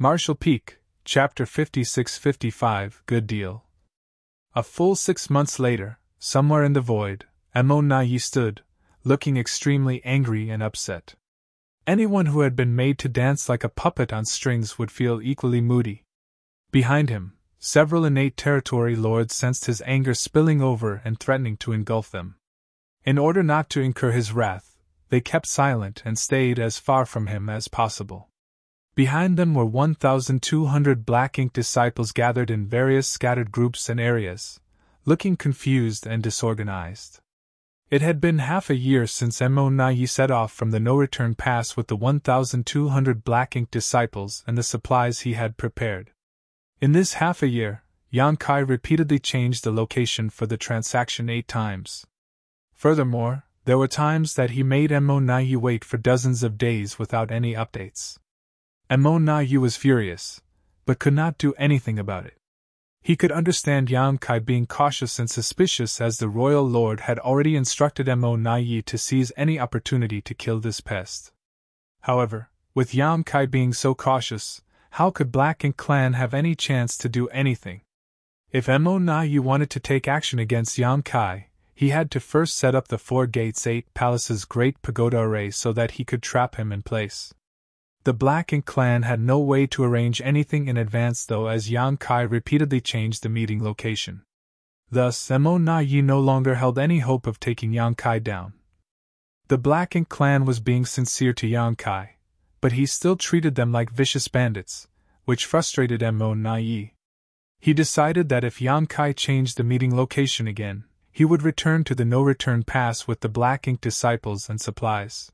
Marshall Peak, Chapter 56-55, Good Deal. A full 6 months later, somewhere in the void, Nayi stood, looking extremely angry and upset. Anyone who had been made to dance like a puppet on strings would feel equally moody. Behind him, several innate territory lords sensed his anger spilling over and threatening to engulf them. In order not to incur his wrath, they kept silent and stayed as far from him as possible. Behind them were 1,200 black ink disciples gathered in various scattered groups and areas, looking confused and disorganized. It had been half a year since Nayi set off from the no-return pass with the 1,200 black ink disciples and the supplies he had prepared. In this half a year, Yankai repeatedly changed the location for the transaction 8 times. Furthermore, there were times that he made Nayi wait for dozens of days without any updates. Nayi was furious, but could not do anything about it. He could understand Yankai being cautious and suspicious, as the royal lord had already instructed Nayi to seize any opportunity to kill this pest. However, with Yankai being so cautious, how could Black Ink Clan have any chance to do anything? If Nayi wanted to take action against Yankai, he had to first set up the 4 gates 8 palaces great pagoda array so that he could trap him in place. The Black Ink Clan had no way to arrange anything in advance, though, as Yankai repeatedly changed the meeting location. Thus, Nayi no longer held any hope of taking Yankai down. The Black Ink Clan was being sincere to Yankai, but he still treated them like vicious bandits, which frustrated Nayi. He decided that if Yankai changed the meeting location again, he would return to the no-return pass with the black ink disciples and supplies.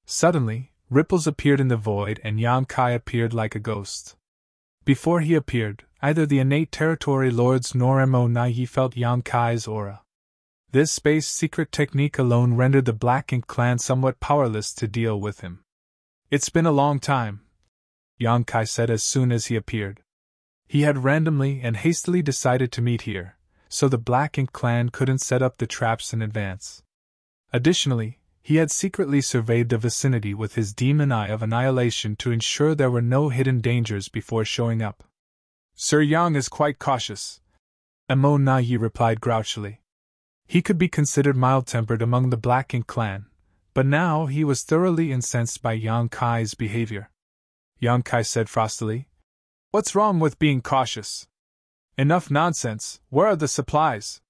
Suddenly, ripples appeared in the void and Yankai appeared like a ghost. Before he appeared, either the innate territory lords nor Nayi felt Yankai's aura. This space secret technique alone rendered the Black Ink Clan somewhat powerless to deal with him. "It's been a long time," Yankai said as soon as he appeared. He had randomly and hastily decided to meet here, so the Black Ink Clan couldn't set up the traps in advance. Additionally, he had secretly surveyed the vicinity with his demon eye of annihilation to ensure there were no hidden dangers before showing up. "Sir Yang is quite cautious," Nayi replied grouchily. He could be considered mild-tempered among the Black Ink Clan, but now he was thoroughly incensed by Yankai's behavior. Yankai said frostily, "What's wrong with being cautious? Enough nonsense, where are the supplies?"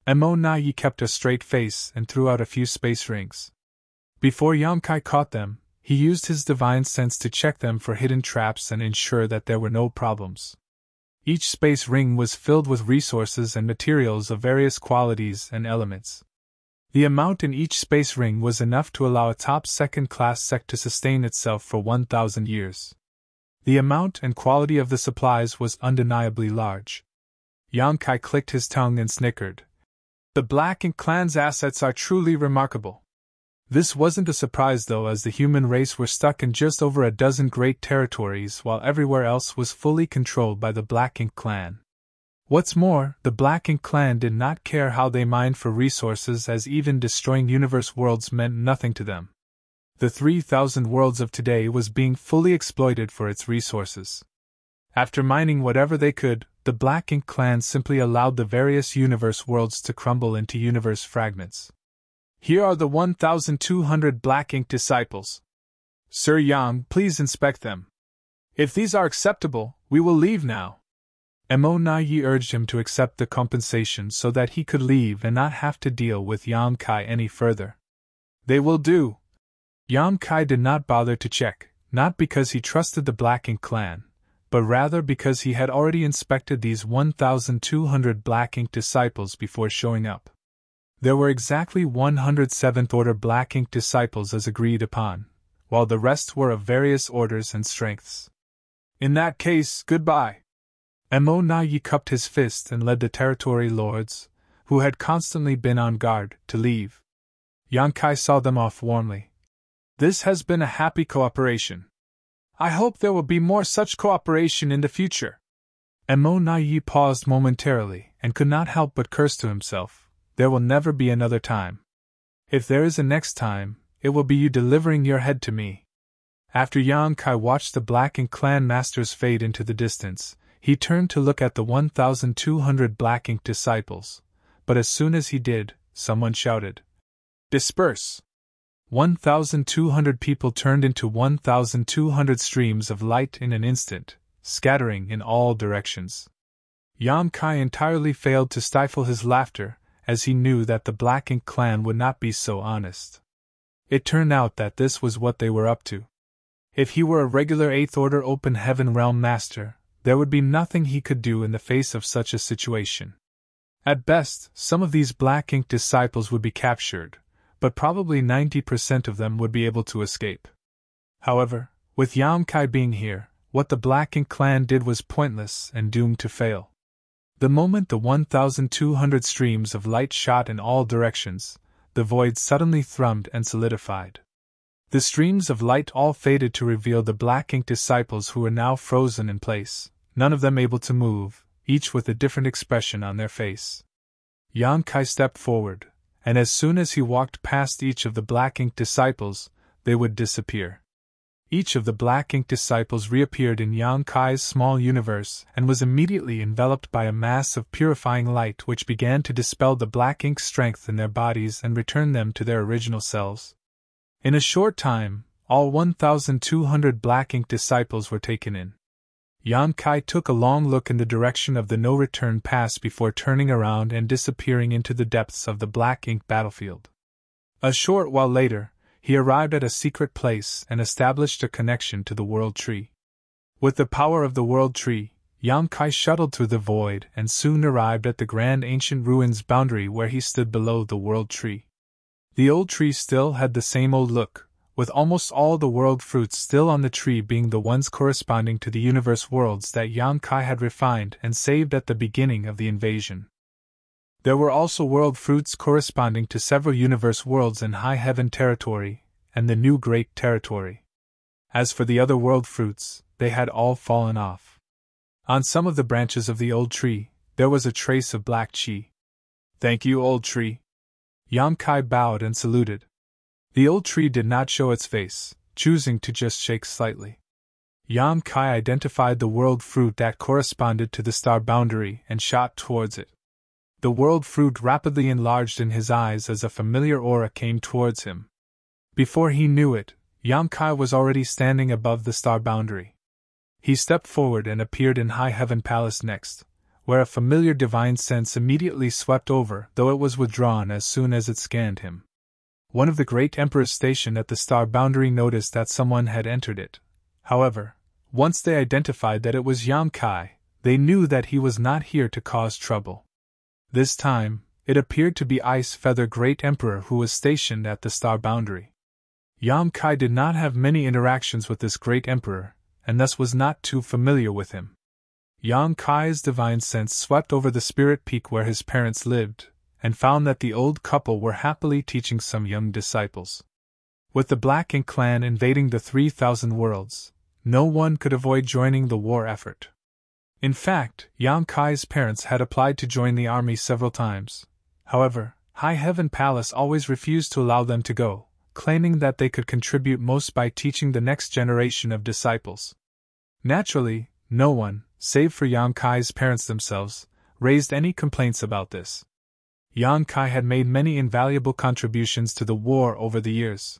Nayi kept a straight face and threw out a few space rings. Before Yankai caught them, he used his divine sense to check them for hidden traps and ensure that there were no problems. Each space ring was filled with resources and materials of various qualities and elements. The amount in each space ring was enough to allow a top second-class sect to sustain itself for 1,000 years. The amount and quality of the supplies was undeniably large. Yankai clicked his tongue and snickered. "The Black Ink Clan's assets are truly remarkable." This wasn't a surprise, though, as the human race were stuck in just over a dozen great territories while everywhere else was fully controlled by the Black Ink Clan. What's more, the Black Ink Clan did not care how they mined for resources, as even destroying universe worlds meant nothing to them. The 3,000 worlds of today was being fully exploited for its resources. After mining whatever they could, the Black Ink Clan simply allowed the various universe worlds to crumble into universe fragments. "Here are the 1,200 Black Ink disciples. Sir Yang, please inspect them. If these are acceptable, we will leave now." Nayi urged him to accept the compensation so that he could leave and not have to deal with Yankai any further. "They will do." Yankai did not bother to check, not because he trusted the Black Ink Clan, but rather because he had already inspected these 1,200 Black Ink disciples before showing up. There were exactly 100 7th-order Black Ink disciples as agreed upon, while the rest were of various orders and strengths. "In that case, goodbye." Nayi cupped his fist and led the territory lords, who had constantly been on guard, to leave. Yankai saw them off warmly. "This has been a happy cooperation. I hope there will be more such cooperation in the future." Nayi paused momentarily and could not help but curse to himself. There will never be another time. If there is a next time, it will be you delivering your head to me. After Yang Kai watched the Black Ink clan masters fade into the distance, he turned to look at the 1,200 Black Ink disciples. But as soon as he did, someone shouted, "Disperse!" 1,200 people turned into 1,200 streams of light in an instant, scattering in all directions. Yang Kai entirely failed to stifle his laughter, as he knew that the Black Ink clan would not be so honest. It turned out that this was what they were up to. If he were a regular 8th Order Open Heaven Realm Master, there would be nothing he could do in the face of such a situation. At best, some of these Black Ink disciples would be captured, but probably 90% of them would be able to escape. However, with Yang Kai being here, what the Black Ink clan did was pointless and doomed to fail. The moment the 1,200 streams of light shot in all directions, the void suddenly thrummed and solidified. The streams of light all faded to reveal the Black Ink disciples who were now frozen in place, none of them able to move, each with a different expression on their face. Yang Kai stepped forward, and as soon as he walked past each of the Black Ink disciples, they would disappear. Each of the Black Ink disciples reappeared in Yang Kai's small universe and was immediately enveloped by a mass of purifying light which began to dispel the Black Ink strength in their bodies and return them to their original selves. In a short time, all 1,200 Black Ink disciples were taken in. Yang Kai took a long look in the direction of the no-return pass before turning around and disappearing into the depths of the Black Ink battlefield. A short while later, he arrived at a secret place and established a connection to the World Tree. With the power of the World Tree, Yang Kai shuttled through the void and soon arrived at the grand ancient ruins boundary where he stood below the World Tree. The old tree still had the same old look, with almost all the world fruits still on the tree being the ones corresponding to the universe worlds that Yang Kai had refined and saved at the beginning of the invasion. There were also world fruits corresponding to several universe worlds in High Heaven Territory and the New Great Territory. As for the other world fruits, they had all fallen off. On some of the branches of the old tree, there was a trace of black chi. "Thank you, old tree." Yang Kai bowed and saluted. The old tree did not show its face, choosing to just shake slightly. Yang Kai identified the world fruit that corresponded to the star boundary and shot towards it. The world fruit rapidly enlarged in his eyes as a familiar aura came towards him. Before he knew it, Yang Kai was already standing above the star boundary. He stepped forward and appeared in High Heaven Palace next, where a familiar divine sense immediately swept over, though it was withdrawn as soon as it scanned him. One of the great emperors stationed at the star boundary noticed that someone had entered it. However, once they identified that it was Yang Kai, they knew that he was not here to cause trouble. This time, it appeared to be Ice Feather Great Emperor who was stationed at the star boundary. Yang Kai did not have many interactions with this great emperor, and thus was not too familiar with him. Yang Kai's divine sense swept over the spirit peak where his parents lived, and found that the old couple were happily teaching some young disciples. With the Black Ink clan invading the 3,000 worlds, no one could avoid joining the war effort. In fact, Yang Kai's parents had applied to join the army several times. However, High Heaven Palace always refused to allow them to go, claiming that they could contribute most by teaching the next generation of disciples. Naturally, no one, save for Yang Kai's parents themselves, raised any complaints about this. Yang Kai had made many invaluable contributions to the war over the years.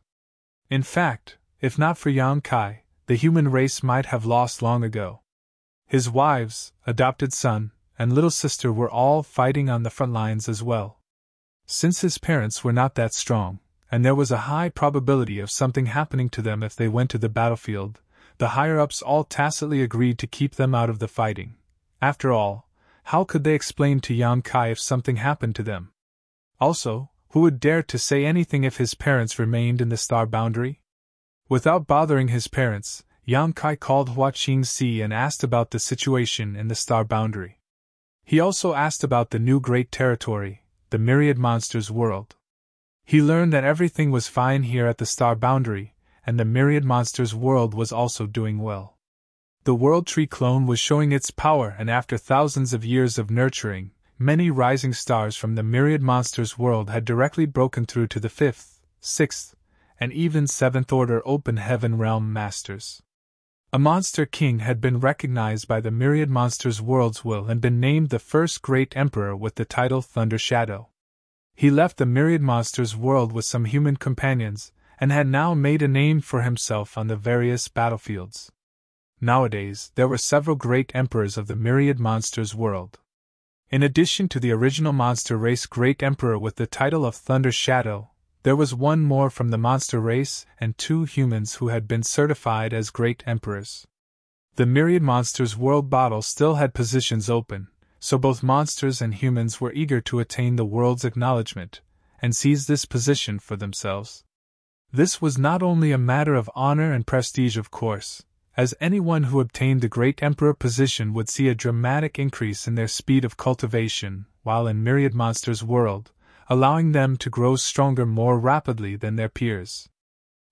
In fact, if not for Yang Kai, the human race might have lost long ago. His wives, adopted son, and little sister were all fighting on the front lines as well. Since his parents were not that strong, and there was a high probability of something happening to them if they went to the battlefield, the higher-ups all tacitly agreed to keep them out of the fighting. After all, how could they explain to Yang Kai if something happened to them? Also, who would dare to say anything if his parents remained in the star boundary? Without bothering his parents, Yang Kai called Hua Qingxi and asked about the situation in the star boundary. He also asked about the new great territory, the Myriad Monsters world. He learned that everything was fine here at the star boundary, and the Myriad Monsters world was also doing well. The World Tree clone was showing its power, and after thousands of years of nurturing, many rising stars from the Myriad Monsters world had directly broken through to the 5th, 6th, and even seventh-order open heaven realm masters. A monster king had been recognized by the myriad monsters' world's will and been named the first great emperor with the title Thunder Shadow. He left the myriad monsters' world with some human companions, and had now made a name for himself on the various battlefields. Nowadays, there were several great emperors of the myriad monsters' world. In addition to the original monster race great emperor with the title of Thunder Shadow, there was one more from the monster race and 2 humans who had been certified as great emperors. The myriad monsters' world bottle still had positions open, so both monsters and humans were eager to attain the world's acknowledgement and seize this position for themselves. This was not only a matter of honor and prestige, of course, as anyone who obtained the great emperor position would see a dramatic increase in their speed of cultivation while in myriad monsters' world, allowing them to grow stronger more rapidly than their peers.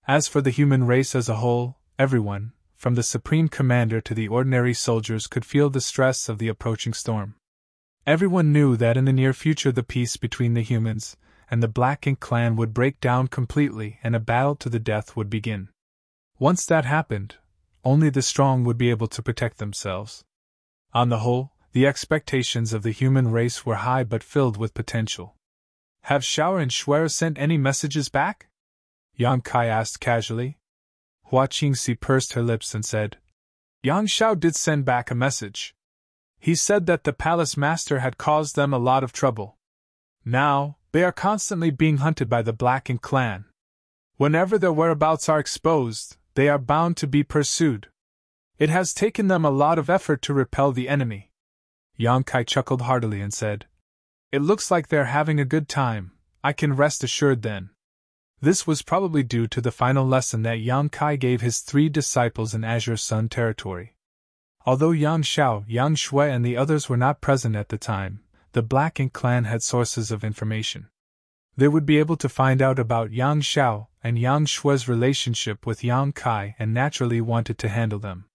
As for the human race as a whole, everyone, from the supreme commander to the ordinary soldiers, could feel the stress of the approaching storm. Everyone knew that in the near future the peace between the humans and the Black Ink clan would break down completely and a battle to the death would begin. Once that happened, only the strong would be able to protect themselves. On the whole, the expectations of the human race were high but filled with potential. Have Xiao and Shuer sent any messages back? Yang Kai asked casually. Hua Qingxi pursed her lips and said, Yang Xiao did send back a message. He said that the palace master had caused them a lot of trouble. Now, they are constantly being hunted by the Black Ink clan. Whenever their whereabouts are exposed, they are bound to be pursued. It has taken them a lot of effort to repel the enemy. Yang Kai chuckled heartily and said, It looks like they're having a good time, I can rest assured then. This was probably due to the final lesson that Yang Kai gave his 3 disciples in Azure Sun territory. Although Yang Xiao, Yang Shui and the others were not present at the time, the Black Ink clan had sources of information. They would be able to find out about Yang Xiao and Yang Shui's relationship with Yang Kai and naturally wanted to handle them.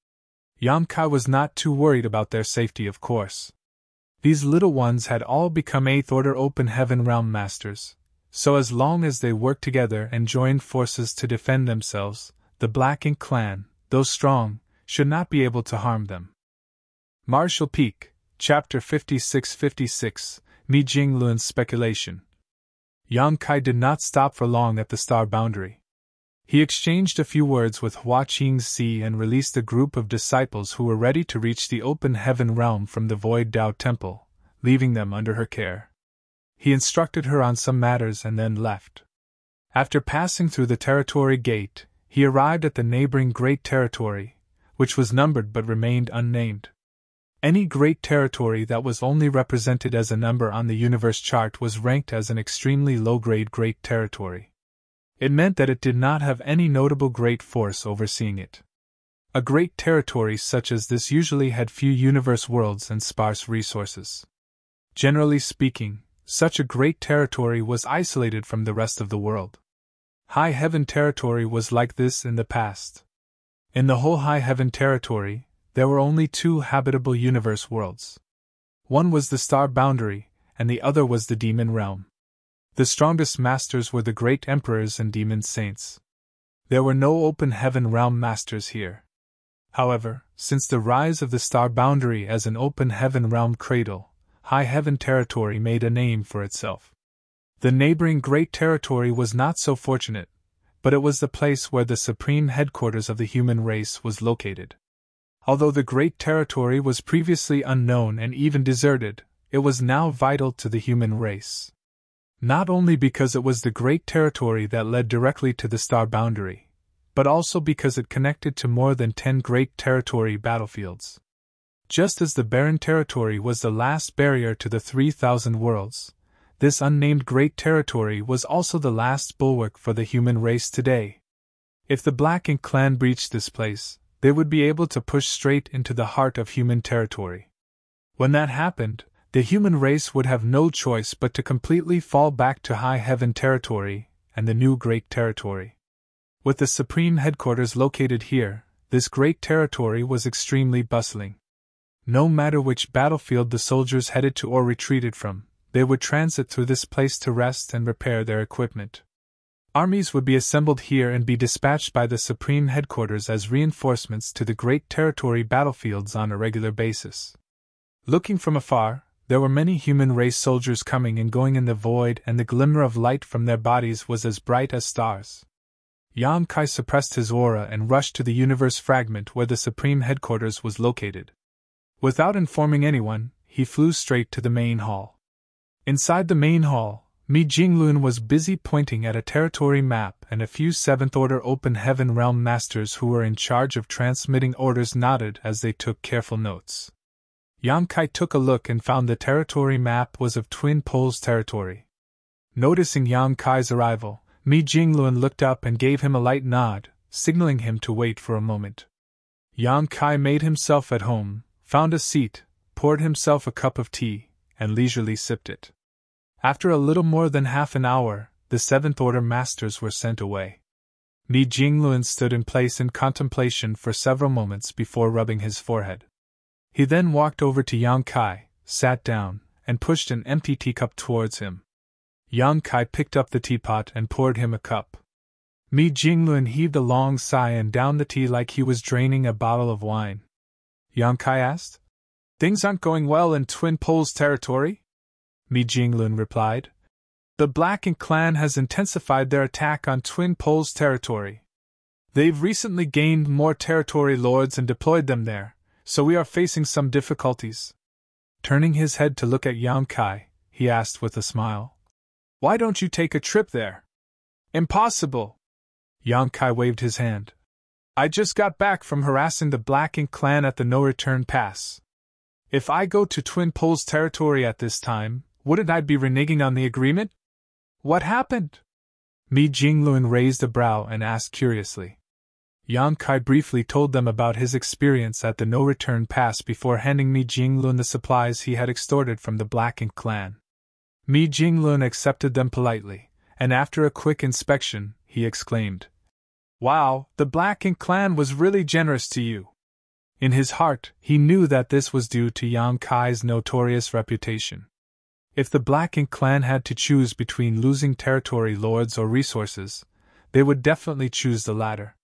Yang Kai was not too worried about their safety, of course. These little ones had all become 8th Order Open Heaven Realm Masters, so as long as they worked together and joined forces to defend themselves, the Black Ink clan, though strong, should not be able to harm them. Martial Peak, Chapter 56-56, Mi Jingluan's Speculation. Yang Kai did not stop for long at the star boundary. He exchanged a few words with Hua Qingxi and released a group of disciples who were ready to reach the open heaven realm from the Void Dao Temple, leaving them under her care. He instructed her on some matters and then left. After passing through the territory gate, he arrived at the neighboring Great Territory, which was numbered but remained unnamed. Any great territory that was only represented as a number on the universe chart was ranked as an extremely low-grade great territory. It meant that it did not have any notable great force overseeing it. A great territory such as this usually had few universe worlds and sparse resources. Generally speaking, such a great territory was isolated from the rest of the world. High Heaven territory was like this in the past. In the whole High Heaven territory, there were only 2 habitable universe worlds. One was the star boundary, and the other was the demon realm. The strongest masters were the great emperors and demon saints. There were no open heaven realm masters here. However, since the rise of the star boundary as an open heaven realm cradle, High Heaven territory made a name for itself. The neighboring great territory was not so fortunate, but it was the place where the supreme headquarters of the human race was located. Although the great territory was previously unknown and even deserted, it was now vital to the human race. Not only because it was the great territory that led directly to the star boundary, but also because it connected to more than 10 great territory battlefields. Just as the barren territory was the last barrier to the 3,000 worlds, this unnamed great territory was also the last bulwark for the human race today. If the Black Ink clan breached this place, they would be able to push straight into the heart of human territory. When that happened, the human race would have no choice but to completely fall back to High Heaven territory and the new Great Territory. With the supreme headquarters located here, this great territory was extremely bustling. No matter which battlefield the soldiers headed to or retreated from, they would transit through this place to rest and repair their equipment. Armies would be assembled here and be dispatched by the Supreme Headquarters as reinforcements to the Great Territory battlefields on a regular basis. Looking from afar, there were many human race soldiers coming and going in the void, and the glimmer of light from their bodies was as bright as stars. Yang Kai suppressed his aura and rushed to the universe fragment where the Supreme Headquarters was located. Without informing anyone, he flew straight to the main hall. Inside the main hall, Mi Jinglun was busy pointing at a territory map, and a few Seventh-Order Open Heaven Realm Masters who were in charge of transmitting orders nodded as they took careful notes. Yang Kai took a look and found the territory map was of Twin Poles territory. Noticing Yang Kai's arrival, Mi Jinglun looked up and gave him a light nod, signaling him to wait for a moment. Yang Kai made himself at home, found a seat, poured himself a cup of tea, and leisurely sipped it. After a little more than half an hour, the Seventh Order Masters were sent away. Mi Jinglun stood in place in contemplation for several moments before rubbing his forehead. He then walked over to Yang Kai, sat down, and pushed an empty teacup towards him. Yang Kai picked up the teapot and poured him a cup. Mi Jinglun heaved a long sigh and downed the tea like he was draining a bottle of wine. Yang Kai asked, "Things aren't going well in Twin Poles territory?" Mi Jinglun replied, "The Black Ink clan has intensified their attack on Twin Poles territory. They've recently gained more territory lords and deployed them there, so we are facing some difficulties." Turning his head to look at Yang Kai, he asked with a smile, "Why don't you take a trip there?" "Impossible!" Yang Kai waved his hand. "I just got back from harassing the Black Ink clan at the No-Return Pass. If I go to Twin Poles territory at this time, wouldn't I be reneging on the agreement?" "What happened?" Mi Jinglun raised a brow and asked curiously. Yang Kai briefly told them about his experience at the No-Return Pass before handing Mi Jinglun the supplies he had extorted from the Black Ink clan. Mi Jinglun accepted them politely, and after a quick inspection, he exclaimed, "Wow, the Black Ink clan was really generous to you." In his heart, he knew that this was due to Yang Kai's notorious reputation. If the Black Ink clan had to choose between losing territory lords or resources, they would definitely choose the latter.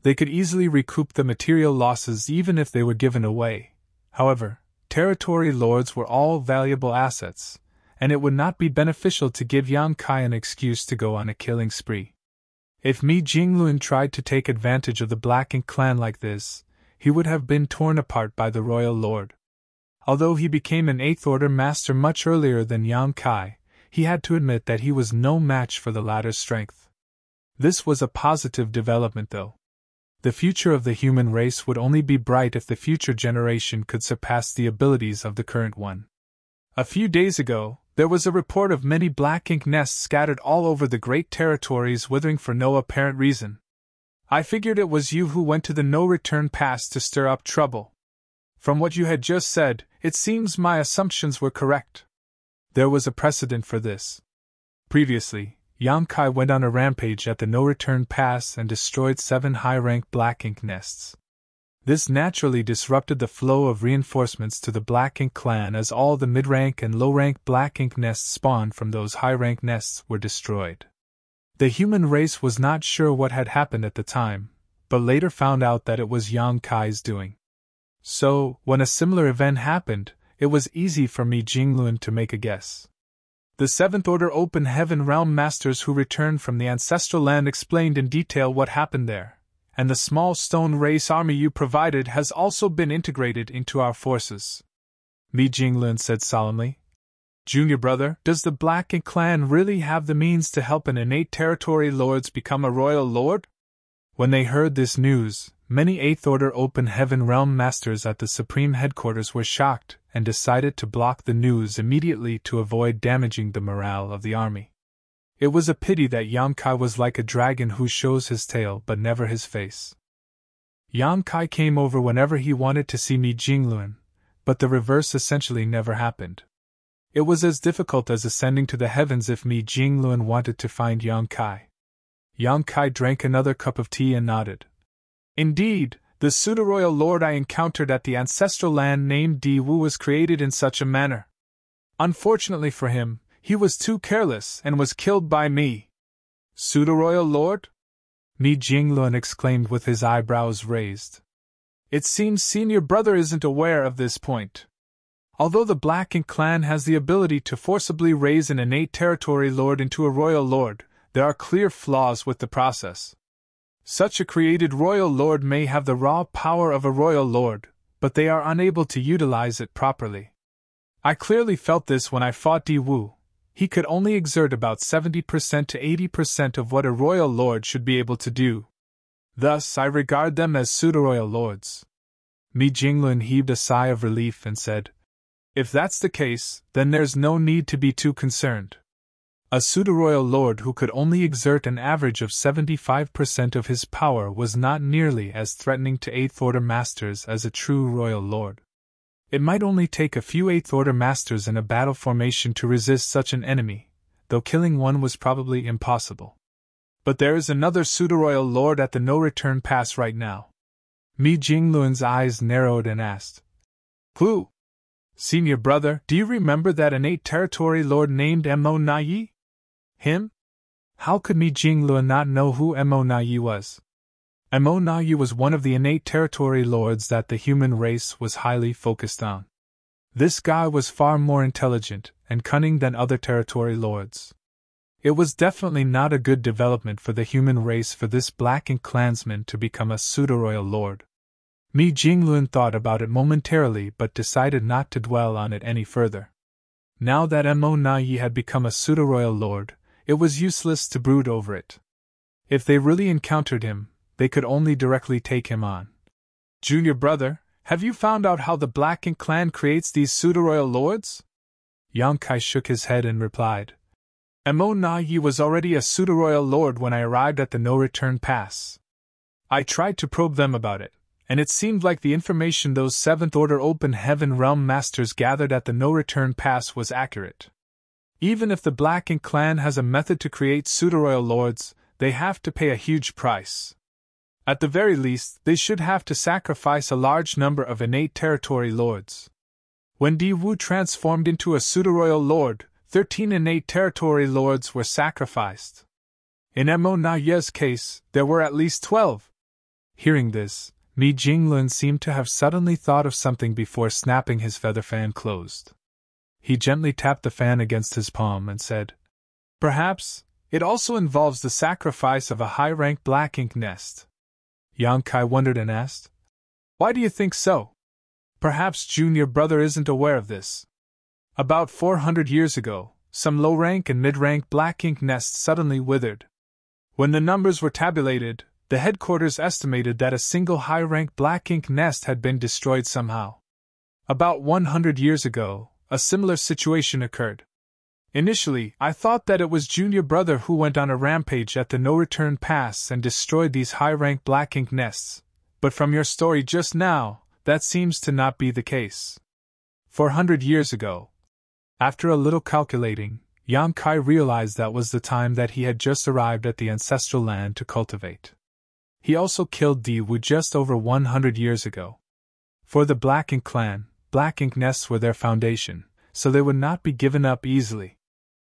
They could easily recoup the material losses even if they were given away. However, territory lords were all valuable assets, and it would not be beneficial to give Yang Kai an excuse to go on a killing spree. If Mi Jinglun tried to take advantage of the Black Ink clan like this, he would have been torn apart by the royal lord. Although he became an Eighth Order Master much earlier than Yang Kai, he had to admit that he was no match for the latter's strength. This was a positive development, though. The future of the human race would only be bright if the future generation could surpass the abilities of the current one. A few days ago, there was a report of many Black Ink nests scattered all over the Great Territories withering for no apparent reason. I figured it was you who went to the No-Return Pass to stir up trouble. From what you had just said, it seems my assumptions were correct. There was a precedent for this. Previously, Yang Kai went on a rampage at the No-Return Pass and destroyed 7 high-rank Black Ink nests. This naturally disrupted the flow of reinforcements to the Black Ink clan as all the mid-rank and low-rank Black Ink nests spawned from those high-rank nests were destroyed. The human race was not sure what had happened at the time, but later found out that it was Yang Kai's doing. So, when a similar event happened, it was easy for Mi Jinglun to make a guess. The Seventh Order Open Heaven Realm Masters who returned from the Ancestral Land explained in detail what happened there, and the small stone race army you provided has also been integrated into our forces. Mi Jinglun said solemnly. Junior brother, does the Black Ink clan really have the means to help an innate territory lords become a royal lord? When they heard this news, many Eighth Order Open Heaven Realm Masters at the Supreme Headquarters were shocked and decided to block the news immediately to avoid damaging the morale of the army. It was a pity that Yang Kai was like a dragon who shows his tail but never his face. Yang Kai came over whenever he wanted to see Mi Jinglun, but the reverse essentially never happened. It was as difficult as ascending to the heavens if Mi Jinglun wanted to find Yang Kai. Yang Kai drank another cup of tea and nodded. Indeed, the pseudo-royal lord I encountered at the ancestral land named Di Wu was created in such a manner. Unfortunately for him, he was too careless and was killed by me. Pseudo-royal lord? Mi Jinglun exclaimed with his eyebrows raised. It seems senior brother isn't aware of this point. Although the Black Ink clan has the ability to forcibly raise an innate territory lord into a royal lord, there are clear flaws with the process. Such a created royal lord may have the raw power of a royal lord, but they are unable to utilize it properly. I clearly felt this when I fought Di Wu. He could only exert about 70% to 80% of what a royal lord should be able to do. Thus, I regard them as pseudo-royal lords. Mi Jinglun heaved a sigh of relief and said, If that's the case, then there's no need to be too concerned. A pseudo-royal lord who could only exert an average of 75% of his power was not nearly as threatening to 8th Order Masters as a true royal lord. It might only take a few 8th Order Masters in a battle formation to resist such an enemy, though killing one was probably impossible. But there is another pseudo-royal lord at the no-return pass right now. Mi Jinglun's eyes narrowed and asked, Who? Senior brother, do you remember that innate territory lord named Mo Nai? Him? How could Mi Jinglun not know who Mo Nai was? Mo Nai was one of the innate territory lords that the human race was highly focused on. This guy was far more intelligent and cunning than other territory lords. It was definitely not a good development for the human race for this Black Ink clansman to become a pseudo-royal lord. Mi Jinglun thought about it momentarily but decided not to dwell on it any further. Now that Mo Nai had become a pseudo-royal lord, it was useless to brood over it. If they really encountered him, they could only directly take him on. Junior brother, have you found out how the Black Ink clan creates these pseudo-royal lords? Yongkai shook his head and replied, Mo Nai was already a pseudo-royal lord when I arrived at the no-return pass. I tried to probe them about it, and it seemed like the information those 7th Order Open Heaven Realm Masters gathered at the no-return pass was accurate. Even if the Black Ink clan has a method to create pseudo-royal lords, they have to pay a huge price. At the very least, they should have to sacrifice a large number of innate territory lords. When Di Wu transformed into a pseudo-royal lord, 13 innate territory lords were sacrificed. In Mo Nai's case, there were at least 12. Hearing this, Mi Jinglun seemed to have suddenly thought of something before snapping his feather fan closed. He gently tapped the fan against his palm and said, Perhaps, it also involves the sacrifice of a high-rank Black Ink nest. Yongkai wondered and asked, Why do you think so? Perhaps junior brother isn't aware of this. About 400 years ago, some low-rank and mid-rank Black Ink nests suddenly withered. When the numbers were tabulated, the headquarters estimated that a single high-rank Black Ink nest had been destroyed somehow. About 100 years ago, a similar situation occurred. Initially, I thought that it was junior brother who went on a rampage at the no-return pass and destroyed these high-rank Black Ink nests, but from your story just now, that seems to not be the case. 400 years ago. After a little calculating, Yongkai realized that was the time that he had just arrived at the ancestral land to cultivate. He also killed Di Wu just over 100 years ago. For the Black Ink clan, Black Ink nests were their foundation, so they would not be given up easily.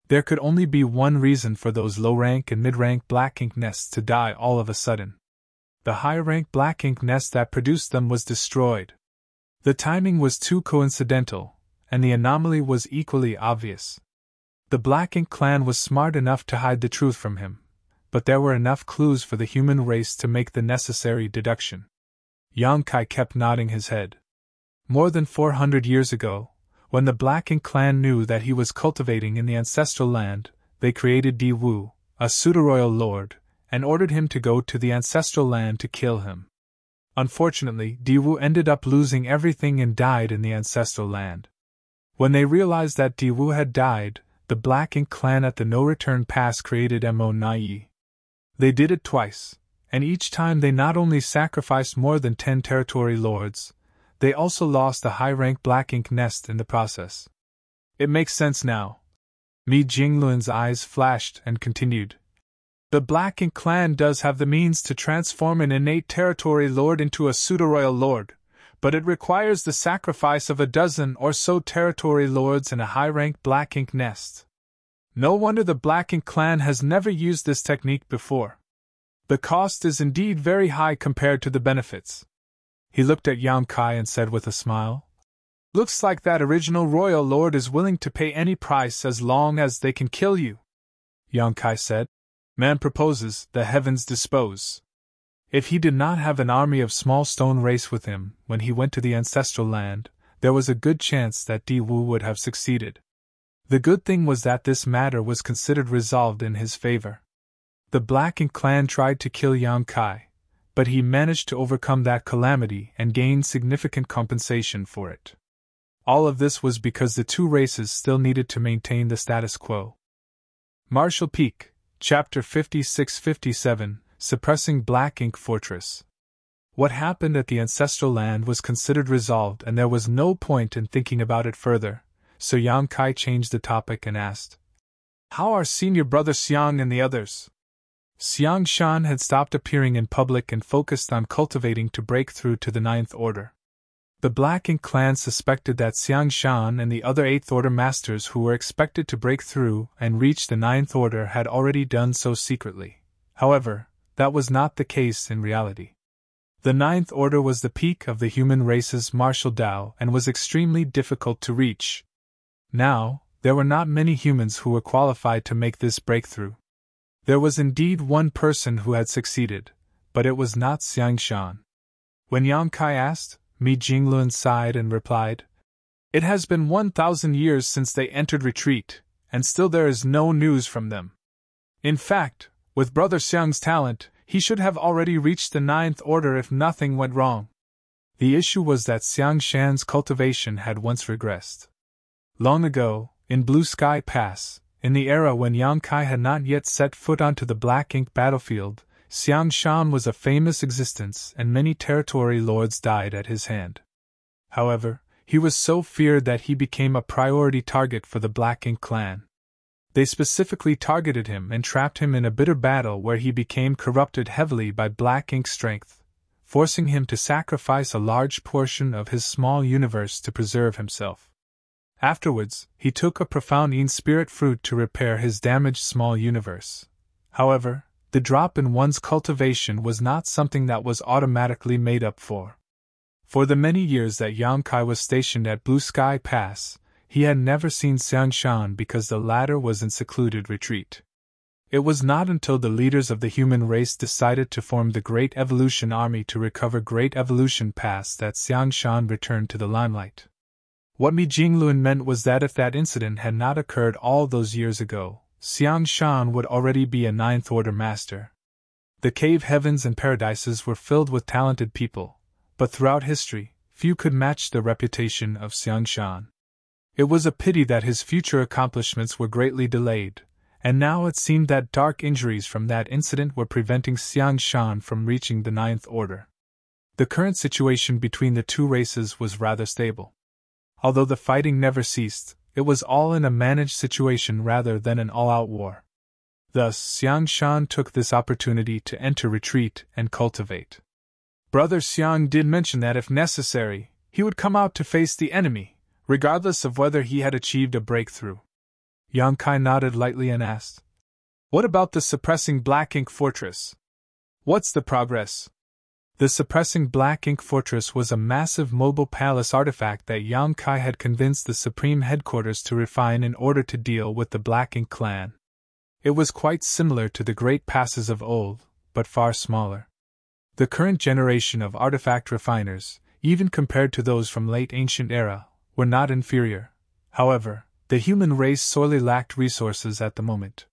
There could only be one reason for those low-rank and mid-rank Black Ink nests to die all of a sudden. The high-rank Black Ink nest that produced them was destroyed. The timing was too coincidental, and the anomaly was equally obvious. The Black Ink clan was smart enough to hide the truth from him, but there were enough clues for the human race to make the necessary deduction. Yongkai kept nodding his head. More than 400 years ago, when the Black Ink clan knew that he was cultivating in the ancestral land, they created Di Wu, a pseudo-royal lord, and ordered him to go to the ancestral land to kill him. Unfortunately, Di Wu ended up losing everything and died in the ancestral land. When they realized that Di Wu had died, the Black Ink clan at the no-return pass created Mo Nai. They did it twice, and each time they not only sacrificed more than 10 territory lords, they also lost a high-rank Black Ink nest in the process. It makes sense now. Mi Jinglun's eyes flashed and continued. The Black Ink clan does have the means to transform an innate territory lord into a pseudo-royal lord, but it requires the sacrifice of a dozen or so territory lords in a high-rank Black Ink nest. No wonder the Black Ink clan has never used this technique before. The cost is indeed very high compared to the benefits. He looked at Yang Kai and said with a smile, "Looks like that original royal lord is willing to pay any price as long as they can kill you." Yang Kai said, "Man proposes, the heavens dispose." If he did not have an army of small stone race with him when he went to the ancestral land, there was a good chance that Di Wu would have succeeded. The good thing was that this matter was considered resolved in his favor. The Black Ink clan tried to kill Yang Kai, but he managed to overcome that calamity and gain significant compensation for it. All of this was because the two races still needed to maintain the status quo. Marshall Peak, Chapter 56-57, Suppressing Black Ink Fortress. What happened at the ancestral land was considered resolved and there was no point in thinking about it further, so Yang Kai changed the topic and asked, "How are senior brother Xiang and the others?" Xiang Shan had stopped appearing in public and focused on cultivating to break through to the Ninth Order. The Black Ink clan suspected that Xiang Shan and the other Eighth Order masters who were expected to break through and reach the Ninth Order had already done so secretly. However, that was not the case in reality. The Ninth Order was the peak of the human race's martial Tao and was extremely difficult to reach. Now, there were not many humans who were qualified to make this breakthrough. There was indeed one person who had succeeded, but it was not Xiang Shan. When Yang Kai asked, Mi Jinglun sighed and replied, "It has been 1,000 years since they entered retreat, and still there is no news from them. In fact, with Brother Xiang's talent, he should have already reached the Ninth Order if nothing went wrong." The issue was that Xiang Shan's cultivation had once regressed. Long ago, in Blue Sky Pass, in the era when Yang Kai had not yet set foot onto the Black Ink battlefield, Xiang Shan was a famous existence and many territory lords died at his hand. However, he was so feared that he became a priority target for the Black Ink clan. They specifically targeted him and trapped him in a bitter battle where he became corrupted heavily by Black Ink strength, forcing him to sacrifice a large portion of his small universe to preserve himself. Afterwards, he took a profound Yin spirit fruit to repair his damaged small universe. However, the drop in one's cultivation was not something that was automatically made up for. For the many years that Yang Kai was stationed at Blue Sky Pass, he had never seen Xiang Shan because the latter was in secluded retreat. It was not until the leaders of the human race decided to form the Great Evolution Army to recover Great Evolution Pass that Xiang Shan returned to the limelight. What Mi Jinglun meant was that if that incident had not occurred all those years ago, Xiang Shan would already be a Ninth Order master. The cave heavens and paradises were filled with talented people, but throughout history, few could match the reputation of Xiang Shan. It was a pity that his future accomplishments were greatly delayed, and now it seemed that dark injuries from that incident were preventing Xiang Shan from reaching the Ninth Order. The current situation between the two races was rather stable. Although the fighting never ceased, it was all in a managed situation rather than an all-out war. Thus, Xiang Shan took this opportunity to enter retreat and cultivate. Brother Xiang did mention that if necessary, he would come out to face the enemy, regardless of whether he had achieved a breakthrough. Yang Kai nodded lightly and asked, "What about the suppressing Black Ink fortress? What's the progress?" The suppressing Black Ink fortress was a massive mobile palace artifact that Yang Kai had convinced the Supreme Headquarters to refine in order to deal with the Black Ink clan. It was quite similar to the great passes of old, but far smaller. The current generation of artifact refiners, even compared to those from late ancient era, were not inferior. However, the human race sorely lacked resources at the moment.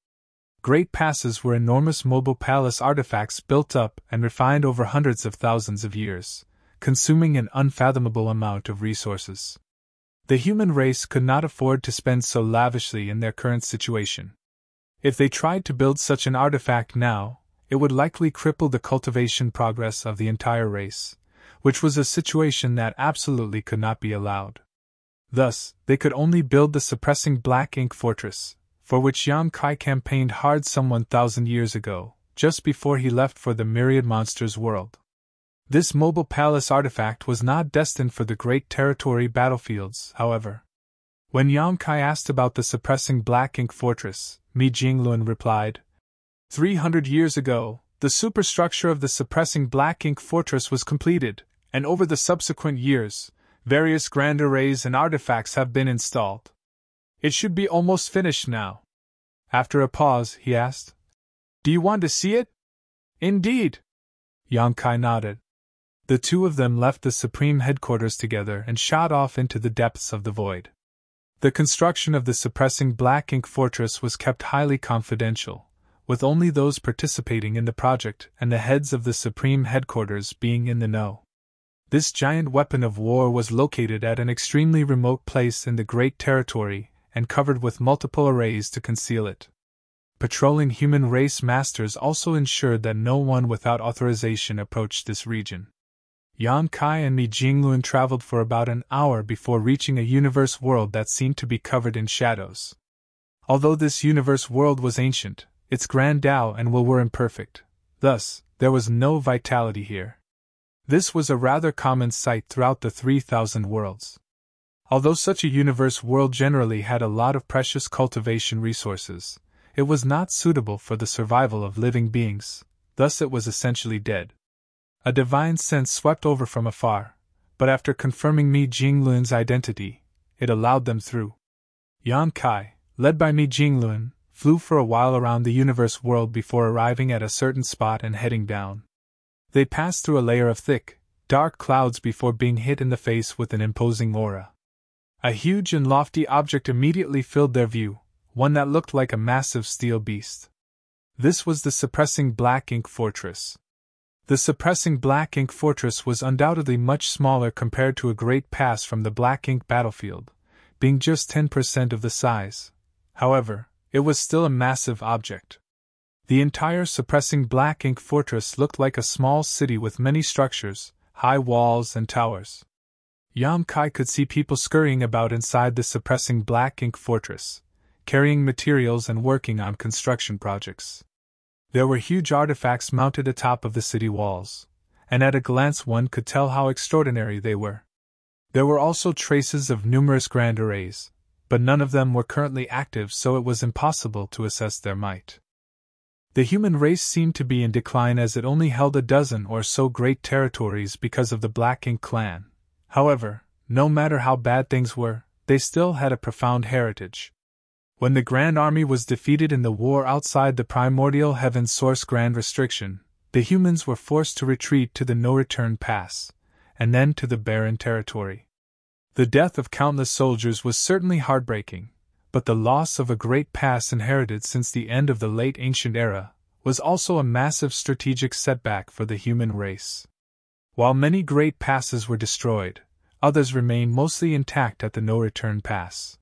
Great passes were enormous mobile palace artifacts built up and refined over hundreds of thousands of years, consuming an unfathomable amount of resources. The human race could not afford to spend so lavishly in their current situation. If they tried to build such an artifact now, it would likely cripple the cultivation progress of the entire race, which was a situation that absolutely could not be allowed. Thus, they could only build the suppressing Black Ink fortress, for which Yang Kai campaigned hard some 1,000 years ago, just before he left for the Myriad Monsters world. This mobile palace artifact was not destined for the great territory battlefields, however. When Yang Kai asked about the suppressing black ink fortress, Mi Jinglun replied, 300 years ago, the superstructure of the suppressing black ink fortress was completed, and over the subsequent years, various grand arrays and artifacts have been installed. It should be almost finished now. After a pause, he asked, Do you want to see it? Indeed. Yang Kai nodded. The two of them left the Supreme Headquarters together and shot off into the depths of the void. The construction of the suppressing black ink fortress was kept highly confidential, with only those participating in the project and the heads of the Supreme Headquarters being in the know. This giant weapon of war was located at an extremely remote place in the Great Territory and covered with multiple arrays to conceal it. Patrolling human race masters also ensured that no one without authorization approached this region. Yang Kai and Mi Jinglun traveled for about an hour before reaching a universe world that seemed to be covered in shadows. Although this universe world was ancient, its grand Tao and will were imperfect, thus, there was no vitality here. This was a rather common sight throughout the 3,000 worlds. Although such a universe world generally had a lot of precious cultivation resources, it was not suitable for the survival of living beings, thus it was essentially dead. A divine sense swept over from afar, but after confirming Mi Jinglun's identity, it allowed them through. Yang Kai, led by Mi Jinglun, flew for a while around the universe world before arriving at a certain spot and heading down. They passed through a layer of thick, dark clouds before being hit in the face with an imposing aura. A huge and lofty object immediately filled their view, one that looked like a massive steel beast. This was the suppressing black ink fortress. The suppressing black ink fortress was undoubtedly much smaller compared to a great pass from the black ink battlefield, being just 10% of the size. However, it was still a massive object. The entire suppressing black ink fortress looked like a small city with many structures, high walls and towers. Yang Kai could see people scurrying about inside the suppressing black ink fortress, carrying materials and working on construction projects. There were huge artifacts mounted atop of the city walls, and at a glance one could tell how extraordinary they were. There were also traces of numerous grand arrays, but none of them were currently active, so it was impossible to assess their might. The human race seemed to be in decline as it only held a dozen or so great territories because of the Black Ink clan. However, no matter how bad things were, they still had a profound heritage. When the Grand Army was defeated in the war outside the primordial heaven source Grand Restriction, the humans were forced to retreat to the no-return pass, and then to the barren territory. The death of countless soldiers was certainly heartbreaking, but the loss of a great pass inherited since the end of the late ancient era was also a massive strategic setback for the human race. While many great passes were destroyed, others remained mostly intact at the no-return pass.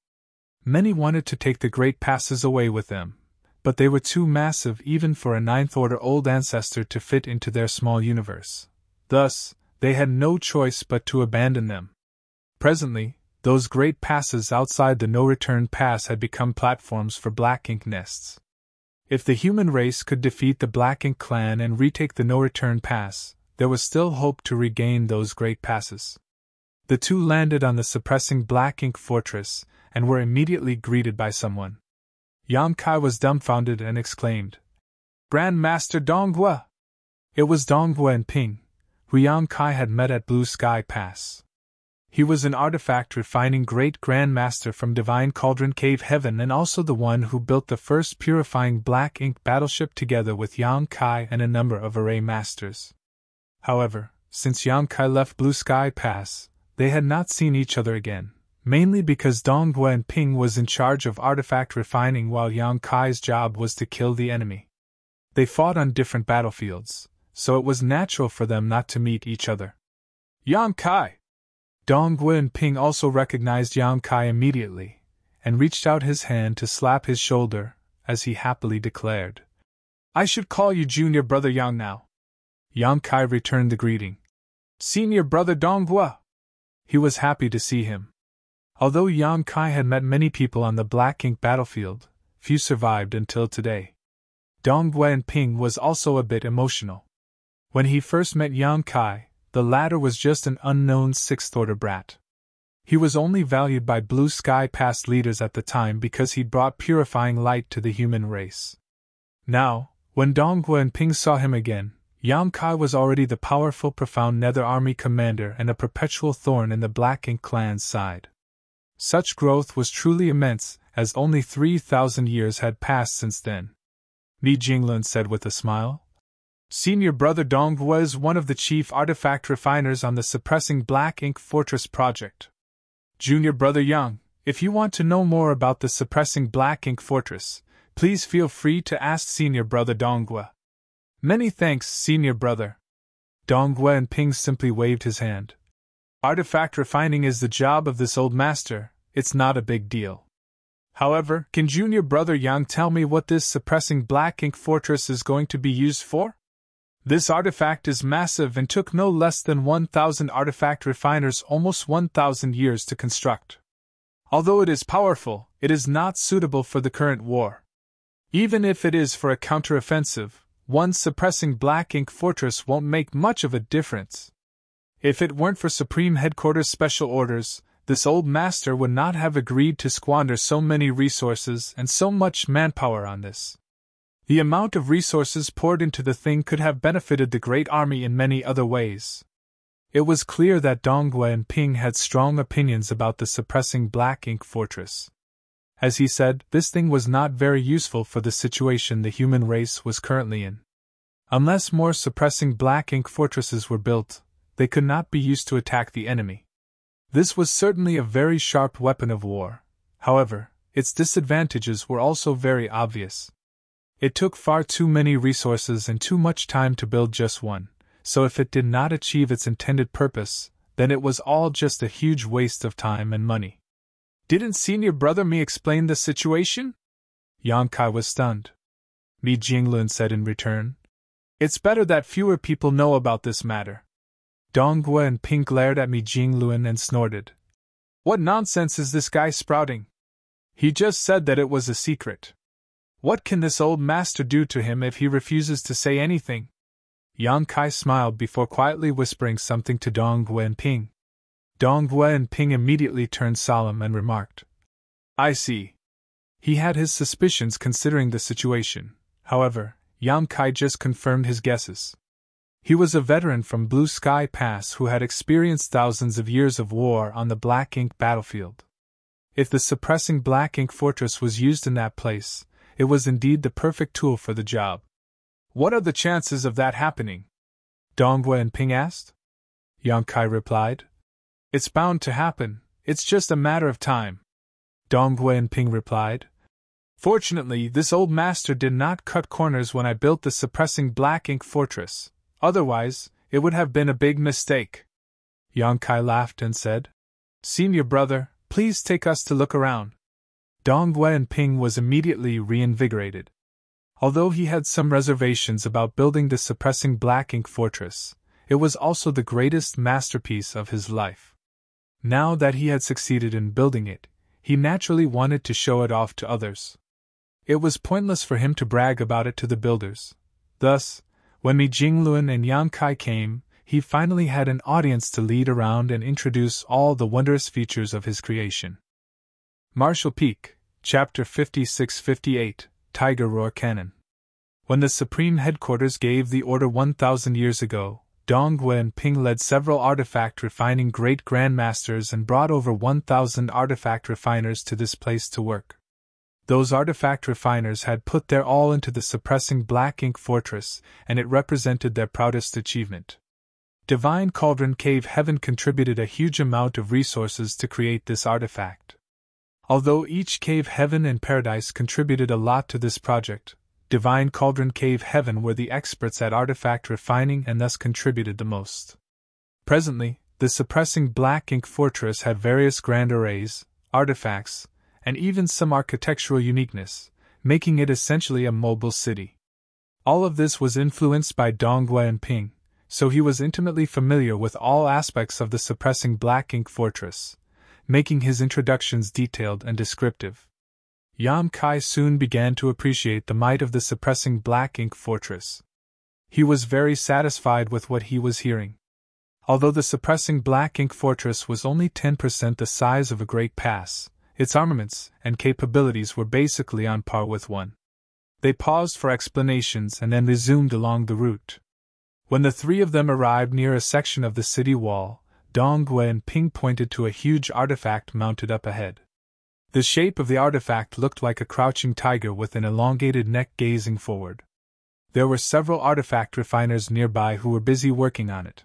Many wanted to take the great passes away with them, but they were too massive even for a ninth-order old ancestor to fit into their small universe. Thus, they had no choice but to abandon them. Presently, those great passes outside the no-return pass had become platforms for Black Ink nests. If the human race could defeat the Black Ink clan and retake the no-return pass, there was still hope to regain those great passes. The two landed on the suppressing Black Ink fortress, and were immediately greeted by someone. Yang Kai was dumbfounded and exclaimed, "Grand Master Donghua!" It was Donghua and Ping, who Yang Kai had met at Blue Sky Pass. He was an artifact refining great Grand Master from Divine Cauldron Cave Heaven and also the one who built the first purifying Black Ink battleship together with Yang Kai and a number of array masters. However, since Yang Kai left Blue Sky Pass, they had not seen each other again. Mainly because Donghua and Ping was in charge of artifact refining while Yang Kai's job was to kill the enemy. They fought on different battlefields, so it was natural for them not to meet each other. "Yang Kai!" Donghua and Ping also recognized Yang Kai immediately, and reached out his hand to slap his shoulder, as he happily declared, "I should call you Junior Brother Yang now." Yang Kai returned the greeting. "Senior Brother Donghua!" He was happy to see him. Although Yang Kai had met many people on the Black Ink battlefield, few survived until today. Donghua and Ping was also a bit emotional. When he first met Yang Kai, the latter was just an unknown sixth-order brat. He was only valued by Blue Sky Pass leaders at the time because he brought purifying light to the human race. Now, when Donghua and Ping saw him again, Yang Kai was already the powerful Profound Nether Army commander and a perpetual thorn in the Black Ink clan's side. Such growth was truly immense, as only 3,000 years had passed since then. Mi Jinglun said with a smile. Senior brother Donghua is one of the chief artifact refiners on the Suppressing Black Ink Fortress project. Junior brother Yang, if you want to know more about the Suppressing Black Ink Fortress, please feel free to ask senior brother Donghua. Many thanks, senior brother. Donghua and Ping simply waved his hand. Artifact refining is the job of this old master, it's not a big deal. However, can junior brother Yang tell me what this Suppressing Black Ink Fortress is going to be used for? This artifact is massive and took no less than 1,000 artifact refiners almost 1,000 years to construct. Although it is powerful, it is not suitable for the current war. Even if it is for a counteroffensive, one Suppressing Black Ink Fortress won't make much of a difference. If it weren't for Supreme Headquarters Special Orders, this old master would not have agreed to squander so many resources and so much manpower on this. The amount of resources poured into the thing could have benefited the Great Army in many other ways. It was clear that Donghua and Ping had strong opinions about the Suppressing Black Ink Fortress. As he said, this thing was not very useful for the situation the human race was currently in. Unless more Suppressing Black Ink Fortresses were built, they could not be used to attack the enemy. This was certainly a very sharp weapon of war. However, its disadvantages were also very obvious. It took far too many resources and too much time to build just one, so if it did not achieve its intended purpose, then it was all just a huge waste of time and money. Didn't senior brother Mi explain the situation? Yang Kai was stunned. Mi Jinglun said in return. It's better that fewer people know about this matter. Donghua and Ping glared at Mi Jinglun and snorted. What nonsense is this guy sprouting? He just said that it was a secret. What can this old master do to him if he refuses to say anything? Yang Kai smiled before quietly whispering something to Donghua and Ping. Donghua and Ping immediately turned solemn and remarked. I see. He had his suspicions considering the situation. However, Yang Kai just confirmed his guesses. He was a veteran from Blue Sky Pass who had experienced thousands of years of war on the Black Ink battlefield. If the Suppressing Black Ink Fortress was used in that place, it was indeed the perfect tool for the job. What are the chances of that happening? Donghua and Ping asked. Yang Kai replied. It's bound to happen, it's just a matter of time. Donghua and Ping replied. Fortunately, this old master did not cut corners when I built the Suppressing Black Ink Fortress, otherwise, it would have been a big mistake. Yang Kai laughed and said, Senior brother, please take us to look around. Donghua and Ping was immediately reinvigorated. Although he had some reservations about building the Suppressing Black Ink Fortress, it was also the greatest masterpiece of his life. Now that he had succeeded in building it, he naturally wanted to show it off to others. It was pointless for him to brag about it to the builders. Thus, when Mi Jinglun and Yang Kai came, he finally had an audience to lead around and introduce all the wondrous features of his creation. Marshall Peak, Chapter 56-58, Tiger Roar Cannon. When the Supreme Headquarters gave the order 1,000 years ago, Donghua and Ping led several artifact refining great grandmasters and brought over 1,000 artifact refiners to this place to work. Those artifact refiners had put their all into the Suppressing Black Ink Fortress, and it represented their proudest achievement. Divine Cauldron Cave Heaven contributed a huge amount of resources to create this artifact. Although each Cave Heaven and Paradise contributed a lot to this project, Divine Cauldron Cave Heaven were the experts at artifact refining and thus contributed the most. Presently, the Suppressing Black Ink Fortress had various grand arrays, artifacts, and even some architectural uniqueness, making it essentially a mobile city. All of this was influenced by Donghua and Ping, so he was intimately familiar with all aspects of the Suppressing Black Ink Fortress, making his introductions detailed and descriptive. Yang Kai soon began to appreciate the might of the Suppressing Black Ink Fortress. He was very satisfied with what he was hearing. Although the suppressing black ink fortress was only 10% the size of a great pass, its armaments and capabilities were basically on par with one. They paused for explanations and then resumed along the route. When the three of them arrived near a section of the city wall, Dong Gue and Ping pointed to a huge artifact mounted up ahead. The shape of the artifact looked like a crouching tiger with an elongated neck gazing forward. There were several artifact refiners nearby who were busy working on it.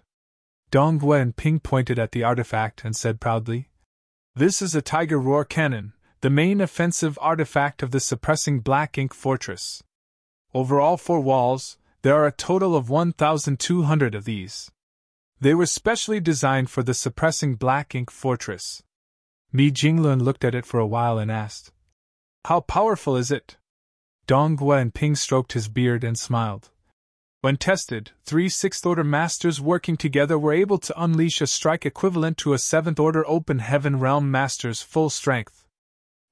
Dong Gue and Ping pointed at the artifact and said proudly, "This is a Tiger Roar cannon, the main offensive artifact of the suppressing black ink fortress. Over all four walls, there are a total of 1,200 of these. They were specially designed for the suppressing black ink fortress." Mi Jinglun looked at it for a while and asked, "How powerful is it?" Dong Gue and Ping stroked his beard and smiled. When tested, 3 6th-order masters working together were able to unleash a strike equivalent to a 7th-order open heaven realm master's full strength.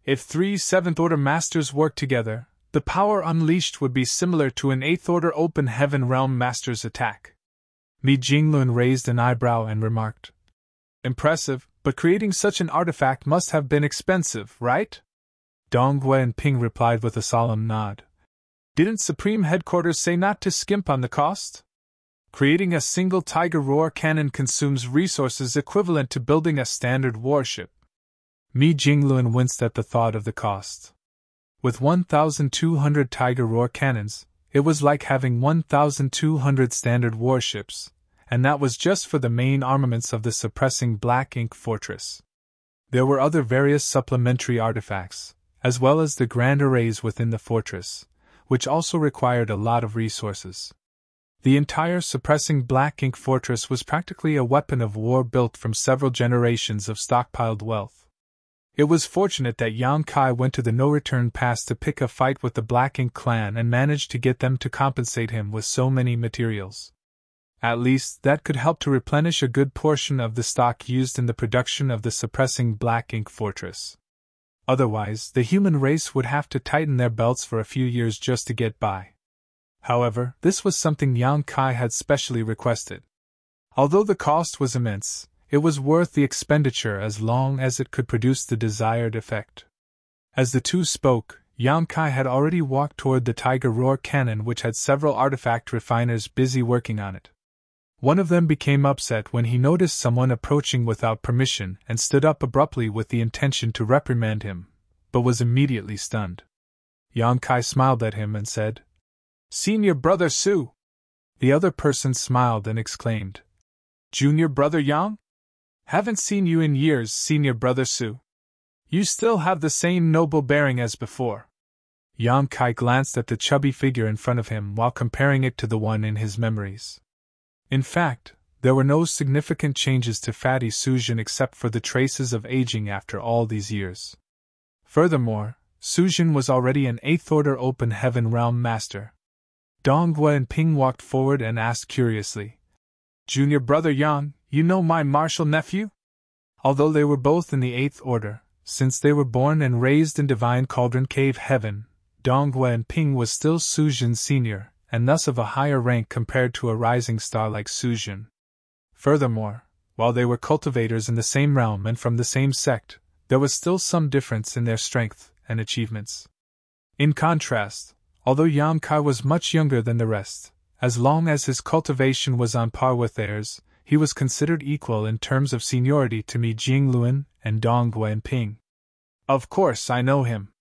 If 3 7th-order masters worked together, the power unleashed would be similar to an 8th-order open heaven realm master's attack. Mi Jinglun raised an eyebrow and remarked, "Impressive, but creating such an artifact must have been expensive, right?" Dong Gue and Ping replied with a solemn nod. "Didn't Supreme Headquarters say not to skimp on the cost? Creating a single Tiger Roar cannon consumes resources equivalent to building a standard warship." Mi Jinglun winced at the thought of the cost. With 1,200 Tiger Roar cannons, it was like having 1,200 standard warships, and that was just for the main armaments of the suppressing black ink fortress. There were other various supplementary artifacts, as well as the grand arrays within the fortress, which also required a lot of resources. The entire suppressing black ink fortress was practically a weapon of war built from several generations of stockpiled wealth. It was fortunate that Yang Kai went to the no-return pass to pick a fight with the Black Ink clan and managed to get them to compensate him with so many materials. At least, that could help to replenish a good portion of the stock used in the production of the suppressing black ink fortress. Otherwise, the human race would have to tighten their belts for a few years just to get by. However, this was something Yang Kai had specially requested. Although the cost was immense, it was worth the expenditure as long as it could produce the desired effect. As the two spoke, Yang Kai had already walked toward the Tiger Roar cannon, which had several artifact refiners busy working on it. One of them became upset when he noticed someone approaching without permission and stood up abruptly with the intention to reprimand him, but was immediately stunned. Yang Kai smiled at him and said, "Senior Brother Su." The other person smiled and exclaimed, "Junior Brother Yang? Haven't seen you in years, Senior Brother Su. You still have the same noble bearing as before." Yang Kai glanced at the chubby figure in front of him while comparing it to the one in his memories. In fact, there were no significant changes to Fatty Sujin except for the traces of aging after all these years. Furthermore, Sujin was already an 8th-order open heaven realm master. Dong Gue and Ping walked forward and asked curiously, "Junior Brother Yang, you know my martial nephew?" Although they were both in the 8th order, since they were born and raised in Divine Cauldron Cave Heaven, Dong Gue and Ping was still Sujin's senior, and thus of a higher rank compared to a rising star like Sujin. Furthermore, while they were cultivators in the same realm and from the same sect, there was still some difference in their strength and achievements. In contrast, although Yang Kai was much younger than the rest, as long as his cultivation was on par with theirs, he was considered equal in terms of seniority to Mi Jinglun and Dong Gue and Ping. "Of course I know him.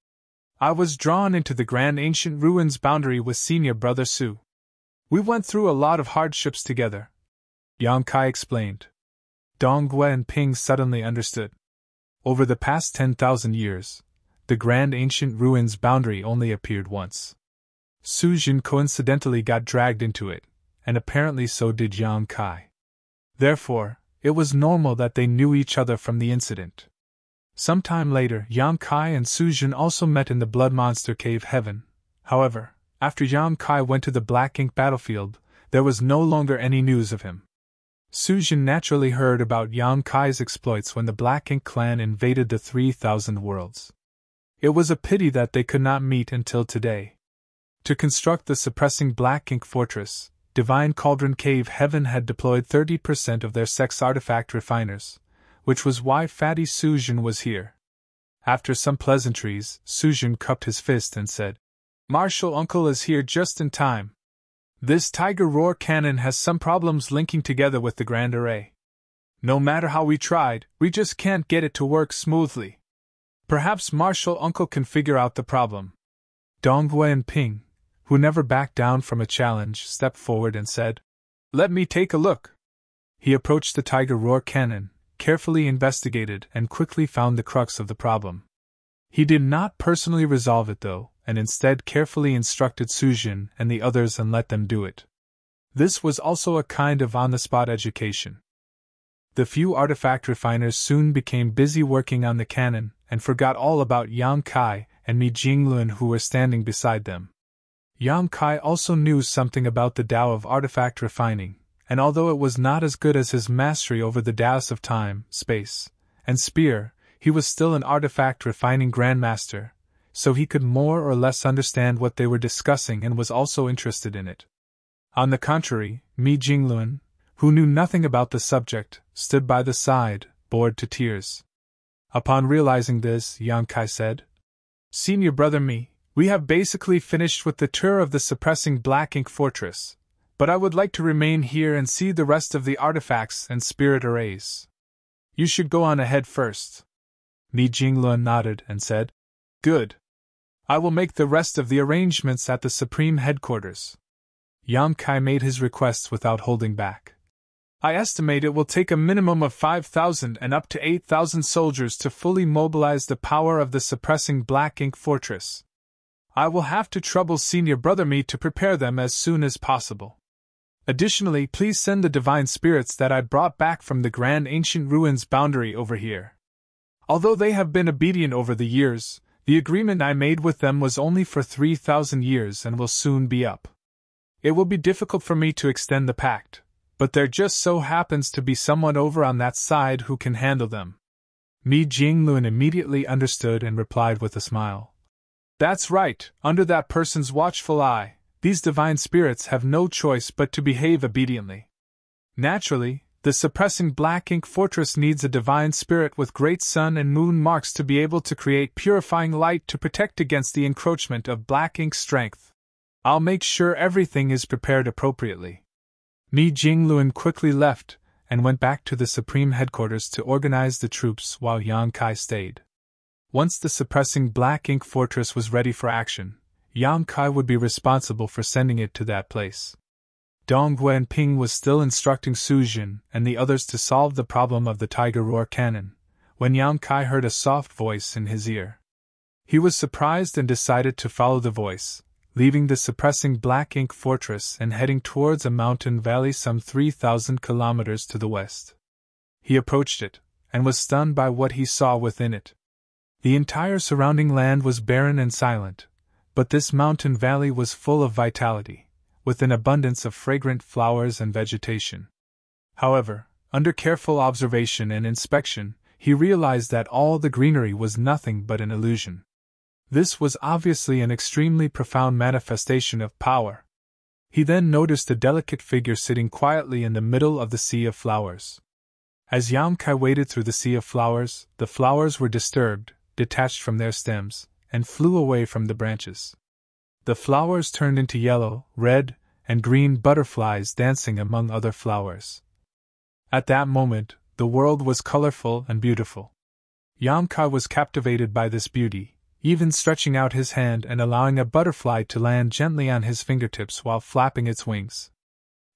I was drawn into the Grand Ancient Ruins boundary with Senior Brother Su. We went through a lot of hardships together," Yang Kai explained. Dong Gue and Ping suddenly understood. Over the past 10,000 years, the Grand Ancient Ruins boundary only appeared once. Sujin coincidentally got dragged into it, and apparently so did Yang Kai. Therefore, it was normal that they knew each other from the incident. Sometime later, Yang Kai and Sujin also met in the Blood Monster Cave Heaven. However, after Yang Kai went to the Black Ink battlefield, there was no longer any news of him. Sujin naturally heard about Yang Kai's exploits when the Black Ink clan invaded the 3,000 worlds. It was a pity that they could not meet until today. To construct the suppressing Black Ink fortress, Divine Cauldron Cave Heaven had deployed 30% of their sex artifact refiners, which was why Fatty Sujin was here. After some pleasantries, Sujin cupped his fist and said, "Marshal Uncle is here just in time. This Tiger Roar cannon has some problems linking together with the Grand Array. No matter how we tried, we just can't get it to work smoothly. Perhaps Marshal Uncle can figure out the problem." Donghui and Ping, who never backed down from a challenge, stepped forward and said, "Let me take a look." He approached the Tiger Roar cannon, carefully investigated, and quickly found the crux of the problem. He did not personally resolve it though, and instead carefully instructed Sujin and the others and let them do it. This was also a kind of on-the-spot education. The few artifact refiners soon became busy working on the cannon, and forgot all about Yang Kai and Mi Jinglun who were standing beside them. Yang Kai also knew something about the Tao of artifact refining, and although it was not as good as his mastery over the Taos of time, space, and spear, he was still an artifact refining grandmaster, so he could more or less understand what they were discussing and was also interested in it. On the contrary, Mi Jinglun, who knew nothing about the subject, stood by the side, bored to tears. Upon realizing this, Yang Kai said, "Senior brother Mi, we have basically finished with the tour of the suppressing Black Ink Fortress, but I would like to remain here and see the rest of the artifacts and spirit arrays. You should go on ahead first." Mi Jinglun nodded and said, "Good. I will make the rest of the arrangements at the Supreme Headquarters." Yang Kai made his requests without holding back. "I estimate it will take a minimum of 5,000 and up to 8,000 soldiers to fully mobilize the power of the suppressing Black Ink Fortress. I will have to trouble Senior Brother Me to prepare them as soon as possible. Additionally, please send the divine spirits that I brought back from the Grand Ancient Ruins boundary over here. Although they have been obedient over the years, the agreement I made with them was only for 3,000 years and will soon be up. It will be difficult for me to extend the pact, but there just so happens to be someone over on that side who can handle them." Mi Jinglun immediately understood and replied with a smile, "That's right, under that person's watchful eye, these divine spirits have no choice but to behave obediently. Naturally, the suppressing Black Ink Fortress needs a divine spirit with great sun and moon marks to be able to create purifying light to protect against the encroachment of Black Ink's strength. I'll make sure everything is prepared appropriately." Mi Jinglun quickly left and went back to the Supreme Headquarters to organize the troops while Yang Kai stayed. Once the suppressing Black Ink Fortress was ready for action, Yang Kai would be responsible for sending it to that place. Dong Wenping was still instructing Sujin and the others to solve the problem of the Tiger Roar cannon, when Yang Kai heard a soft voice in his ear. He was surprised and decided to follow the voice, leaving the suppressing Black Ink Fortress and heading towards a mountain valley some 3,000 kilometers to the west. He approached it, and was stunned by what he saw within it. The entire surrounding land was barren and silent, but this mountain valley was full of vitality, with an abundance of fragrant flowers and vegetation. However, under careful observation and inspection, he realized that all the greenery was nothing but an illusion. This was obviously an extremely profound manifestation of power. He then noticed a delicate figure sitting quietly in the middle of the sea of flowers. As Yang Kai waded through the sea of flowers, the flowers were disturbed, detached from their stems, and flew away from the branches. The flowers turned into yellow, red, and green butterflies dancing among other flowers. At that moment, the world was colorful and beautiful. Yang Kai was captivated by this beauty, even stretching out his hand and allowing a butterfly to land gently on his fingertips while flapping its wings.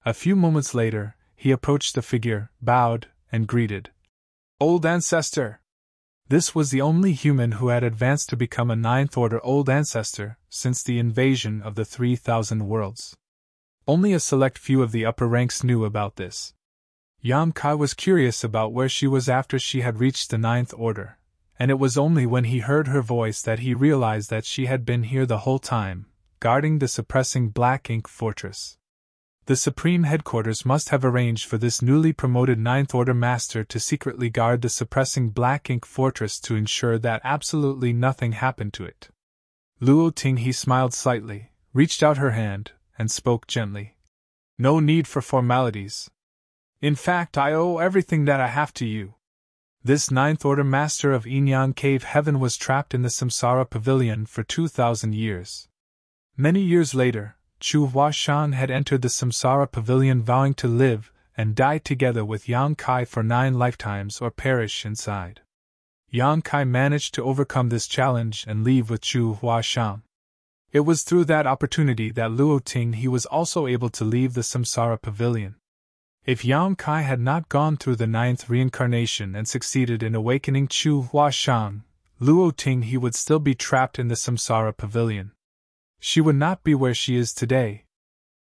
A few moments later, he approached the figure, bowed, and greeted, "Old Ancestor!" This was the only human who had advanced to become a ninth-order Old Ancestor since the invasion of the 3,000 worlds. Only a select few of the upper ranks knew about this. Yang Kai was curious about where she was after she had reached the ninth order, and it was only when he heard her voice that he realized that she had been here the whole time, guarding the suppressing Black Ink Fortress. The Supreme Headquarters must have arranged for this newly promoted Ninth Order Master to secretly guard the suppressing Black Ink Fortress to ensure that absolutely nothing happened to it. Luo Ting he smiled slightly, reached out her hand, and spoke gently. No need for formalities. In fact, I owe everything that I have to you. This Ninth Order Master of Inyan Cave Heaven was trapped in the Samsara Pavilion for 2,000 years. Many years later, Chu Huashan had entered the Samsara Pavilion vowing to live and die together with Yang Kai for 9 lifetimes or perish inside. Yang Kai managed to overcome this challenge and leave with Chu Huashan. It was through that opportunity that Luo Ting he was also able to leave the Samsara Pavilion. If Yang Kai had not gone through the 9th reincarnation and succeeded in awakening Chu Huashan, Luo Ting he would still be trapped in the Samsara Pavilion. She would not be where she is today.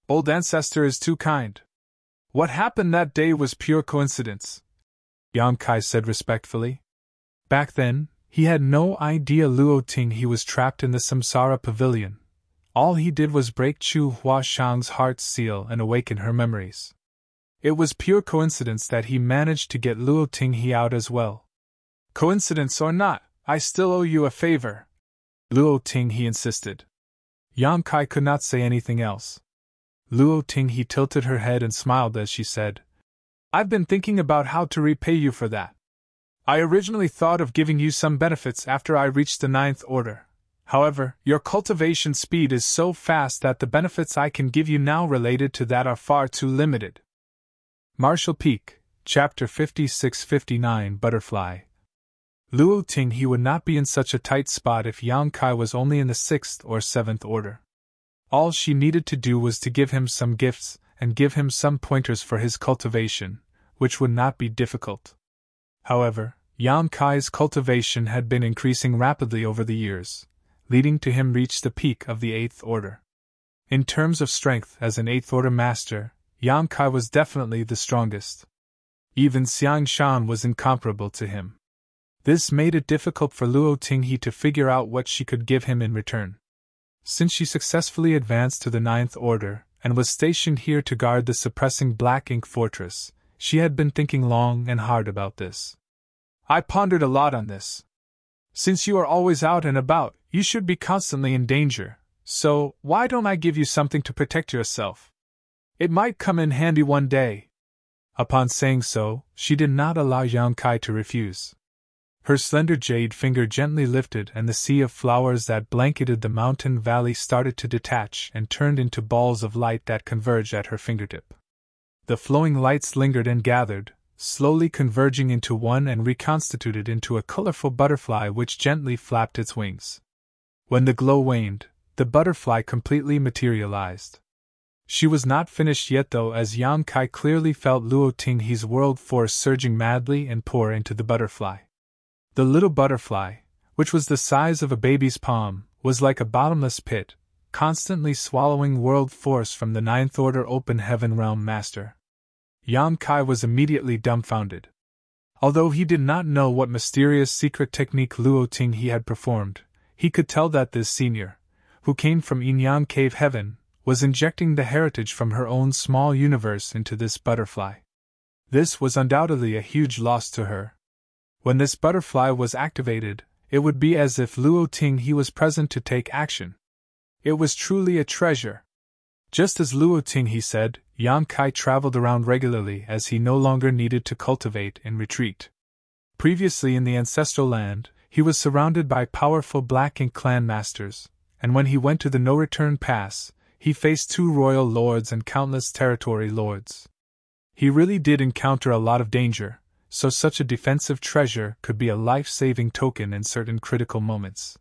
Old ancestor is too kind. What happened that day was pure coincidence, Yang Kai said respectfully. Back then, he had no idea Luo Ting he was trapped in the Samsara Pavilion. All he did was break Chu Huashan's heart seal and awaken her memories. It was pure coincidence that he managed to get Luo Ting he out as well. Coincidence or not, I still owe you a favor, Luo Ting he insisted. Yang Kai could not say anything else. Luo Ting he tilted her head and smiled as she said, I've been thinking about how to repay you for that. I originally thought of giving you some benefits after I reached the 9th Order. However, your cultivation speed is so fast that the benefits I can give you now related to that are far too limited. Marshall Peak, Chapter 56-59 Butterfly. Luo Ting he would not be in such a tight spot if Yang Kai was only in the 6th or 7th Order. All she needed to do was to give him some gifts and give him some pointers for his cultivation, which would not be difficult. However, Yang Kai's cultivation had been increasing rapidly over the years, leading to him reach the peak of the 8th Order. In terms of strength as an 8th Order Master, Yang Kai was definitely the strongest. Even Xiang Shan was incomparable to him. This made it difficult for Luo Ting he to figure out what she could give him in return. Since she successfully advanced to the 9th Order and was stationed here to guard the suppressing Black Ink Fortress, she had been thinking long and hard about this. I pondered a lot on this. Since you are always out and about, you should be constantly in danger, so why don't I give you something to protect yourself? It might come in handy one day. Upon saying so, she did not allow Yang Kai to refuse. Her slender jade finger gently lifted and the sea of flowers that blanketed the mountain valley started to detach and turned into balls of light that converged at her fingertip. The flowing lights lingered and gathered, slowly converging into one and reconstituted into a colorful butterfly which gently flapped its wings. When the glow waned, the butterfly completely materialized. She was not finished yet though, as Yang Kai clearly felt Luo Ting he's world force surging madly and pour into the butterfly. The little butterfly, which was the size of a baby's palm, was like a bottomless pit, constantly swallowing world force from the 9th Order Open Heaven Realm Master. Yang Kai was immediately dumbfounded. Although he did not know what mysterious secret technique Luo Ting he had performed, he could tell that this senior, who came from Inyan Cave Heaven, was injecting the heritage from her own small universe into this butterfly. This was undoubtedly a huge loss to her. When this butterfly was activated, it would be as if Luo Ting he was present to take action. It was truly a treasure. Just as Luo Ting he said, Yang Kai traveled around regularly as he no longer needed to cultivate in retreat. Previously in the ancestral land, he was surrounded by powerful Black Ink clan masters, and when he went to the no-return pass, he faced 2 royal lords and countless territory lords. He really did encounter a lot of danger, so such a defensive treasure could be a life-saving token in certain critical moments.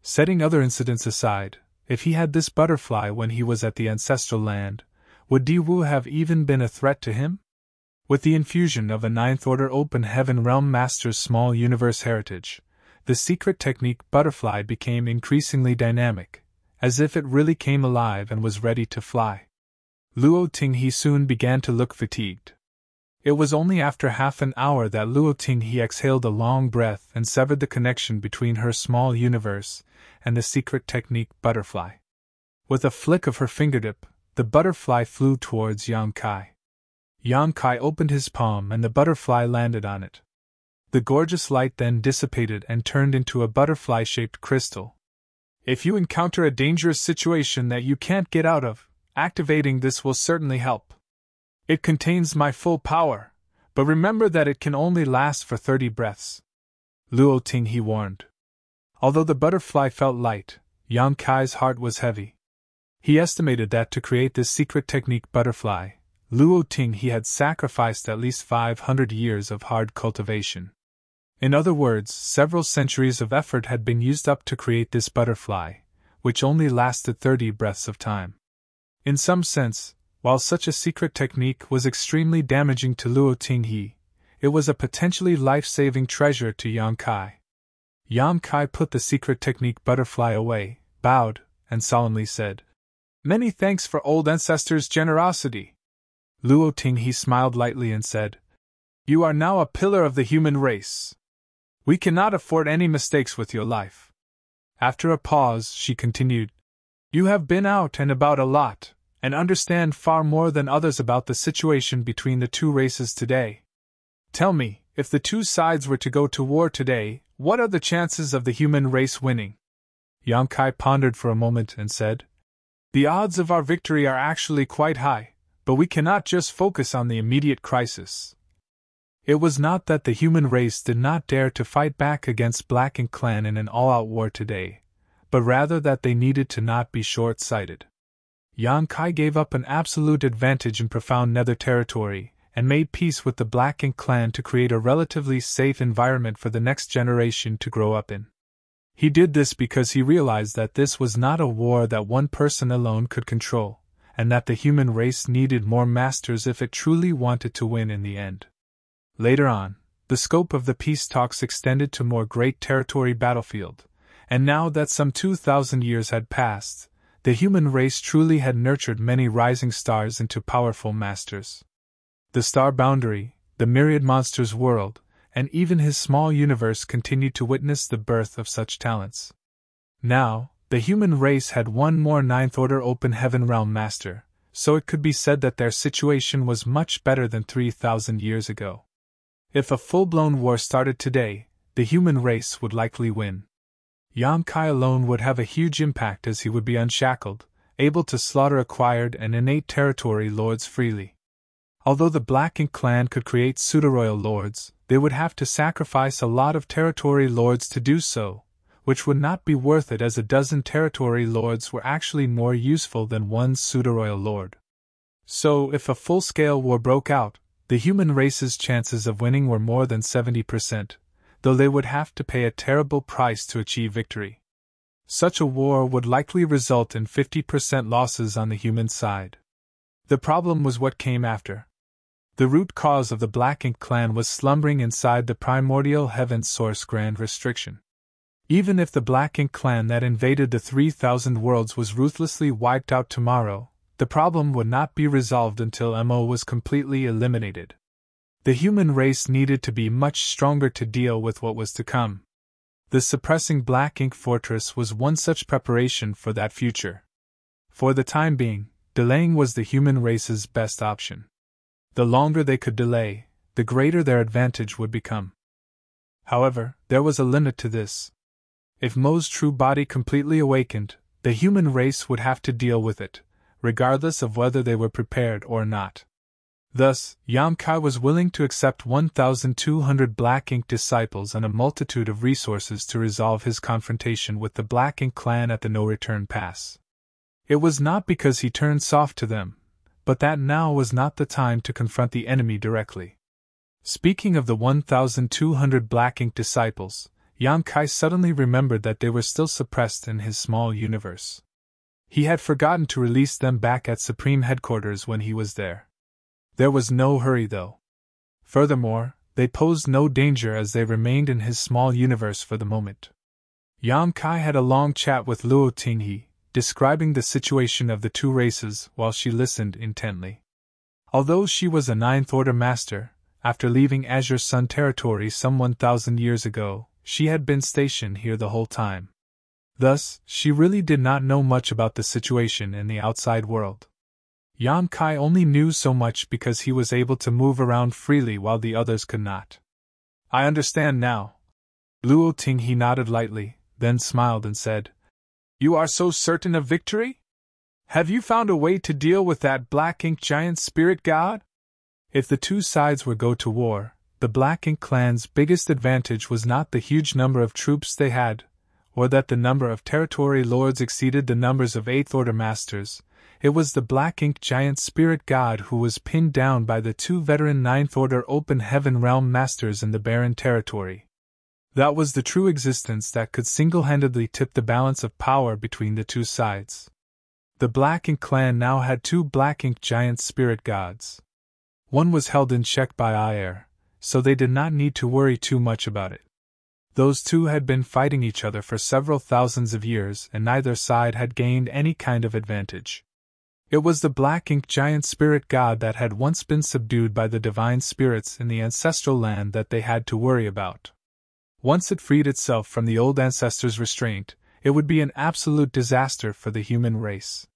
Setting other incidents aside, if he had this butterfly when he was at the ancestral land, would Di Wu have even been a threat to him? With the infusion of a 9th Order Open Heaven Realm Master's small universe heritage, the secret technique butterfly became increasingly dynamic, as if it really came alive and was ready to fly. Luo Ting he soon began to look fatigued. It was only after half an hour that Luo Ting he exhaled a long breath and severed the connection between her small universe and the secret technique butterfly. With a flick of her fingertip, the butterfly flew towards Yang Kai. Yang Kai opened his palm and the butterfly landed on it. The gorgeous light then dissipated and turned into a butterfly-shaped crystal. If you encounter a dangerous situation that you can't get out of, Activating this will certainly help. It contains my full power, but remember that it can only last for 30 breaths. Luo Tinghe warned. Although the butterfly felt light, Yang Kai's heart was heavy. He estimated that to create this secret technique butterfly, Luo Tinghe had sacrificed at least 500 years of hard cultivation. In other words, several centuries of effort had been used up to create this butterfly, which only lasted 30 breaths of time. In some sense, while such a secret technique was extremely damaging to Luo Tinghe, it was a potentially life-saving treasure to Yang Kai. Yang Kai put the secret technique butterfly away, bowed, and solemnly said, "Many thanks for old ancestors' generosity." Luo Tinghe smiled lightly and said, "You are now a pillar of the human race. We cannot afford any mistakes with your life." After a pause, she continued, "You have been out and about a lot, and understand far more than others about the situation between the two races today. Tell me, if the two sides were to go to war today, what are the chances of the human race winning?" Yang Kai pondered for a moment and said, "The odds of our victory are actually quite high, but we cannot just focus on the immediate crisis." It was not that the human race did not dare to fight back against Black Ink Clan in an all-out war today, but rather that they needed to not be short-sighted. Yang Kai gave up an absolute advantage in profound nether territory, and made peace with the Black Ink Clan to create a relatively safe environment for the next generation to grow up in. He did this because he realized that this was not a war that one person alone could control, and that the human race needed more masters if it truly wanted to win in the end. Later on, the scope of the peace talks extended to more great territory battlefield, and now that some 2,000 years had passed, the human race truly had nurtured many rising stars into powerful masters. The star boundary, the myriad monsters world, and even his small universe continued to witness the birth of such talents. Now, the human race had one more ninth-order open heaven realm master, so it could be said that their situation was much better than 3,000 years ago. If a full-blown war started today, the human race would likely win. Yang Kai alone would have a huge impact as he would be unshackled, able to slaughter acquired and innate territory lords freely. Although the Black Ink Clan could create pseudo-royal lords, they would have to sacrifice a lot of territory lords to do so, which would not be worth it as a dozen territory lords were actually more useful than one pseudo-royal lord. So, if a full-scale war broke out, the human race's chances of winning were more than 70%, though they would have to pay a terrible price to achieve victory. Such a war would likely result in 50% losses on the human side. The problem was what came after. The root cause of the Black Ink Clan was slumbering inside the primordial heaven source grand restriction. Even if the Black Ink Clan that invaded the 3,000 worlds was ruthlessly wiped out tomorrow, the problem would not be resolved until MO was completely eliminated. The human race needed to be much stronger to deal with what was to come. The suppressing Black Ink Fortress was one such preparation for that future. For the time being, delaying was the human race's best option. The longer they could delay, the greater their advantage would become. However, there was a limit to this. If Mo's true body completely awakened, the human race would have to deal with it, regardless of whether they were prepared or not. Thus, Yang Kai was willing to accept 1,200 Black Ink disciples and a multitude of resources to resolve his confrontation with the Black Ink Clan at the no-return pass. It was not because he turned soft to them, but that now was not the time to confront the enemy directly. Speaking of the 1,200 Black Ink disciples, Yang Kai suddenly remembered that they were still suppressed in his small universe. He had forgotten to release them back at Supreme Headquarters when he was there. There was no hurry though. Furthermore, they posed no danger as they remained in his small universe for the moment. Yang Kai had a long chat with Luo Tinghe, describing the situation of the two races while she listened intently. Although she was a ninth-order master, after leaving Azure Sun territory some 1,000 years ago, she had been stationed here the whole time. Thus, she really did not know much about the situation in the outside world. Yang Kai only knew so much because he was able to move around freely while the others could not. "I understand now." Luo Tinghe nodded lightly, then smiled and said, "You are so certain of victory?" Have you found a way to deal with that black ink giant spirit god? If the two sides were go to war, the Black Ink clan's biggest advantage was not the huge number of troops they had, or that the number of territory lords exceeded the numbers of Eighth Order masters. It was the Black Ink giant spirit god who was pinned down by the two veteran Ninth Order Open Heaven Realm masters in the barren territory. That was the true existence that could single-handedly tip the balance of power between the two sides. The Black Ink clan now had two Black Ink giant spirit gods. One was held in check by Ayer, so they did not need to worry too much about it. Those two had been fighting each other for several thousands of years, and neither side had gained any kind of advantage. It was the Black Ink giant spirit god that had once been subdued by the divine spirits in the ancestral land that they had to worry about. Once it freed itself from the old ancestors' restraint, it would be an absolute disaster for the human race.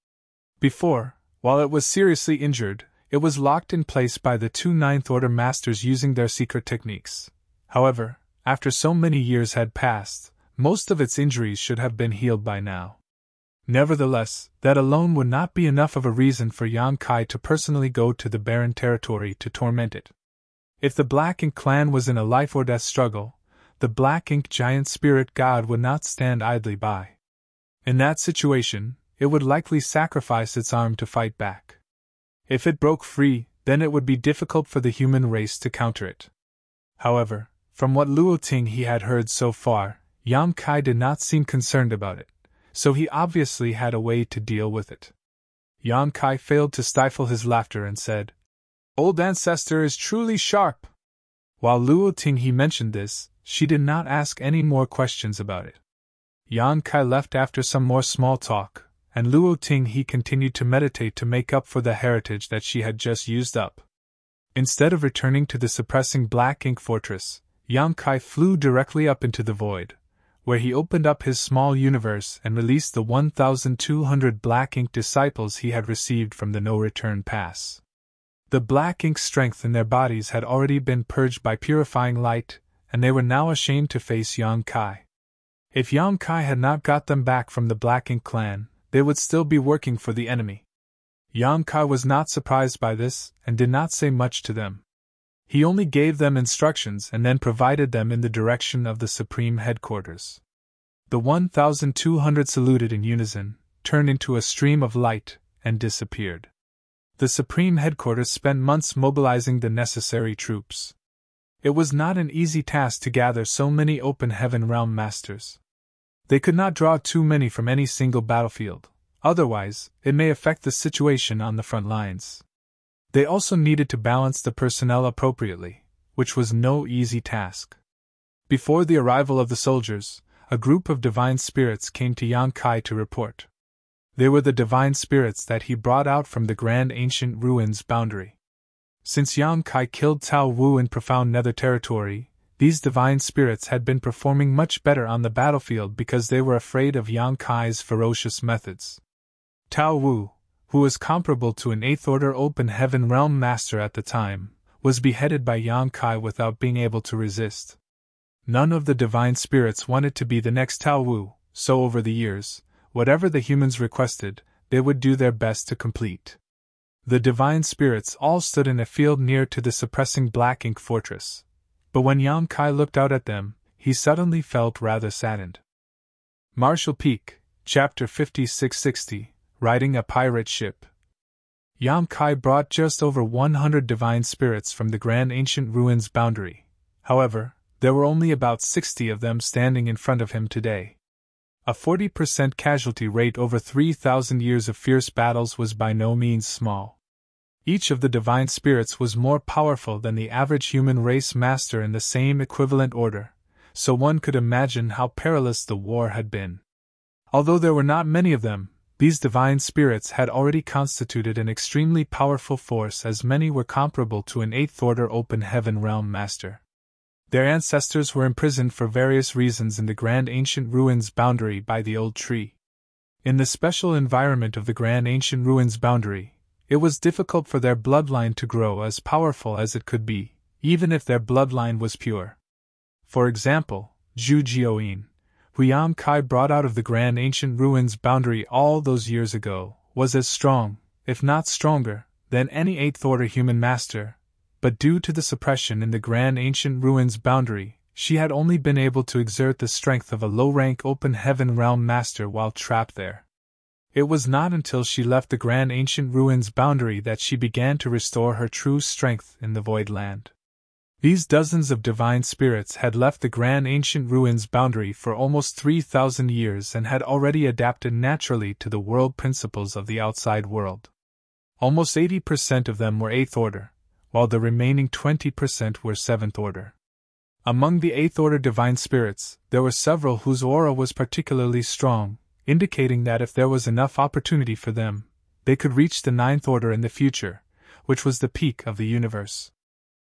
Before, while it was seriously injured, it was locked in place by the two Ninth Order masters using their secret techniques. However, after so many years had passed, most of its injuries should have been healed by now. Nevertheless, that alone would not be enough of a reason for Yang Kai to personally go to the barren territory to torment it. If the Black Ink clan was in a life or death struggle, the Black Ink giant spirit god would not stand idly by. In that situation, it would likely sacrifice its arm to fight back. If it broke free, then it would be difficult for the human race to counter it. However, from what Luo Ting he had heard so far, Yang Kai did not seem concerned about it, so he obviously had a way to deal with it. Yang Kai failed to stifle his laughter and said, "Old ancestor is truly sharp." While Luo Ting he mentioned this, she did not ask any more questions about it. Yang Kai left after some more small talk, and Luo Ting he continued to meditate to make up for the heritage that she had just used up. Instead of returning to the suppressing Black Ink fortress, Yang Kai flew directly up into the void, where he opened up his small universe and released the 1,200 Black Ink disciples he had received from the no-return pass. The Black Ink strength in their bodies had already been purged by purifying light, and they were now ashamed to face Yang Kai. If Yang Kai had not got them back from the Black Ink clan, they would still be working for the enemy. Yang Kai was not surprised by this, and did not say much to them. He only gave them instructions and then provided them in the direction of the Supreme Headquarters. The 1,200 saluted in unison, turned into a stream of light, and disappeared. The Supreme Headquarters spent months mobilizing the necessary troops. It was not an easy task to gather so many Open Heaven Realm masters. They could not draw too many from any single battlefield, otherwise, it may affect the situation on the front lines. They also needed to balance the personnel appropriately, which was no easy task. Before the arrival of the soldiers, a group of divine spirits came to Yang Kai to report. They were the divine spirits that he brought out from the Grand Ancient Ruins boundary. Since Yang Kai killed Tao Wu in Profound Nether Territory, these divine spirits had been performing much better on the battlefield because they were afraid of Yang Kai's ferocious methods. Tao Wu, who was comparable to an Eighth Order Open Heaven Realm master at the time, was beheaded by Yang Kai without being able to resist. None of the divine spirits wanted to be the next Tao Wu, so over the years, whatever the humans requested, they would do their best to complete. The divine spirits all stood in a field near to the suppressing Black Ink fortress. But when Yang Kai looked out at them, he suddenly felt rather saddened. Marshall Peak, Chapter 5660, Riding a Pirate Ship. Yang Kai brought just over 100 divine spirits from the Grand Ancient Ruins boundary. However, there were only about 60 of them standing in front of him today. A 40% casualty rate over 3,000 years of fierce battles was by no means small. Each of the divine spirits was more powerful than the average human race master in the same equivalent order, so one could imagine how perilous the war had been. Although there were not many of them, these divine spirits had already constituted an extremely powerful force, as many were comparable to an Eighth Order Open Heaven Realm master. Their ancestors were imprisoned for various reasons in the Grand Ancient Ruins boundary by the old tree. In the special environment of the Grand Ancient Ruins boundary, it was difficult for their bloodline to grow as powerful as it could be, even if their bloodline was pure. For example, Zhu Jioyin, who Yang Kai brought out of the Grand Ancient Ruins boundary all those years ago, was as strong, if not stronger, than any 8th Order human master, but due to the suppression in the Grand Ancient Ruins boundary, she had only been able to exert the strength of a low-rank Open Heaven Realm master while trapped there. It was not until she left the Grand Ancient Ruins boundary that she began to restore her true strength in the Void Land. These dozens of divine spirits had left the Grand Ancient Ruins boundary for almost 3,000 years and had already adapted naturally to the world principles of the outside world. Almost 80% of them were 8th Order, while the remaining 20% were 7th Order. Among the 8th Order divine spirits, there were several whose aura was particularly strong, indicating that if there was enough opportunity for them, they could reach the 9th Order in the future, which was the peak of the universe.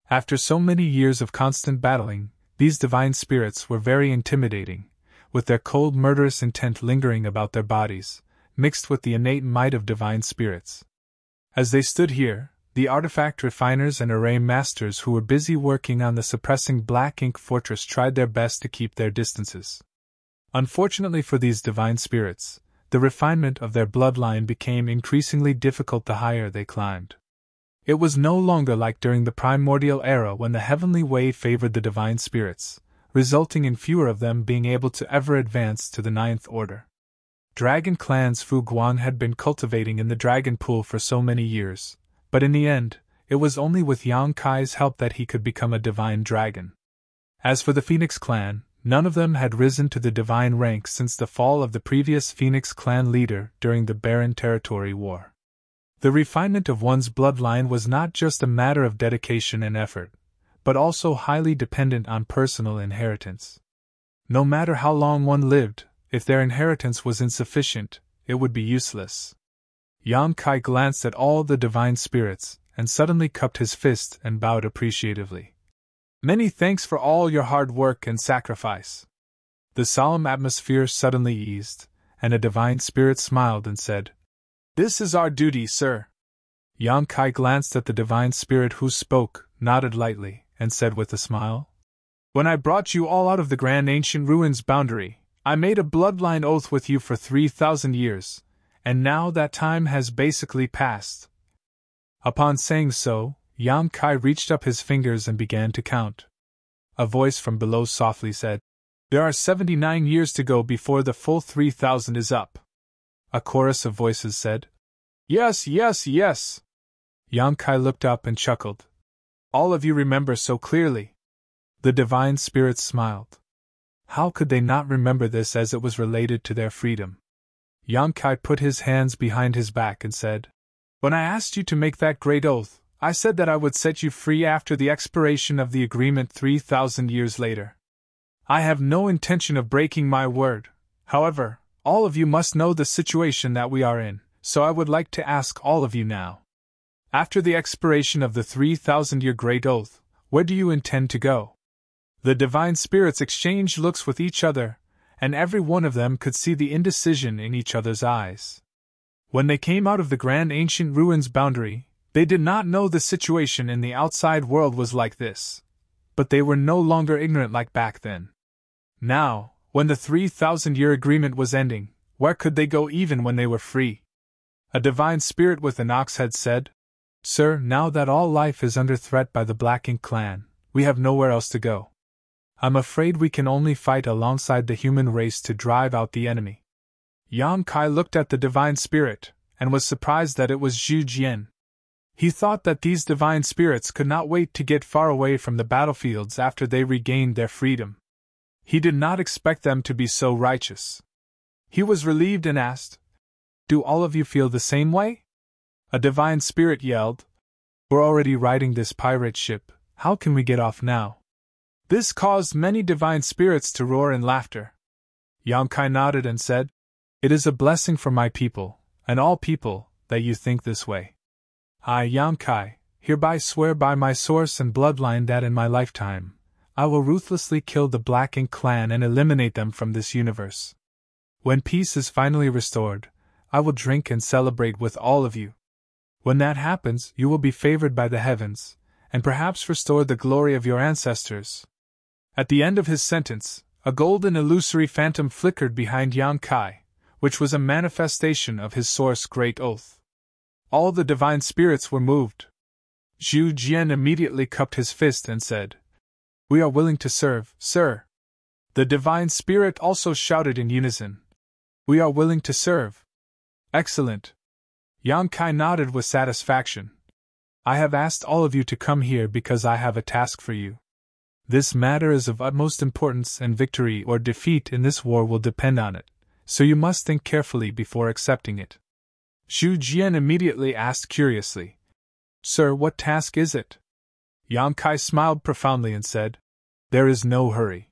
After so many years of constant battling, these divine spirits were very intimidating, with their cold murderous intent lingering about their bodies, mixed with the innate might of divine spirits. As they stood here, the artifact refiners and array masters who were busy working on the suppressing black ink fortress tried their best to keep their distances. Unfortunately for these divine spirits, the refinement of their bloodline became increasingly difficult the higher they climbed. It was no longer like during the primordial era when the heavenly way favored the divine spirits, resulting in fewer of them being able to ever advance to the 9th Order. Dragon clans Fu Guan had been cultivating in the dragon pool for so many years, but in the end, it was only with Yang Kai's help that he could become a divine dragon. As for the Phoenix clan, none of them had risen to the divine rank since the fall of the previous Phoenix clan leader during the Barren Territory War. The refinement of one's bloodline was not just a matter of dedication and effort, but also highly dependent on personal inheritance. No matter how long one lived, if their inheritance was insufficient, it would be useless. Yang Kai glanced at all the divine spirits, and suddenly cupped his fist and bowed appreciatively. "Many thanks for all your hard work and sacrifice." The solemn atmosphere suddenly eased, and a divine spirit smiled and said, "This is our duty, sir." Yang Kai glanced at the divine spirit who spoke, nodded lightly, and said with a smile, "When I brought you all out of the Grand Ancient Ruins boundary, I made a bloodline oath with you for 3,000 years, and now that time has basically passed." Upon saying so, Yang Kai reached up his fingers and began to count. A voice from below softly said, "There are 79 years to go before the full 3,000 is up." A chorus of voices said, "Yes, yes, yes." Yang Kai looked up and chuckled. "All of you remember so clearly." The divine spirits smiled. How could they not remember this as it was related to their freedom? Yang Kai put his hands behind his back and said, "When I asked you to make that great oath, I said that I would set you free after the expiration of the agreement 3,000 years later. I have no intention of breaking my word. However, all of you must know the situation that we are in, so I would like to ask all of you now. After the expiration of the 3,000-year great oath, where do you intend to go?" The divine spirits exchanged looks with each other, and every one of them could see the indecision in each other's eyes. When they came out of the Grand Ancient Ruins boundary, they did not know the situation in the outside world was like this. But they were no longer ignorant like back then. Now, when the 3,000-year agreement was ending, where could they go even when they were free? A divine spirit with an ox head said, "Sir, now that all life is under threat by the Black Ink clan, we have nowhere else to go. I'm afraid we can only fight alongside the human race to drive out the enemy." Yang Kai looked at the divine spirit, and was surprised that it was Zhu Jian. He thought that these divine spirits could not wait to get far away from the battlefields after they regained their freedom. He did not expect them to be so righteous. He was relieved and asked, "Do all of you feel the same way?" A divine spirit yelled, "We're already riding this pirate ship, how can we get off now?" This caused many divine spirits to roar in laughter. Yang Kai nodded and said, "It is a blessing for my people, and all people, that you think this way. I, Yang Kai, hereby swear by my source and bloodline that in my lifetime, I will ruthlessly kill the Black Ink clan and eliminate them from this universe. When peace is finally restored, I will drink and celebrate with all of you. When that happens, you will be favored by the heavens, and perhaps restore the glory of your ancestors." At the end of his sentence, a golden illusory phantom flickered behind Yang Kai, which was a manifestation of his source great oath. All the divine spirits were moved. Zhu Jian immediately cupped his fist and said, "We are willing to serve, sir." The divine spirit also shouted in unison, "We are willing to serve." Excellent. Yang Kai nodded with satisfaction. "I have asked all of you to come here because I have a task for you. This matter is of utmost importance and victory or defeat in this war will depend on it, so you must think carefully before accepting it." Zhu Jian immediately asked curiously, "Sir, what task is it?" Yang Kai smiled profoundly and said, "There is no hurry.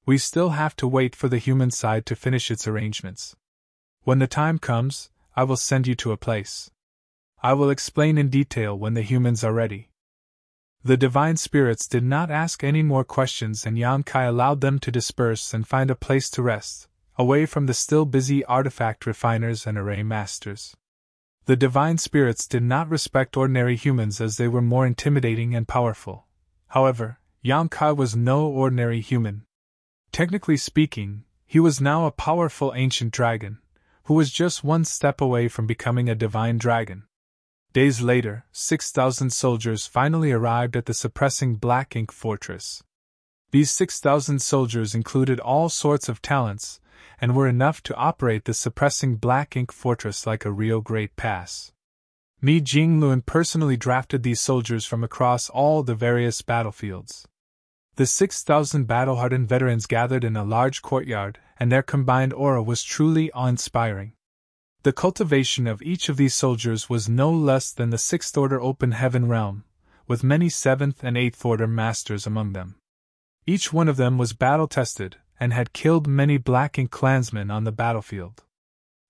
We still have to wait for the human side to finish its arrangements. When the time comes, I will send you to a place. I will explain in detail when the humans are ready." The divine spirits did not ask any more questions, and Yang Kai allowed them to disperse and find a place to rest, away from the still busy artifact refiners and array masters. The divine spirits did not respect ordinary humans as they were more intimidating and powerful. However, Yang Kai was no ordinary human. Technically speaking, he was now a powerful ancient dragon, who was just one step away from becoming a divine dragon. Days later, 6,000 soldiers finally arrived at the suppressing Black Ink Fortress. These 6,000 soldiers included all sorts of talents, and were enough to operate the suppressing Black Ink Fortress like a real great pass. Mi Jingluan personally drafted these soldiers from across all the various battlefields. The 6,000 battle-hardened veterans gathered in a large courtyard, and their combined aura was truly awe-inspiring. The cultivation of each of these soldiers was no less than the 6th Order Open Heaven realm, with many 7th and 8th Order masters among them. Each one of them was battle-tested, and had killed many Black Ink clansmen on the battlefield.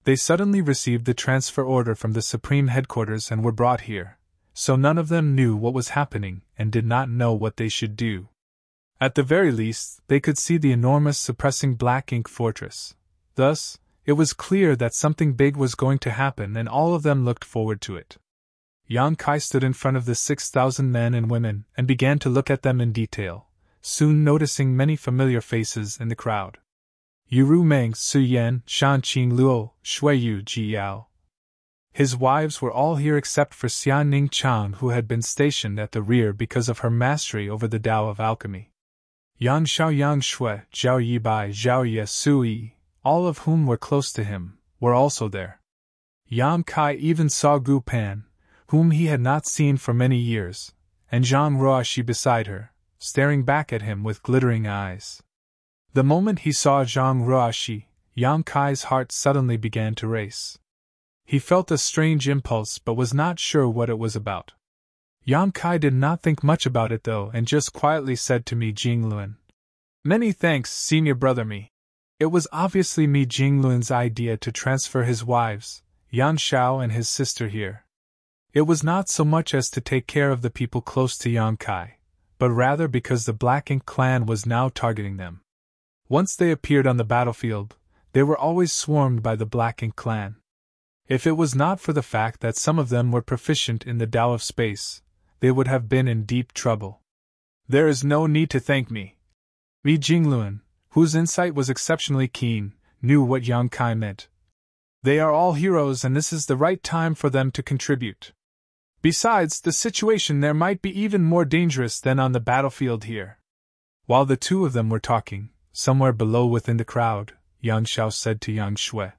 They suddenly received the transfer order from the Supreme Headquarters and were brought here, so none of them knew what was happening and did not know what they should do. At the very least, they could see the enormous suppressing Black Ink Fortress. Thus, it was clear that something big was going to happen, and all of them looked forward to it. Yang Kai stood in front of the 6,000 men and women and began to look at them in detail, soon noticing many familiar faces in the crowd. Yuru Meng, Su Yan, Shan Qing Luo, Shui Yu Ji Yao. His wives were all here except for Xian Ning Chang, who had been stationed at the rear because of her mastery over the Tao of alchemy. Yang Xiao, Yang Shui, Zhao Yibai, Zhao Ye Sui, all of whom were close to him, were also there. Yang Kai even saw Gu Pan, whom he had not seen for many years, and Zhang Ruoxi beside her, staring back at him with glittering eyes. The moment he saw Zhang Ruoxi, Yang Kai's heart suddenly began to race. He felt a strange impulse but was not sure what it was about. Yang Kai did not think much about it though, and just quietly said to Mi Jingluan, "Many thanks, senior brother Mi." It was obviously Mi Jingluan's idea to transfer his wives, Yan Xiao and his sister here. It was not so much as to take care of the people close to Yang Kai, but rather because the Black Ink clan was now targeting them. Once they appeared on the battlefield, they were always swarmed by the Black Ink clan. If it was not for the fact that some of them were proficient in the Tao of space, they would have been in deep trouble. "There is no need to thank me." Mi Jingluan, whose insight was exceptionally keen, knew what Yang Kai meant. They are all heroes and this is the right time for them to contribute. Besides, the situation there might be even more dangerous than on the battlefield here. While the two of them were talking, somewhere below within the crowd, Yang Xiao said to Yang Shui,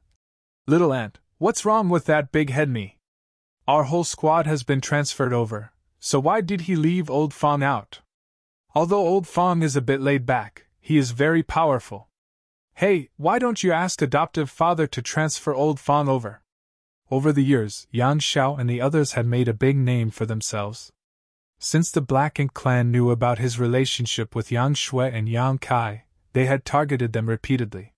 "Little Ant, what's wrong with that big head me? Our whole squad has been transferred over, so why did he leave Old Fong out? Although Old Fong is a bit laid back, he is very powerful. Hey, why don't you ask adoptive father to transfer Old Fong over?" Over the years, Yang Xiao and the others had made a big name for themselves. Since the Black Ink clan knew about his relationship with Yang Shui and Yang Kai, they had targeted them repeatedly.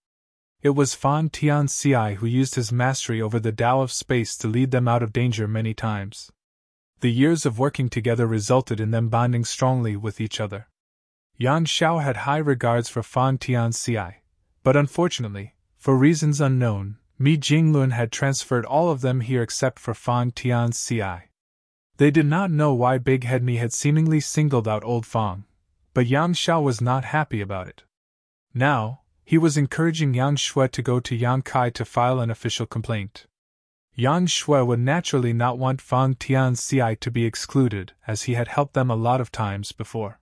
It was Fan Tianxi who used his mastery over the Tao of space to lead them out of danger many times. The years of working together resulted in them bonding strongly with each other. Yang Xiao had high regards for Fan Tianxi, but unfortunately, for reasons unknown, Mi Jingluan had transferred all of them here except for Fan Tianxi. They did not know why Big Head Mi had seemingly singled out Old Fong, but Yang Xiao was not happy about it. Now, he was encouraging Yang Shui to go to Yang Kai to file an official complaint. Yang Shui would naturally not want Fang Tianxi to be excluded, as he had helped them a lot of times before.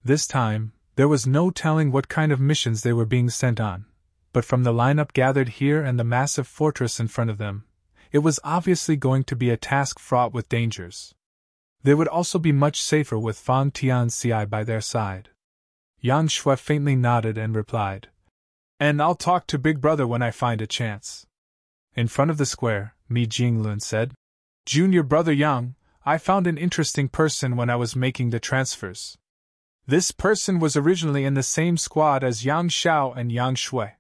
This time, there was no telling what kind of missions they were being sent on, but from the lineup gathered here and the massive fortress in front of them, it was obviously going to be a task fraught with dangers. They would also be much safer with Fang Tianxi by their side. Yang Shui faintly nodded and replied, "And I'll talk to Big Brother when I find a chance." In front of the square, Mi Jinglun said, "Junior Brother Yang, I found an interesting person when I was making the transfers. This person was originally in the same squad as Yang Xiao and Yang Shui.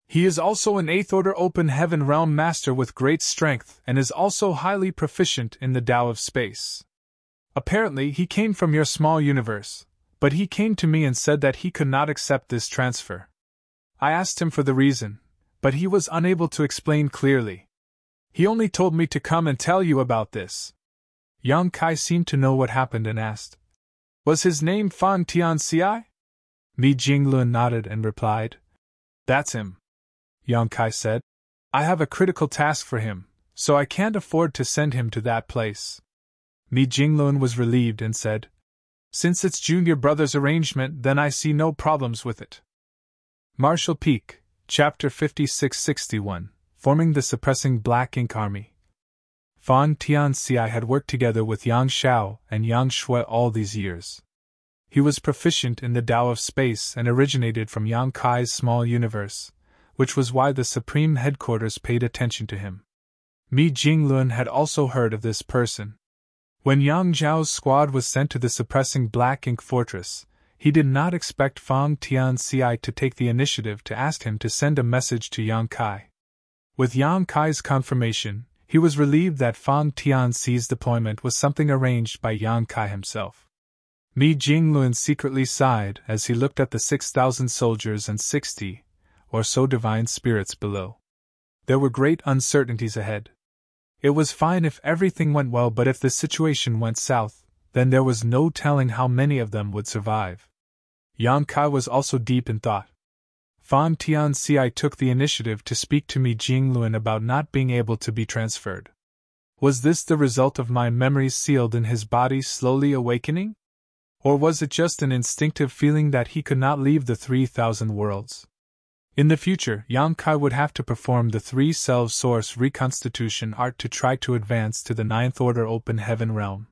He is also an 8th Order Open Heaven Realm Master with great strength and is also highly proficient in the Tao of Space. Apparently he came from your small universe, but he came to me and said that he could not accept this transfer. I asked him for the reason, but he was unable to explain clearly. He only told me to come and tell you about this." Yang Kai seemed to know what happened and asked, "Was his name Fang Tianxi?" Mi Jinglun nodded and replied, "That's him." Yang Kai said, "I have a critical task for him, so I can't afford to send him to that place." Mi Jinglun was relieved and said, "Since it's Junior Brother's arrangement, then I see no problems with it." Marshall Peak, Chapter 5661, Forming the Suppressing Black Ink Army. Fang Tianxi had worked together with Yang Xiao and Yang Shui all these years. He was proficient in the Tao of Space and originated from Yang Kai's small universe, which was why the Supreme Headquarters paid attention to him. Mi Jinglun had also heard of this person. When Yang Zhao's squad was sent to the suppressing Black Ink Fortress, he did not expect Fang Tianxi to take the initiative to ask him to send a message to Yang Kai. With Yang Kai's confirmation, he was relieved that Fang Tianxi's deployment was something arranged by Yang Kai himself. Mi Jinglun secretly sighed as he looked at the 6,000 soldiers and 60 or so divine spirits below. There were great uncertainties ahead. It was fine if everything went well, but if the situation went south, then there was no telling how many of them would survive. Yang Kai was also deep in thought. Fang Tianxi took the initiative to speak to Mi Jinglun about not being able to be transferred. Was this the result of my memories sealed in his body slowly awakening? Or was it just an instinctive feeling that he could not leave the 3,000 worlds? In the future, Yang Kai would have to perform the 3 self source reconstitution art to try to advance to the 9th Order Open Heaven Realm.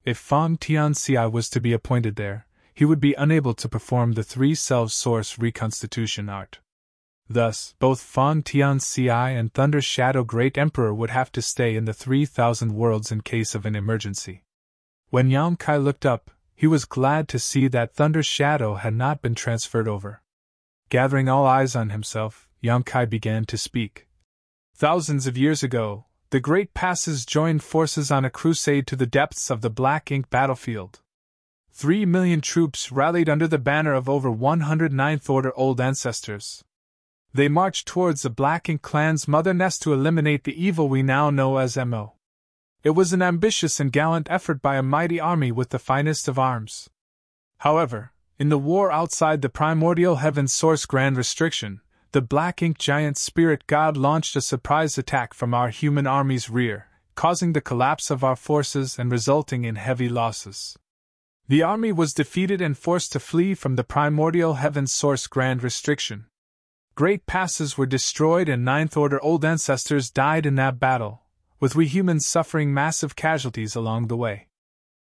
If Fang Tianxi was to be appointed there, he would be unable to perform the 3 self source reconstitution art. Thus, both Fang Tianxi and Thunder Shadow Great Emperor would have to stay in the 3,000 worlds in case of an emergency. When Yang Kai looked up, he was glad to see that Thunder Shadow had not been transferred over. Gathering all eyes on himself, Yang Kai began to speak. Thousands of years ago, the Great Passes joined forces on a crusade to the depths of the Black Ink battlefield. 3 million troops rallied under the banner of over 100 9th Order old ancestors. They marched towards the Black Ink clan's mother nest to eliminate the evil we now know as MO. It was an ambitious and gallant effort by a mighty army with the finest of arms. However, in the war outside the primordial heaven's source Grand Restriction, the Black Ink giant spirit god launched a surprise attack from our human army's rear, causing the collapse of our forces and resulting in heavy losses. The army was defeated and forced to flee from the primordial heaven's source Grand Restriction. Great passes were destroyed and 9th Order old ancestors died in that battle, with we humans suffering massive casualties along the way.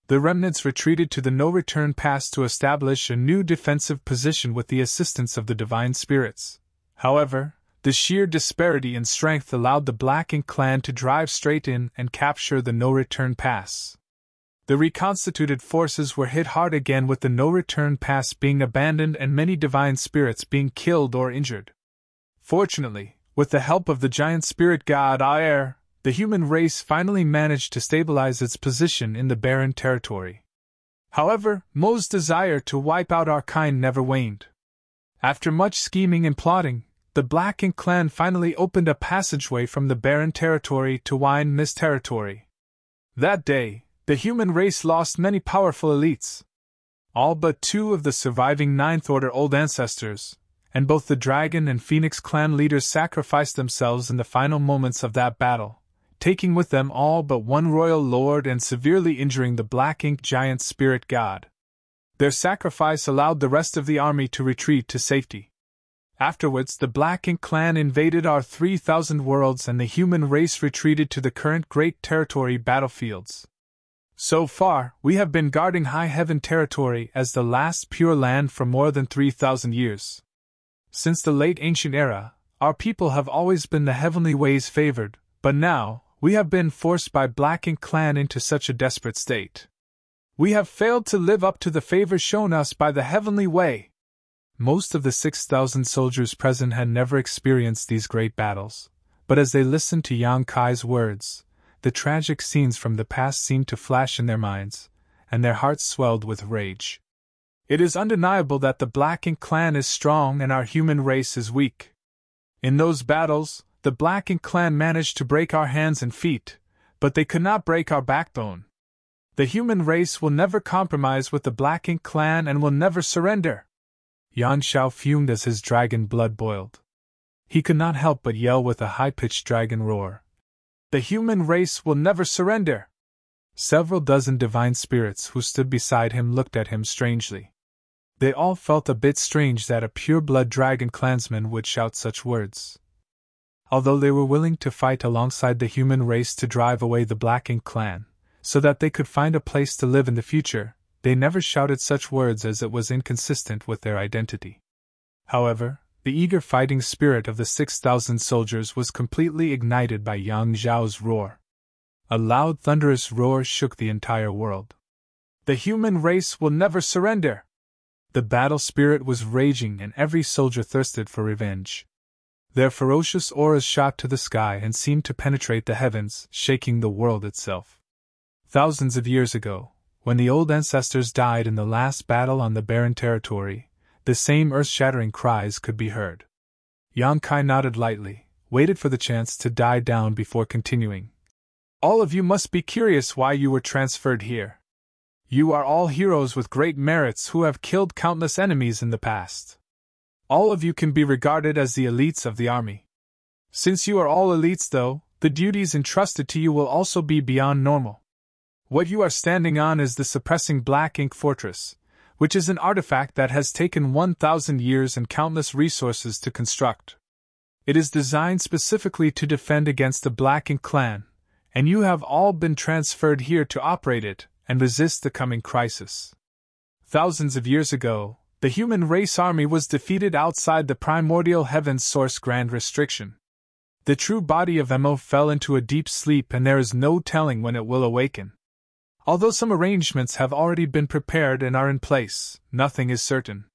The remnants retreated to the no-return pass to establish a new defensive position with the assistance of the divine spirits. However, the sheer disparity in strength allowed the Black Ink clan to drive straight in and capture the no-return pass. The reconstituted forces were hit hard again, with the no-return pass being abandoned and many divine spirits being killed or injured. Fortunately, with the help of the giant spirit god Aer, the human race finally managed to stabilize its position in the barren territory. However, Mo's desire to wipe out our kind never waned. After much scheming and plotting, the Black Ink clan finally opened a passageway from the barren territory to Wine Mist territory. That day, the human race lost many powerful elites. All but 2 of the surviving 9th Order old ancestors, and both the Dragon and Phoenix clan leaders sacrificed themselves in the final moments of that battle, taking with them all but one royal lord and severely injuring the Black Ink giant spirit god. Their sacrifice allowed the rest of the army to retreat to safety. Afterwards, the Black Ink clan invaded our 3,000 worlds and the human race retreated to the current Great Territory battlefields. So far, we have been guarding High Heaven territory as the last pure land for more than 3,000 years. Since the late ancient era, our people have always been the heavenly ways favored, but now, we have been forced by Black Ink clan into such a desperate state. We have failed to live up to the favor shown us by the heavenly way. Most of the 6,000 soldiers present had never experienced these great battles, but as they listened to Yang Kai's words, the tragic scenes from the past seemed to flash in their minds, and their hearts swelled with rage. It is undeniable that the Black Ink clan is strong and our human race is weak. In those battles, the Black Ink clan managed to break our hands and feet, but they could not break our backbone. The human race will never compromise with the Black Ink clan and will never surrender. Yan Xiao fumed as his dragon blood boiled. He could not help but yell with a high-pitched dragon roar. The human race will never surrender! Several dozen divine spirits who stood beside him looked at him strangely. They all felt a bit strange that a pure-blood dragon clansman would shout such words. Although they were willing to fight alongside the human race to drive away the Black Ink clan, so that they could find a place to live in the future, they never shouted such words as it was inconsistent with their identity. However, the eager fighting spirit of the 6,000 soldiers was completely ignited by Yang Zhao's roar. A loud thunderous roar shook the entire world. The human race will never surrender! The battle spirit was raging and every soldier thirsted for revenge. Their ferocious auras shot to the sky and seemed to penetrate the heavens, shaking the world itself. Thousands of years ago, when the old ancestors died in the last battle on the barren territory, the same earth-shattering cries could be heard. Yang Kai nodded lightly, waited for the chance to die down before continuing. All of you must be curious why you were transferred here. You are all heroes with great merits who have killed countless enemies in the past. All of you can be regarded as the elites of the army. Since you are all elites though, the duties entrusted to you will also be beyond normal. What you are standing on is the suppressing Black Ink Fortress, which is an artifact that has taken 1,000 years and countless resources to construct. It is designed specifically to defend against the Black Ink clan, and you have all been transferred here to operate it and resist the coming crisis. Thousands of years ago, the human race army was defeated outside the primordial heaven's source grand restriction. The true body of Mo fell into a deep sleep and there is no telling when it will awaken. Although some arrangements have already been prepared and are in place, nothing is certain.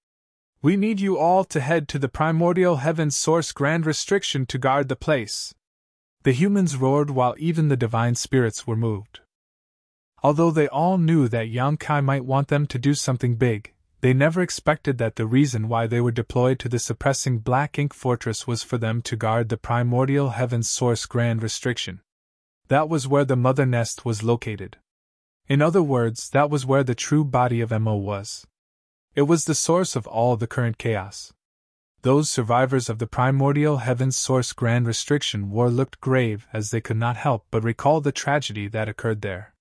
We need you all to head to the primordial heaven's source grand restriction to guard the place. The humans roared while even the divine spirits were moved. Although they all knew that Yang Kai might want them to do something big, they never expected that the reason why they were deployed to the suppressing Black Ink Fortress was for them to guard the primordial heaven's source grand restriction. That was where the mother nest was located. In other words, that was where the true body of Mo was. It was the source of all the current chaos. Those survivors of the primordial heaven's source grand restriction war looked grave as they could not help but recall the tragedy that occurred there.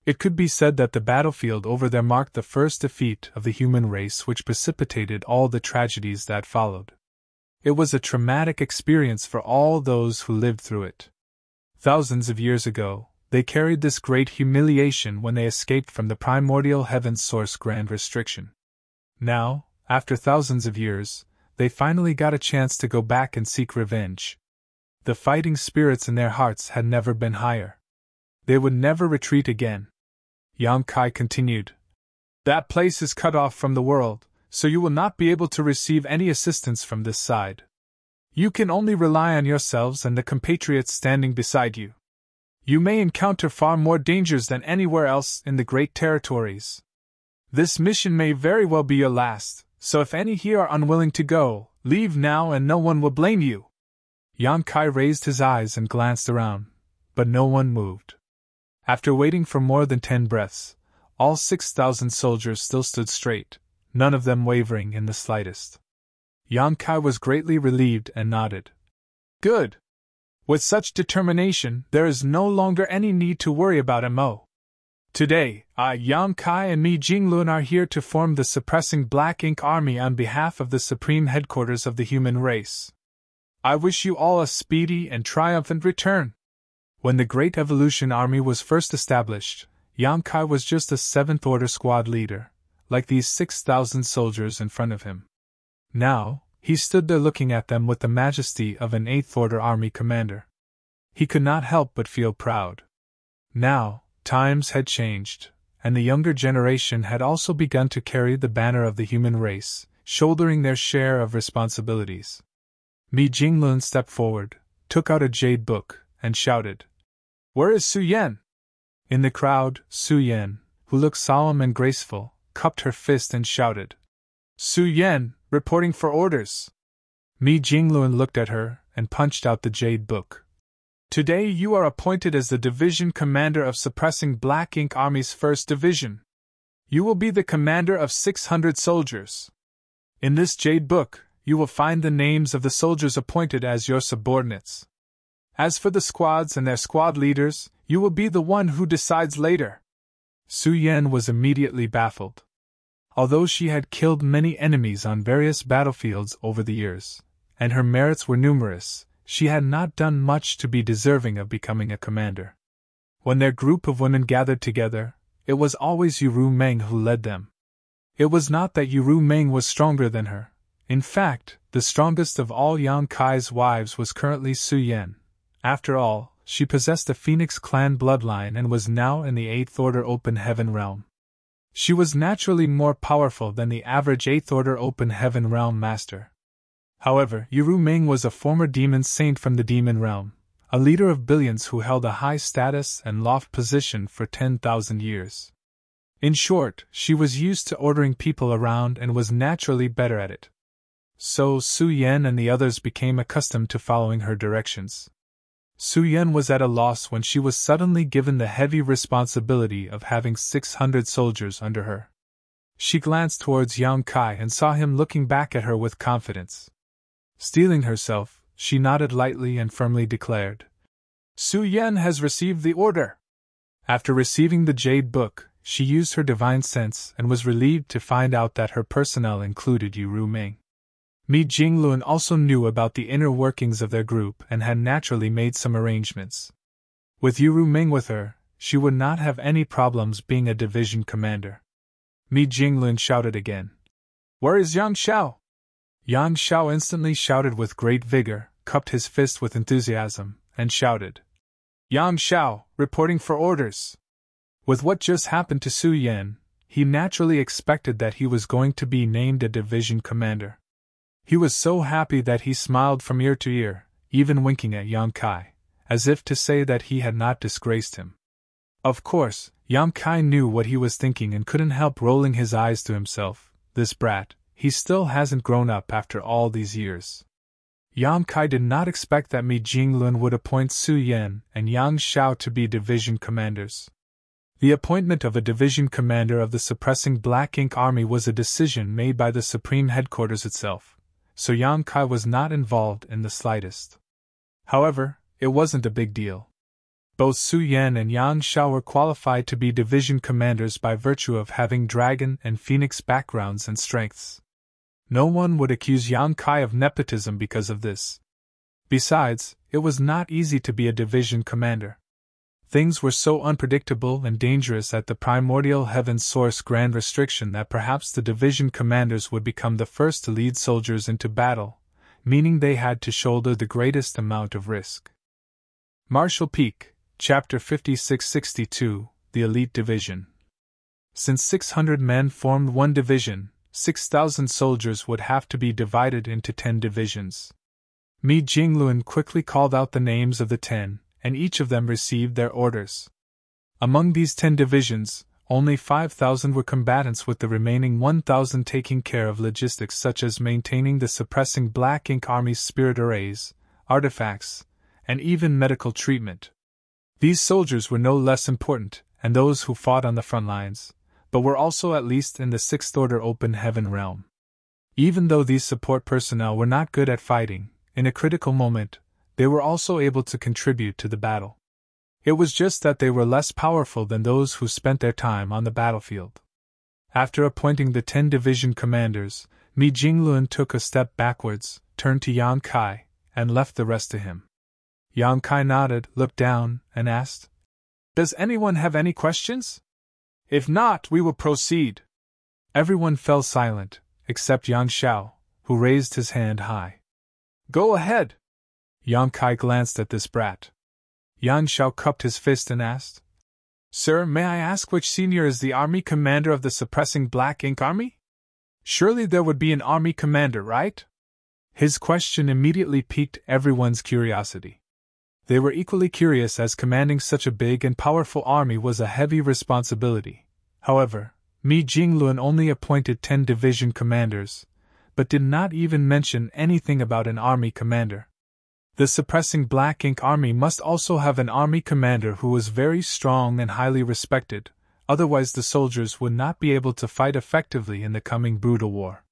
It could be said that the battlefield over there marked the first defeat of the human race which precipitated all the tragedies that followed. It was a traumatic experience for all those who lived through it. Thousands of years ago, they carried this great humiliation when they escaped from the primordial heaven's source grand restriction. Now, after thousands of years, they finally got a chance to go back and seek revenge. The fighting spirits in their hearts had never been higher. They would never retreat again. Yang Kai continued. That place is cut off from the world, so you will not be able to receive any assistance from this side. You can only rely on yourselves and the compatriots standing beside you. You may encounter far more dangers than anywhere else in the Great Territories. This mission may very well be your last, so if any here are unwilling to go, leave now and no one will blame you. Yang Kai raised his eyes and glanced around, but no one moved. After waiting for more than 10 breaths, all 6,000 soldiers still stood straight, none of them wavering in the slightest. Yang Kai was greatly relieved and nodded. Good. With such determination, there is no longer any need to worry about Mo. Today, I, Yang Kai and Mi Jinglun are here to form the Suppressing Black Ink Army on behalf of the Supreme Headquarters of the human race. I wish you all a speedy and triumphant return. When the Great Evolution Army was first established, Yang Kai was just a 7th Order squad leader, like these 6,000 soldiers in front of him. Now, he stood there looking at them with the majesty of an 8th Order Army commander. He could not help but feel proud. Now, times had changed, and the younger generation had also begun to carry the banner of the human race, shouldering their share of responsibilities. Mi Jinglun stepped forward, took out a jade book, and shouted, "Where is Su Yan?" In the crowd, Su Yan, who looked solemn and graceful, cupped her fist and shouted, "Su Yan, reporting for orders." Mi Jinglun looked at her and punched out the jade book. "Today you are appointed as the division commander of Suppressing Black Ink Army's 1st Division. You will be the commander of 600 soldiers. In this jade book, you will find the names of the soldiers appointed as your subordinates. As for the squads and their squad leaders, you will be the one who decides later." Su Yan was immediately baffled. Although she had killed many enemies on various battlefields over the years, and her merits were numerous, she had not done much to be deserving of becoming a commander. When their group of women gathered together, it was always Yuru Meng who led them. It was not that Yuru Meng was stronger than her. In fact, the strongest of all Yang Kai's wives was currently Su Yan. After all, she possessed a Phoenix clan bloodline and was now in the 8th Order Open Heaven realm. She was naturally more powerful than the average 8th Order Open Heaven realm master. However, Yuru Ming was a former demon saint from the demon realm, a leader of billions who held a high status and loft position for 10,000 years. In short, she was used to ordering people around and was naturally better at it. So Su Yan and the others became accustomed to following her directions. Su Yan was at a loss when she was suddenly given the heavy responsibility of having 600 soldiers under her. She glanced towards Yang Kai and saw him looking back at her with confidence. Steeling herself, she nodded lightly and firmly declared, "Su Yan has received the order." After receiving the jade book, she used her divine sense and was relieved to find out that her personnel included Yuru Ming. Mi Jinglun also knew about the inner workings of their group and had naturally made some arrangements. With Yuru Ming with her, she would not have any problems being a division commander. Mi Jinglun shouted again, "Where is Yang Xiao?" Yang Xiao instantly shouted with great vigor, cupped his fist with enthusiasm, and shouted, "Yang Xiao, reporting for orders." With what just happened to Su Yan, he naturally expected that he was going to be named a division commander. He was so happy that he smiled from ear to ear, even winking at Yang Kai, as if to say that he had not disgraced him. Of course, Yang Kai knew what he was thinking and couldn't help rolling his eyes to himself. This brat, he still hasn't grown up after all these years. Yang Kai did not expect that Mi Jinglun would appoint Su Yan and Yang Xiao to be division commanders. The appointment of a division commander of the Suppressing Black Ink Army was a decision made by the Supreme Headquarters itself, so Yang Kai was not involved in the slightest. However, it wasn't a big deal. Both Su Yan and Yang Xiao were qualified to be division commanders by virtue of having dragon and phoenix backgrounds and strengths. No one would accuse Yang Kai of nepotism because of this. Besides, it was not easy to be a division commander. Things were so unpredictable and dangerous at the primordial heaven source grand restriction that perhaps the division commanders would become the first to lead soldiers into battle, meaning they had to shoulder the greatest amount of risk. Marshall Peak, Chapter 5662, The Elite Division. Since 600 men formed one division, 6,000 soldiers would have to be divided into 10 divisions. Mi Jinglun quickly called out the names of the 10, and each of them received their orders. Among these 10 divisions, only 5,000 were combatants, with the remaining 1,000 taking care of logistics such as maintaining the Suppressing Black Ink Army's spirit arrays, artifacts, and even medical treatment. These soldiers were no less important, and those who fought on the front lines, but were also at least in the 6th Order Open Heaven realm. Even though these support personnel were not good at fighting, in a critical moment, they were also able to contribute to the battle. It was just that they were less powerful than those who spent their time on the battlefield. After appointing the 10 division commanders, Mi Jinglun took a step backwards, turned to Yang Kai, and left the rest to him. Yang Kai nodded, looked down, and asked, "Does anyone have any questions? If not, we will proceed." Everyone fell silent, except Yang Xiao, who raised his hand high. "Go ahead." Yang Kai glanced at this brat. Yang Xiao cupped his fist and asked, "Sir, may I ask which senior is the army commander of the suppressing Black Ink Army? Surely there would be an army commander, right?" His question immediately piqued everyone's curiosity. They were equally curious, as commanding such a big and powerful army was a heavy responsibility. However, Mi Jinglun only appointed 10 division commanders, but did not even mention anything about an army commander. The suppressing Black Ink Army must also have an army commander who was very strong and highly respected, otherwise the soldiers would not be able to fight effectively in the coming brutal war.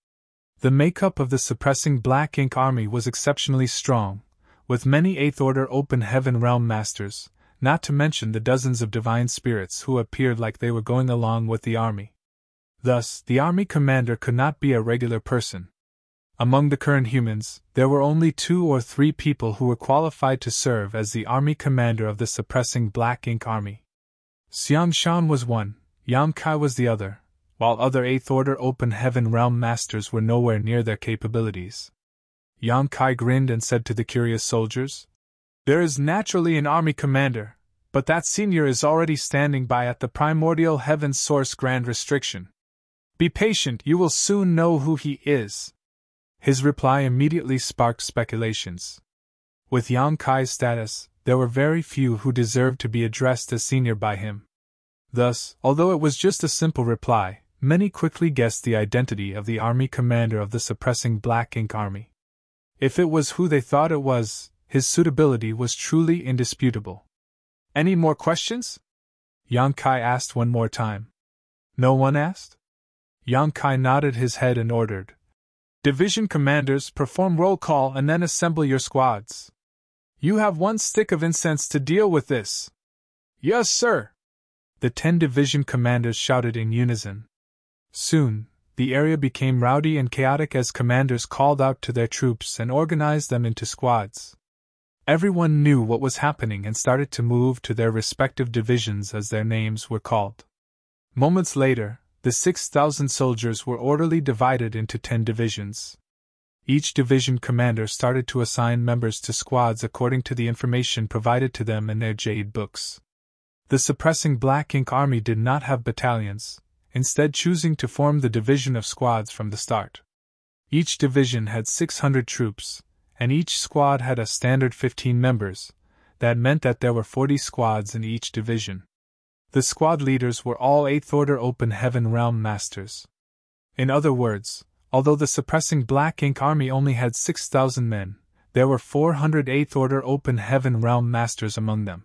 The makeup of the suppressing Black Ink Army was exceptionally strong, with many 8th Order Open Heaven Realm Masters, not to mention the dozens of divine spirits who appeared like they were going along with the army. Thus, the army commander could not be a regular person. Among the current humans, there were only 2 or 3 people who were qualified to serve as the army commander of the suppressing Black Ink Army. Xiang Shan was one, Yang Kai was the other, while other 8th Order Open Heaven Realm Masters were nowhere near their capabilities. Yang Kai grinned and said to the curious soldiers, "There is naturally an army commander, but that senior is already standing by at the primordial heaven source grand restriction. Be patient, you will soon know who he is." His reply immediately sparked speculations. With Yang Kai's status, there were very few who deserved to be addressed as senior by him. Thus, although it was just a simple reply, many quickly guessed the identity of the army commander of the suppressing Black Ink Army. If it was who they thought it was, his suitability was truly indisputable. "Any more questions?" Yang Kai asked one more time. No one asked? Yang Kai nodded his head and ordered, "Division commanders, perform roll call and then assemble your squads. You have 1 stick of incense to deal with this." "Yes, sir." The 10 division commanders shouted in unison. Soon, the area became rowdy and chaotic as commanders called out to their troops and organized them into squads. Everyone knew what was happening and started to move to their respective divisions as their names were called. Moments later, the 6,000 soldiers were orderly divided into 10 divisions. Each division commander started to assign members to squads according to the information provided to them in their jade books. The suppressing Black Ink Army did not have battalions, instead choosing to form the division of squads from the start. Each division had 600 troops, and each squad had a standard 15 members. That meant that there were 40 squads in each division. The squad leaders were all 8th Order Open Heaven Realm Masters. In other words, although the suppressing Black Ink Army only had 6,000 men, there were 400 8th Order Open Heaven Realm Masters among them.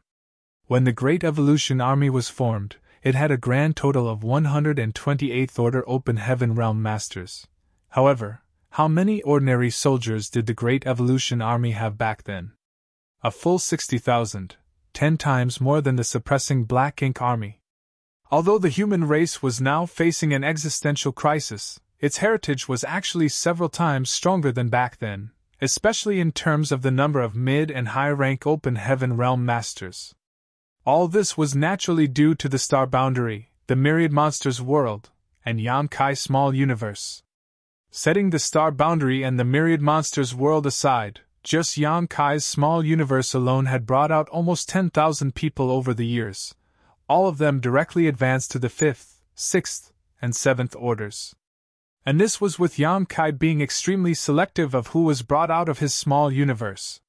When the Great Evolution Army was formed, it had a grand total of 120 8th Order Open Heaven Realm Masters. However, how many ordinary soldiers did the Great Evolution Army have back then? A full 60,000. 10 times more than the suppressing Black Ink Army. Although the human race was now facing an existential crisis, its heritage was actually several times stronger than back then, especially in terms of the number of mid- and high-rank Open Heaven Realm Masters. All this was naturally due to the Star Boundary, the Myriad Monsters world, and Yang Kai's small universe. Setting the Star Boundary and the Myriad Monsters world aside, just Yang Kai's small universe alone had brought out almost 10,000 people over the years, all of them directly advanced to the 5th, 6th, and 7th orders. And this was with Yang Kai being extremely selective of who was brought out of his small universe.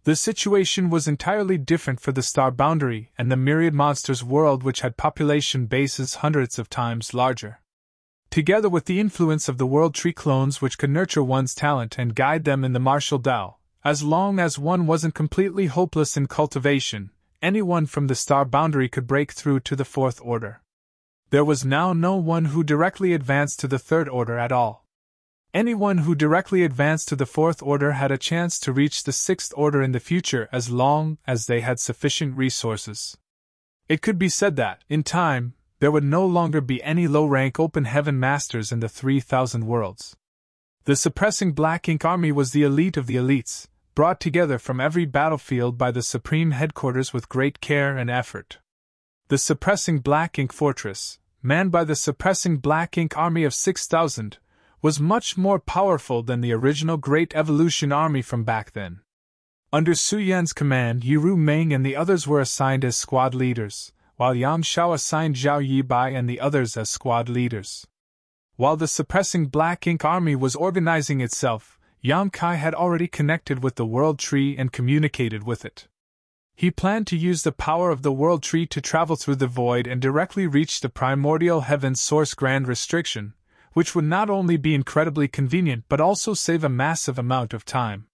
The situation was entirely different for the Star Boundary and the Myriad Monsters world, which had population bases hundreds of times larger. Together with the influence of the World Tree clones, which could nurture one's talent and guide them in the martial Tao, as long as one wasn't completely hopeless in cultivation, anyone from the Star Boundary could break through to the 4th Order. There was now no one who directly advanced to the 3rd Order at all. Anyone who directly advanced to the 4th order had a chance to reach the 6th order in the future as long as they had sufficient resources. It could be said that, in time, there would no longer be any low-rank open heaven masters in the 3,000 worlds. The suppressing black ink army was the elite of the elites, brought together from every battlefield by the Supreme Headquarters with great care and effort. The suppressing black ink fortress, manned by the suppressing black ink army of 6,000, was much more powerful than the original Great Evolution army from back then. Under Su Yan's command, Yiru Meng and the others were assigned as squad leaders, while Yang Shao assigned Zhao Yibai and the others as squad leaders. While the suppressing black ink army was organizing itself, Yang Kai had already connected with the World Tree and communicated with it. He planned to use the power of the World Tree to travel through the void and directly reach the primordial heaven's source grand restriction, which would not only be incredibly convenient but also save a massive amount of time.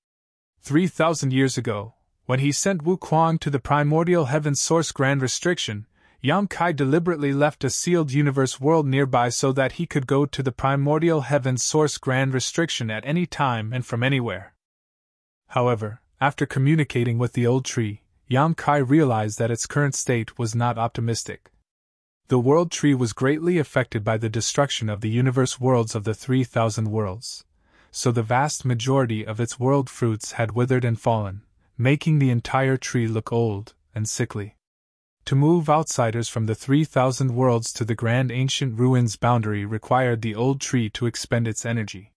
3,000 years ago, when he sent Wu Kuang to the primordial heaven's source grand restriction, Yang Kai deliberately left a sealed universe world nearby so that he could go to the primordial heaven's source grand restriction at any time and from anywhere. However, after communicating with the old tree, Yang Kai realized that its current state was not optimistic. The World Tree was greatly affected by the destruction of the universe worlds of the 3,000 worlds, so the vast majority of its world fruits had withered and fallen, making the entire tree look old and sickly. To move outsiders from the 3,000 worlds to the grand ancient ruins boundary required the old tree to expend its energy.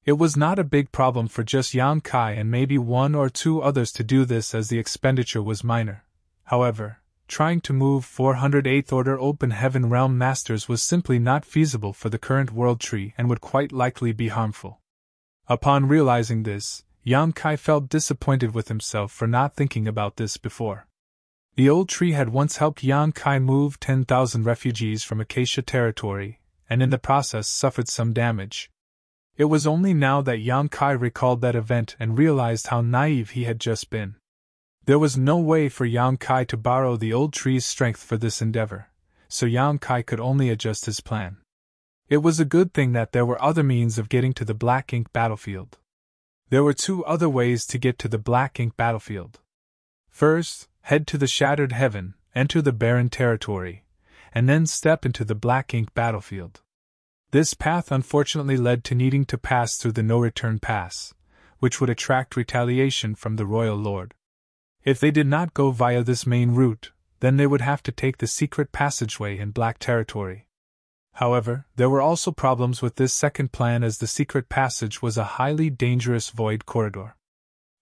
It was not a big problem for just Yang Kai and maybe 1 or 2 others to do this as the expenditure was minor. However, trying to move 408th Order Open Heaven Realm Masters was simply not feasible for the current World Tree and would quite likely be harmful. Upon realizing this, Yang Kai felt disappointed with himself for not thinking about this before. The old tree had once helped Yang Kai move 10,000 refugees from Acacia territory, and in the process suffered some damage. It was only now that Yang Kai recalled that event and realized how naive he had just been. There was no way for Yang Kai to borrow the old tree's strength for this endeavor, so Yang Kai could only adjust his plan. It was a good thing that there were other means of getting to the Black Ink battlefield. There were 2 other ways to get to the Black Ink battlefield. First, head to the Shattered Heaven, enter the barren territory, and then step into the Black Ink battlefield. This path unfortunately led to needing to pass through the No-Return Pass, which would attract retaliation from the Royal Lord. If they did not go via this main route, then they would have to take the secret passageway in Black Territory. However, there were also problems with this second plan as the secret passage was a highly dangerous void corridor.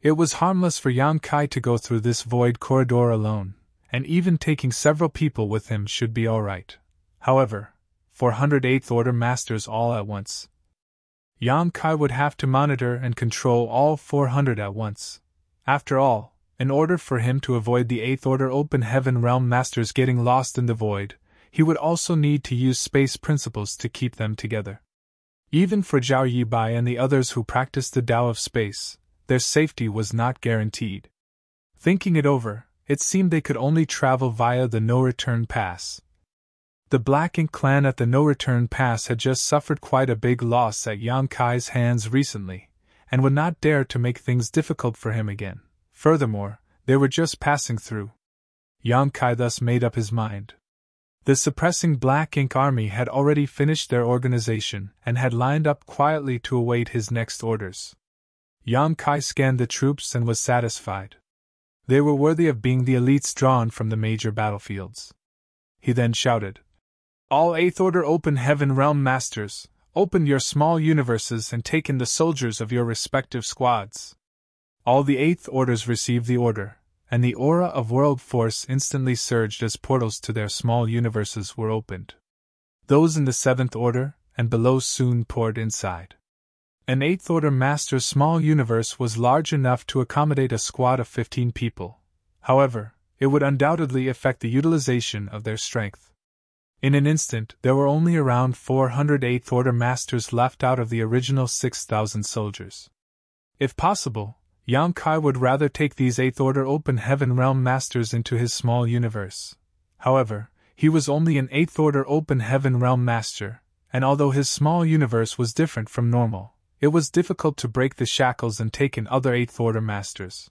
It was harmless for Yang Kai to go through this void corridor alone, and even taking several people with him should be alright. However, 408th Order Masters all at once. Yang Kai would have to monitor and control all 400 at once. After all, in order for him to avoid the 8th Order Open Heaven Realm Masters getting lost in the void, he would also need to use space principles to keep them together. Even for Zhao Yibai and the others who practiced the Tao of space, their safety was not guaranteed. Thinking it over, it seemed they could only travel via the No-Return Pass. The Black Ink clan at the No-Return Pass had just suffered quite a big loss at Yang Kai's hands recently, and would not dare to make things difficult for him again. Furthermore, they were just passing through. Yang Kai thus made up his mind. The suppressing Black Ink army had already finished their organization and had lined up quietly to await his next orders. Yang Kai scanned the troops and was satisfied. They were worthy of being the elites drawn from the major battlefields. He then shouted, "All 8th Order Open Heaven Realm Masters, open your small universes and take in the soldiers of your respective squads." All the 8th Orders received the order, and the aura of world force instantly surged as portals to their small universes were opened. Those in the 7th Order and below soon poured inside. An 8th Order Master's small universe was large enough to accommodate a squad of 15 people. However, it would undoubtedly affect the utilization of their strength. In an instant, there were only around 400 8th Order Masters left out of the original 6,000 soldiers. If possible, Yang Kai would rather take these 8th Order Open Heaven Realm Masters into his small universe. However, he was only an 8th Order Open Heaven Realm Master, and although his small universe was different from normal, it was difficult to break the shackles and take in other 8th Order Masters.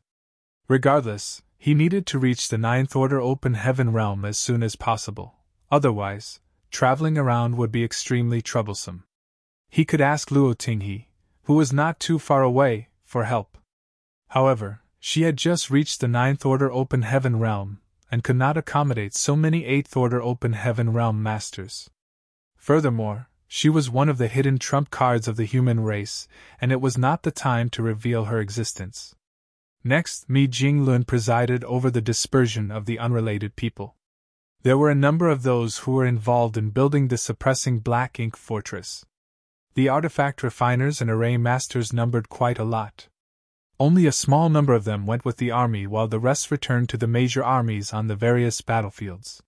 Regardless, he needed to reach the 9th Order Open Heaven realm as soon as possible, otherwise, traveling around would be extremely troublesome. He could ask Luo Tinghe, who was not too far away, for help. However, she had just reached the 9th Order Open Heaven realm, and could not accommodate so many 8th Order Open Heaven realm masters. Furthermore, she was one of the hidden trump cards of the human race, and it was not the time to reveal her existence. Next, Mi Jinglun presided over the dispersion of the unrelated people. There were a number of those who were involved in building the suppressing black ink fortress. The artifact refiners and array masters numbered quite a lot. Only a small number of them went with the army, while the rest returned to the major armies on the various battlefields.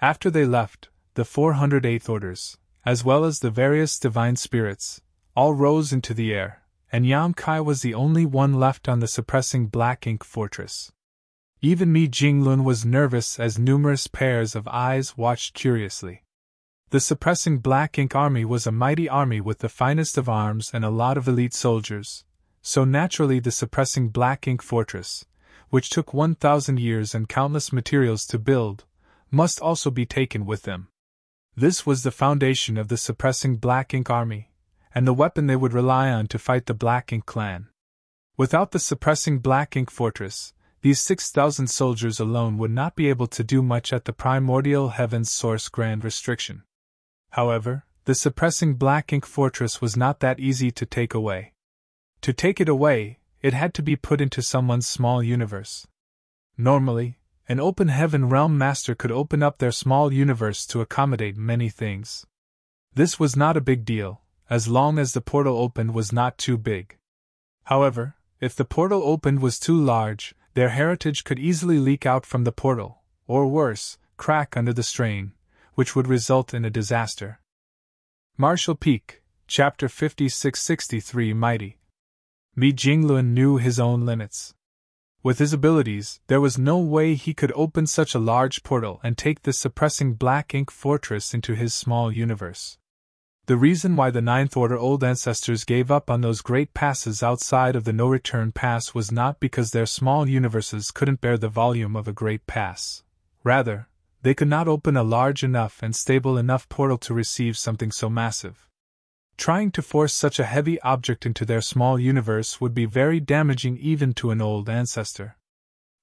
After they left, the 408th Orders, as well as the various divine spirits, all rose into the air, and Yang Kai was the only one left on the suppressing black ink fortress. Even Mi Jinglun was nervous as numerous pairs of eyes watched curiously. The suppressing black ink army was a mighty army with the finest of arms and a lot of elite soldiers, so naturally the suppressing black ink fortress, which took 1,000 years and countless materials to build, must also be taken with them. This was the foundation of the suppressing black ink army, and the weapon they would rely on to fight the Black Ink clan. Without the suppressing black ink fortress, these 6,000 soldiers alone would not be able to do much at the primordial heaven's source grand restriction. However, the suppressing black ink fortress was not that easy to take away. To take it away, it had to be put into someone's small universe. Normally, an open heaven realm master could open up their small universe to accommodate many things. This was not a big deal, as long as the portal opened was not too big. However, if the portal opened was too large, their heritage could easily leak out from the portal, or worse, crack under the strain, which would result in a disaster. Martial Peak, Chapter 5663 Mighty. Mi Jinglun knew his own limits. With his abilities, there was no way he could open such a large portal and take the suppressing black ink fortress into his small universe. The reason why the 9th Order Old Ancestors gave up on those great passes outside of the no-return pass was not because their small universes couldn't bear the volume of a great pass. Rather, they could not open a large enough and stable enough portal to receive something so massive. Trying to force such a heavy object into their small universe would be very damaging even to an old ancestor.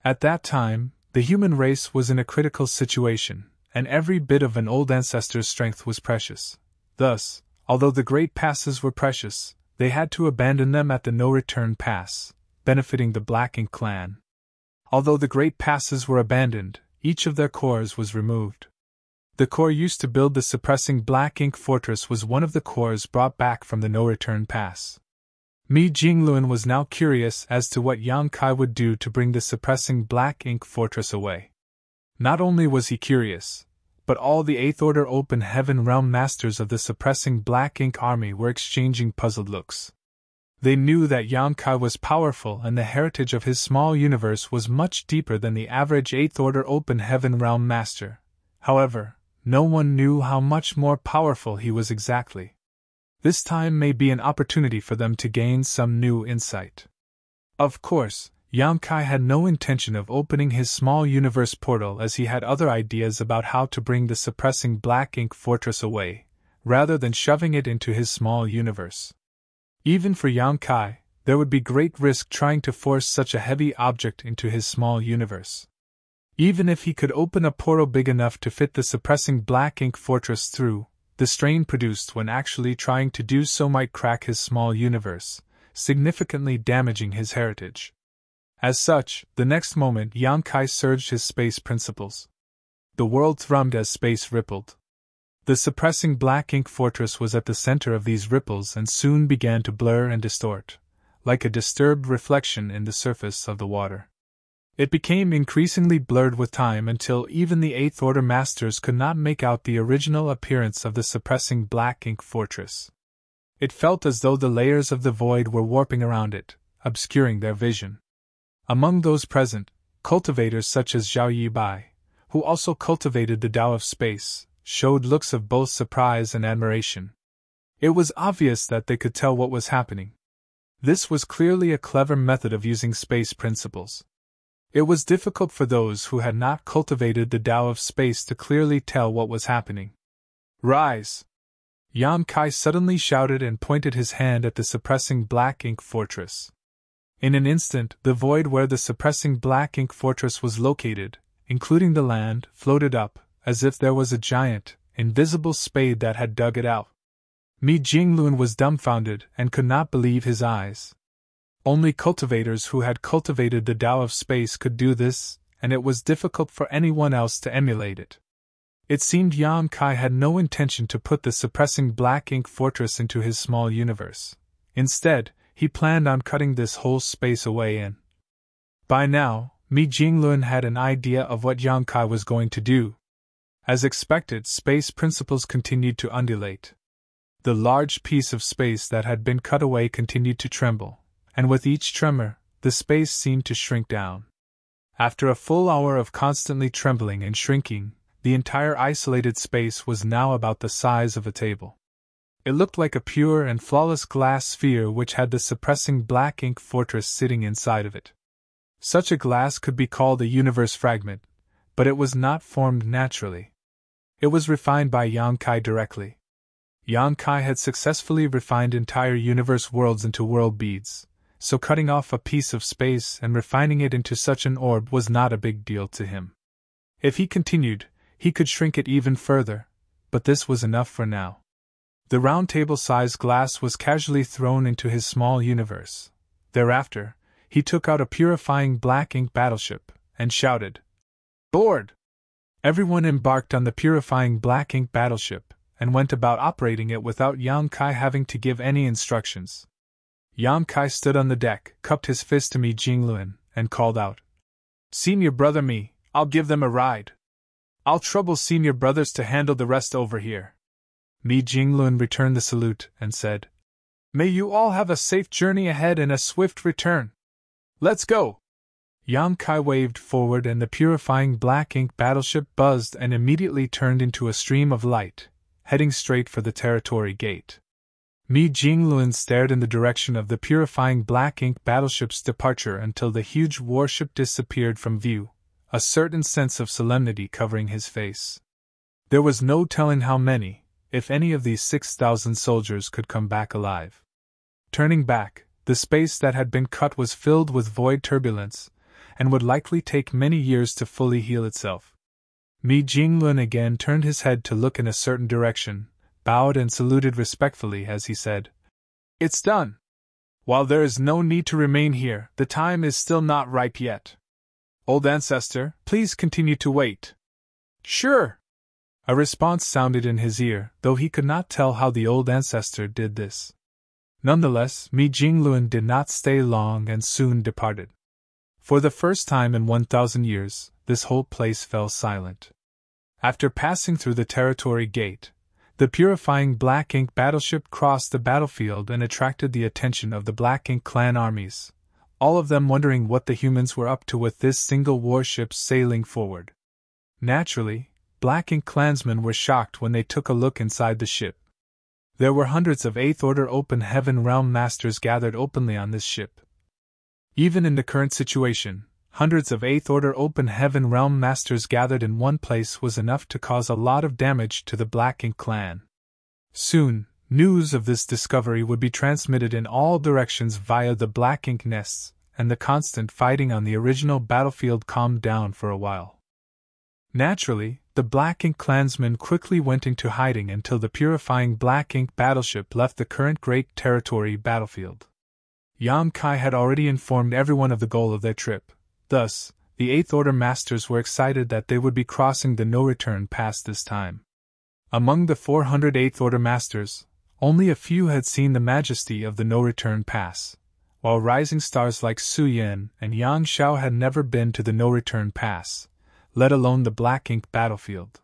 At that time, the human race was in a critical situation, and every bit of an old ancestor's strength was precious. Thus, although the great passes were precious, they had to abandon them at the no-return pass, benefiting the Black Ink clan. Although the great passes were abandoned, each of their cores was removed. The core used to build the suppressing black ink fortress was one of the cores brought back from the no-return pass. Mi Jinglun was now curious as to what Yang Kai would do to bring the suppressing black ink fortress away. Not only was he curious, but all the 8th Order Open Heaven Realm Masters of the suppressing black ink army were exchanging puzzled looks. They knew that Yang Kai was powerful and the heritage of his small universe was much deeper than the average 8th Order Open Heaven Realm Master. However, no one knew how much more powerful he was exactly. This time may be an opportunity for them to gain some new insight. Of course, Yang Kai had no intention of opening his small universe portal as he had other ideas about how to bring the suppressing black ink fortress away, rather than shoving it into his small universe. Even for Yang Kai, there would be great risk trying to force such a heavy object into his small universe. Even if he could open a portal big enough to fit the suppressing black ink fortress through, the strain produced when actually trying to do so might crack his small universe, significantly damaging his heritage. As such, the next moment Yang Kai surged his space principles. The world thrummed as space rippled. The suppressing black ink fortress was at the center of these ripples and soon began to blur and distort, like a disturbed reflection in the surface of the water. It became increasingly blurred with time until even the 8th Order Masters could not make out the original appearance of the suppressing black ink fortress. It felt as though the layers of the void were warping around it, obscuring their vision. Among those present, cultivators such as Zhao Yibai, who also cultivated the Tao of space, showed looks of both surprise and admiration. It was obvious that they could tell what was happening. This was clearly a clever method of using space principles. It was difficult for those who had not cultivated the Tao of space to clearly tell what was happening. Rise! Yan Kai suddenly shouted and pointed his hand at the suppressing black ink fortress. In an instant, the void where the suppressing black ink fortress was located, including the land, floated up, as if there was a giant, invisible spade that had dug it out. Mi Jinglun was dumbfounded and could not believe his eyes. Only cultivators who had cultivated the Tao of space could do this, and it was difficult for anyone else to emulate it. It seemed Yan Kai had no intention to put the suppressing black ink fortress into his small universe. Instead, he planned on cutting this whole space away in. By now, Mi Jinglun had an idea of what Yan Kai was going to do. As expected, space principles continued to undulate. The large piece of space that had been cut away continued to tremble, and with each tremor, the space seemed to shrink down. After a full hour of constantly trembling and shrinking, the entire isolated space was now about the size of a table. It looked like a pure and flawless glass sphere which had the suppressing black ink fortress sitting inside of it. Such a glass could be called a universe fragment, but it was not formed naturally. It was refined by Yan Kai directly. Yan Kai had successfully refined entire universe worlds into world beads, so cutting off a piece of space and refining it into such an orb was not a big deal to him. If he continued, he could shrink it even further, but this was enough for now. The round table-sized glass was casually thrown into his small universe. Thereafter, he took out a purifying black ink battleship, and shouted, "Board!" Everyone embarked on the purifying black ink battleship, and went about operating it without Yan Kai having to give any instructions. Yan Kai stood on the deck, cupped his fist to Mi Jinglun, and called out, "Senior brother Mi, I'll give them a ride. I'll trouble senior brothers to handle the rest over here." Mi Jinglun returned the salute, and said, "May you all have a safe journey ahead and a swift return. Let's go!" Yan Kai waved forward and the purifying black ink battleship buzzed and immediately turned into a stream of light, heading straight for the territory gate. Mi Jinglun stared in the direction of the purifying black ink battleship's departure until the huge warship disappeared from view, a certain sense of solemnity covering his face. There was no telling how many, if any of these 6,000 soldiers could come back alive. Turning back, the space that had been cut was filled with void turbulence, and would likely take many years to fully heal itself. Mi Jinglun again turned his head to look in a certain direction, bowed and saluted respectfully as he said, "It's done. While there is no need to remain here, the time is still not ripe yet. Old ancestor, please continue to wait." "Sure." A response sounded in his ear, though he could not tell how the old ancestor did this. Nonetheless, Mi Jinglun did not stay long and soon departed. For the first time in 1,000 years, this whole place fell silent. After passing through the territory gate, the purifying black ink battleship crossed the battlefield and attracted the attention of the Black Ink clan armies, all of them wondering what the humans were up to with this single warship sailing forward. Naturally, Black Ink clansmen were shocked when they took a look inside the ship. There were hundreds of 8th Order Open Heaven Realm Masters gathered openly on this ship. Even in the current situation, hundreds of 8th Order Open Heaven Realm Masters gathered in one place was enough to cause a lot of damage to the Black Ink clan. Soon, news of this discovery would be transmitted in all directions via the Black Ink nests, and the constant fighting on the original battlefield calmed down for a while. Naturally, the Black Ink clansmen quickly went into hiding until the purifying Black Ink battleship left the current Great Territory battlefield. Yan Kai had already informed everyone of the goal of their trip. Thus, the 8th Order Masters were excited that they would be crossing the no-return pass this time. Among the 400 8th Order Masters, only a few had seen the majesty of the no-return pass, while rising stars like Su Yin and Yang Xiao had never been to the no-return pass, let alone the Black Ink battlefield.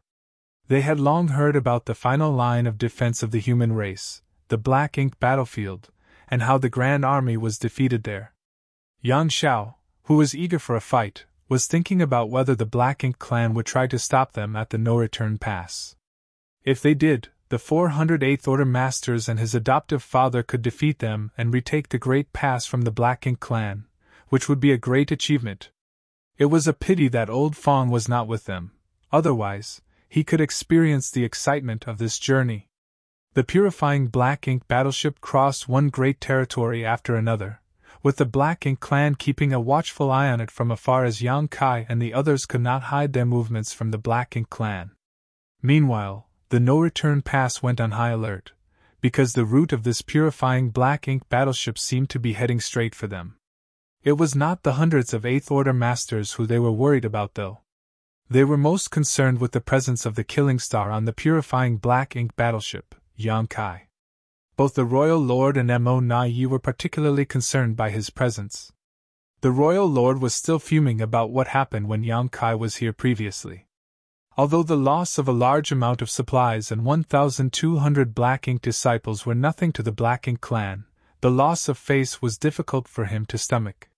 They had long heard about the final line of defense of the human race, the Black Ink battlefield, and how the Grand Army was defeated there. Yang Xiao, who was eager for a fight, was thinking about whether the Black Ink clan would try to stop them at the no-return pass. If they did, the 400 Eighth Order Masters and his adoptive father could defeat them and retake the Great Pass from the Black Ink clan, which would be a great achievement. It was a pity that old Fong was not with them, otherwise, he could experience the excitement of this journey. The purifying Black Ink battleship crossed one great territory after another, with the Black Ink clan keeping a watchful eye on it from afar as Yang Kai and the others could not hide their movements from the Black Ink clan. Meanwhile, the no-return pass went on high alert, because the route of this purifying Black Ink battleship seemed to be heading straight for them. It was not the hundreds of Eighth Order Masters who they were worried about though. They were most concerned with the presence of the Killing Star on the purifying Black Ink battleship, Yang Kai. Both the Royal Lord and Mo Na Yi were particularly concerned by his presence. The Royal Lord was still fuming about what happened when Yang Kai was here previously. Although the loss of a large amount of supplies and 1,200 Black Ink disciples were nothing to the Black Ink clan, the loss of face was difficult for him to stomach.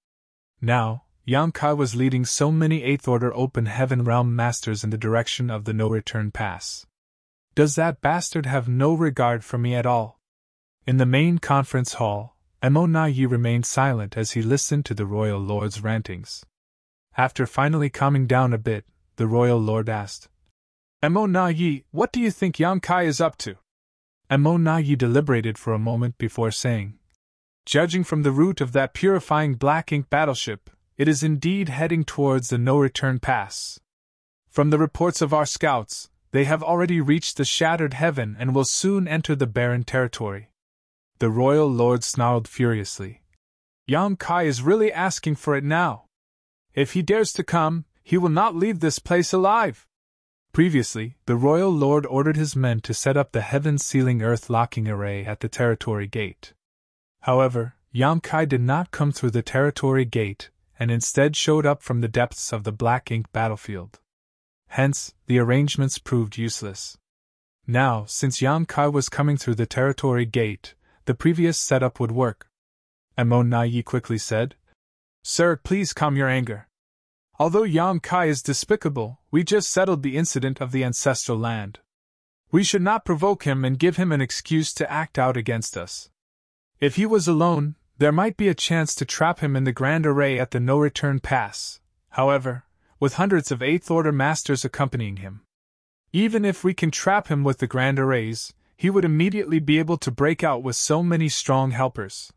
Now, Yang Kai was leading so many Eighth Order Open Heaven Realm Masters in the direction of the no-return pass. Does that bastard have no regard for me at all? In the main conference hall, Mo Na Yi remained silent as he listened to the Royal Lord's rantings. After finally calming down a bit, the Royal Lord asked, Mo Na Yi, what do you think Yang Kai is up to? Mo Na Yi deliberated for a moment before saying, Judging from the route of that purifying Black Ink battleship, it is indeed heading towards the no-return pass. From the reports of our scouts, they have already reached the Shattered Heaven and will soon enter the barren territory. The Royal Lord snarled furiously. Yang Kai is really asking for it now. If he dares to come, he will not leave this place alive. Previously, the Royal Lord ordered his men to set up the heaven-sealing earth-locking array at the territory gate. However, Yang Kai did not come through the territory gate, and instead showed up from the depths of the Black Ink battlefield. Hence, the arrangements proved useless. Now, since Yang Kai was coming through the territory gate, the previous setup would work. Mo Na Yi quickly said, Sir, please calm your anger. Although Yang Kai is despicable, we just settled the incident of the ancestral land. We should not provoke him and give him an excuse to act out against us. If he was alone, there might be a chance to trap him in the Grand Array at the no-return pass, however, with hundreds of Eighth Order Masters accompanying him. Even if we can trap him with the Grand Arrays, he would immediately be able to break out with so many strong helpers.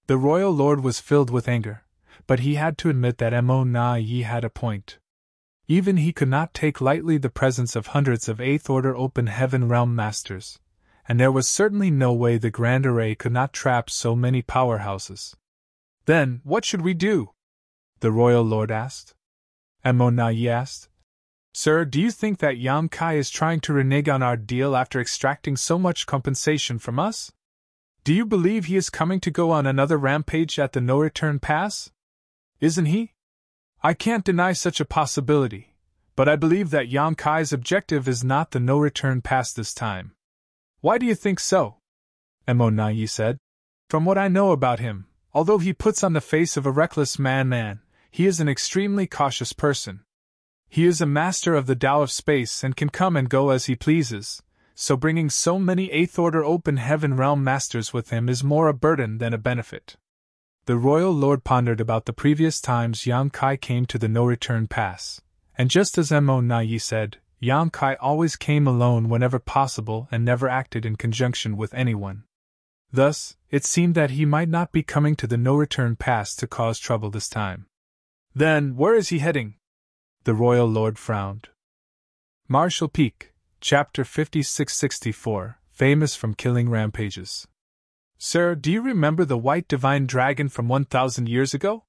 The Royal Lord was filled with anger, but he had to admit that Mo Na Yi had a point. Even he could not take lightly the presence of hundreds of Eighth Order Open Heaven Realm Masters, and there was certainly no way the Grand Array could not trap so many powerhouses. Then, what should we do? The Royal Lord asked. Mo Na Yi asked, Sir, do you think that Yang Kai is trying to renege on our deal after extracting so much compensation from us? Do you believe he is coming to go on another rampage at the no-return pass? Isn't he? I can't deny such a possibility, but I believe that Yang Kai's objective is not the no-return pass this time. Why do you think so? Mo Na Yi said. From what I know about him, although he puts on the face of a reckless man, he is an extremely cautious person. He is a master of the Tao of space and can come and go as he pleases, so bringing so many Eighth Order Open Heaven Realm Masters with him is more a burden than a benefit. The Royal Lord pondered about the previous times Yang Kai came to the no-return pass, and just as Mo Na Yi said, Yang Kai always came alone whenever possible and never acted in conjunction with anyone. Thus, it seemed that he might not be coming to the no-return pass to cause trouble this time. Then, where is he heading? The Royal Lord frowned. Marshall Peak, Chapter 5664, famous from killing rampages. Sir, do you remember the White Divine Dragon from 1,000 years ago?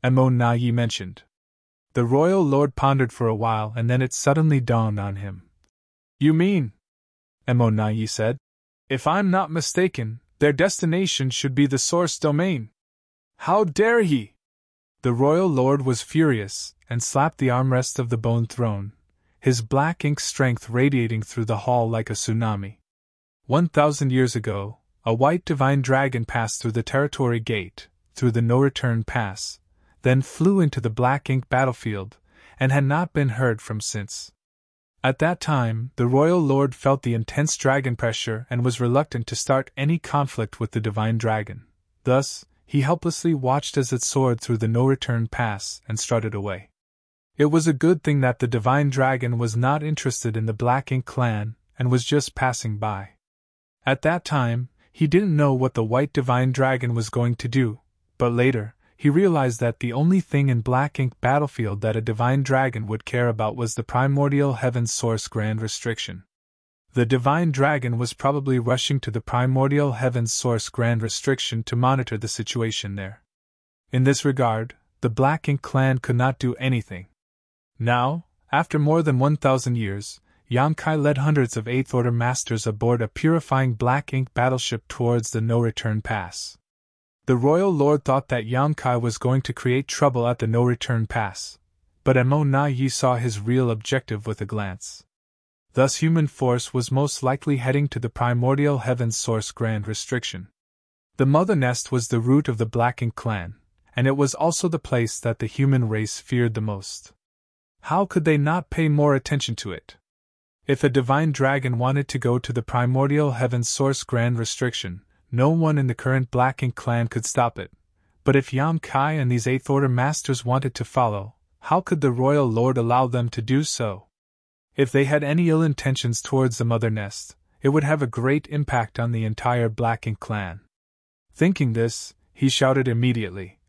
Mo Na Yi mentioned. The Royal Lord pondered for a while and then it suddenly dawned on him. You mean? Mo Na Yi said. If I'm not mistaken, their destination should be the Source Domain. How dare he? The Royal Lord was furious and slapped the armrest of the bone throne, his black ink strength radiating through the hall like a tsunami. 1,000 years ago, a white divine dragon passed through the territory gate, through the no-return pass, then flew into the black ink battlefield, and had not been heard from since. At that time, the royal lord felt the intense dragon pressure and was reluctant to start any conflict with the divine dragon. Thus, he helplessly watched as it soared through the no-return pass and strutted away. It was a good thing that the divine dragon was not interested in the Black Ink clan and was just passing by. At that time, he didn't know what the white divine dragon was going to do, but later, he realized that the only thing in Black Ink battlefield that a divine dragon would care about was the primordial heaven's source grand restriction. The divine dragon was probably rushing to the primordial heaven's source grand restriction to monitor the situation there. In this regard, the Black Ink clan could not do anything. Now, after more than 1,000 years, Yang Kai led hundreds of 8th Order masters aboard a purifying Black Ink battleship towards the no-return pass. The royal lord thought that Yang Kai was going to create trouble at the no-return pass, but Emo Na Yi saw his real objective with a glance. Thus human force was most likely heading to the primordial heaven's source grand restriction. The mother nest was the root of the Black Ink clan, and it was also the place that the human race feared the most. How could they not pay more attention to it? If a divine dragon wanted to go to the primordial heaven's source grand restriction, no one in the current Black Ink clan could stop it. But if Yang Kai and these 8th Order masters wanted to follow, how could the royal lord allow them to do so? If they had any ill intentions towards the mother nest, it would have a great impact on the entire Black Ink clan. Thinking this, he shouted immediately,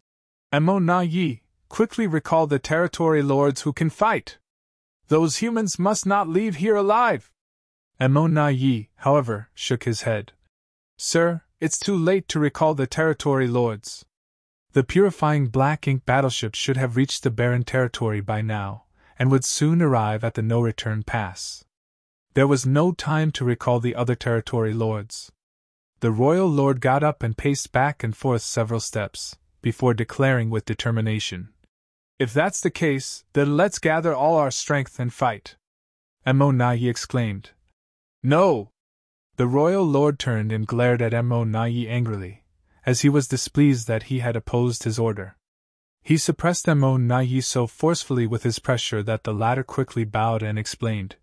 "Emo Na Yi, quickly recall the territory lords who can fight! Those humans must not leave here alive!" Emo Na Yi, however, shook his head. "Sir, it's too late to recall the territory lords. The purifying Black Ink battleship should have reached the barren territory by now, and would soon arrive at the no-return pass." There was no time to recall the other territory lords. The royal lord got up and paced back and forth several steps, before declaring with determination, "If that's the case, then let's gather all our strength and fight." Emo Na Yi exclaimed. "No!" The royal lord turned and glared at Emo Na Yi angrily, as he was displeased that he had opposed his order. He suppressed Emo Na Yi so forcefully with his pressure that the latter quickly bowed and explained,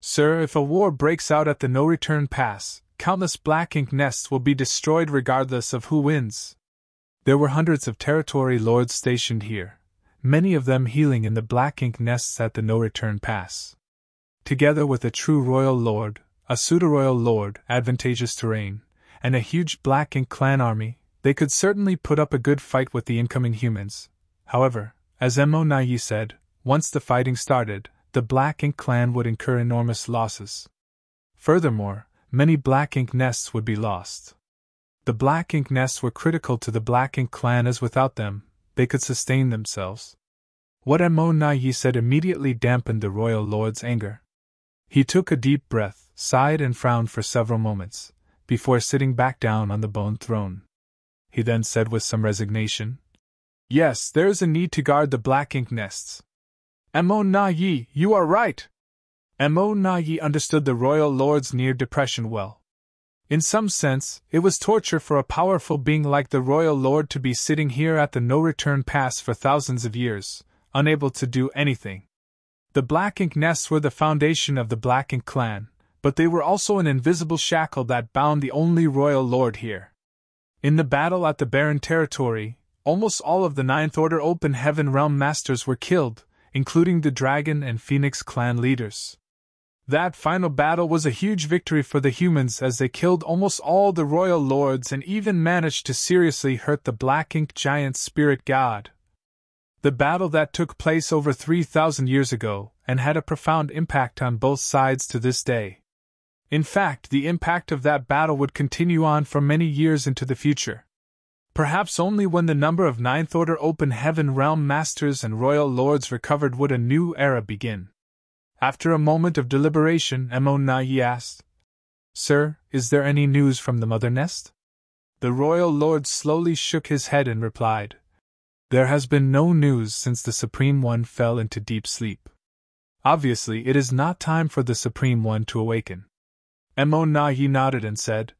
"Sir, if a war breaks out at the no-return pass, countless Black Ink nests will be destroyed regardless of who wins." There were hundreds of territory lords stationed here, many of them healing in the Black Ink nests at the no-return pass. Together with a true royal lord, a pseudo-royal lord, advantageous terrain, and a huge Black Ink clan army, they could certainly put up a good fight with the incoming humans. However, as Emo Na Yi said, once the fighting started, the Black Ink clan would incur enormous losses. Furthermore, many Black Ink nests would be lost. The Black Ink nests were critical to the Black Ink clan, as without them, they could sustain themselves. What Emo Na Yi said immediately dampened the royal lord's anger. He took a deep breath, sighed and frowned for several moments, before sitting back down on the bone throne. He then said with some resignation, "Yes, there is a need to guard the Black Ink nests. Emo Na Yi, you are right." Emo Na Yi understood the royal lord's near depression well. In some sense, it was torture for a powerful being like the royal lord to be sitting here at the no-return pass for thousands of years, unable to do anything. The Black Ink nests were the foundation of the Black Ink clan, but they were also an invisible shackle that bound the only royal lord here. In the battle at the barren territory, almost all of the 9th Order Open Heaven Realm Masters were killed, including the Dragon and Phoenix clan leaders. That final battle was a huge victory for the humans, as they killed almost all the royal lords and even managed to seriously hurt the Black Ink giant spirit god. The battle that took place over 3,000 years ago, and had a profound impact on both sides to this day. In fact, the impact of that battle would continue on for many years into the future. Perhaps only when the number of 9th Order Open Heaven Realm Masters and Royal Lords recovered would a new era begin. After a moment of deliberation, Emo Na Yi asked, "Sir, is there any news from the Mother Nest?" The Royal Lord slowly shook his head and replied, "There has been no news since the Supreme One fell into deep sleep. Obviously, it is not time for the Supreme One to awaken." Emo Na Yi nodded and said,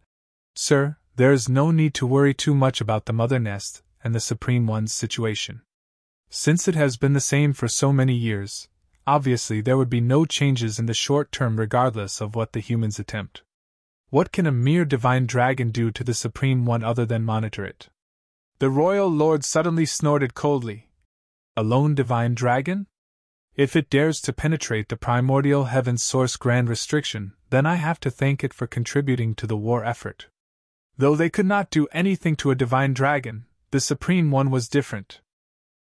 "Sir, there is no need to worry too much about the Mother Nest and the Supreme One's situation. Since it has been the same for so many years, obviously there would be no changes in the short term regardless of what the humans attempt. What can a mere divine dragon do to the Supreme One other than monitor it? The royal lord suddenly snorted coldly. A lone divine dragon? If it dares to penetrate the primordial heaven's source grand restriction, then I have to thank it for contributing to the war effort. Though they could not do anything to a divine dragon, the Supreme One was different.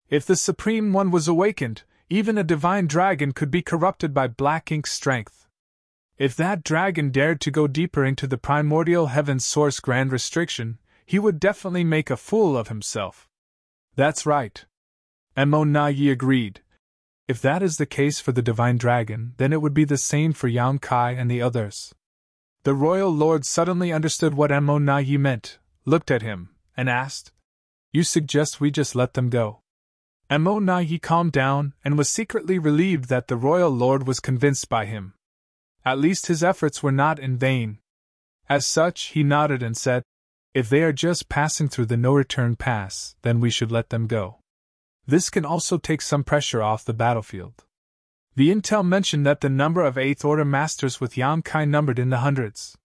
If the Supreme One was awakened, even a divine dragon could be corrupted by black ink's strength. If that dragon dared to go deeper into the primordial heaven's source grand restriction, he would definitely make a fool of himself. That's right. Mo-Na-Yi agreed. If that is the case for the divine dragon, then it would be the same for Yang Kai and the others. The royal lord suddenly understood what Mo-Na-Yi meant, looked at him, and asked, "You suggest we just let them go?" Mo-Na-Yi calmed down and was secretly relieved that the royal lord was convinced by him. At least his efforts were not in vain. As such, he nodded and said, "If they are just passing through the no-return pass, then we should let them go. This can also take some pressure off the battlefield." The intel mentioned that the number of 8th Order Masters with Yang Kai numbered in the hundreds.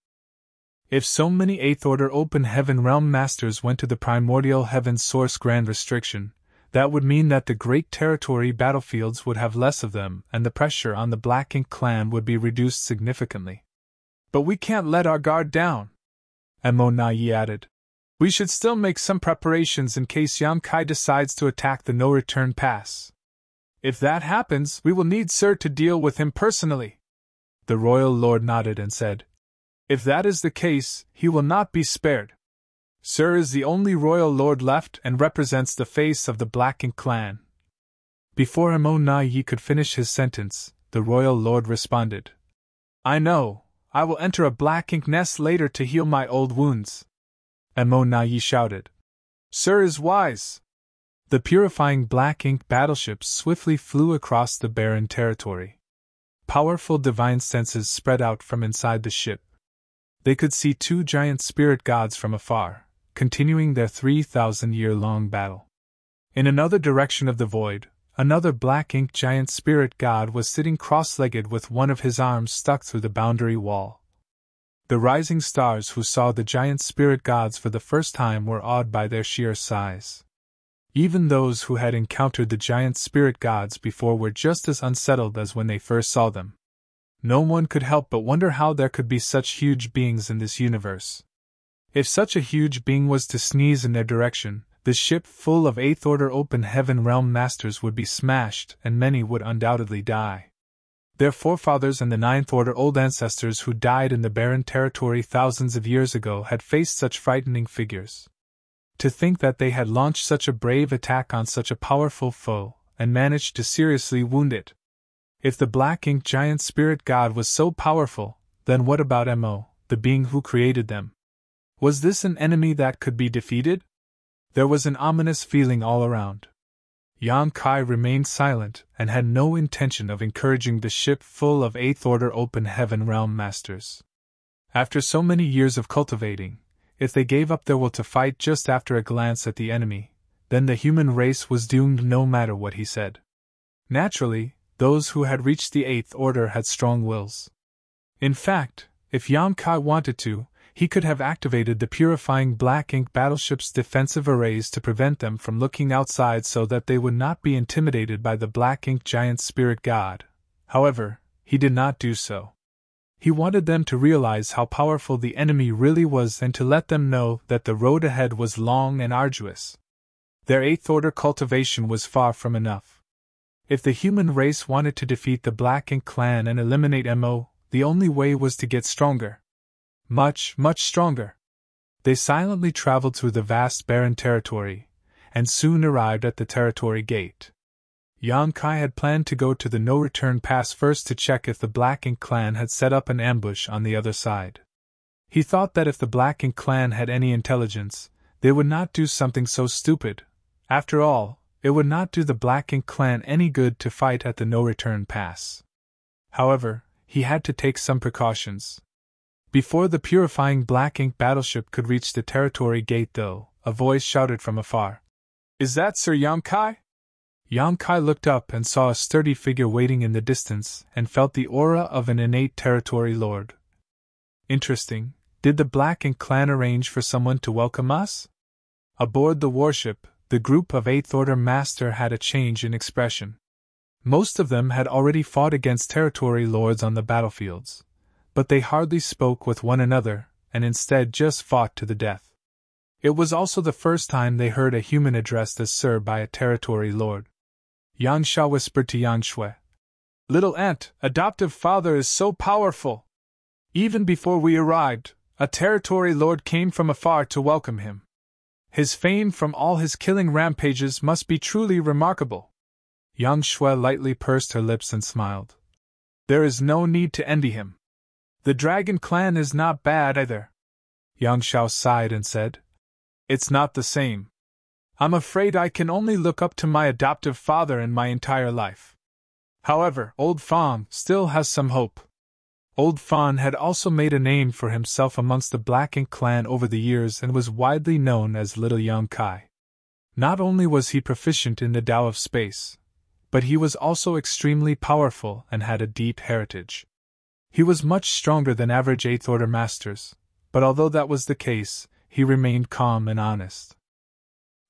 If so many 8th Order Open Heaven Realm Masters went to the primordial heaven's source grand restriction, that would mean that the Great Territory battlefields would have less of them and the pressure on the Black Ink clan would be reduced significantly. But we can't let our guard down, Mo-Na-Yi added. We should still make some preparations in case Yang Kai decides to attack the no-return pass. If that happens, we will need Sir to deal with him personally. The royal lord nodded and said, "If that is the case, he will not be spared. Sir is the only royal lord left and represents the face of the Black Ink clan." Before Mo-Na-Yi could finish his sentence, the royal lord responded, "I know, I will enter a Black Ink nest later to heal my old wounds." Mo-Na-Yi shouted, "Sir is wise." The purifying Black Ink battleships swiftly flew across the barren territory. Powerful divine senses spread out from inside the ship. They could see 2 giant spirit gods from afar, continuing their 3,000-year-long battle. In another direction of the void, another Black Ink giant spirit god was sitting cross-legged with one of his arms stuck through the boundary wall. The rising stars who saw the giant spirit gods for the first time were awed by their sheer size. Even those who had encountered the giant spirit gods before were just as unsettled as when they first saw them. No one could help but wonder how there could be such huge beings in this universe. If such a huge being was to sneeze in their direction, the ship full of 8th Order Open Heaven Realm Masters would be smashed and many would undoubtedly die. Their forefathers and the 9th Order old ancestors who died in the barren territory thousands of years ago had faced such frightening figures. To think that they had launched such a brave attack on such a powerful foe, and managed to seriously wound it. If the Black Ink giant spirit god was so powerful, then what about Mo, the being who created them? Was this an enemy that could be defeated? There was an ominous feeling all around. Yang Kai remained silent and had no intention of encouraging the ship full of 8th Order Open Heaven Realm Masters. After so many years of cultivating, if they gave up their will to fight just after a glance at the enemy, then the human race was doomed no matter what he said. Naturally, those who had reached the 8th Order had strong wills. In fact, if Yang Kai wanted to, he could have activated the purifying Black Ink battleship's defensive arrays to prevent them from looking outside so that they would not be intimidated by the Black Ink giant spirit god. However, he did not do so. He wanted them to realize how powerful the enemy really was and to let them know that the road ahead was long and arduous. Their 8th Order cultivation was far from enough. If the human race wanted to defeat the Black Ink clan and eliminate Mo, the only way was to get stronger. Much, much stronger. They silently traveled through the vast barren territory, and soon arrived at the territory gate. Yang Kai had planned to go to the no-return pass first to check if the Black Ink clan had set up an ambush on the other side. He thought that if the Black Ink clan had any intelligence, they would not do something so stupid. After all, it would not do the Black Ink clan any good to fight at the no-return pass. However, he had to take some precautions. Before the purifying Black Ink battleship could reach the territory gate though, a voice shouted from afar, "Is that Sir Yang Kai?" Yang Kai looked up and saw a sturdy figure waiting in the distance and felt the aura of an innate territory lord. Interesting, did the Black Ink clan arrange for someone to welcome us? Aboard the warship, the group of 8th Order Master had a change in expression. Most of them had already fought against territory lords on the battlefields, but they hardly spoke with one another and instead just fought to the death. It was also the first time they heard a human addressed as Sir by a territory lord. Yang Sha whispered to Yang Shui, "Little aunt, adoptive father is so powerful. Even before we arrived, a territory lord came from afar to welcome him. His fame from all his killing rampages must be truly remarkable." Yang Shui lightly pursed her lips and smiled. "There is no need to envy him. The Dragon Clan is not bad either." Yang Shao sighed and said, "It's not the same. I'm afraid I can only look up to my adoptive father in my entire life. However, Old Fawn still has some hope." Old Fawn had also made a name for himself amongst the Black Ink clan over the years and was widely known as Little Yang Kai. Not only was he proficient in the Tao of Space, but he was also extremely powerful and had a deep heritage. He was much stronger than average 8th Order Masters, but although that was the case, he remained calm and honest.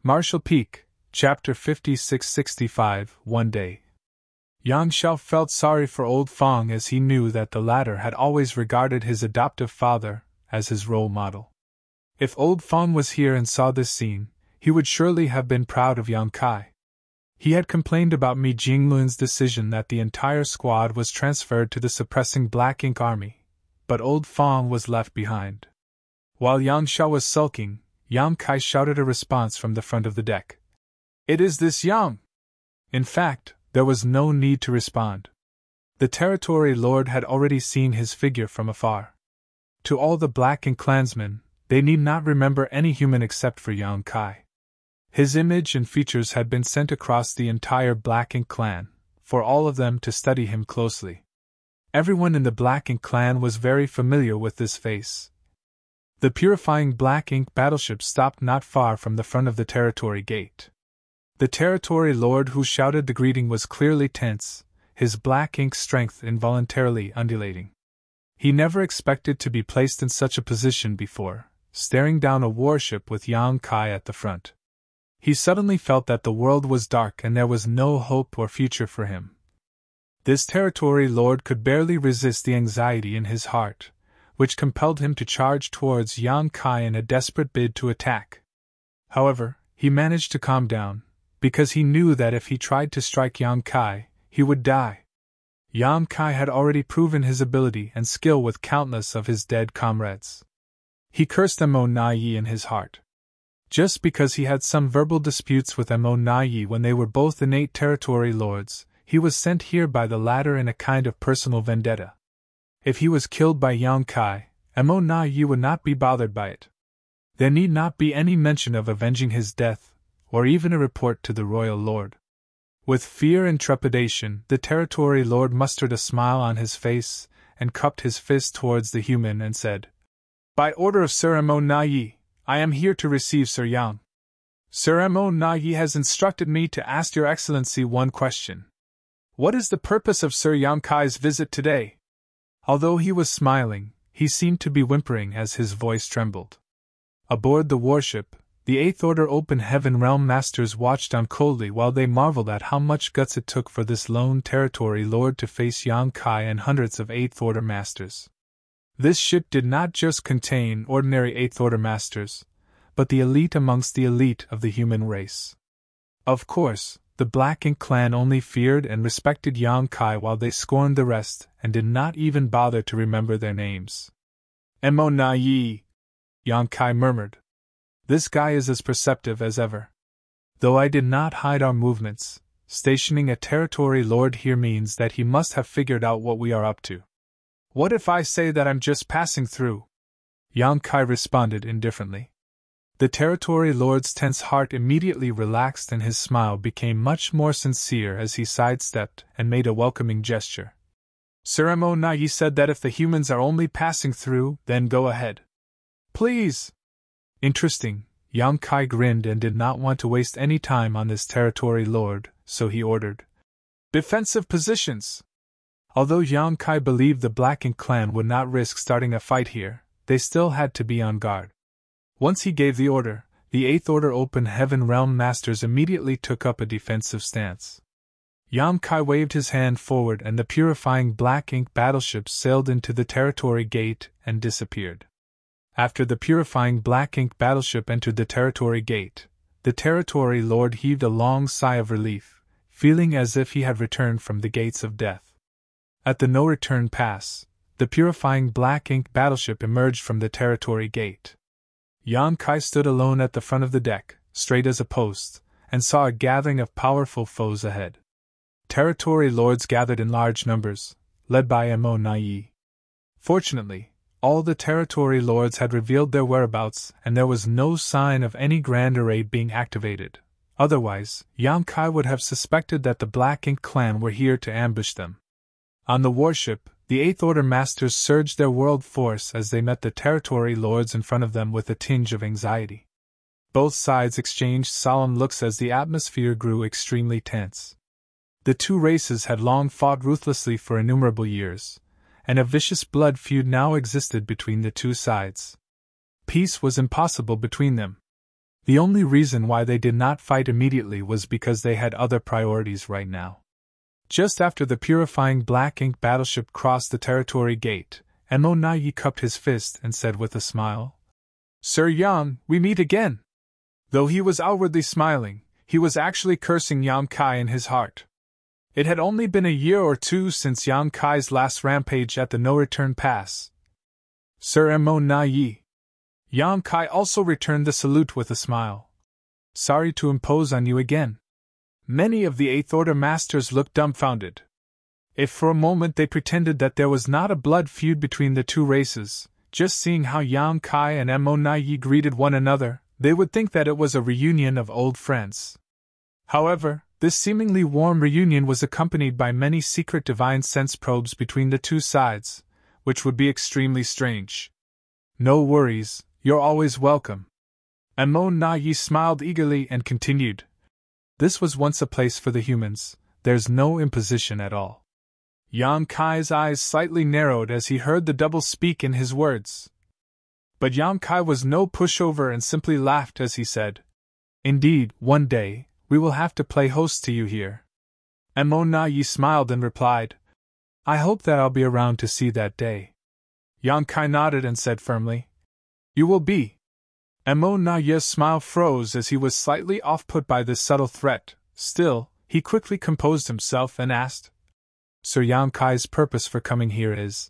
Marshall Peak, Chapter 5665, One Day. Yang Shao felt sorry for Old Fong as he knew that the latter had always regarded his adoptive father as his role model. If Old Fong was here and saw this scene, he would surely have been proud of Yang Kai. He had complained about Mi Jinglun's decision that the entire squad was transferred to the suppressing Black Ink army, but Old Fong was left behind. While Yang Shao was sulking, Yang Kai shouted a response from the front of the deck. "It is this Yang!" In fact, there was no need to respond. The territory lord had already seen his figure from afar. To all the Black Ink clansmen, they need not remember any human except for Yang Kai. His image and features had been sent across the entire Black Ink clan, for all of them to study him closely. Everyone in the Black Ink clan was very familiar with this face. The purifying Black Ink battleship stopped not far from the front of the territory gate. The territory lord who shouted the greeting was clearly tense, his Black Ink strength involuntarily undulating. He never expected to be placed in such a position before, staring down a warship with Yang Kai at the front. He suddenly felt that the world was dark and there was no hope or future for him. This territory lord could barely resist the anxiety in his heart, which compelled him to charge towards Yang Kai in a desperate bid to attack. However, he managed to calm down, because he knew that if he tried to strike Yang Kai, he would die. Yang Kai had already proven his ability and skill with countless of his dead comrades. He cursed Mo Na Yi in his heart. Just because he had some verbal disputes with Mo Na Yi when they were both innate territory lords, he was sent here by the latter in a kind of personal vendetta. If he was killed by Yang Kai, Mo Na Yi would not be bothered by it. There need not be any mention of avenging his death, or even a report to the royal lord. With fear and trepidation, the territory lord mustered a smile on his face and cupped his fist towards the human and said, "By order of Sir Mo Na Yi, I am here to receive Sir Yang. Sir Mo Na Yi has instructed me to ask Your Excellency one question. What is the purpose of Sir Yang Kai's visit today?" Although he was smiling, he seemed to be whimpering as his voice trembled. Aboard the warship, the 8th Order Open Heaven Realm Masters watched on coldly while they marveled at how much guts it took for this lone territory lord to face Yang Kai and hundreds of 8th Order Masters. This ship did not just contain ordinary 8th Order Masters, but the elite amongst the elite of the human race. Of course, the Black Ink clan only feared and respected Yang Kai while they scorned the rest and did not even bother to remember their names. "Mo Na Yi," Yang Kai murmured. "This guy is as perceptive as ever. Though I did not hide our movements, stationing a territory lord here means that he must have figured out what we are up to." "What if I say that I'm just passing through?" Yang Kai responded indifferently. The territory lord's tense heart immediately relaxed and his smile became much more sincere as he sidestepped and made a welcoming gesture. "Sir Mo Na Yi said that if the humans are only passing through, then go ahead. Please." Interesting, Yang Kai grinned and did not want to waste any time on this territory lord, so he ordered, "Defensive positions!" Although Yang Kai believed the Black Ink clan would not risk starting a fight here, they still had to be on guard. Once he gave the order, the Eighth Order Open Heaven Realm Masters immediately took up a defensive stance. Yang Kai waved his hand forward and the purifying Black Ink battleship sailed into the territory gate and disappeared. After the purifying Black Ink battleship entered the territory gate, the territory lord heaved a long sigh of relief, feeling as if he had returned from the gates of death. At the no-return pass, the purifying Black Ink battleship emerged from the territory gate. Yang Kai stood alone at the front of the deck, straight as a post, and saw a gathering of powerful foes ahead. Territory lords gathered in large numbers, led by Mo Nai. Fortunately, all the territory lords had revealed their whereabouts and there was no sign of any grand array being activated. Otherwise, Yang Kai would have suspected that the Black Ink clan were here to ambush them. On the warship, the Eighth Order Masters surged their world force as they met the territory lords in front of them with a tinge of anxiety. Both sides exchanged solemn looks as the atmosphere grew extremely tense. The two races had long fought ruthlessly for innumerable years, and a vicious blood feud now existed between the two sides. Peace was impossible between them. The only reason why they did not fight immediately was because they had other priorities right now. Just after the purifying Black Ink battleship crossed the territory gate, Mo Nai cupped his fist and said with a smile, "Sir Yang, we meet again." Though he was outwardly smiling, he was actually cursing Yang Kai in his heart. It had only been a year or two since Yang Kai's last rampage at the no-return pass. "Sir Mo Nai." Yang Kai also returned the salute with a smile. "Sorry to impose on you again." Many of the Eighth Order Masters looked dumbfounded. If for a moment they pretended that there was not a blood feud between the two races, just seeing how Yang Kai and Mo Nai greeted one another, they would think that it was a reunion of old friends. However, this seemingly warm reunion was accompanied by many secret divine sense probes between the two sides, which would be extremely strange. "No worries, you're always welcome." Mo Nai smiled eagerly and continued, "This was once a place for the humans, there's no imposition at all." Yang Kai's eyes slightly narrowed as he heard the double speak in his words. But Yang Kai was no pushover and simply laughed as he said, "Indeed, one day, we will have to play host to you here." Mo Nai smiled and replied, "I hope that I'll be around to see that day." Yang Kai nodded and said firmly, "You will be." Mo Nai's smile froze as he was slightly off-put by this subtle threat. Still, he quickly composed himself and asked, "Sir Yang Kai's purpose for coming here is?"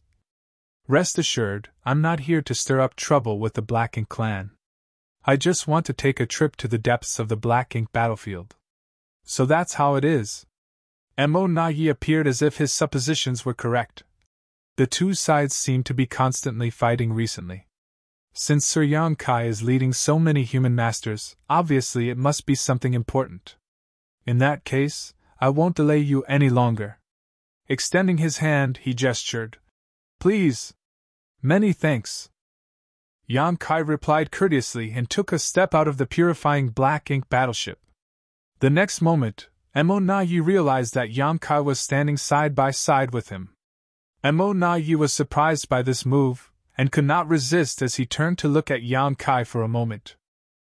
"Rest assured, I'm not here to stir up trouble with the Black Ink clan. I just want to take a trip to the depths of the Black Ink battlefield." "So that's how it is." Mo Nai appeared as if his suppositions were correct. The two sides seemed to be constantly fighting recently. Since Sir Yang Kai is leading so many human masters, obviously it must be something important. In that case, I won't delay you any longer. Extending his hand, he gestured, "Please." "Many thanks." Yang Kai replied courteously and took a step out of the purifying Black Ink battleship. The next moment, Mo Nai realized that Yang Kai was standing side by side with him. Mo Nai was surprised by this move, and could not resist as he turned to look at Yang Kai for a moment.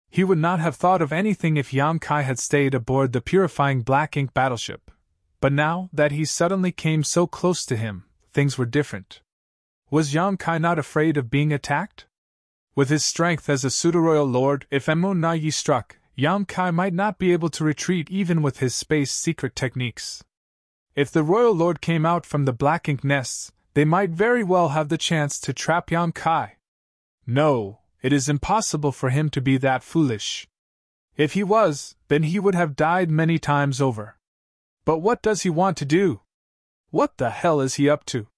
He would not have thought of anything if Yang Kai had stayed aboard the purifying Black Ink battleship. But now that he suddenly came so close to him, things were different. Was Yang Kai not afraid of being attacked? With his strength as a pseudo-royal lord, if Mo Nai struck, Yang Kai might not be able to retreat even with his space secret techniques. If the royal lord came out from the Black Ink nests, they might very well have the chance to trap Yang Kai. No, it is impossible for him to be that foolish. If he was, then he would have died many times over. But what does he want to do? What the hell is he up to?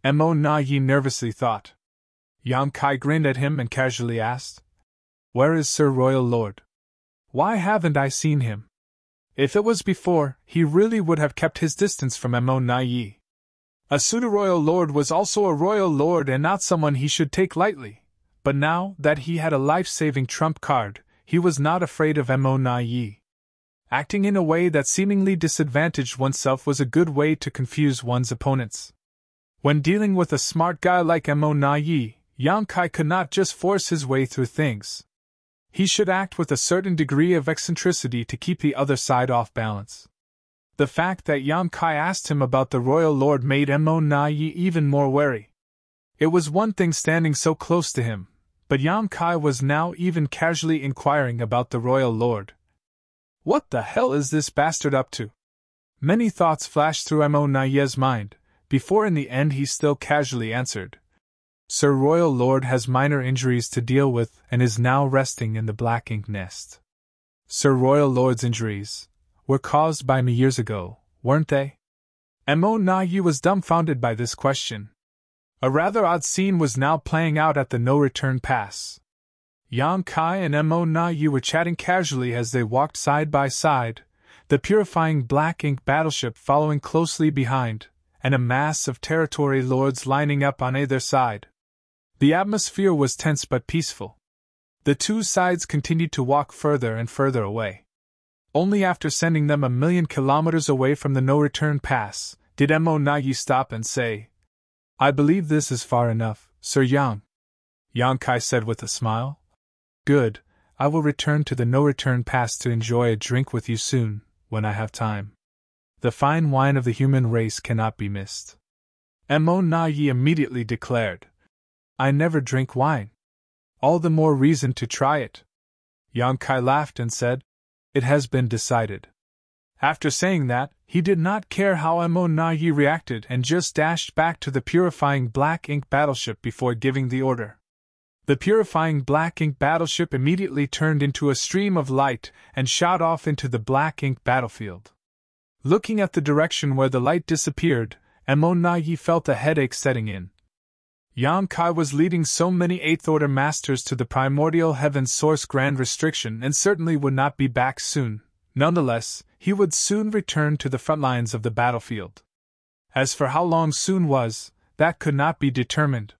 Mo Nai nervously thought. Yang Kai grinned at him and casually asked, "Where is Sir Royal Lord? Why haven't I seen him?" If it was before, he really would have kept his distance from Mo Nai. A pseudo-royal lord was also a royal lord and not someone he should take lightly, but now that he had a life-saving trump card, he was not afraid of Mo Nai. Acting in a way that seemingly disadvantaged oneself was a good way to confuse one's opponents. When dealing with a smart guy like Mo Na Yi, Yang Kai could not just force his way through things. He should act with a certain degree of eccentricity to keep the other side off balance. The fact that Yang Kai asked him about the royal lord made Mo Na Yi even more wary. It was one thing standing so close to him, but Yang Kai was now even casually inquiring about the royal lord. What the hell is this bastard up to? Many thoughts flashed through Mo Na Yi's mind, before in the end he still casually answered. Sir Royal Lord has minor injuries to deal with and is now resting in the black ink nest. Sir Royal Lord's injuries were caused by me years ago, weren't they? Mo Na Yi was dumbfounded by this question. A rather odd scene was now playing out at the no-return pass. Yang Kai and Mo Na Yi were chatting casually as they walked side by side, the purifying black ink battleship following closely behind, and a mass of territory lords lining up on either side. The atmosphere was tense but peaceful. The two sides continued to walk further and further away. Only after sending them 1,000,000 kilometers away from the no-return pass, did Mo Na Yi stop and say, "I believe this is far enough, Sir Yang." Yang Kai said with a smile. "Good, I will return to the no-return pass to enjoy a drink with you soon, when I have time. The fine wine of the human race cannot be missed." Mo Na Yi immediately declared, "I never drink wine. All the more reason to try it." Yang Kai laughed and said, "It has been decided." After saying that, he did not care how Mo Na Yi reacted and just dashed back to the purifying black ink battleship before giving the order. The purifying black ink battleship immediately turned into a stream of light and shot off into the black ink battlefield. Looking at the direction where the light disappeared, Mo Na Yi felt a headache setting in. Yang Kai was leading so many 8th Order Masters to the primordial heaven's source grand restriction and certainly would not be back soon. Nonetheless, he would soon return to the front lines of the battlefield. As for how long soon was, that could not be determined.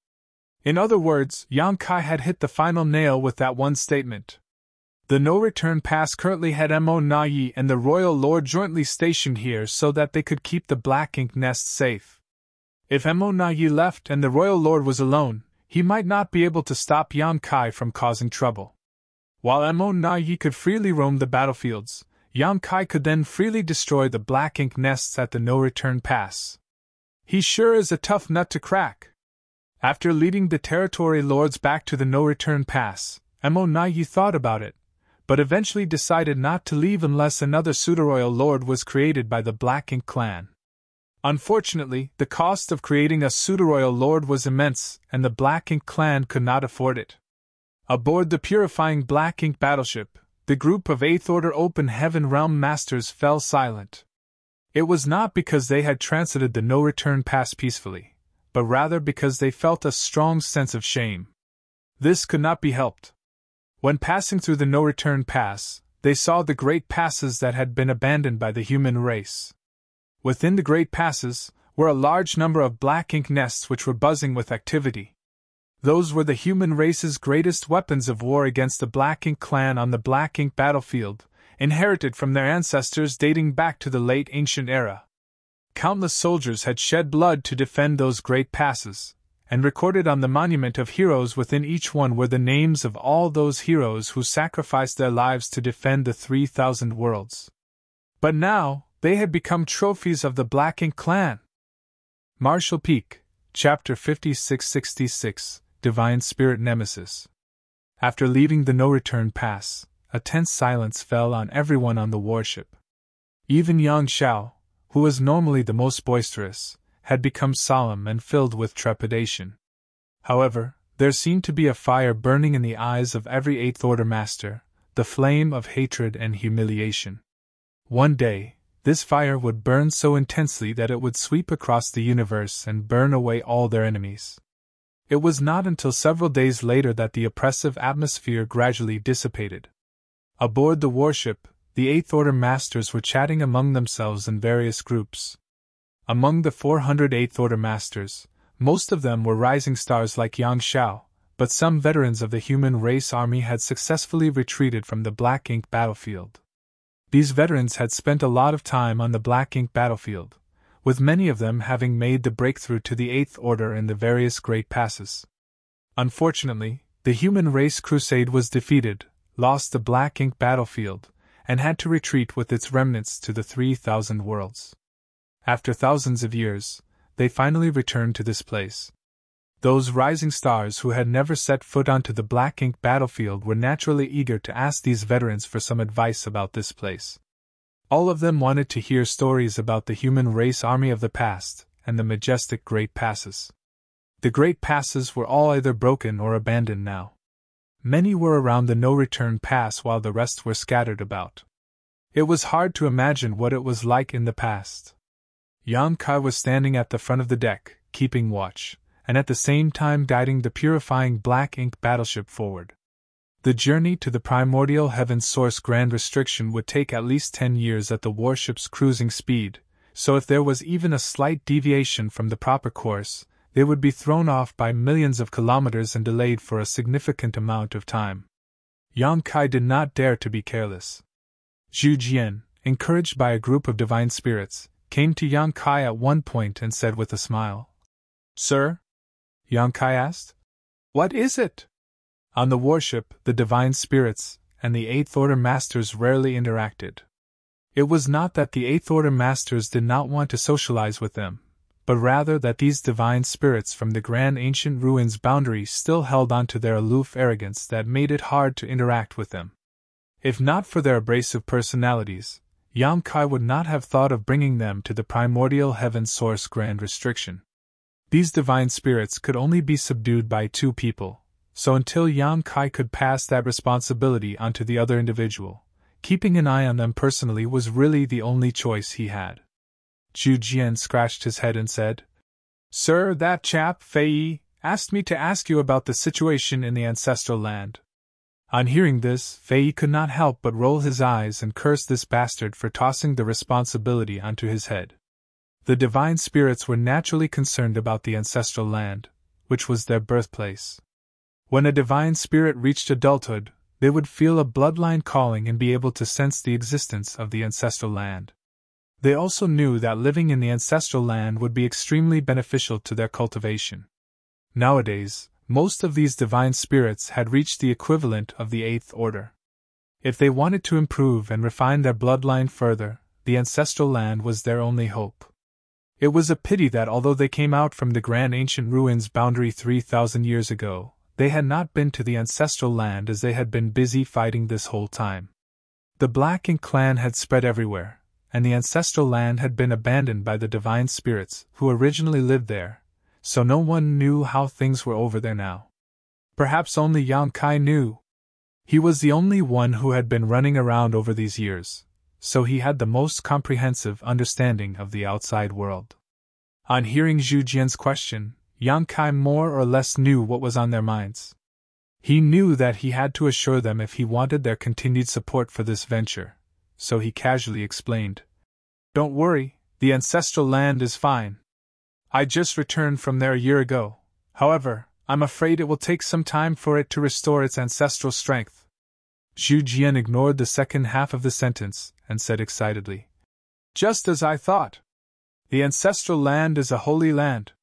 In other words, Yang Kai had hit the final nail with that one statement. The no-return pass currently had Mo Na Yi and the Royal Lord jointly stationed here so that they could keep the black ink nest safe. If Mo Na Yi left and the Royal Lord was alone, he might not be able to stop Yang Kai from causing trouble. While Mo Na Yi could freely roam the battlefields, Yang Kai could then freely destroy the black ink nests at the no-return pass. He sure is a tough nut to crack. After leading the territory lords back to the no-return pass, Mo Na Yi thought about it, but eventually decided not to leave unless another pseudo-royal lord was created by the Black Ink clan. Unfortunately, the cost of creating a pseudo-royal lord was immense, and the Black Ink clan could not afford it. Aboard the purifying Black Ink battleship, the group of 8th Order Open Heaven Realm Masters fell silent. It was not because they had transited the no-return pass peacefully, but rather because they felt a strong sense of shame. This could not be helped. When passing through the no-return pass, they saw the great passes that had been abandoned by the human race. Within the great passes were a large number of black ink nests which were buzzing with activity. Those were the human race's greatest weapons of war against the Black Ink clan on the Black Ink battlefield, inherited from their ancestors dating back to the late ancient era. Countless soldiers had shed blood to defend those great passes, and recorded on the monument of heroes within each one were the names of all those heroes who sacrificed their lives to defend the 3,000 worlds. But now, they had become trophies of the Black Ink clan. Marshall Peak, Chapter 5666, Divine Spirit Nemesis. After leaving the no-return pass, a tense silence fell on everyone on the warship. Even Yang Xiao, who was normally the most boisterous, had become solemn and filled with trepidation. However, there seemed to be a fire burning in the eyes of every 8th Order Master, the flame of hatred and humiliation. One day, this fire would burn so intensely that it would sweep across the universe and burn away all their enemies. It was not until several days later that the oppressive atmosphere gradually dissipated. Aboard the warship, the 8th Order Masters were chatting among themselves in various groups. Among the 400 8th Order Masters, most of them were rising stars like Yang Xiao, but some veterans of the human race army had successfully retreated from the Black Ink battlefield. These veterans had spent a lot of time on the black ink battlefield, with many of them having made the breakthrough to the Eighth Order in the various great passes. Unfortunately, the human race crusade was defeated, lost the black ink battlefield, and had to retreat with its remnants to the 3,000 worlds. After thousands of years, they finally returned to this place. Those rising stars who had never set foot onto the black ink battlefield were naturally eager to ask these veterans for some advice about this place. All of them wanted to hear stories about the human race army of the past and the majestic great passes. The great passes were all either broken or abandoned now. Many were around the no-return pass while the rest were scattered about. It was hard to imagine what it was like in the past. Yang Kai was standing at the front of the deck, keeping watch, and at the same time guiding the purifying black ink battleship forward. The journey to the primordial heaven source grand restriction would take at least 10 years at the warship's cruising speed, so if there was even a slight deviation from the proper course, they would be thrown off by millions of kilometers and delayed for a significant amount of time. Yang Kai did not dare to be careless. Zhu Jian, encouraged by a group of divine spirits, came to Yang Kai at one point and said with a smile, "Sir?" Yang Kai asked. "What is it?" On the warship, the divine spirits and the Eighth Order masters rarely interacted. It was not that the Eighth Order masters did not want to socialize with them, but rather that these divine spirits from the grand ancient ruins boundary still held on to their aloof arrogance that made it hard to interact with them. If not for their abrasive personalities, Yang Kai would not have thought of bringing them to the primordial heaven source grand restriction. These divine spirits could only be subdued by two people, so until Yang Kai could pass that responsibility onto the other individual, keeping an eye on them personally was really the only choice he had. Zhu Jian scratched his head and said, "Sir, that chap, Fei Yi, asked me to ask you about the situation in the ancestral land." On hearing this, Fei Yi could not help but roll his eyes and curse this bastard for tossing the responsibility onto his head. The divine spirits were naturally concerned about the ancestral land, which was their birthplace. When a divine spirit reached adulthood, they would feel a bloodline calling and be able to sense the existence of the ancestral land. They also knew that living in the ancestral land would be extremely beneficial to their cultivation. Nowadays, most of these divine spirits had reached the equivalent of the Eighth Order. If they wanted to improve and refine their bloodline further, the ancestral land was their only hope. It was a pity that although they came out from the grand ancient ruins boundary 3,000 years ago, they had not been to the ancestral land as they had been busy fighting this whole time. The Black Ink clan had spread everywhere, and the ancestral land had been abandoned by the divine spirits who originally lived there, so no one knew how things were over there now. Perhaps only Yang Kai knew. He was the only one who had been running around over these years, so he had the most comprehensive understanding of the outside world. On hearing Zhu Jian's question, Yang Kai more or less knew what was on their minds. He knew that he had to assure them if he wanted their continued support for this venture, so he casually explained, "Don't worry, the ancestral land is fine. I just returned from there a year ago. However, I'm afraid it will take some time for it to restore its ancestral strength." Zhu Jian ignored the second half of the sentence and said excitedly, "Just as I thought. The ancestral land is a holy land.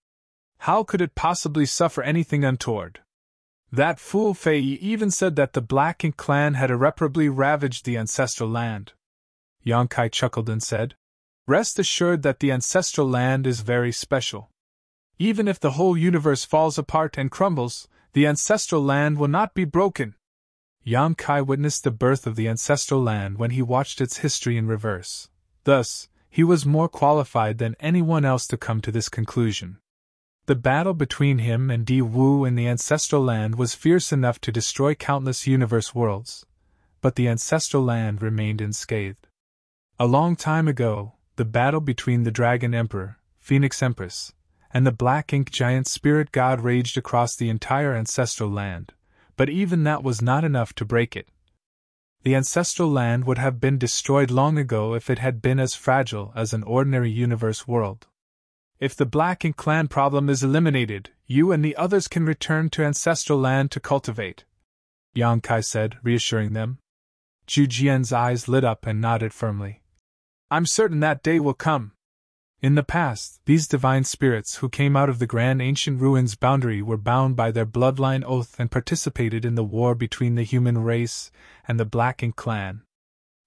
How could it possibly suffer anything untoward? That fool Fei Yi even said that the Black Ink clan had irreparably ravaged the ancestral land." Yang Kai chuckled and said, "Rest assured that the ancestral land is very special. Even if the whole universe falls apart and crumbles, the ancestral land will not be broken." Yang Kai witnessed the birth of the ancestral land when he watched its history in reverse. Thus, he was more qualified than anyone else to come to this conclusion. The battle between him and Di Wu in the ancestral land was fierce enough to destroy countless universe worlds, but the ancestral land remained unscathed. A long time ago, the battle between the Dragon Emperor, Phoenix Empress, and the Black Ink giant spirit god raged across the entire ancestral land, but even that was not enough to break it. The ancestral land would have been destroyed long ago if it had been as fragile as an ordinary universe world. If the Black Ink clan problem is eliminated, you and the others can return to ancestral land to cultivate," Yang Kai said, reassuring them. Zhu Jian's eyes lit up and nodded firmly. I'm certain that day will come. In the past, these divine spirits who came out of the grand ancient ruins boundary were bound by their bloodline oath and participated in the war between the human race and the Black Ink clan.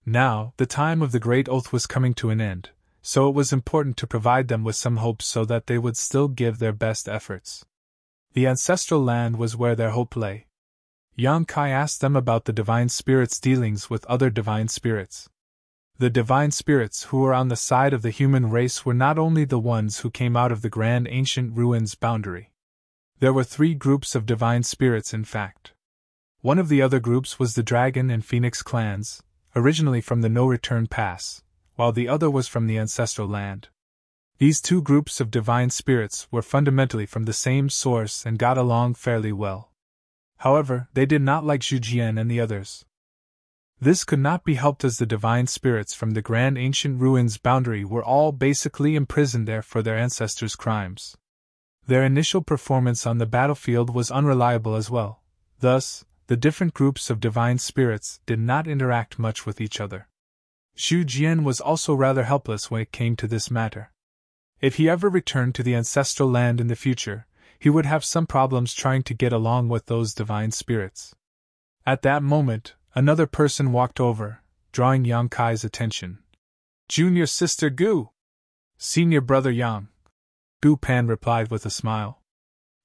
Now, the time of the great oath was coming to an end, so it was important to provide them with some hope so that they would still give their best efforts. The ancestral land was where their hope lay. Yang Kai asked them about the divine spirits' dealings with other divine spirits. The divine spirits who were on the side of the human race were not only the ones who came out of the grand ancient ruins boundary. There were 3 groups of divine spirits, in fact. One of the other groups was the Dragon and Phoenix clans, originally from the No Return Pass, while the other was from the ancestral land. These 2 groups of divine spirits were fundamentally from the same source and got along fairly well. However, they did not like Zhu Jian and the others. This could not be helped as the divine spirits from the grand ancient ruins boundary were all basically imprisoned there for their ancestors' crimes. Their initial performance on the battlefield was unreliable as well. Thus, the different groups of divine spirits did not interact much with each other. Zhu Jian was also rather helpless when it came to this matter. If he ever returned to the ancestral land in the future, he would have some problems trying to get along with those divine spirits. At that moment, another person walked over, drawing Yang Kai's attention. Junior sister Gu. Senior brother Yang. Gu Pan replied with a smile.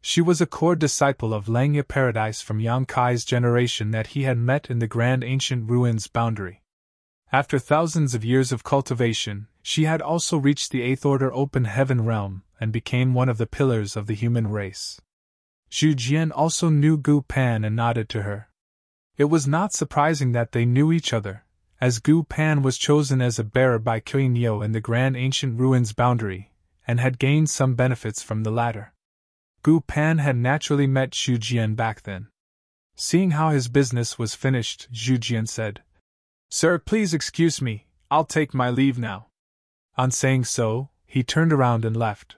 She was a core disciple of Langya Paradise from Yang Kai's generation that he had met in the grand ancient ruins boundary. After thousands of years of cultivation, she had also reached the 8th Order Open Heaven realm and became one of the pillars of the human race. Zhu Jian also knew Gu Pan and nodded to her. It was not surprising that they knew each other, as Gu Pan was chosen as a bearer by Qin Yo in the grand ancient ruins boundary, and had gained some benefits from the latter. Gu Pan had naturally met Zhu Jian back then. Seeing how his business was finished, Zhu Jian said, "Sir, please excuse me, I'll take my leave now." On saying so, he turned around and left.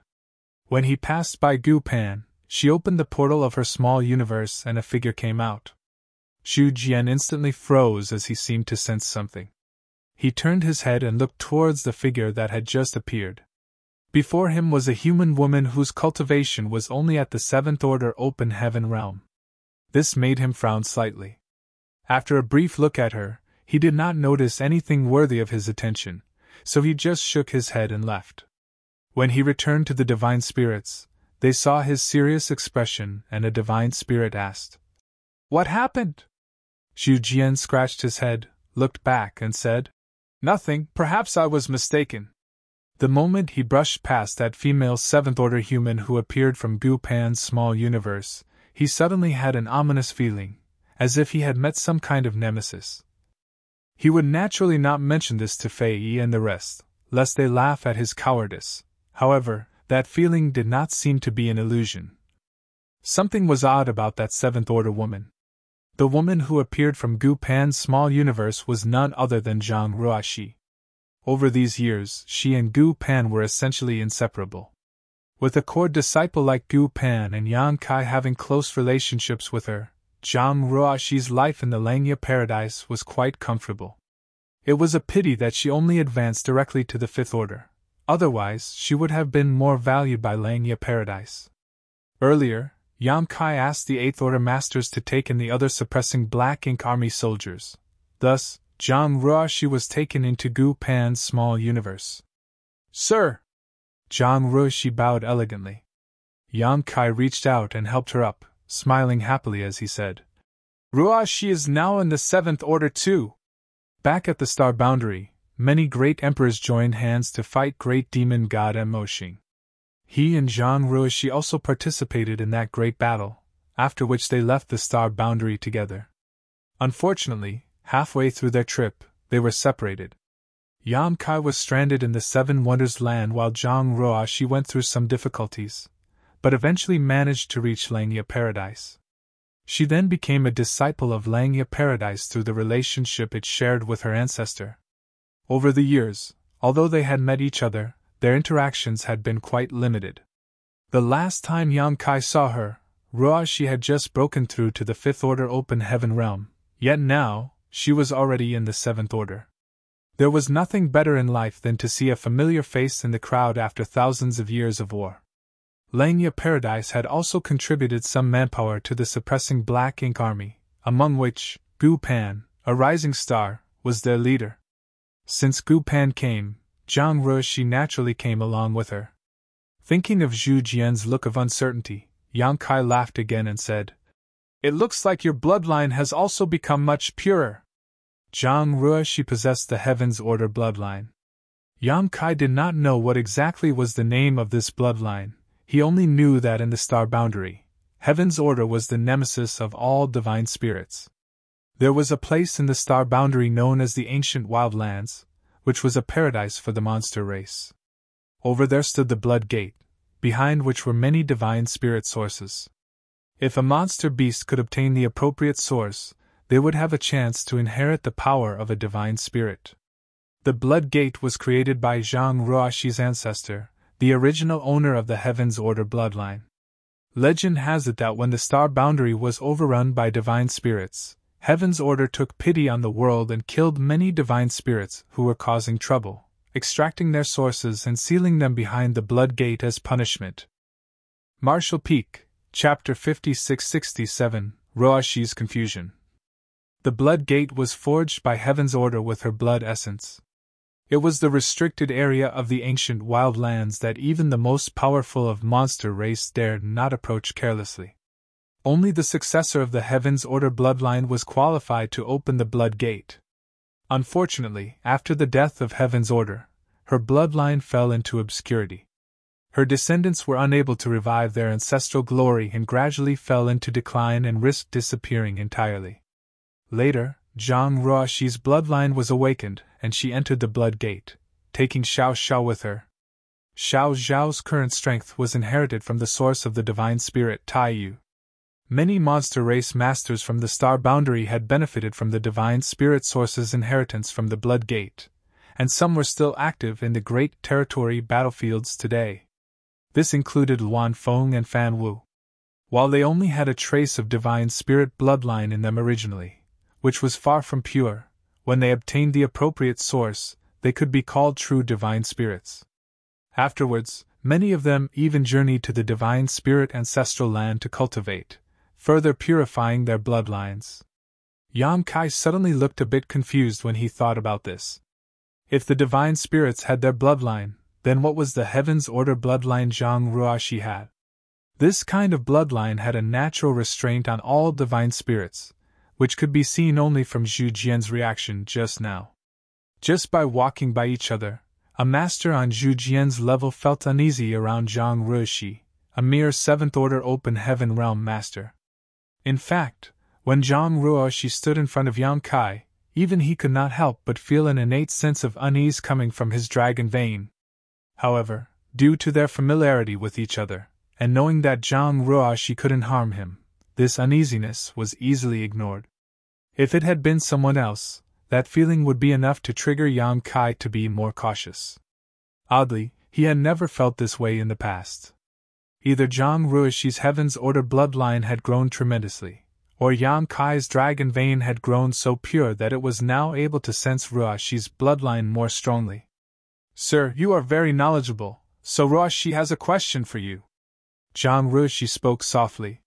When he passed by Gu Pan, she opened the portal of her small universe and a figure came out. Zhu Jian instantly froze as he seemed to sense something. He turned his head and looked towards the figure that had just appeared. Before him was a human woman whose cultivation was only at the 7th Order Open Heaven realm. This made him frown slightly. After a brief look at her, he did not notice anything worthy of his attention, so he just shook his head and left. When he returned to the divine spirits, they saw his serious expression and a divine spirit asked, "What happened?" Zhu Jian scratched his head, looked back and said, "Nothing, perhaps I was mistaken." The moment he brushed past that female 7th Order human who appeared from Gu Pan's small universe, he suddenly had an ominous feeling, as if he had met some kind of nemesis. He would naturally not mention this to Fei Yi and the rest, lest they laugh at his cowardice. However, that feeling did not seem to be an illusion. Something was odd about that 7th Order woman. The woman who appeared from Gu Pan's small universe was none other than Zhang Ruoxi. Over these years, she and Gu Pan were essentially inseparable. With a core disciple like Gu Pan and Yang Kai having close relationships with her, Zhang Ruoxi's life in the Langya Paradise was quite comfortable. It was a pity that she only advanced directly to the 5th Order. Otherwise, she would have been more valued by Langya Paradise. Earlier, Yang Kai asked the 8th Order Masters to take in the other suppressing Black Ink army soldiers. Thus, Zhang Ruoxi was taken into Gu Pan's small universe. "Sir!" Zhang Ruoxi bowed elegantly. Yang Kai reached out and helped her up, smiling happily as he said, "Ruoxi is now in the 7th Order too." Back at the star boundary, many great emperors joined hands to fight great demon god Emoshing. He and Zhang Ruoxi also participated in that great battle, after which they left the star boundary together. Unfortunately, halfway through their trip, they were separated. Yang Kai was stranded in the 7 Wonders land while Zhang Ruoxi went through some difficulties, but eventually managed to reach Langya Paradise. She then became a disciple of Langya Paradise through the relationship it shared with her ancestor. Over the years, although they had met each other, their interactions had been quite limited. The last time Yang Kai saw her, Ruoxi had just broken through to the 5th Order Open Heaven realm, yet now, she was already in the 7th order. There was nothing better in life than to see a familiar face in the crowd after thousands of years of war. Lanya Paradise had also contributed some manpower to the suppressing Black Ink Army, among which Gu Pan, a rising star, was their leader. Since Gu Pan came, Zhang Ruoxi naturally came along with her. Thinking of Zhu Jian's look of uncertainty, Yang Kai laughed again and said, "It looks like your bloodline has also become much purer." Zhang Ruoxi possessed the Heaven's Order bloodline. Yang Kai did not know what exactly was the name of this bloodline, he only knew that in the star boundary, Heaven's Order was the nemesis of all divine spirits. There was a place in the star boundary known as the Ancient Wildlands, which was a paradise for the monster race. Over there stood the Blood Gate, behind which were many divine spirit sources. If a monster beast could obtain the appropriate source, they would have a chance to inherit the power of a divine spirit. The Blood Gate was created by Zhang Ruoxi's ancestor, the original owner of the Heaven's Order bloodline. Legend has it that when the star boundary was overrun by divine spirits, Heaven's Order took pity on the world and killed many divine spirits who were causing trouble, extracting their sources and sealing them behind the Blood Gate as punishment. Marshall Peak, Chapter 5667, Ruoxi's Confusion. The Blood Gate was forged by Heaven's Order with her blood essence. It was the restricted area of the ancient wildlands that even the most powerful of monster race dared not approach carelessly. Only the successor of the Heaven's Order bloodline was qualified to open the Blood Gate. Unfortunately, after the death of Heaven's Order, her bloodline fell into obscurity. Her descendants were unable to revive their ancestral glory and gradually fell into decline and risked disappearing entirely. Later, Zhang Ruoxi's bloodline was awakened, and she entered the Blood Gate, taking Xiao Xiao with her. Xiao Xiao's current strength was inherited from the source of the divine spirit Tai Yu. Many monster race masters from the star boundary had benefited from the divine spirit source's inheritance from the Blood Gate, and some were still active in the great territory battlefields today. This included Luan Feng and Fan Wu. While they only had a trace of divine spirit bloodline in them originally, which was far from pure, when they obtained the appropriate source, they could be called true divine spirits. Afterwards, many of them even journeyed to the divine spirit ancestral land to cultivate, further purifying their bloodlines. Yang Kai suddenly looked a bit confused when he thought about this. If the divine spirits had their bloodline, then what was the Heaven's Order bloodline Zhang Ruoxi had? This kind of bloodline had a natural restraint on all divine spirits, which could be seen only from Zhu Jian's reaction just now. Just by walking by each other, a master on Zhu Jian's level felt uneasy around Zhang Ruoxi, a mere 7th Order Open Heaven Realm master. In fact, when Zhang Ruoxi stood in front of Yang Kai, even he could not help but feel an innate sense of unease coming from his dragon vein. However, due to their familiarity with each other, and knowing that Zhang Ruoxi couldn't harm him, this uneasiness was easily ignored. If it had been someone else, that feeling would be enough to trigger Yang Kai to be more cautious. Oddly, he had never felt this way in the past. Either Zhang Ruoxi's Heaven's Order bloodline had grown tremendously, or Yang Kai's dragon vein had grown so pure that it was now able to sense Ruoxi's bloodline more strongly. "Sir, you are very knowledgeable, so Ruoxi has a question for you." Zhang Ruoxi spoke softly.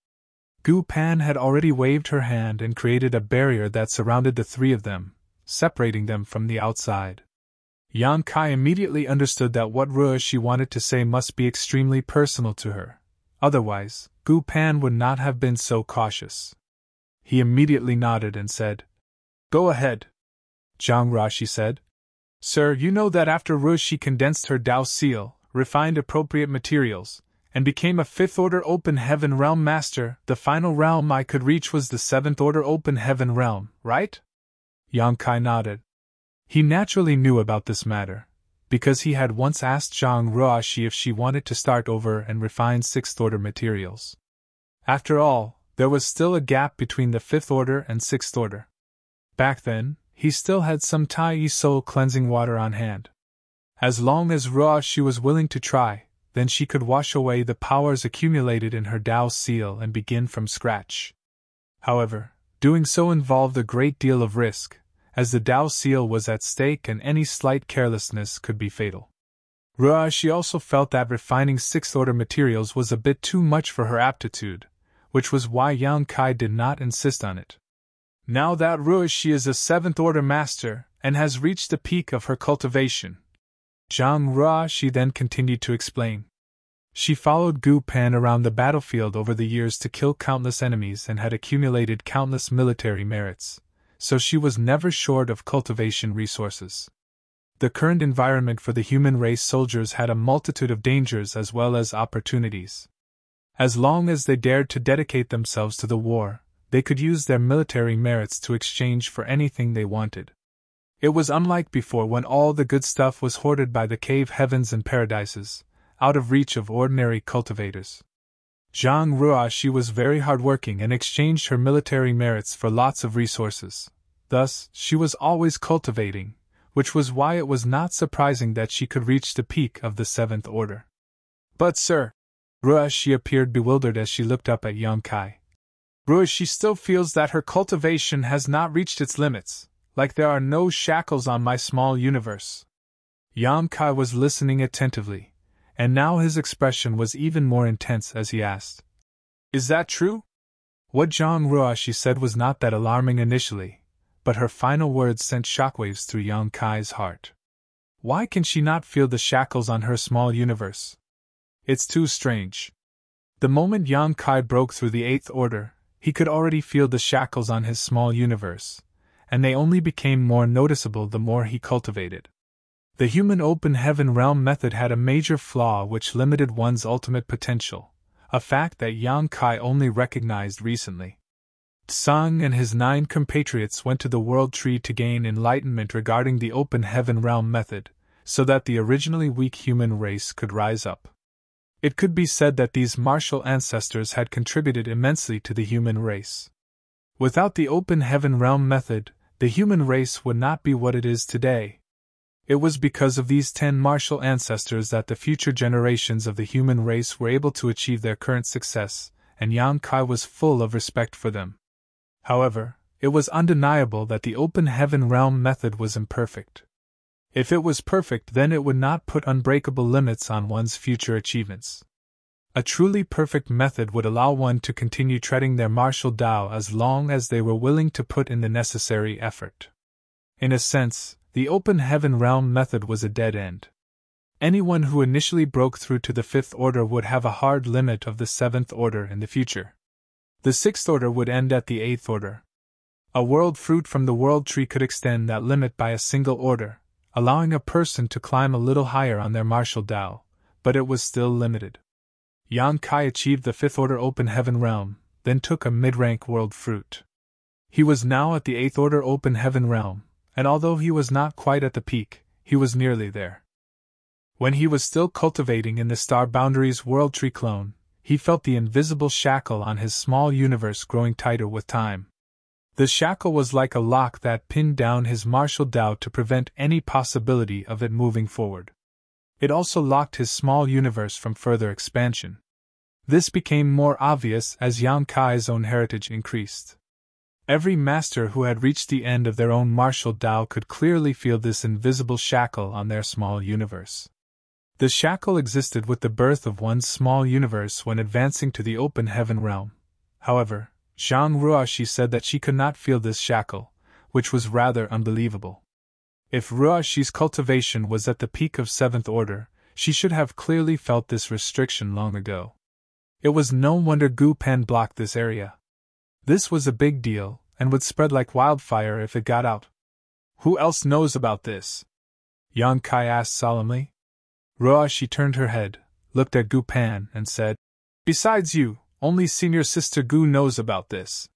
Gu Pan had already waved her hand and created a barrier that surrounded the three of them, separating them from the outside. Yang Kai immediately understood that what Ruoxi wanted to say must be extremely personal to her. Otherwise, Gu Pan would not have been so cautious. He immediately nodded and said, "Go ahead." Zhang Ruoxi said, "Sir, you know that after Ruoxi condensed her Dao seal, refined appropriate materials, and became a 5th Order Open Heaven Realm Master, the final realm I could reach was the 7th Order Open Heaven Realm, right?" Yang Kai nodded. He naturally knew about this matter, because he had once asked Zhang Ruoxi if she wanted to start over and refine 6th Order materials. After all, there was still a gap between the 5th Order and 6th Order. Back then, he still had some Tai Yi soul cleansing water on hand. As long as Ruoxi was willing to try, then she could wash away the powers accumulated in her Dao seal and begin from scratch. However, Doing so involved a great deal of risk, as the Tao seal was at stake and any slight carelessness could be fatal. She also felt that refining sixth-order materials was a bit too much for her aptitude, which was why Yang Kai did not insist on it. Now that she is a seventh-order master and has reached the peak of her cultivation, she then continued to explain. She followed Gu Pan around the battlefield over the years to kill countless enemies and had accumulated countless military merits, so she was never short of cultivation resources. The current environment for the human race soldiers had a multitude of dangers as well as opportunities. As long as they dared to dedicate themselves to the war, they could use their military merits to exchange for anything they wanted. It was unlike before when all the good stuff was hoarded by the cave heavens and paradises, out of reach of ordinary cultivators. She was very hardworking and exchanged her military merits for lots of resources. Thus, she was always cultivating, which was why it was not surprising that she could reach the peak of the seventh order. But sir, she appeared bewildered as she looked up at Yang Kai. She still feels that her cultivation has not reached its limits, like there are no shackles on my small universe. Yang Kai was listening attentively, and now his expression was even more intense as he asked, "Is that true?" What she said was not that alarming initially, but her final words sent shockwaves through Yang Kai's heart. Why can she not feel the shackles on her small universe? It's too strange. The moment Yang Kai broke through the eighth order, he could already feel the shackles on his small universe, and they only became more noticeable the more he cultivated. The human open heaven realm method had a major flaw which limited one's ultimate potential, a fact that Yang Kai only recognized recently. Tsang and his 9 compatriots went to the World Tree to gain enlightenment regarding the open heaven realm method, so that the originally weak human race could rise up. It could be said that these martial ancestors had contributed immensely to the human race. Without the open heaven realm method, the human race would not be what it is today. It was because of these 10 martial ancestors that the future generations of the human race were able to achieve their current success, and Yang Kai was full of respect for them. However, it was undeniable that the open heaven realm method was imperfect. If it was perfect, then it would not put unbreakable limits on one's future achievements. A truly perfect method would allow one to continue treading their martial Tao as long as they were willing to put in the necessary effort. In a sense, the open heaven realm method was a dead end. Anyone who initially broke through to the fifth order would have a hard limit of the seventh order in the future. The sixth order would end at the eighth order. A world fruit from the world tree could extend that limit by a single order, allowing a person to climb a little higher on their martial Tao, but it was still limited. Yang Kai achieved the fifth order open heaven realm, then took a mid-rank world fruit. He was now at the eighth order open heaven realm, and although he was not quite at the peak, he was nearly there. When he was still cultivating in the Star Boundaries World Tree clone, he felt the invisible shackle on his small universe growing tighter with time. The shackle was like a lock that pinned down his martial Tao to prevent any possibility of it moving forward. It also locked his small universe from further expansion. This became more obvious as Yang Kai's own heritage increased. Every master who had reached the end of their own martial Tao could clearly feel this invisible shackle on their small universe. The shackle existed with the birth of one's small universe when advancing to the open heaven realm. However, she said that she could not feel this shackle, which was rather unbelievable. If Ruashi's cultivation was at the peak of seventh order, she should have clearly felt this restriction long ago. It was no wonder Gu Pan blocked this area. This was a big deal, and would spread like wildfire if it got out. Who else knows about this? Yang Kai asked solemnly. Ruashi turned her head, looked at Gu Pan, and said, "Besides you, only senior sister Gu knows about this."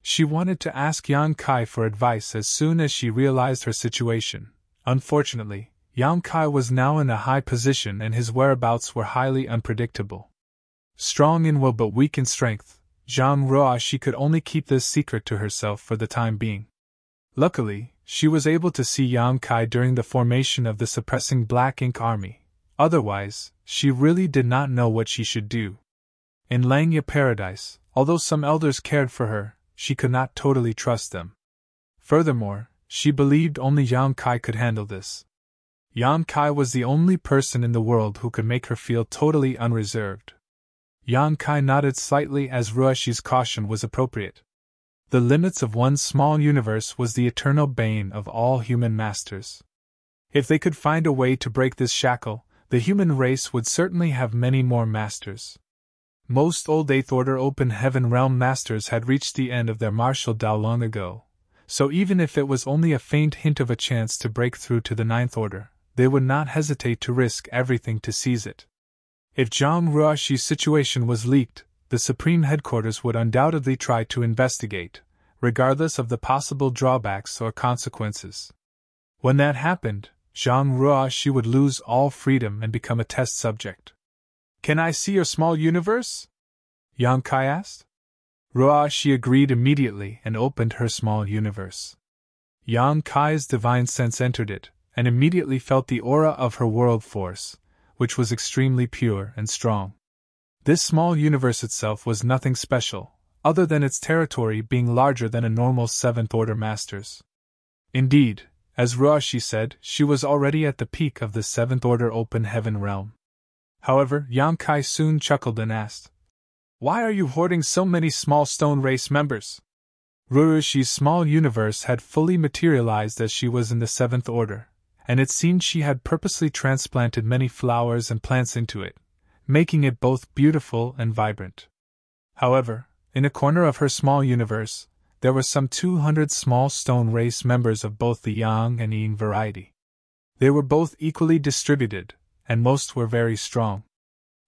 She wanted to ask Yang Kai for advice as soon as she realized her situation. Unfortunately, Yang Kai was now in a high position and his whereabouts were highly unpredictable. Strong in will but weak in strength, she could only keep this secret to herself for the time being. Luckily, she was able to see Yang Kai during the formation of the suppressing Black Ink Army. Otherwise, she really did not know what she should do. In Langya Paradise, although some elders cared for her, she could not totally trust them. Furthermore, she believed only Yang Kai could handle this. Yang Kai was the only person in the world who could make her feel totally unreserved. Yang Kai nodded slightly as Ruashi's caution was appropriate. The limits of one's small universe was the eternal bane of all human masters. If they could find a way to break this shackle, the human race would certainly have many more masters. Most old 8th Order Open Heaven Realm masters had reached the end of their martial Dao long ago, so even if it was only a faint hint of a chance to break through to the 9th Order, they would not hesitate to risk everything to seize it. If Zhang Ruashi's situation was leaked, the Supreme Headquarters would undoubtedly try to investigate, regardless of the possible drawbacks or consequences. When that happened, Zhang Ruashi would lose all freedom and become a test subject. "Can I see your small universe?" Yang Kai asked. Ruashi agreed immediately and opened her small universe. Yang Kai's divine sense entered it, and immediately felt the aura of her world force, which was extremely pure and strong. This small universe itself was nothing special, other than its territory being larger than a normal 7th Order master's. Indeed, as Ruashi said, she was already at the peak of the 7th Order Open Heaven realm. However, Yang Kai soon chuckled and asked, "Why are you hoarding so many small stone race members?" Ruashi's small universe had fully materialized as she was in the 7th Order, and it seemed she had purposely transplanted many flowers and plants into it, making it both beautiful and vibrant. However, in a corner of her small universe, there were some 200 small stone race members of both the Yang and Yin variety. They were both equally distributed, and most were very strong.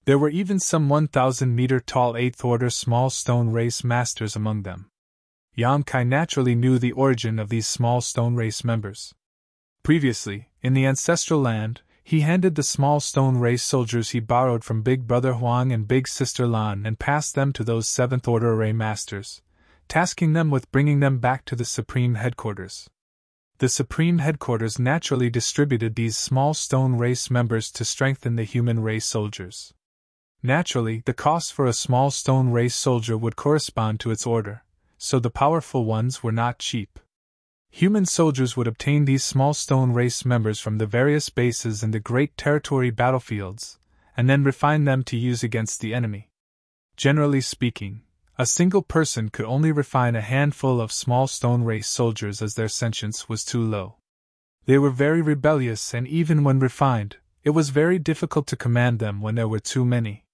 There were even some 1,000-meter-tall 8th Order small stone race masters among them. Yang Kai naturally knew the origin of these small stone race members. Previously, in the ancestral land, he handed the small stone race soldiers he borrowed from Big Brother Huang and Big Sister Lan and passed them to those 7th Order array masters, tasking them with bringing them back to the Supreme Headquarters. The Supreme Headquarters naturally distributed these small stone race members to strengthen the human race soldiers. Naturally, the cost for a small stone race soldier would correspond to its order, so the powerful ones were not cheap. Human soldiers would obtain these small stone race members from the various bases in the Great Territory battlefields, and then refine them to use against the enemy. Generally speaking, a single person could only refine a handful of small stone race soldiers as their sentience was too low. They were very rebellious, and even when refined, it was very difficult to command them when there were too many.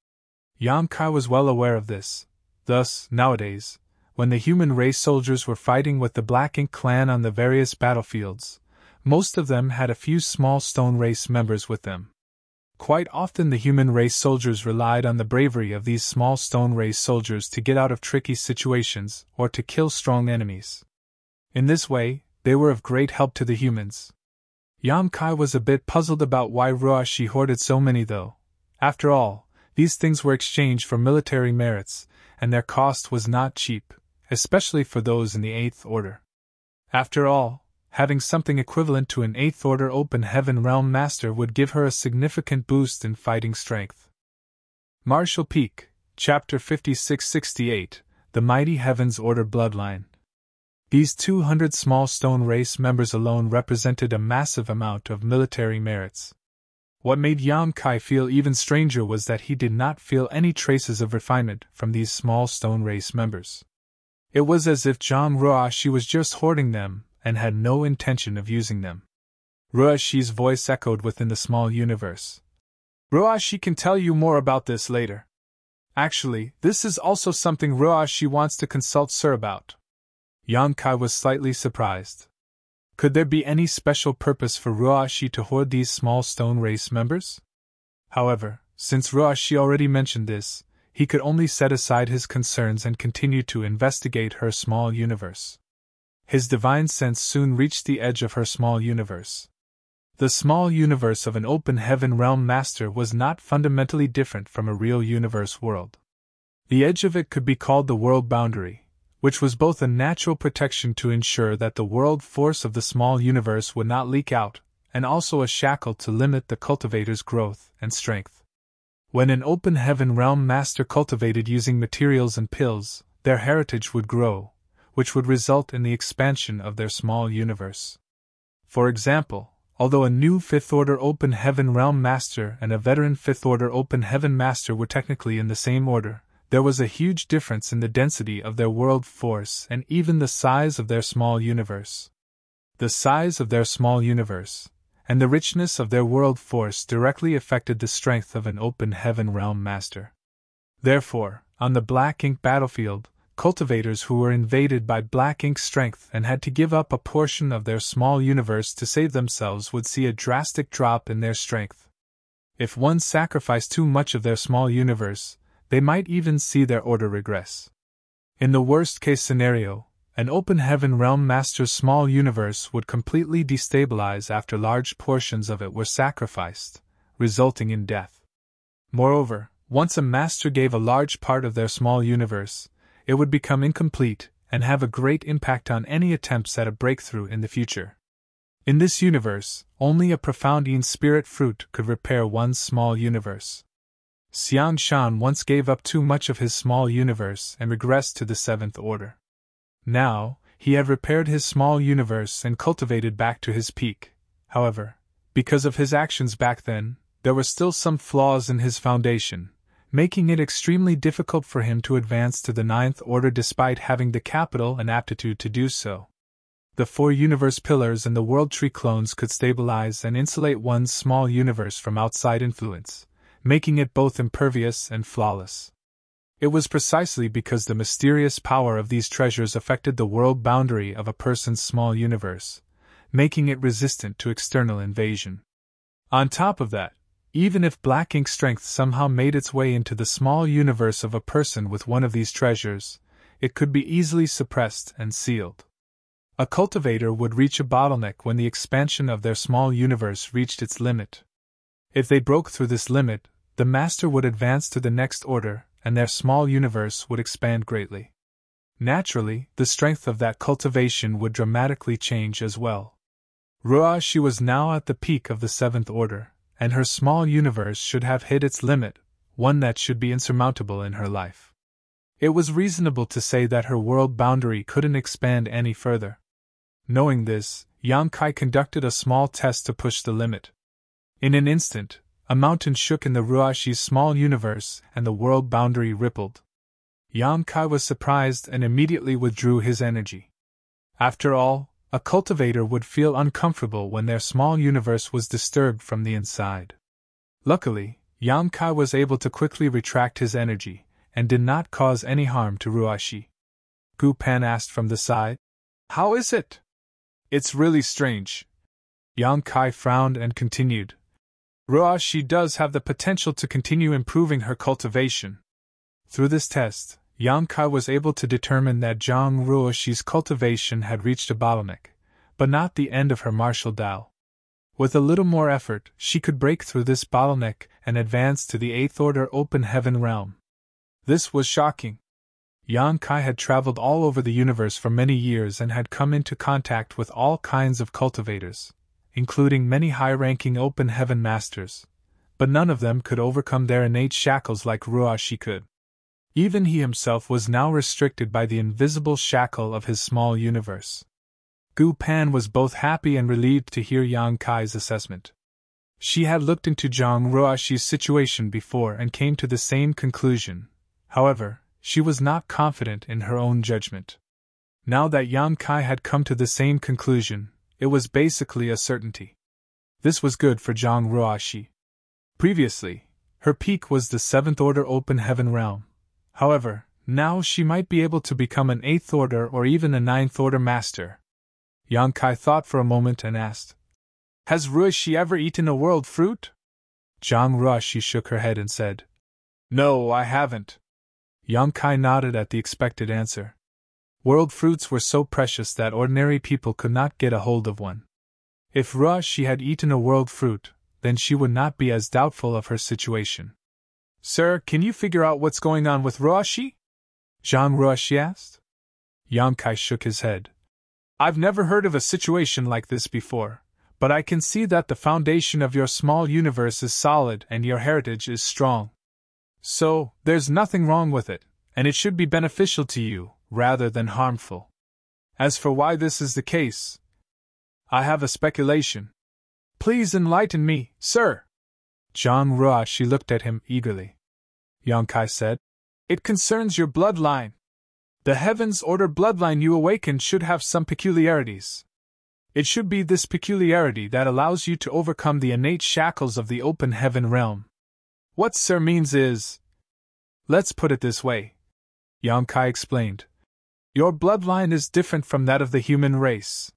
Yang Kai was well aware of this. Thus, nowadays, when the human race soldiers were fighting with the Black Ink clan on the various battlefields, most of them had a few small stone race members with them. Quite often the human race soldiers relied on the bravery of these small stone race soldiers to get out of tricky situations or to kill strong enemies. In this way, they were of great help to the humans. Yang Kai was a bit puzzled about why Ruashi hoarded so many though. After all, these things were exchanged for military merits, and their cost was not cheap, especially for those in the 8th Order. After all, having something equivalent to an 8th Order Open Heaven Realm Master would give her a significant boost in fighting strength. Martial Peak, Chapter 56-68, The Mighty Heavens Order Bloodline. These 200 small stone race members alone represented a massive amount of military merits. What made Yang Kai feel even stranger was that he did not feel any traces of refinement from these small stone race members. It was as if Zhang Ruashi was just hoarding them and had no intention of using them. Ruashi's voice echoed within the small universe. "Ruashi can tell you more about this later. Actually, this is also something Ruashi wants to consult Sir about." Yang Kai was slightly surprised. Could there be any special purpose for Ruashi to hoard these small stone race members? However, since Ruashi already mentioned this, he could only set aside his concerns and continue to investigate her small universe. His divine sense soon reached the edge of her small universe. The small universe of an Open Heaven Realm Master was not fundamentally different from a real universe world. The edge of it could be called the world boundary, which was both a natural protection to ensure that the world force of the small universe would not leak out, and also a shackle to limit the cultivator's growth and strength. When an Open Heaven Realm Master cultivated using materials and pills, their heritage would grow, which would result in the expansion of their small universe. For example, although a new Fifth Order Open Heaven Realm Master and a veteran Fifth Order Open Heaven Master were technically in the same order, there was a huge difference in the density of their world force and even the size of their small universe. The size of their small universe and the richness of their world force directly affected the strength of an Open Heaven Realm Master. Therefore, on the Black Ink battlefield, cultivators who were invaded by Black Ink strength and had to give up a portion of their small universe to save themselves would see a drastic drop in their strength. If one sacrificed too much of their small universe, they might even see their order regress. In the worst-case scenario, an Open Heaven Realm Master's small universe would completely destabilize after large portions of it were sacrificed, resulting in death. Moreover, once a master gave a large part of their small universe, it would become incomplete and have a great impact on any attempts at a breakthrough in the future. In this universe, only a profound Yin spirit fruit could repair one's small universe. Xian Shan once gave up too much of his small universe and regressed to the Seventh Order. Now, he had repaired his small universe and cultivated back to his peak. However, because of his actions back then, there were still some flaws in his foundation, making it extremely difficult for him to advance to the Ninth Order despite having the capital and aptitude to do so. The 4 universe pillars and the World Tree clones could stabilize and insulate one's small universe from outside influence, making it both impervious and flawless. It was precisely because the mysterious power of these treasures affected the world boundary of a person's small universe, making it resistant to external invasion. On top of that, even if Black Ink strength somehow made its way into the small universe of a person with one of these treasures, it could be easily suppressed and sealed. A cultivator would reach a bottleneck when the expansion of their small universe reached its limit. If they broke through this limit, the master would advance to the next order, and their small universe would expand greatly. Naturally, the strength of that cultivation would dramatically change as well. Ruashi was now at the peak of the Seventh Order, and her small universe should have hit its limit, one that should be insurmountable in her life. It was reasonable to say that her world boundary couldn't expand any further. Knowing this, Yang Kai conducted a small test to push the limit. In an instant, a mountain shook in the Ruashi's small universe and the world boundary rippled. Yang Kai was surprised and immediately withdrew his energy. After all, a cultivator would feel uncomfortable when their small universe was disturbed from the inside. Luckily, Yang Kai was able to quickly retract his energy, and did not cause any harm to Ruashi. Gu Pan asked from the side, "How is it?" "It's really strange." Yang Kai frowned and continued. "Ruashi does have the potential to continue improving her cultivation." Through this test, Yang Kai was able to determine that Zhang Ruoshi's cultivation had reached a bottleneck, but not the end of her martial Dao. With a little more effort, she could break through this bottleneck and advance to the Eighth Order Open Heaven realm. This was shocking. Yang Kai had traveled all over the universe for many years and had come into contact with all kinds of cultivators, including many high-ranking Open Heaven Masters, but none of them could overcome their innate shackles like Ruashi could. Even he himself was now restricted by the invisible shackle of his small universe. Gu Pan was both happy and relieved to hear Yang Kai's assessment. She had looked into Zhang Ruashi's situation before and came to the same conclusion. However, she was not confident in her own judgment. Now that Yang Kai had come to the same conclusion, it was basically a certainty. This was good for Zhang Ruashi. Previously, her peak was the Seventh Order Open Heaven realm. However, now she might be able to become an Eighth Order or even a Ninth Order Master. Yang Kai thought for a moment and asked, "Has Ruashi ever eaten a world fruit?" Zhang Ruashi shook her head and said, "No, I haven't." Yang Kai nodded at the expected answer. World fruits were so precious that ordinary people could not get a hold of one. If Ruashi had eaten a world fruit, then she would not be as doubtful of her situation. "Sir, can you figure out what's going on with Ruashi?" Zhang Ruashi asked. Yang Kai shook his head. "I've never heard of a situation like this before, but I can see that the foundation of your small universe is solid and your heritage is strong. So, there's nothing wrong with it, and it should be beneficial to you, rather than harmful. As for why this is the case, I have a speculation. Please enlighten me, sir. Zhang Ruoshi looked at him eagerly. Yang Kai said, It concerns your bloodline. The Heaven's Order bloodline you awakened should have some peculiarities. It should be this peculiarity that allows you to overcome the innate shackles of the open heaven realm. What sir means is... Let's put it this way. Yang Kai explained. Your bloodline is different from that of the human race.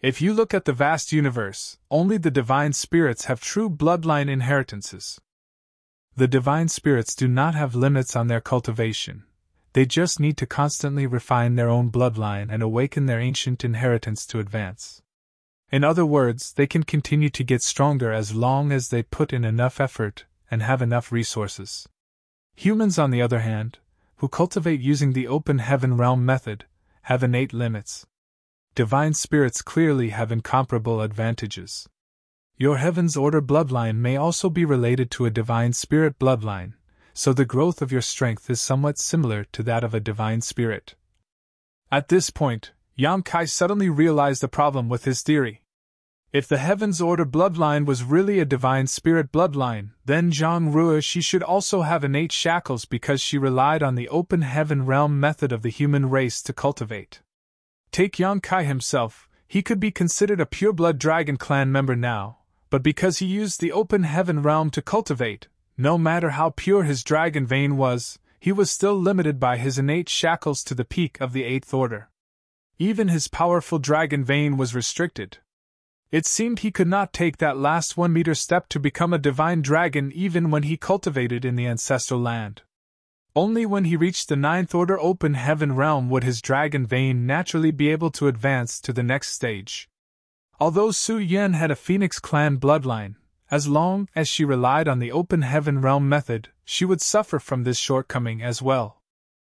If you look at the vast universe, only the divine spirits have true bloodline inheritances. The divine spirits do not have limits on their cultivation. They just need to constantly refine their own bloodline and awaken their ancient inheritance to advance. In other words, they can continue to get stronger as long as they put in enough effort and have enough resources. Humans, on the other hand, who cultivate using the open heaven realm method, have innate limits. Divine spirits clearly have incomparable advantages. Your Heaven's Order bloodline may also be related to a divine spirit bloodline, so the growth of your strength is somewhat similar to that of a divine spirit. At this point, Yang Kai suddenly realized the problem with his theory. If the Heaven's Order bloodline was really a divine spirit bloodline, then Zhang Ruoshi should also have innate shackles because she relied on the open heaven realm method of the human race to cultivate. Take Yang Kai himself, he could be considered a pure-blood dragon clan member now, but because he used the open heaven realm to cultivate, no matter how pure his dragon vein was, he was still limited by his innate shackles to the peak of the Eighth Order. Even his powerful dragon vein was restricted. It seemed he could not take that last 1-meter step to become a divine dragon even when he cultivated in the ancestral land. Only when he reached the Ninth Order open heaven realm would his dragon vein naturally be able to advance to the next stage. Although Su Yan had a Phoenix clan bloodline, as long as she relied on the open heaven realm method, she would suffer from this shortcoming as well.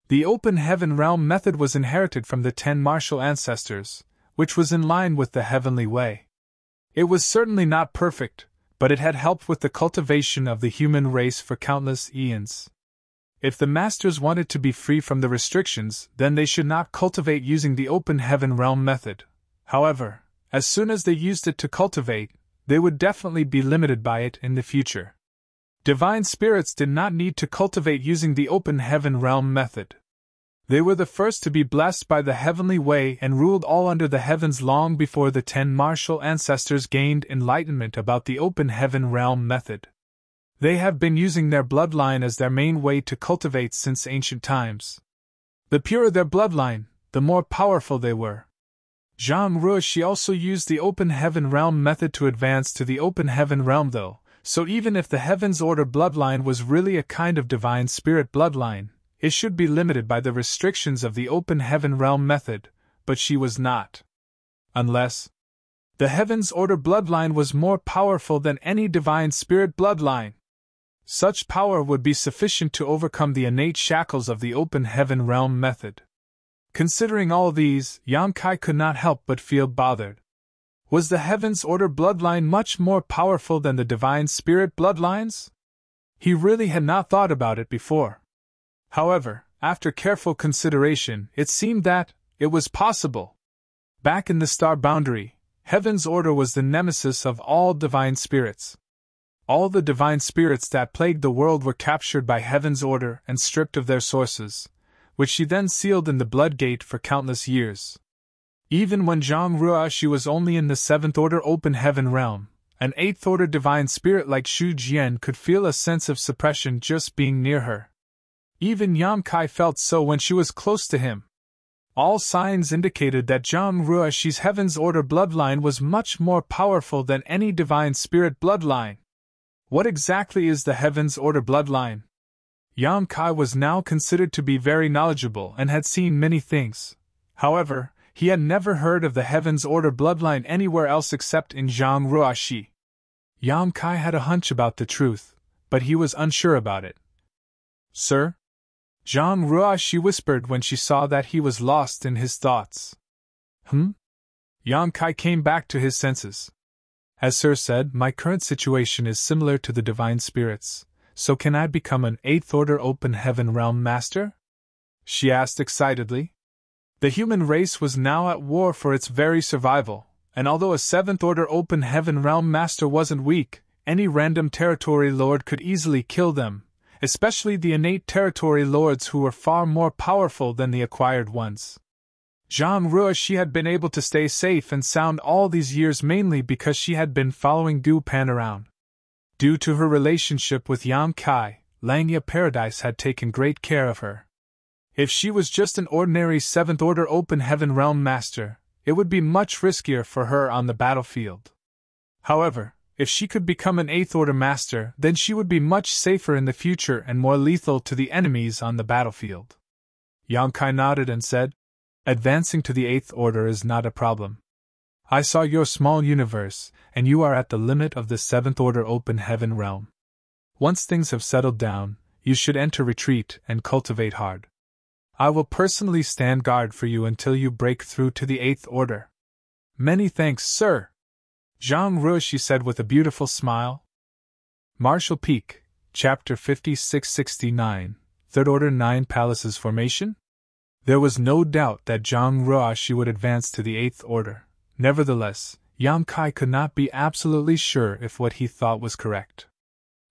The open heaven realm method was inherited from the 10 martial ancestors, which was in line with the heavenly way. It was certainly not perfect, but it had helped with the cultivation of the human race for countless eons. If the masters wanted to be free from the restrictions, then they should not cultivate using the open heaven realm method. However, as soon as they used it to cultivate, they would definitely be limited by it in the future. Divine spirits did not need to cultivate using the open heaven realm method. They were the first to be blessed by the heavenly way and ruled all under the heavens long before the 10 martial ancestors gained enlightenment about the open heaven realm method. They have been using their bloodline as their main way to cultivate since ancient times. The purer their bloodline, the more powerful they were. Zhang Ruoshi also used the open heaven realm method to advance to the open heaven realm though, so even if the Heaven's Order bloodline was really a kind of divine spirit bloodline, it should be limited by the restrictions of the open heaven realm method, but she was not. Unless the Heaven's Order bloodline was more powerful than any divine spirit bloodline. Such power would be sufficient to overcome the innate shackles of the open heaven realm method. Considering all these, Yang Kai could not help but feel bothered. Was the Heaven's Order bloodline much more powerful than the divine spirit bloodlines? He really had not thought about it before. However, after careful consideration, it seemed that it was possible. Back in the star boundary, Heaven's Order was the nemesis of all divine spirits. All the divine spirits that plagued the world were captured by Heaven's Order and stripped of their sources, which she then sealed in the Blood Gate for countless years. Even when Zhang Ruoshi was only in the 7th Order open heaven realm, an 8th Order divine spirit like Xu Jian could feel a sense of suppression just being near her. Even Yang Kai felt so when she was close to him. All signs indicated that Zhang Ruoshi's Heaven's Order bloodline was much more powerful than any divine spirit bloodline. What exactly is the Heaven's Order bloodline? Yang Kai was now considered to be very knowledgeable and had seen many things. However, he had never heard of the Heaven's Order bloodline anywhere else except in Zhang Ruoshi. Yang Kai had a hunch about the truth, but he was unsure about it. Sir? Zhang Ruoshi whispered when she saw that he was lost in his thoughts. Yang Kai came back to his senses. As Sir said, my current situation is similar to the divine spirits, so can I become an 8th Order open heaven realm master? She asked excitedly. The human race was now at war for its very survival, and although a 7th Order Open Heaven Realm Master wasn't weak, any random territory lord could easily kill them, especially the innate territory lords who were far more powerful than the acquired ones. Zhang Ruoshi had been able to stay safe and sound all these years mainly because she had been following Du Pan around. Due to her relationship with Yang Kai, Langya Paradise had taken great care of her. If she was just an ordinary 7th Order Open Heaven Realm Master, it would be much riskier for her on the battlefield. However, if she could become an 8th Order Master, then she would be much safer in the future and more lethal to the enemies on the battlefield. Yang Kai nodded and said, "Advancing to the 8th Order is not a problem. I saw your small universe, and you are at the limit of the 7th Order Open Heaven Realm. Once things have settled down, you should enter retreat and cultivate hard. I will personally stand guard for you until you break through to the 8th Order." "Many thanks, sir," Zhang Ruoshi said with a beautiful smile. Martial Peak, Chapter 5669, 3rd Order 9 Palaces Formation? There was no doubt that Zhang Ruoshi would advance to the 8th Order. Nevertheless, Yang Kai could not be absolutely sure if what he thought was correct.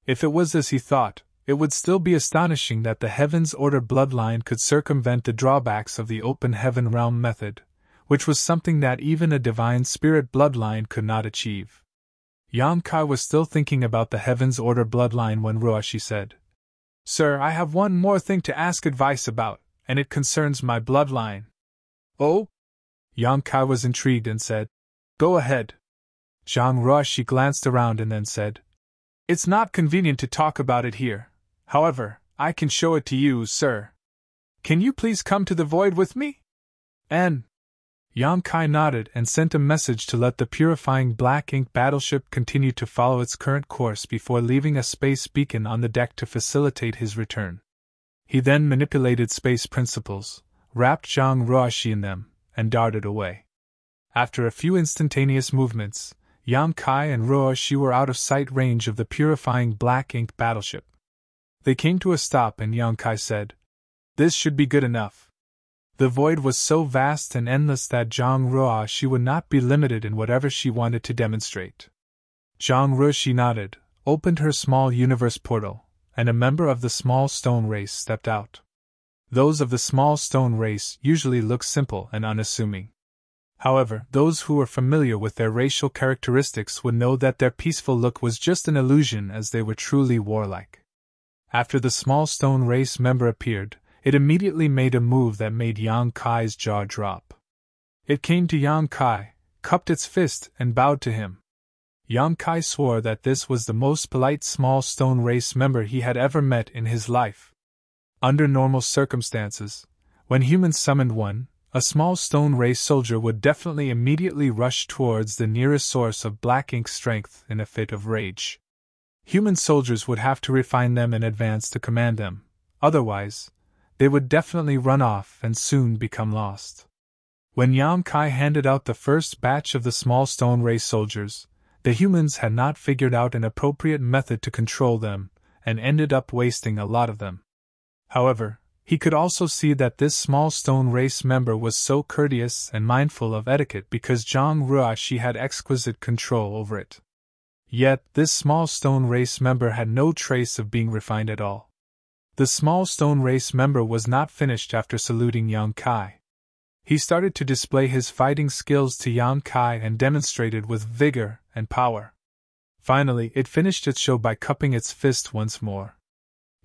If it was as he thought, it would still be astonishing that the Heaven's Order bloodline could circumvent the drawbacks of the Open Heaven Realm method, which was something that even a Divine Spirit bloodline could not achieve. Yang Kai was still thinking about the Heaven's Order bloodline when Ruoshi said, "Sir, I have one more thing to ask advice about, and it concerns my bloodline." "Oh?" Yang Kai was intrigued and said, "Go ahead." Zhang Ruoshi glanced around and then said, "It's not convenient to talk about it here. However, I can show it to you, sir. Can you please come to the void with me?" And Yang Kai nodded and sent a message to let the purifying black ink battleship continue to follow its current course before leaving a space beacon on the deck to facilitate his return. He then manipulated space principles, wrapped Zhang Ruoshi in them, and darted away. After a few instantaneous movements, Yang Kai and Ruoshi were out of sight range of the purifying black ink battleship. They came to a stop and Yang Kai said, "This should be good enough." The void was so vast and endless that Zhang Ruoshi would not be limited in whatever she wanted to demonstrate. Zhang Ruoshi nodded, opened her small universe portal, and a member of the small stone race stepped out. Those of the small stone race usually look simple and unassuming. However, those who were familiar with their racial characteristics would know that their peaceful look was just an illusion, as they were truly warlike. After the small stone race member appeared, it immediately made a move that made Yang Kai's jaw drop. It came to Yang Kai, cupped its fist, and bowed to him. Yang Kai swore that this was the most polite small stone race member he had ever met in his life. Under normal circumstances, when humans summoned one, a small stone race soldier would definitely immediately rush towards the nearest source of black ink strength in a fit of rage. Human soldiers would have to refine them in advance to command them, otherwise, they would definitely run off and soon become lost. When Yang Kai handed out the first batch of the small stone race soldiers, the humans had not figured out an appropriate method to control them, and ended up wasting a lot of them. However, he could also see that this small stone race member was so courteous and mindful of etiquette because Zhang Ruoshi had exquisite control over it. Yet, this small stone race member had no trace of being refined at all. The small stone race member was not finished after saluting Yang Kai. He started to display his fighting skills to Yang Kai and demonstrated with vigor and power. Finally, it finished its show by cupping its fist once more.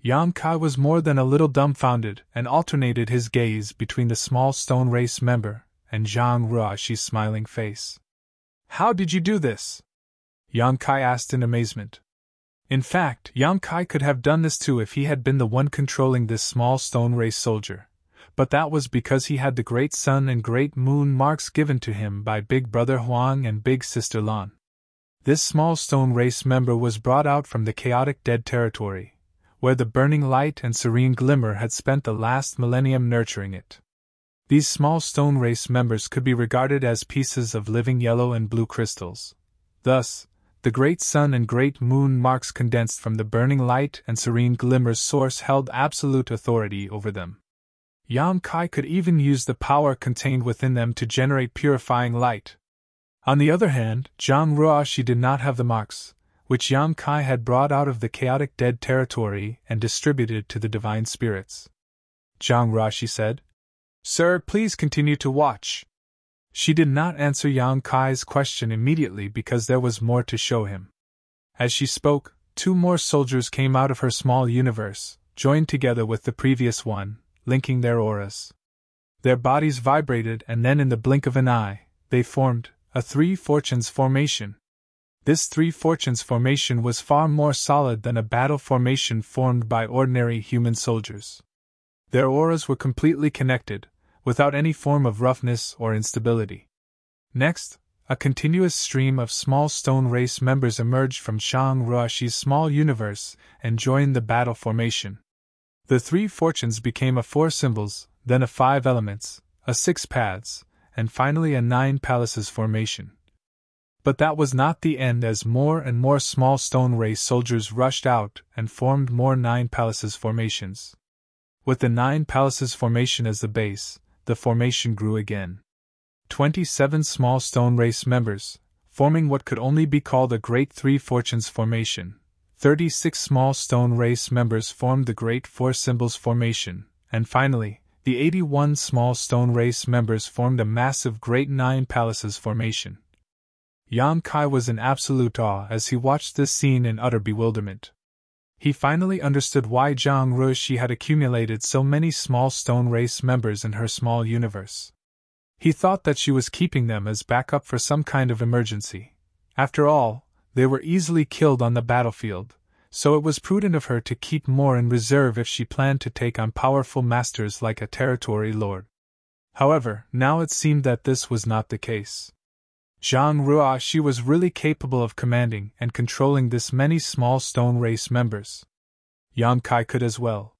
Yang Kai was more than a little dumbfounded and alternated his gaze between the small stone race member and Zhang Ruoshi's smiling face. "How did you do this?" Yang Kai asked in amazement. In fact, Yang Kai could have done this too if he had been the one controlling this small stone race soldier, but that was because he had the great sun and great moon marks given to him by Big Brother Huang and Big Sister Lan. This small stone race member was brought out from the chaotic dead territory, where the burning light and serene glimmer had spent the last millennium nurturing it. These small stone race members could be regarded as pieces of living yellow and blue crystals. Thus, the great sun and great moon marks condensed from the burning light and serene glimmer's source held absolute authority over them. Yang Kai could even use the power contained within them to generate purifying light. On the other hand, Zhang Ruoshi did not have the marks, which Yang Kai had brought out of the chaotic dead territory and distributed to the divine spirits. Zhang Ruoshi said, "Sir, please continue to watch." She did not answer Yang Kai's question immediately because there was more to show him. As she spoke, 2 more soldiers came out of her small universe, joined together with the previous one, linking their auras. Their bodies vibrated, and then in the blink of an eye, they formed a 3 fortunes formation. This 3 fortunes formation was far more solid than a battle formation formed by ordinary human soldiers. Their auras were completely connected, without any form of roughness or instability. Next, a continuous stream of small stone race members emerged from Zhang Ruoshi's small universe and joined the battle formation. The 3 fortunes became a 4 symbols, then a 5 elements, a 6 paths, and finally a 9 palaces formation. But that was not the end, as more and more small stone race soldiers rushed out and formed more 9 palaces formations. With the 9 palaces formation as the base, the formation grew again. 27 small stone race members, forming what could only be called a Great 3 Fortunes formation. 36 small stone race members formed the Great 4 Symbols formation, and finally, the 81 small stone race members formed a massive Great 9 Palaces formation. Yang Kai was in absolute awe as he watched this scene in utter bewilderment. He finally understood why Zhang Ruoshi had accumulated so many small stone race members in her small universe. He thought that she was keeping them as backup for some kind of emergency. After all, they were easily killed on the battlefield, so it was prudent of her to keep more in reserve if she planned to take on powerful masters like a territory lord. However, now it seemed that this was not the case. Zhang Ruoshi was really capable of commanding and controlling this many small stone race members. Yang Kai could as well.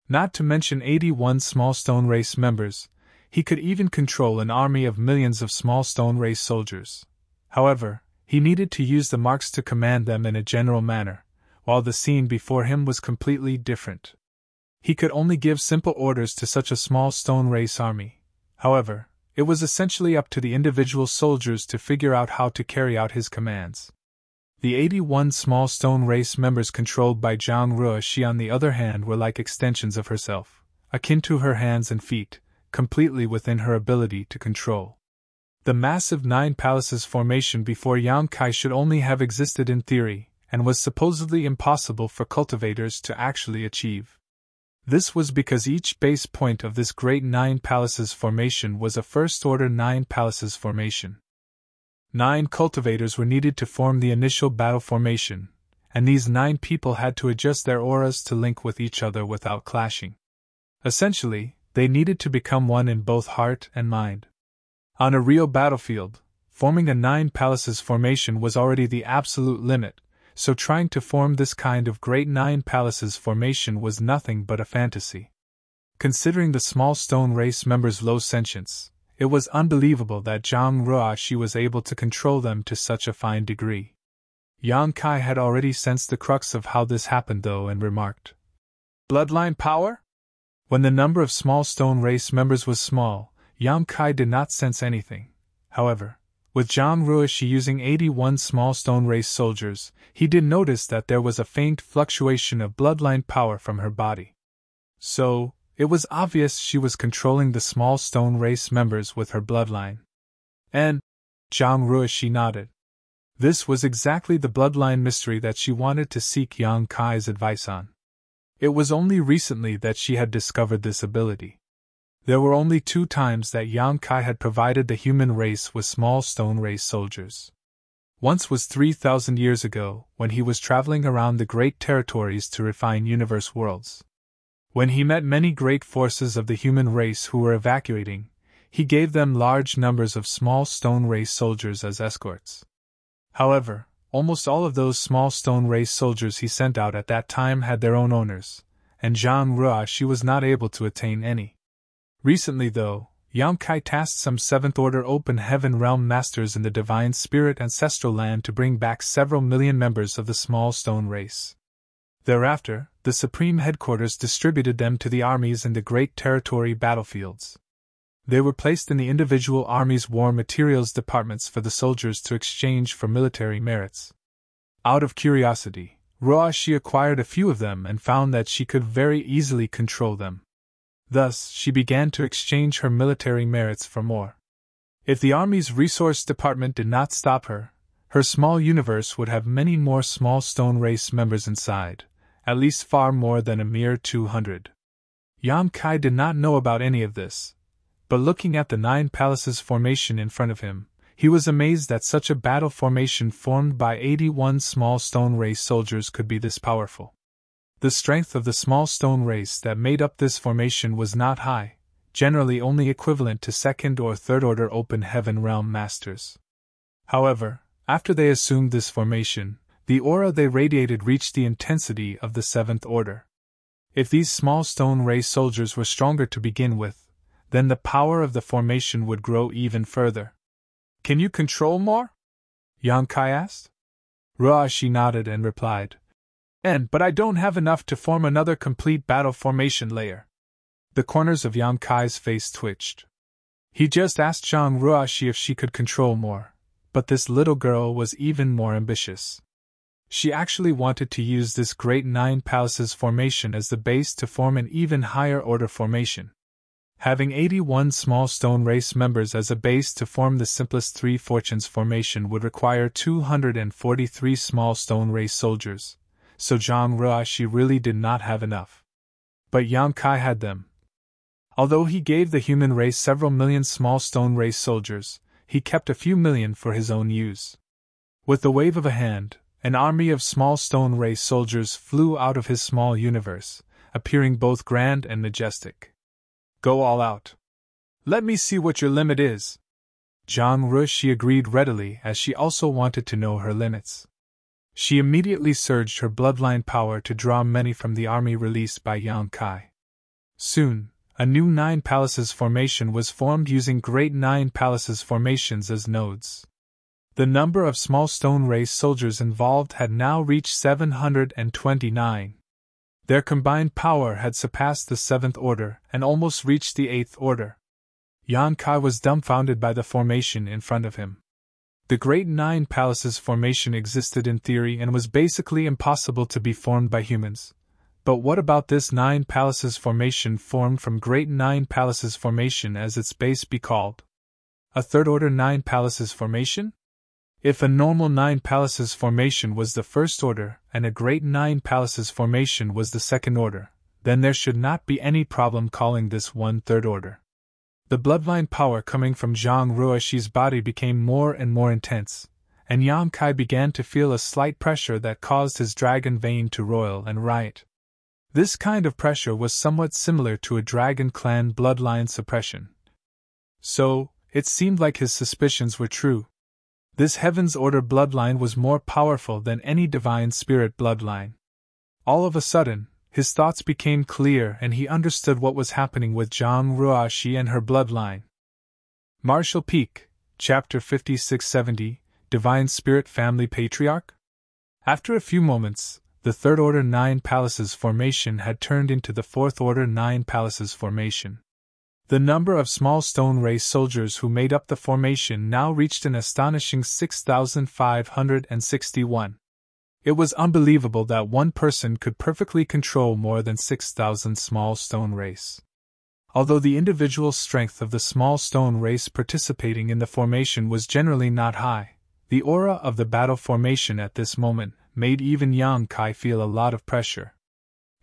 Not to mention 81 small stone race members, he could even control an army of millions of small stone race soldiers. However, he needed to use the marks to command them in a general manner, while the scene before him was completely different. He could only give simple orders to such a small stone race army. However, it was essentially up to the individual soldiers to figure out how to carry out his commands. The 81 small stone race members controlled by Zhang Ruoshi, on the other hand, were like extensions of herself, akin to her hands and feet, completely within her ability to control. The massive 9 palaces formation before Yang Kai should only have existed in theory, and was supposedly impossible for cultivators to actually achieve. This was because each base point of this great 9 palaces formation was a first-order 9 palaces formation. 9 cultivators were needed to form the initial battle formation, and these 9 people had to adjust their auras to link with each other without clashing. Essentially, they needed to become one in both heart and mind. On a real battlefield, forming a 9 palaces formation was already the absolute limit, so trying to form this kind of great 9 palaces formation was nothing but a fantasy. Considering the small stone race members' low sentience, it was unbelievable that Zhang Ruoshi was able to control them to such a fine degree. Yang Kai had already sensed the crux of how this happened though and remarked, "Bloodline power?" When the number of small stone race members was small, Yang Kai did not sense anything. However, with Zhang Ruoshi using 81 small stone race soldiers, he did notice that there was a faint fluctuation of bloodline power from her body. So, it was obvious she was controlling the small stone race members with her bloodline. And Zhang Ruoshi nodded. This was exactly the bloodline mystery that she wanted to seek Yang Kai's advice on. It was only recently that she had discovered this ability. There were only 2 times that Yang Kai had provided the human race with small stone race soldiers. Once was 3,000 years ago, when he was traveling around the great territories to refine universe worlds. When he met many great forces of the human race who were evacuating, he gave them large numbers of small stone race soldiers as escorts. However, almost all of those small stone race soldiers he sent out at that time had their own owners, and Zhang Ruoshi was not able to attain any. Recently, though, Yang Kai tasked some 7th-order open heaven realm masters in the divine spirit ancestral land to bring back several million members of the small stone race. Thereafter, the Supreme Headquarters distributed them to the armies in the Great Territory battlefields. They were placed in the individual armies' war materials departments for the soldiers to exchange for military merits. Out of curiosity, Roashi acquired a few of them and found that she could very easily control them. Thus, she began to exchange her military merits for more. If the Army's resource department did not stop her, her small universe would have many more small stone race members inside, at least far more than a mere 200. Yang Kai did not know about any of this, but looking at the 9 palaces formation in front of him, he was amazed that such a battle formation formed by 81 small stone race soldiers could be this powerful. The strength of the small stone race that made up this formation was not high, generally only equivalent to second or third order open heaven realm masters. However, after they assumed this formation, the aura they radiated reached the intensity of the 7th order. If these small stone race soldiers were stronger to begin with, then the power of the formation would grow even further. Can you control more? Yang Kai asked. Roashi nodded and replied, But I don't have enough to form another complete battle formation layer. The corners of Yang Kai's face twitched. He just asked Zhang Ruashi if she could control more, but this little girl was even more ambitious. She actually wanted to use this great 9 palaces formation as the base to form an even higher order formation. Having 81 small stone race members as a base to form the simplest 3 fortunes formation would require 243 small stone race soldiers, so Zhang Ruashi really did not have enough. But Yang Kai had them. Although he gave the human race several million small stone race soldiers, he kept a few million for his own use. With the wave of a hand, an army of small stone race soldiers flew out of his small universe, appearing both grand and majestic. Go all out. Let me see what your limit is. Zhang Ruashi agreed readily, as she also wanted to know her limits. She immediately surged her bloodline power to draw many from the army released by Yang Kai. Soon, a new 9 palaces formation was formed using great 9 palaces formations as nodes. The number of small stone race soldiers involved had now reached 729. Their combined power had surpassed the 7th order and almost reached the 8th order. Yang Kai was dumbfounded by the formation in front of him. The great 9 palaces formation existed in theory and was basically impossible to be formed by humans. But what about this 9 palaces formation formed from great 9 palaces formation as its base be called? A third order 9 palaces formation? If a normal 9 palaces formation was the first order and a great 9 palaces formation was the second order, then there should not be any problem calling this one third order. The bloodline power coming from Zhang Ruashi's body became more and more intense, and Yang Kai began to feel a slight pressure that caused his dragon vein to roil and riot. This kind of pressure was somewhat similar to a dragon clan bloodline suppression. So, it seemed like his suspicions were true. This Heaven's Order bloodline was more powerful than any divine spirit bloodline. All of a sudden, his thoughts became clear and he understood what was happening with Zhang Ruashi and her bloodline. Martial Peak, Chapter 5670, Divine Spirit Family Patriarch? After a few moments, the Third Order 9 Palaces formation had turned into the Fourth Order 9 Palaces formation. The number of small stone race soldiers who made up the formation now reached an astonishing 6,561. It was unbelievable that one person could perfectly control more than 6,000 small stone race. Although the individual strength of the small stone race participating in the formation was generally not high, the aura of the battle formation at this moment made even Yang Kai feel a lot of pressure.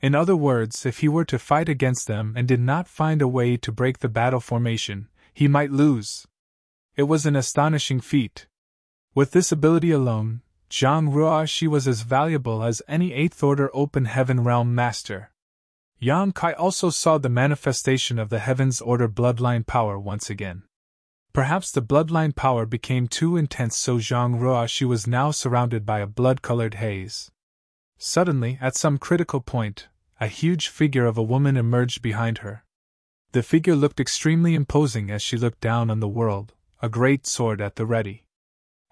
In other words, if he were to fight against them and did not find a way to break the battle formation, he might lose. It was an astonishing feat. With this ability alone, Zhang Ruashi was as valuable as any 8th Order Open Heaven Realm Master. Yang Kai also saw the manifestation of the Heaven's Order bloodline power once again. Perhaps the bloodline power became too intense, so Zhang Ruashi was now surrounded by a blood-colored haze. Suddenly, at some critical point, a huge figure of a woman emerged behind her. The figure looked extremely imposing as she looked down on the world, a great sword at the ready.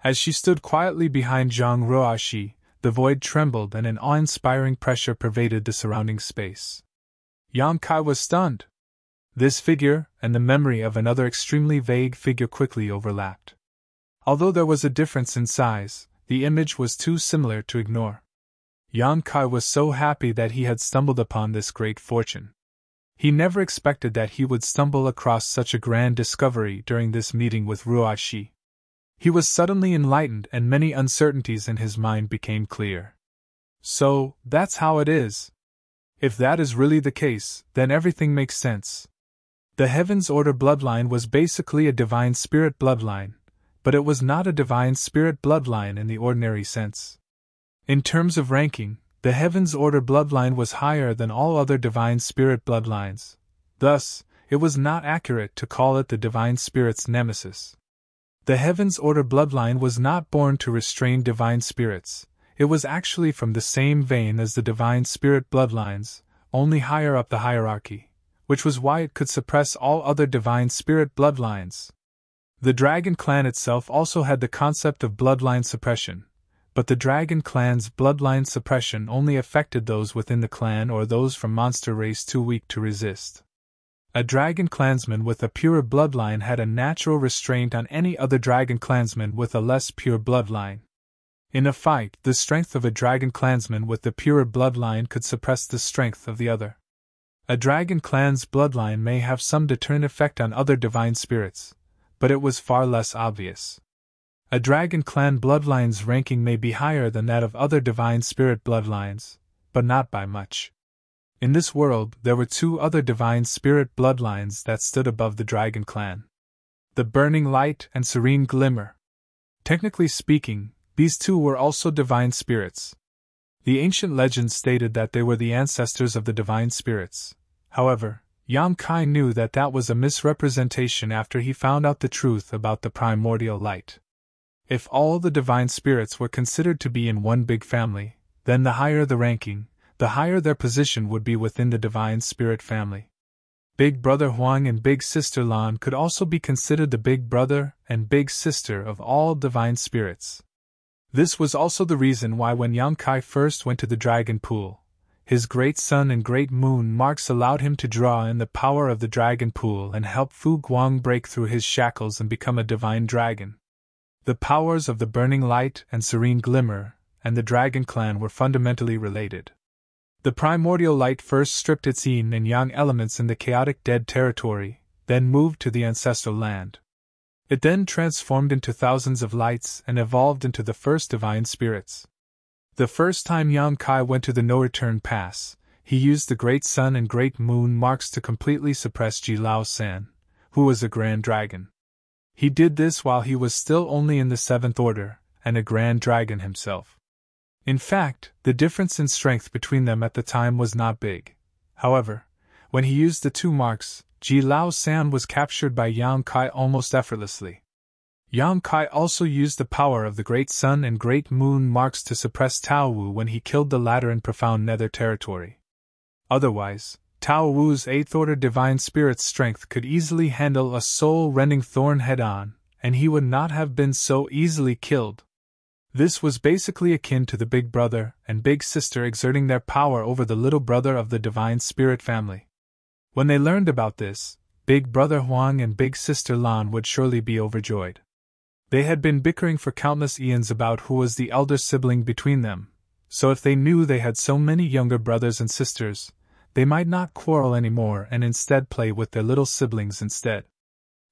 As she stood quietly behind Zhang Ruashi, the void trembled and an awe-inspiring pressure pervaded the surrounding space. Yang Kai was stunned. This figure and the memory of another extremely vague figure quickly overlapped. Although there was a difference in size, the image was too similar to ignore. Yang Kai was so happy that he had stumbled upon this great fortune. He never expected that he would stumble across such a grand discovery during this meeting with Ruai Shi. He was suddenly enlightened and many uncertainties in his mind became clear. So, that's how it is. If that is really the case, then everything makes sense. The Heaven's Order bloodline was basically a divine spirit bloodline, but it was not a divine spirit bloodline in the ordinary sense. In terms of ranking, the Heaven's Order bloodline was higher than all other divine spirit bloodlines. Thus, it was not accurate to call it the divine spirit's nemesis. The Heaven's Order bloodline was not born to restrain divine spirits. It was actually from the same vein as the divine spirit bloodlines, only higher up the hierarchy, which was why it could suppress all other divine spirit bloodlines. The Dragon Clan itself also had the concept of bloodline suppression, but the Dragon Clan's bloodline suppression only affected those within the clan or those from monster race too weak to resist. A Dragon Clansman with a purer bloodline had a natural restraint on any other Dragon Clansman with a less pure bloodline. In a fight, the strength of a Dragon Clansman with the purer bloodline could suppress the strength of the other. A Dragon Clan's bloodline may have some deterrent effect on other divine spirits, but it was far less obvious. A Dragon Clan bloodline's ranking may be higher than that of other divine spirit bloodlines, but not by much. In this world, there were two other divine spirit bloodlines that stood above the Dragon Clan: the Burning Light and Serene Glimmer. Technically speaking, these two were also divine spirits. The ancient legends stated that they were the ancestors of the divine spirits. However, Yang Kai knew that that was a misrepresentation after he found out the truth about the primordial light. If all the divine spirits were considered to be in one big family, then the higher the ranking, the higher their position would be within the divine spirit family. Big Brother Huang and Big Sister Lan could also be considered the big brother and big sister of all divine spirits. This was also the reason why when Yang Kai first went to the dragon pool, his great sun and great moon marks allowed him to draw in the power of the dragon pool and help Fu Guang break through his shackles and become a divine dragon. The powers of the Burning Light and Serene Glimmer and the Dragon Clan were fundamentally related. The primordial light first stripped its yin and yang elements in the chaotic dead territory, then moved to the ancestral land. It then transformed into thousands of lights and evolved into the first divine spirits. The first time Yang Kai went to the no-return pass, he used the great sun and great moon marks to completely suppress Ji Lao San, who was a grand dragon. He did this while he was still only in the 7th Order, and a grand dragon himself. In fact, the difference in strength between them at the time was not big. However, when he used the two marks, Ji Lao San was captured by Yang Kai almost effortlessly. Yang Kai also used the power of the Great Sun and Great Moon marks to suppress Tao Wu when he killed the latter in profound nether territory. Otherwise, Tao Wu's 8th Order Divine Spirit's strength could easily handle a soul-rending thorn head-on, and he would not have been so easily killed. This was basically akin to the big brother and big sister exerting their power over the little brother of the Divine Spirit family. When they learned about this, Big Brother Huang and Big Sister Lan would surely be overjoyed. They had been bickering for countless eons about who was the elder sibling between them, so if they knew they had so many younger brothers and sisters, they might not quarrel anymore and instead play with their little siblings instead.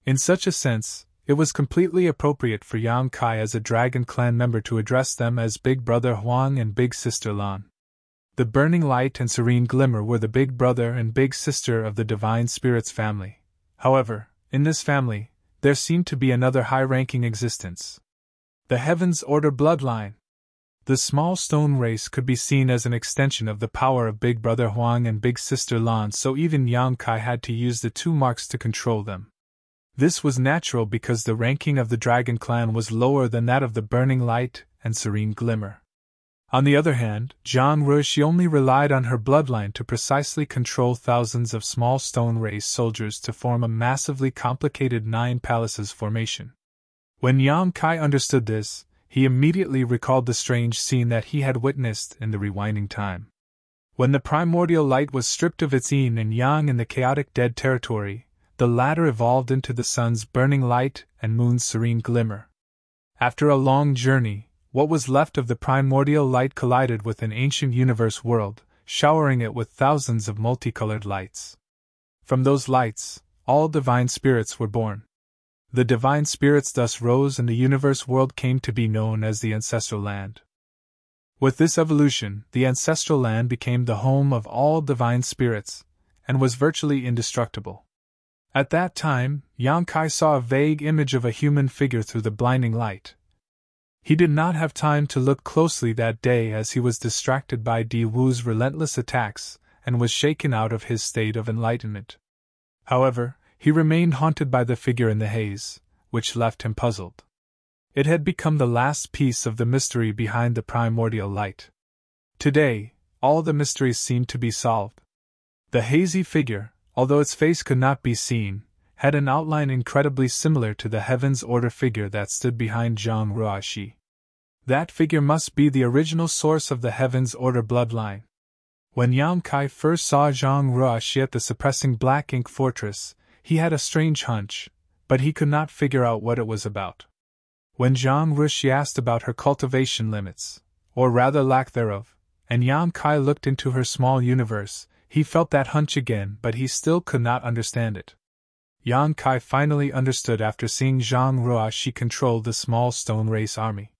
In such a sense, it was completely appropriate for Yang Kai as a Dragon Clan member to address them as Big Brother Huang and Big Sister Lan. The Burning Light and Serene Glimmer were the big brother and big sister of the Divine Spirit's family. However, in this family, there seemed to be another high-ranking existence. The Heaven's Order bloodline. The small stone race could be seen as an extension of the power of Big Brother Huang and Big Sister Lan, so even Yang Kai had to use the two marks to control them. This was natural because the ranking of the Dragon Clan was lower than that of the Burning Light and Serene Glimmer. On the other hand, Zhang Ruishi only relied on her bloodline to precisely control thousands of small stone race soldiers to form a massively complicated 9 palaces formation. When Yang Kai understood this, he immediately recalled the strange scene that he had witnessed in the rewinding time. When the primordial light was stripped of its yin and yang in the chaotic dead territory, the latter evolved into the sun's burning light and moon's serene glimmer. After a long journey, what was left of the primordial light collided with an ancient universe world, showering it with thousands of multicolored lights. From those lights, all divine spirits were born. The divine spirits thus rose and the universe world came to be known as the ancestral land. With this evolution, the ancestral land became the home of all divine spirits, and was virtually indestructible. At that time, Yang Kai saw a vague image of a human figure through the blinding light. He did not have time to look closely that day as he was distracted by Di Wu's relentless attacks and was shaken out of his state of enlightenment. However, he remained haunted by the figure in the haze, which left him puzzled. It had become the last piece of the mystery behind the primordial light. Today, all the mysteries seemed to be solved. The hazy figure, although its face could not be seen, had an outline incredibly similar to the Heaven's Order figure that stood behind Zhang Ruoxi. That figure must be the original source of the Heaven's Order bloodline. When Yang Kai first saw Zhang Ruoxi at the suppressing black ink fortress, he had a strange hunch, but he could not figure out what it was about. When Zhang Ruoxi asked about her cultivation limits, or rather lack thereof, and Yang Kai looked into her small universe, he felt that hunch again, but he still could not understand it. Yang Kai finally understood after seeing Zhang Ruoxi control the small stone race army.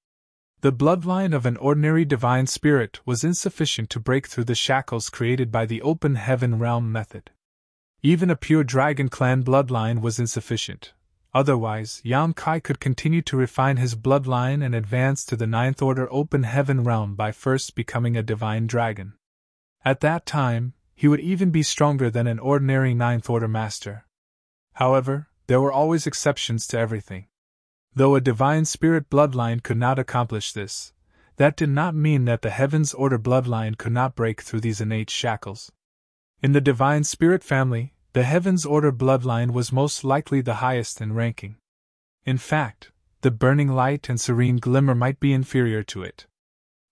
The bloodline of an ordinary divine spirit was insufficient to break through the shackles created by the open heaven realm method. Even a pure dragon clan bloodline was insufficient. Otherwise, Yang Kai could continue to refine his bloodline and advance to the Ninth Order open heaven realm by first becoming a divine dragon. At that time, he would even be stronger than an ordinary Ninth Order master. However, there were always exceptions to everything. Though a divine spirit bloodline could not accomplish this, that did not mean that the Heaven's Order bloodline could not break through these innate shackles. In the divine spirit family, the Heaven's Order bloodline was most likely the highest in ranking. In fact, the burning light and serene glimmer might be inferior to it.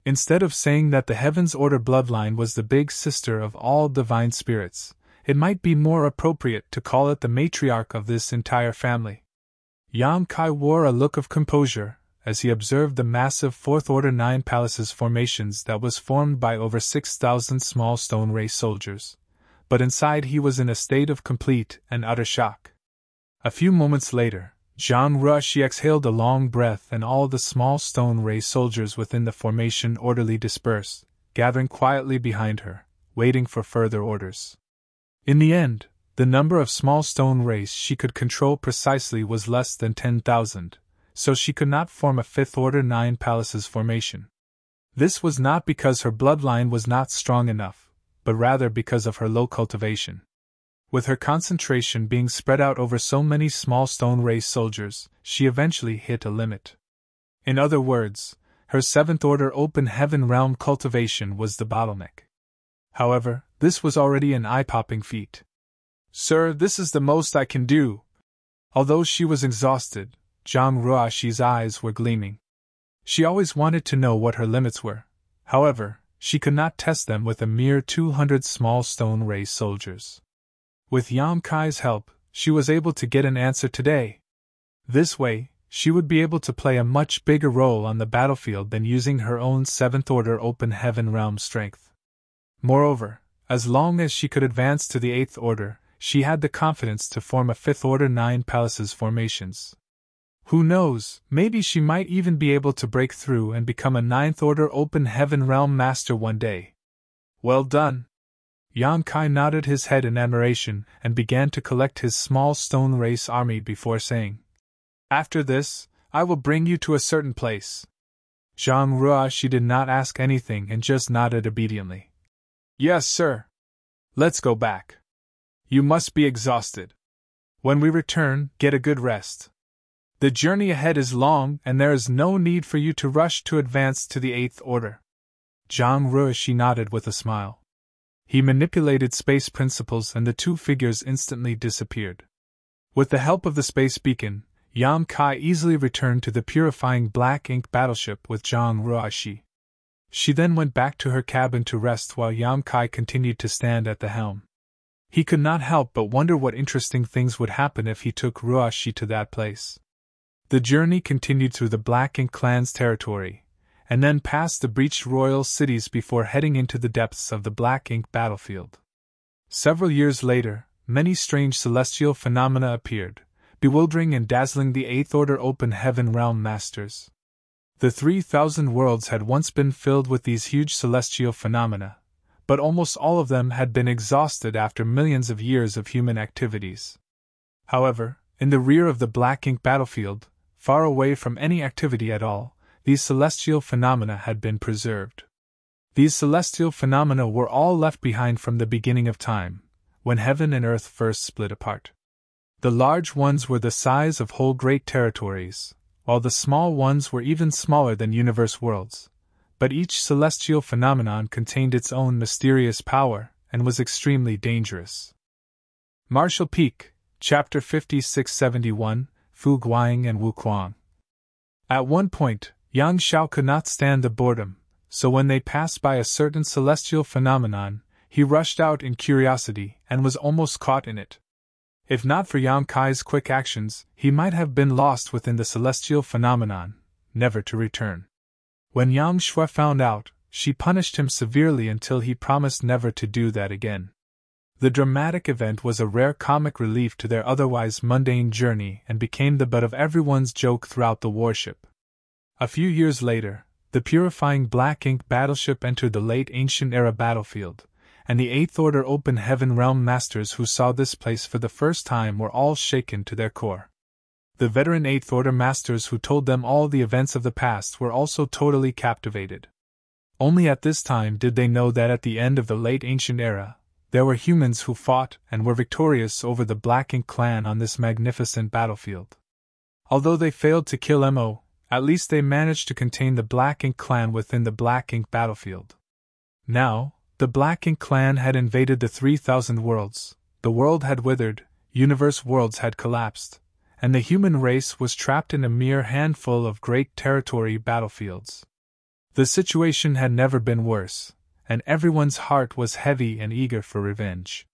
Instead of saying that the Heaven's Order bloodline was the big sister of all divine spirits, it might be more appropriate to call it the matriarch of this entire family. Yang Kai wore a look of composure as he observed the massive Fourth Order Nine Palaces formations that was formed by over 6,000 small stone race soldiers. But inside he was in a state of complete and utter shock. A few moments later, Zhang Ruoxi exhaled a long breath and all the small stone race soldiers within the formation orderly dispersed, gathering quietly behind her, waiting for further orders. In the end, the number of small stone race she could control precisely was less than 10,000, so she could not form a Fifth Order Nine Palaces formation. This was not because her bloodline was not strong enough, but rather because of her low cultivation. With her concentration being spread out over so many small stone race soldiers, she eventually hit a limit. In other words, her Seventh Order open heaven realm cultivation was the bottleneck. However, this was already an eye-popping feat. "Sir, this is the most I can do." Although she was exhausted, Zhang Ruoxi's eyes were gleaming. She always wanted to know what her limits were. However, she could not test them with a mere 200 small stone race soldiers. With Yang Kai's help, she was able to get an answer today. This way, she would be able to play a much bigger role on the battlefield than using her own Seventh Order open heaven realm strength. Moreover, as long as she could advance to the Eighth Order, she had the confidence to form a Fifth Order Nine Palaces formations. Who knows, maybe she might even be able to break through and become a Ninth Order open heaven realm master one day. Well done! Yang Kai nodded his head in admiration and began to collect his small stone race army before saying, "After this, I will bring you to a certain place." Zhang Ruoxi did not ask anything and just nodded obediently. "Yes, sir. Let's go back. You must be exhausted. When we return, get a good rest. The journey ahead is long and there is no need for you to rush to advance to the Eighth Order." Zhang Ruoxi nodded with a smile. He manipulated space principles and the two figures instantly disappeared. With the help of the space beacon, Yam Kai easily returned to the purifying black ink battleship with Zhang Ruoshi. She then went back to her cabin to rest while Yam Kai continued to stand at the helm. He could not help but wonder what interesting things would happen if he took Ruoshi to that place. The journey continued through the Black Ink clan's territory, and then past the breached royal cities before heading into the depths of the Black Ink battlefield. Several years later, many strange celestial phenomena appeared, bewildering and dazzling the Eighth Order Open Heaven Realm Masters. The 3,000 worlds had once been filled with these huge celestial phenomena, but almost all of them had been exhausted after millions of years of human activities. However, in the rear of the Black Ink battlefield, far away from any activity at all, these celestial phenomena had been preserved. These celestial phenomena were all left behind from the beginning of time, when heaven and earth first split apart. The large ones were the size of whole great territories, while the small ones were even smaller than universe worlds, but each celestial phenomenon contained its own mysterious power and was extremely dangerous. Martial Peak, Chapter 5671, Fu Guang and Wu Kuang. At one point, Yang Xiao could not stand the boredom, so when they passed by a certain celestial phenomenon, he rushed out in curiosity and was almost caught in it. If not for Yam Kai's quick actions, he might have been lost within the celestial phenomenon, never to return. When Yang Shui found out, she punished him severely until he promised never to do that again. The dramatic event was a rare comic relief to their otherwise mundane journey and became the butt of everyone's joke throughout the warship. A few years later, the purifying Black Ink battleship entered the late ancient era battlefield, and the Eighth Order Open Heaven Realm Masters who saw this place for the first time were all shaken to their core. The veteran Eighth Order Masters who told them all the events of the past were also totally captivated. Only at this time did they know that at the end of the late ancient era, there were humans who fought and were victorious over the Black Ink clan on this magnificent battlefield. Although they failed to kill Mo, at least they managed to contain the Black Ink clan within the Black Ink battlefield. Now, the Black Ink clan had invaded the 3,000 worlds, the world had withered, universe worlds had collapsed, and the human race was trapped in a mere handful of great territory battlefields. The situation had never been worse, and everyone's heart was heavy and eager for revenge.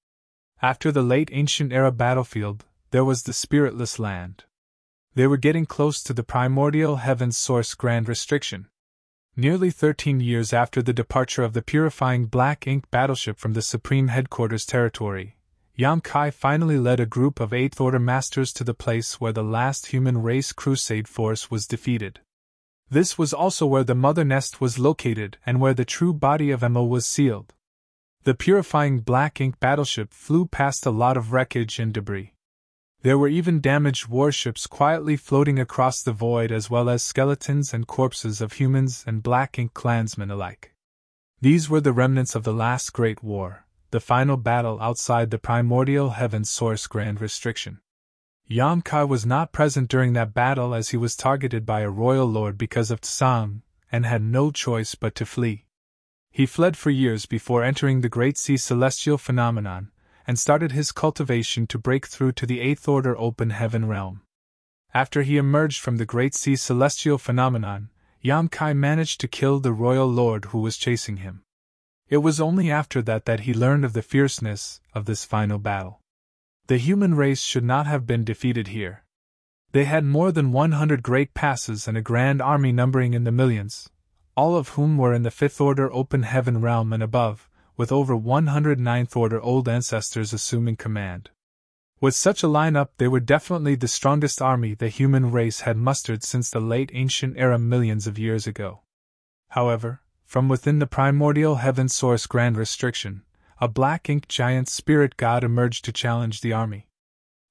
After the late ancient era battlefield, there was the spiritless land. They were getting close to the primordial heaven's source grand restriction. Nearly 13 years after the departure of the purifying Black Ink battleship from the Supreme Headquarters territory, Yam Kai finally led a group of Eighth Order Masters to the place where the last human race crusade force was defeated. This was also where the Mother Nest was located and where the true body of Mo was sealed. The purifying Black Ink battleship flew past a lot of wreckage and debris. There were even damaged warships quietly floating across the void, as well as skeletons and corpses of humans and Black Ink clansmen alike. These were the remnants of the last Great War, the final battle outside the primordial heaven's source grand restriction. Yam Kai was not present during that battle as he was targeted by a royal lord because of Tsang, and had no choice but to flee. He fled for years before entering the Great Sea celestial phenomenon, and started his cultivation to break through to the Eighth Order Open Heaven realm. After he emerged from the Great Sea celestial phenomenon, Yam Kai managed to kill the royal lord who was chasing him. It was only after that he learned of the fierceness of this final battle. The human race should not have been defeated here. They had more than 100 great passes and a grand army numbering in the millions, all of whom were in the Fifth Order Open Heaven realm and above, with over 100 Ninth Order old ancestors assuming command. With such a lineup, they were definitely the strongest army the human race had mustered since the late ancient era millions of years ago. However, from within the primordial heaven source grand restriction, a Black Ink giant spirit god emerged to challenge the army.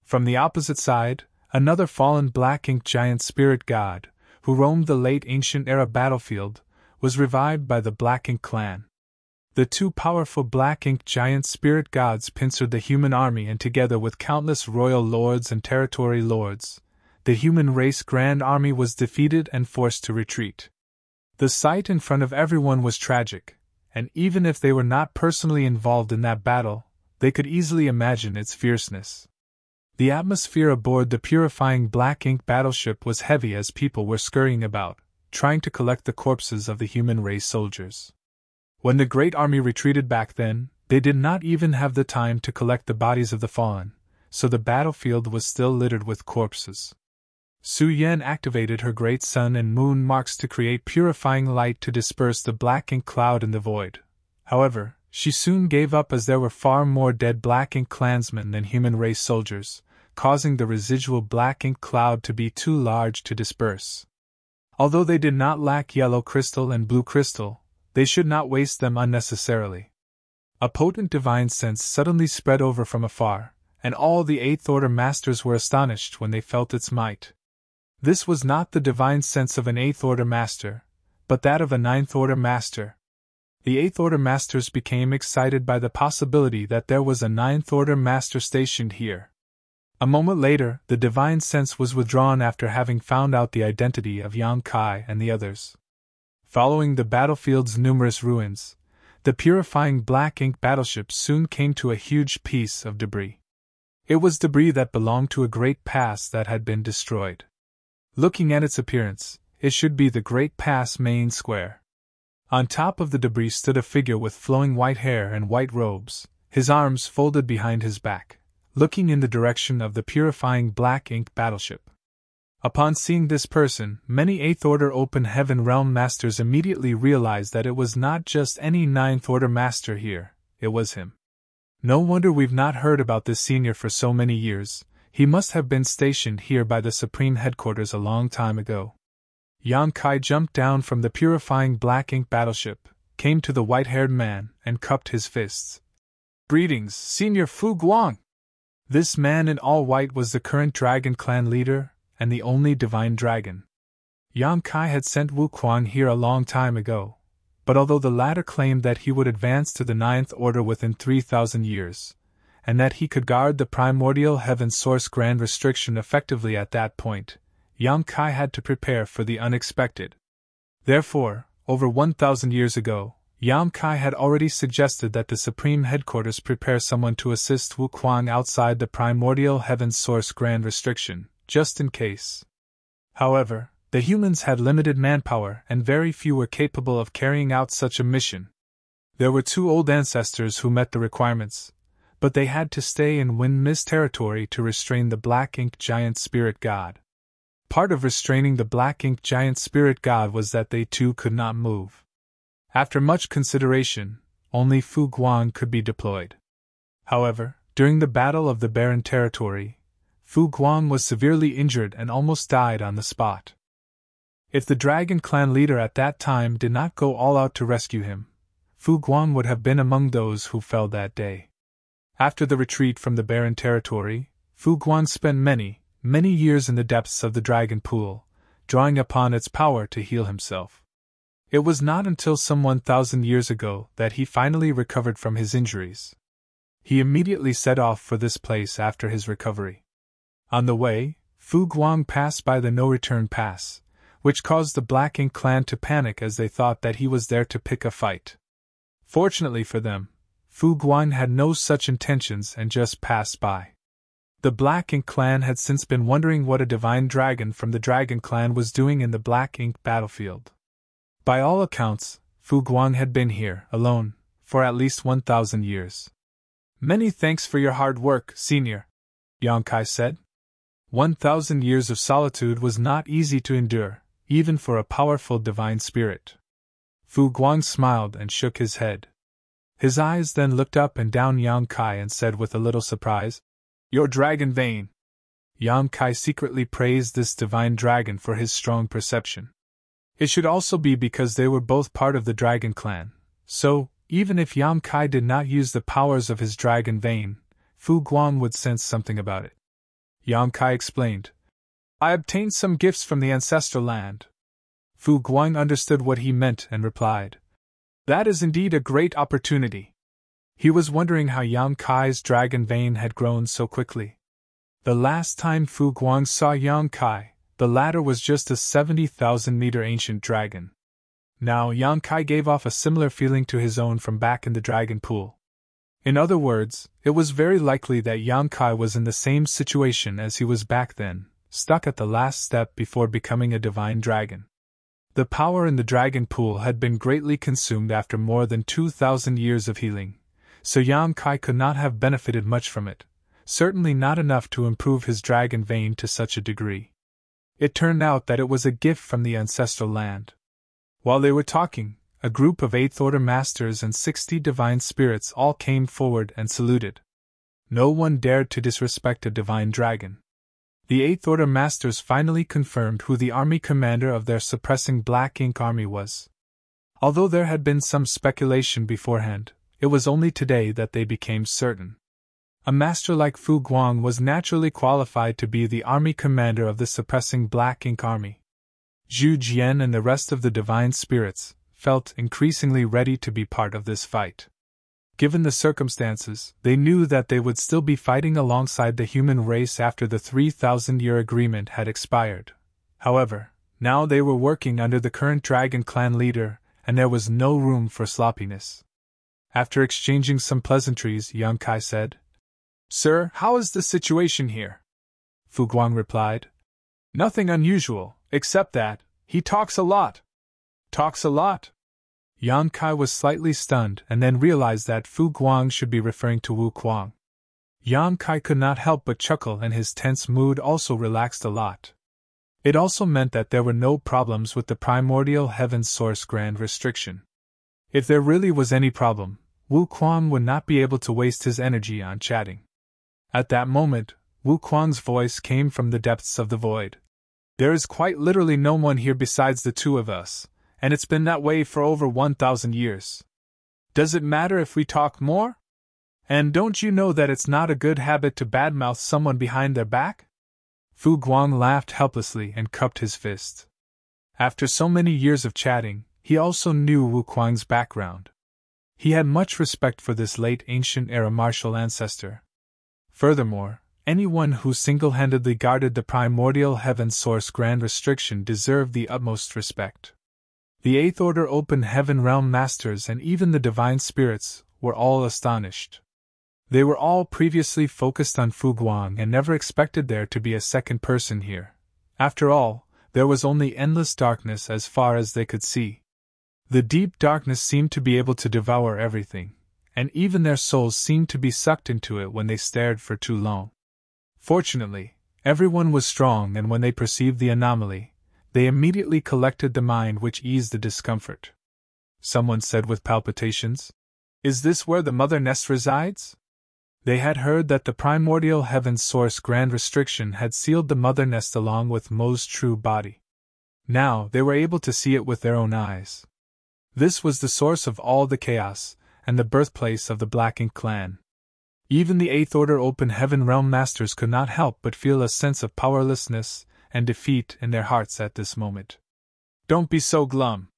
From the opposite side, another fallen Black Ink giant spirit god, who roamed the late ancient era battlefield, was revived by the Black Ink clan. The two powerful Black Ink giant spirit gods pincered the human army, and together with countless royal lords and territory lords, the human race grand army was defeated and forced to retreat. The sight in front of everyone was tragic, and even if they were not personally involved in that battle, they could easily imagine its fierceness. The atmosphere aboard the purifying black ink battleship was heavy as people were scurrying about, trying to collect the corpses of the human race soldiers. When the great army retreated back then, they did not even have the time to collect the bodies of the fallen, so the battlefield was still littered with corpses. Su Yen activated her great sun and moon marks to create purifying light to disperse the black ink cloud in the void. However, she soon gave up as there were far more dead black ink clansmen than human race soldiers, causing the residual black ink cloud to be too large to disperse. Although they did not lack yellow crystal and blue crystal, they should not waste them unnecessarily. A potent divine sense suddenly spread over from afar, and all the Eighth Order Masters were astonished when they felt its might. This was not the divine sense of an Eighth Order Master, but that of a Ninth Order Master. The Eighth Order Masters became excited by the possibility that there was a Ninth Order Master stationed here. A moment later, the divine sense was withdrawn after having found out the identity of Yang Kai and the others. Following the battlefield's numerous ruins, the purifying black ink battleship soon came to a huge piece of debris. It was debris that belonged to a great pass that had been destroyed. Looking at its appearance, it should be the Great Pass main square. On top of the debris stood a figure with flowing white hair and white robes, his arms folded behind his back, looking in the direction of the purifying black ink battleship. Upon seeing this person, many Eighth Order Open Heaven Realm Masters immediately realized that it was not just any Ninth Order Master here, it was him. No wonder we've not heard about this senior for so many years. He must have been stationed here by the Supreme Headquarters a long time ago. Yang Kai jumped down from the purifying black ink battleship, came to the white-haired man, and cupped his fists. "Greetings, Senior Fu Guang!" This man in all white was the current Dragon Clan leader, and the only divine dragon. Yang Kai had sent Wu Kuang here a long time ago, but although the latter claimed that he would advance to the Ninth Order within 3,000 years, and that he could guard the primordial heaven source grand restriction effectively at that point, Yang Kai had to prepare for the unexpected. Therefore, over 1,000 years ago, Yang Kai had already suggested that the Supreme Headquarters prepare someone to assist Wu Kuang outside the primordial heaven source grand restriction, just in case. However, the humans had limited manpower and very few were capable of carrying out such a mission. There were 2 old ancestors who met the requirements, but they had to stay in Wind Mist territory to restrain the Black Ink Giant Spirit God. Part of restraining the Black Ink Giant Spirit God was that they too could not move. After much consideration, only Fu Guang could be deployed. However, during the Battle of the Barren Territory, Fu Guang was severely injured and almost died on the spot. If the Dragon Clan leader at that time did not go all out to rescue him, Fu Guang would have been among those who fell that day. After the retreat from the Barren Territory, Fu Guang spent many years in the depths of the Dragon Pool, drawing upon its power to heal himself. It was not until some 1,000 years ago that he finally recovered from his injuries. He immediately set off for this place after his recovery. On the way, Fu Guang passed by the no-return pass, which caused the Black Ink Clan to panic as they thought that he was there to pick a fight. Fortunately for them, Fu Guang had no such intentions and just passed by. The Black Ink Clan had since been wondering what a divine dragon from the Dragon Clan was doing in the Black Ink battlefield. By all accounts, Fu Guang had been here, alone, for at least 1,000 years. "Many thanks for your hard work, Senior," Yang Kai said. 1,000 years of solitude was not easy to endure, even for a powerful divine spirit. Fu Guang smiled and shook his head. His eyes then looked up and down Yang Kai and said with a little surprise, "Your dragon vein." Yang Kai secretly praised this divine dragon for his strong perception. It should also be because they were both part of the Dragon Clan, so, even if Yang Kai did not use the powers of his dragon vein, Fu Guang would sense something about it. Yang Kai explained, "I obtained some gifts from the ancestral land." Fu Guang understood what he meant and replied, "That is indeed a great opportunity." He was wondering how Yang Kai's dragon vein had grown so quickly. The last time Fu Guang saw Yang Kai, the latter was just a 70,000-meter ancient dragon. Now Yang Kai gave off a similar feeling to his own from back in the dragon pool. In other words, it was very likely that Yang Kai was in the same situation as he was back then, stuck at the last step before becoming a divine dragon. The power in the dragon pool had been greatly consumed after more than 2,000 years of healing, so Yang Kai could not have benefited much from it, certainly not enough to improve his dragon vein to such a degree. It turned out that it was a gift from the ancestral land. While they were talking, a group of 8th Order Masters and 60 divine spirits all came forward and saluted. No one dared to disrespect a divine dragon. The 8th Order Masters finally confirmed who the army commander of their suppressing Black Ink army was. Although there had been some speculation beforehand, it was only today that they became certain. A master like Fu Guang was naturally qualified to be the army commander of the suppressing Black Ink army. Zhu Jian and the rest of the divine spirits felt increasingly ready to be part of this fight. Given the circumstances, they knew that they would still be fighting alongside the human race after the 3,000-year agreement had expired. However, now they were working under the current Dragon Clan leader, and there was no room for sloppiness. After exchanging some pleasantries, Yang Kai said, "Sir, how is the situation here?" Fu Guang replied, "Nothing unusual, except that he talks a lot." "Talks a lot?" Yang Kai was slightly stunned and then realized that Fu Guang should be referring to Wu Kuang. Yang Kai could not help but chuckle, and his tense mood also relaxed a lot. It also meant that there were no problems with the primordial heaven's source grand restriction. If there really was any problem, Wu Kuang would not be able to waste his energy on chatting. At that moment, Wu Kuang's voice came from the depths of the void. "There is quite literally no one here besides the two of us, and it's been that way for over 1,000 years. Does it matter if we talk more? And don't you know that it's not a good habit to badmouth someone behind their back?" Fu Guang laughed helplessly and cupped his fist. After so many years of chatting, he also knew Wu Kuang's background. He had much respect for this late ancient-era martial ancestor. Furthermore, anyone who single-handedly guarded the primordial heaven source grand restriction deserved the utmost respect. The 8th Order Open Heaven Realm Masters and even the Divine Spirits were all astonished. They were all previously focused on Fu Guang and never expected there to be a second person here. After all, there was only endless darkness as far as they could see. The deep darkness seemed to be able to devour everything, and even their souls seemed to be sucked into it when they stared for too long. Fortunately, everyone was strong, and when they perceived the anomaly, they immediately collected the mind, which eased the discomfort. Someone said with palpitations, "Is this where the mother nest resides?" They had heard that the primordial heaven's source grand restriction had sealed the mother nest along with Mo's true body. Now they were able to see it with their own eyes. This was the source of all the chaos, and the birthplace of the Black Ink clan. Even the 8th Order Open Heaven Realm Masters could not help but feel a sense of powerlessness and defeat in their hearts at this moment. "Don't be so glum.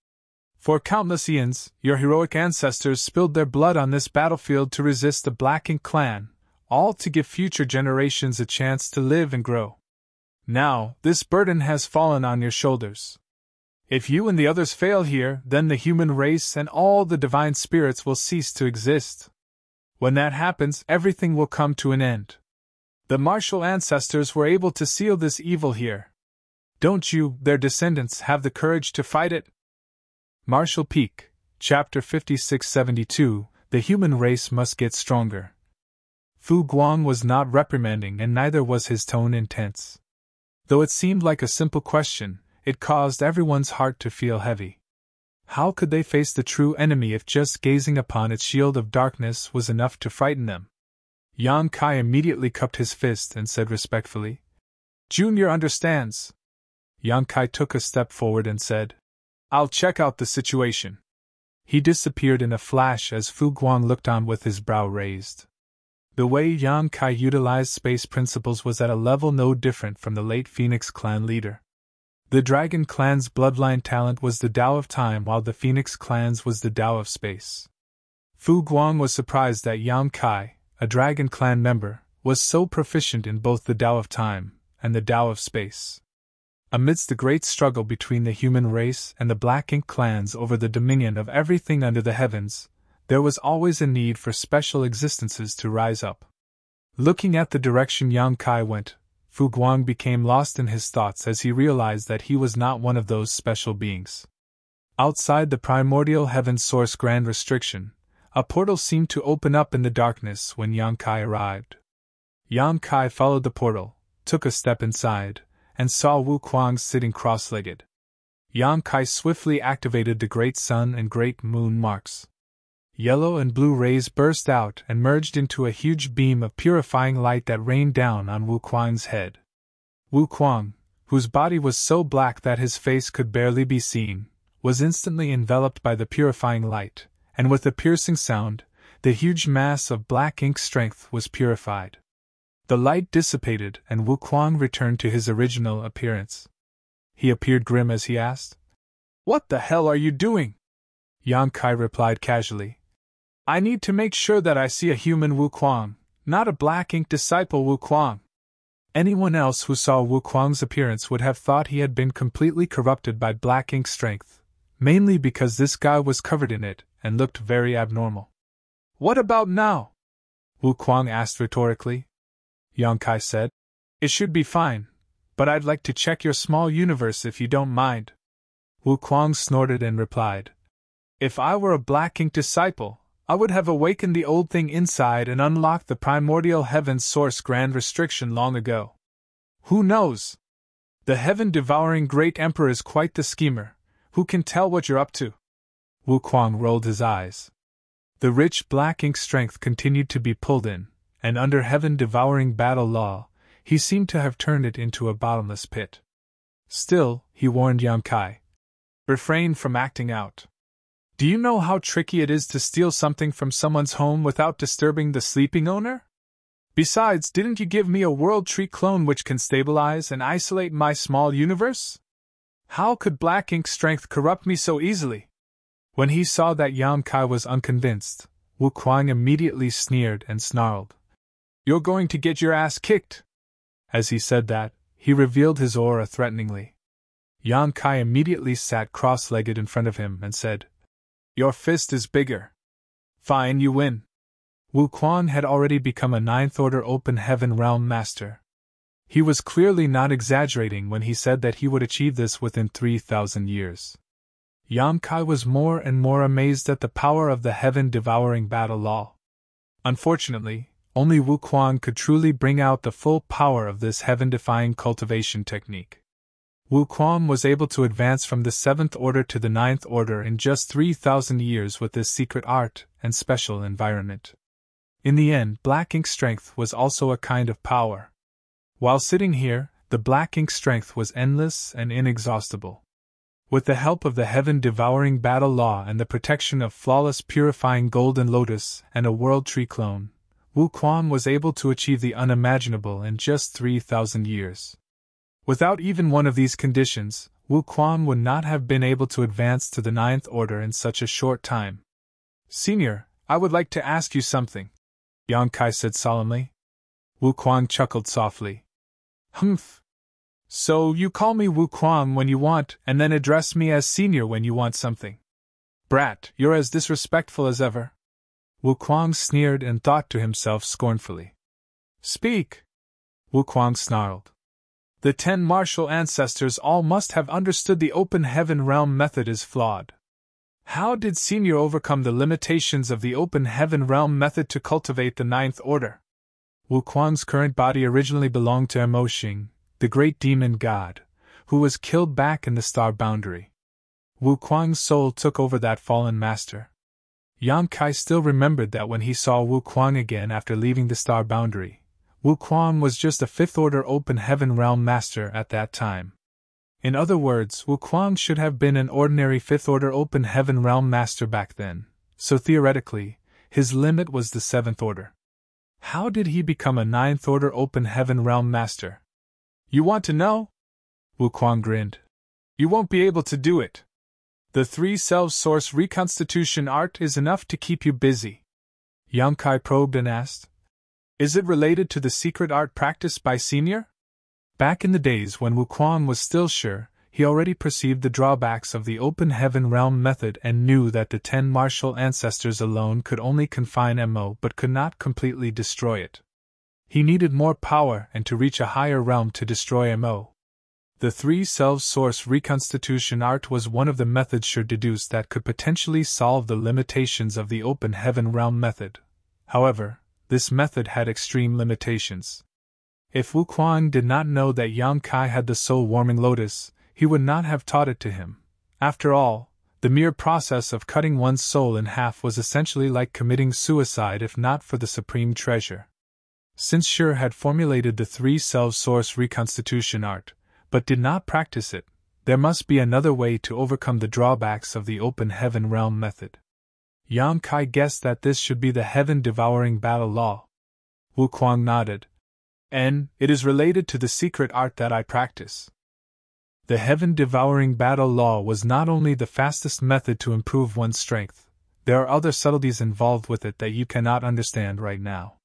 For countless eons, your heroic ancestors spilled their blood on this battlefield to resist the Black Ink clan, all to give future generations a chance to live and grow. Now, this burden has fallen on your shoulders. If you and the others fail here, then the human race and all the divine spirits will cease to exist. When that happens, everything will come to an end. The martial ancestors were able to seal this evil here. Don't you, their descendants, have the courage to fight it?" Martial Peak, Chapter 5672, The Human Race Must Get Stronger. Fu Guang was not reprimanding, and neither was his tone intense. Though it seemed like a simple question, it caused everyone's heart to feel heavy. How could they face the true enemy if just gazing upon its shield of darkness was enough to frighten them? Yang Kai immediately cupped his fist and said respectfully, "Junior understands." Yang Kai took a step forward and said, "I'll check out the situation." He disappeared in a flash as Fu Guang looked on with his brow raised. The way Yang Kai utilized space principles was at a level no different from the late Phoenix clan leader. The Dragon clan's bloodline talent was the Tao of Time, while the Phoenix clan's was the Tao of Space. Fu Guang was surprised that Yang Kai, a Dragon clan member, was so proficient in both the Tao of Time and the Tao of Space. Amidst the great struggle between the human race and the Black Ink clans over the dominion of everything under the heavens, there was always a need for special existences to rise up. Looking at the direction Yang Kai went, Fu Guang became lost in his thoughts as he realized that he was not one of those special beings. Outside the primordial heaven source grand restriction, a portal seemed to open up in the darkness when Yang Kai arrived. Yang Kai followed the portal, took a step inside, and saw Wu Kuang sitting cross-legged. Yang Kai swiftly activated the Great Sun and Great Moon marks. Yellow and blue rays burst out and merged into a huge beam of purifying light that rained down on Wu Kuang's head. Wu Kuang, whose body was so black that his face could barely be seen, was instantly enveloped by the purifying light, and with a piercing sound, the huge mass of black ink strength was purified. The light dissipated and Wu Kuang returned to his original appearance. He appeared grim as he asked, "What the hell are you doing?" Yang Kai replied casually, "I need to make sure that I see a human Wu Kuang, not a black ink disciple Wu Kuang." Anyone else who saw Wu Kuang's appearance would have thought he had been completely corrupted by black ink strength, mainly because this guy was covered in it and looked very abnormal. "What about now?" Wu Kuang asked rhetorically. Yang Kai said, "It should be fine, but I'd like to check your small universe if you don't mind." Wu Kuang snorted and replied, "If I were a black ink disciple, I would have awakened the old thing inside and unlocked the primordial heaven source grand restriction long ago. Who knows? The heaven-devouring great emperor is quite the schemer. Who can tell what you're up to?" Wu Kuang rolled his eyes. The rich black ink strength continued to be pulled in, and under heaven-devouring battle law, he seemed to have turned it into a bottomless pit. Still, he warned Yang Kai, "Refrain from acting out. Do you know how tricky it is to steal something from someone's home without disturbing the sleeping owner? Besides, didn't you give me a World Tree clone which can stabilize and isolate my small universe? How could black ink strength corrupt me so easily?" When he saw that Yang Kai was unconvinced, Wu Kuang immediately sneered and snarled, "You're going to get your ass kicked." As he said that, he revealed his aura threateningly. Yang Kai immediately sat cross-legged in front of him and said, "Your fist is bigger. Fine, you win." Wu Kuang had already become a ninth-order open heaven realm master. He was clearly not exaggerating when he said that he would achieve this within 3,000 years. Yang Kai was more and more amazed at the power of the heaven-devouring battle law. Unfortunately, only Wu Kuang could truly bring out the full power of this heaven-defying cultivation technique. Wu Kuang was able to advance from the 7th order to the 9th order in just 3,000 years with this secret art and special environment. In the end, black ink strength was also a kind of power. While sitting here, the black ink strength was endless and inexhaustible. With the help of the heaven-devouring battle law and the protection of flawless purifying golden lotus and a world tree clone, Wu Kuang was able to achieve the unimaginable in just 3,000 years. Without even one of these conditions, Wu Kuang would not have been able to advance to the 9th order in such a short time. "Senior, I would like to ask you something," Yang Kai said solemnly. Wu Kuang chuckled softly. "Humph. So you call me Wu Kuang when you want and then address me as senior when you want something. Brat, you're as disrespectful as ever." Wu Kuang sneered and thought to himself scornfully. "Speak!" Wu Kuang snarled. "The 10 martial ancestors all must have understood the open heaven realm method is flawed. How did Senior overcome the limitations of the open heaven realm method to cultivate the 9th order?" Wu Kuang's current body originally belonged to Mo Xing, the great demon god, who was killed back in the star boundary. Wu Kuang's soul took over that fallen master. Yang Kai still remembered that when he saw Wu Kuang again after leaving the star boundary, Wu Kuang was just a 5th order open heaven realm master at that time. In other words, Wu Kuang should have been an ordinary 5th order open heaven realm master back then, so theoretically, his limit was the 7th order. How did he become a 9th order open heaven realm master? "You want to know?" Wu Kuang grinned. "You won't be able to do it. The 3-self source reconstitution art is enough to keep you busy." Yang Kai probed and asked, "Is it related to the secret art practiced by Senior?" Back in the days when Wu Kuang was still sure, he already perceived the drawbacks of the open heaven realm method and knew that the 10 martial ancestors alone could only confine MO but could not completely destroy it. He needed more power and to reach a higher realm to destroy MO. The 3 selves source reconstitution art was one of the methods Sure deduced that could potentially solve the limitations of the open heaven realm method. However, this method had extreme limitations. If Wu Kuang did not know that Yang Kai had the soul-warming lotus, he would not have taught it to him. After all, the mere process of cutting one's soul in half was essentially like committing suicide if not for the supreme treasure. Since Sure had formulated the 3 selves source reconstitution art, but did not practice it, there must be another way to overcome the drawbacks of the open heaven realm method. Yang Kai guessed that this should be the heaven-devouring battle law. Wu Kuang nodded. And it is related to the secret art that I practice. The heaven-devouring battle law was not only the fastest method to improve one's strength, there are other subtleties involved with it that you cannot understand right now.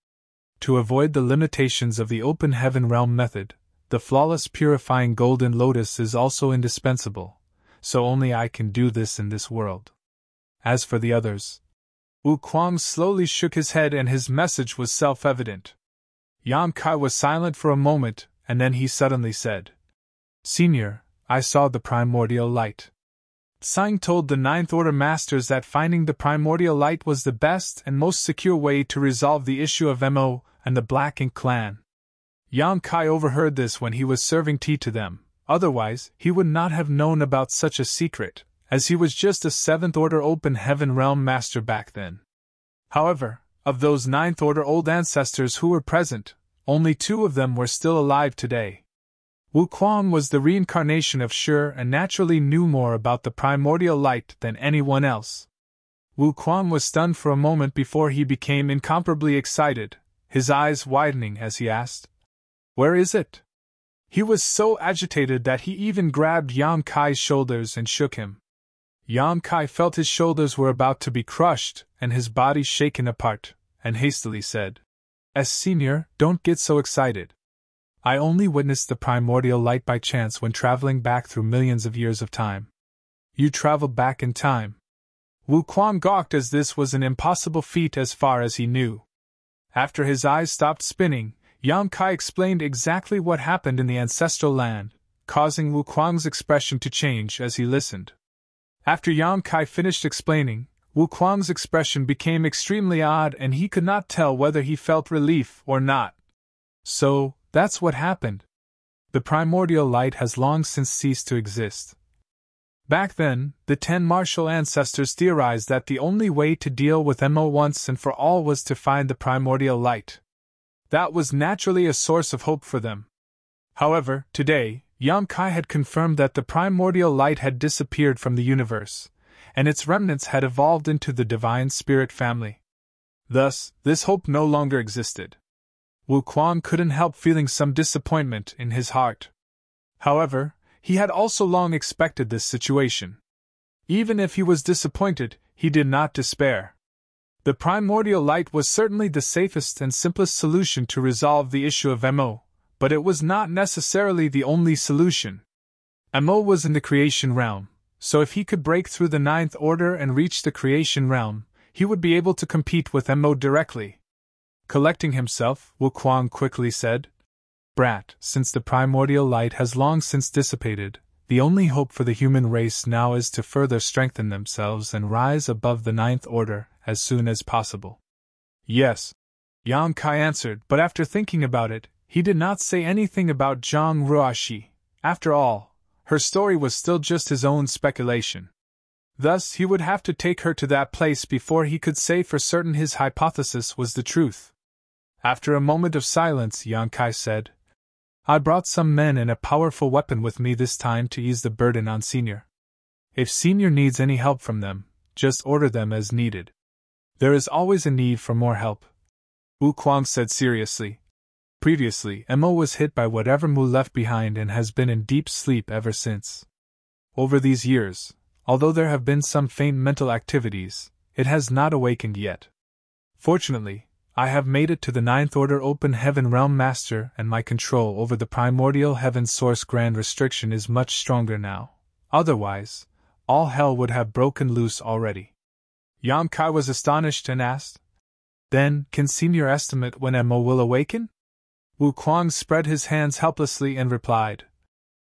To avoid the limitations of the open heaven realm method, the flawless purifying golden lotus is also indispensable, so only I can do this in this world. As for the others, Wu Kuang slowly shook his head and his message was self-evident. Yang Kai was silent for a moment, and then he suddenly said, "Senior, I saw the primordial light." Tsang told the Ninth Order Masters that finding the primordial light was the best and most secure way to resolve the issue of MO and the Black Ink clan. Yang Kai overheard this when he was serving tea to them, otherwise he would not have known about such a secret, as he was just a 7th Order Open Heaven Realm Master back then. However, of those 9th Order old ancestors who were present, only 2 of them were still alive today. Wu Kuang was the reincarnation of Sure and naturally knew more about the primordial light than anyone else. Wu Kuang was stunned for a moment before he became incomparably excited, his eyes widening as he asked, "Where is it?" He was so agitated that he even grabbed Yang Kai's shoulders and shook him. Yang Kai felt his shoulders were about to be crushed and his body shaken apart, and hastily said, Senior, don't get so excited. I only witnessed the primordial light by chance when traveling back through millions of years of time." "You traveled back in time?" Wu Kuang gawked as this was an impossible feat as far as he knew. After his eyes stopped spinning, Yang Kai explained exactly what happened in the ancestral land, causing Wu Kuang's expression to change as he listened. After Yang Kai finished explaining, Wu Kuang's expression became extremely odd and he could not tell whether he felt relief or not. "So, that's what happened. The primordial light has long since ceased to exist. Back then, the 10 martial ancestors theorized that the only way to deal with MO once and for all was to find the primordial light. That was naturally a source of hope for them. However, today, Yang Kai had confirmed that the primordial light had disappeared from the universe, and its remnants had evolved into the divine spirit family. Thus, this hope no longer existed. Wu Kuang couldn't help feeling some disappointment in his heart. However, he had also long expected this situation. Even if he was disappointed, he did not despair. The primordial light was certainly the safest and simplest solution to resolve the issue of MO, but it was not necessarily the only solution. MO was in the creation realm, so if he could break through the 9th Order and reach the creation realm, he would be able to compete with MO directly. Collecting himself, Wu Kuang quickly said, "Brat, since the primordial light has long since dissipated, the only hope for the human race now is to further strengthen themselves and rise above the 9th Order as soon as possible." "Yes," Yang Kai answered, but after thinking about it, he did not say anything about Zhang Ruoxi. After all, her story was still just his own speculation. Thus, he would have to take her to that place before he could say for certain his hypothesis was the truth. After a moment of silence, Yang Kai said, "I brought some men and a powerful weapon with me this time to ease the burden on Senior. If Senior needs any help from them, just order them as needed. There is always a need for more help." Wu Kuang said seriously. Previously, Mo was hit by whatever Mu left behind and has been in deep sleep ever since. Over these years, although there have been some faint mental activities, it has not awakened yet. Fortunately, I have made it to the Ninth Order Open Heaven Realm Master, and my control over the primordial heaven source grand restriction is much stronger now. Otherwise, all hell would have broken loose already. Yang Kai was astonished and asked, "Then, can Senior estimate when Mo will awaken?" Wu Kuang spread his hands helplessly and replied,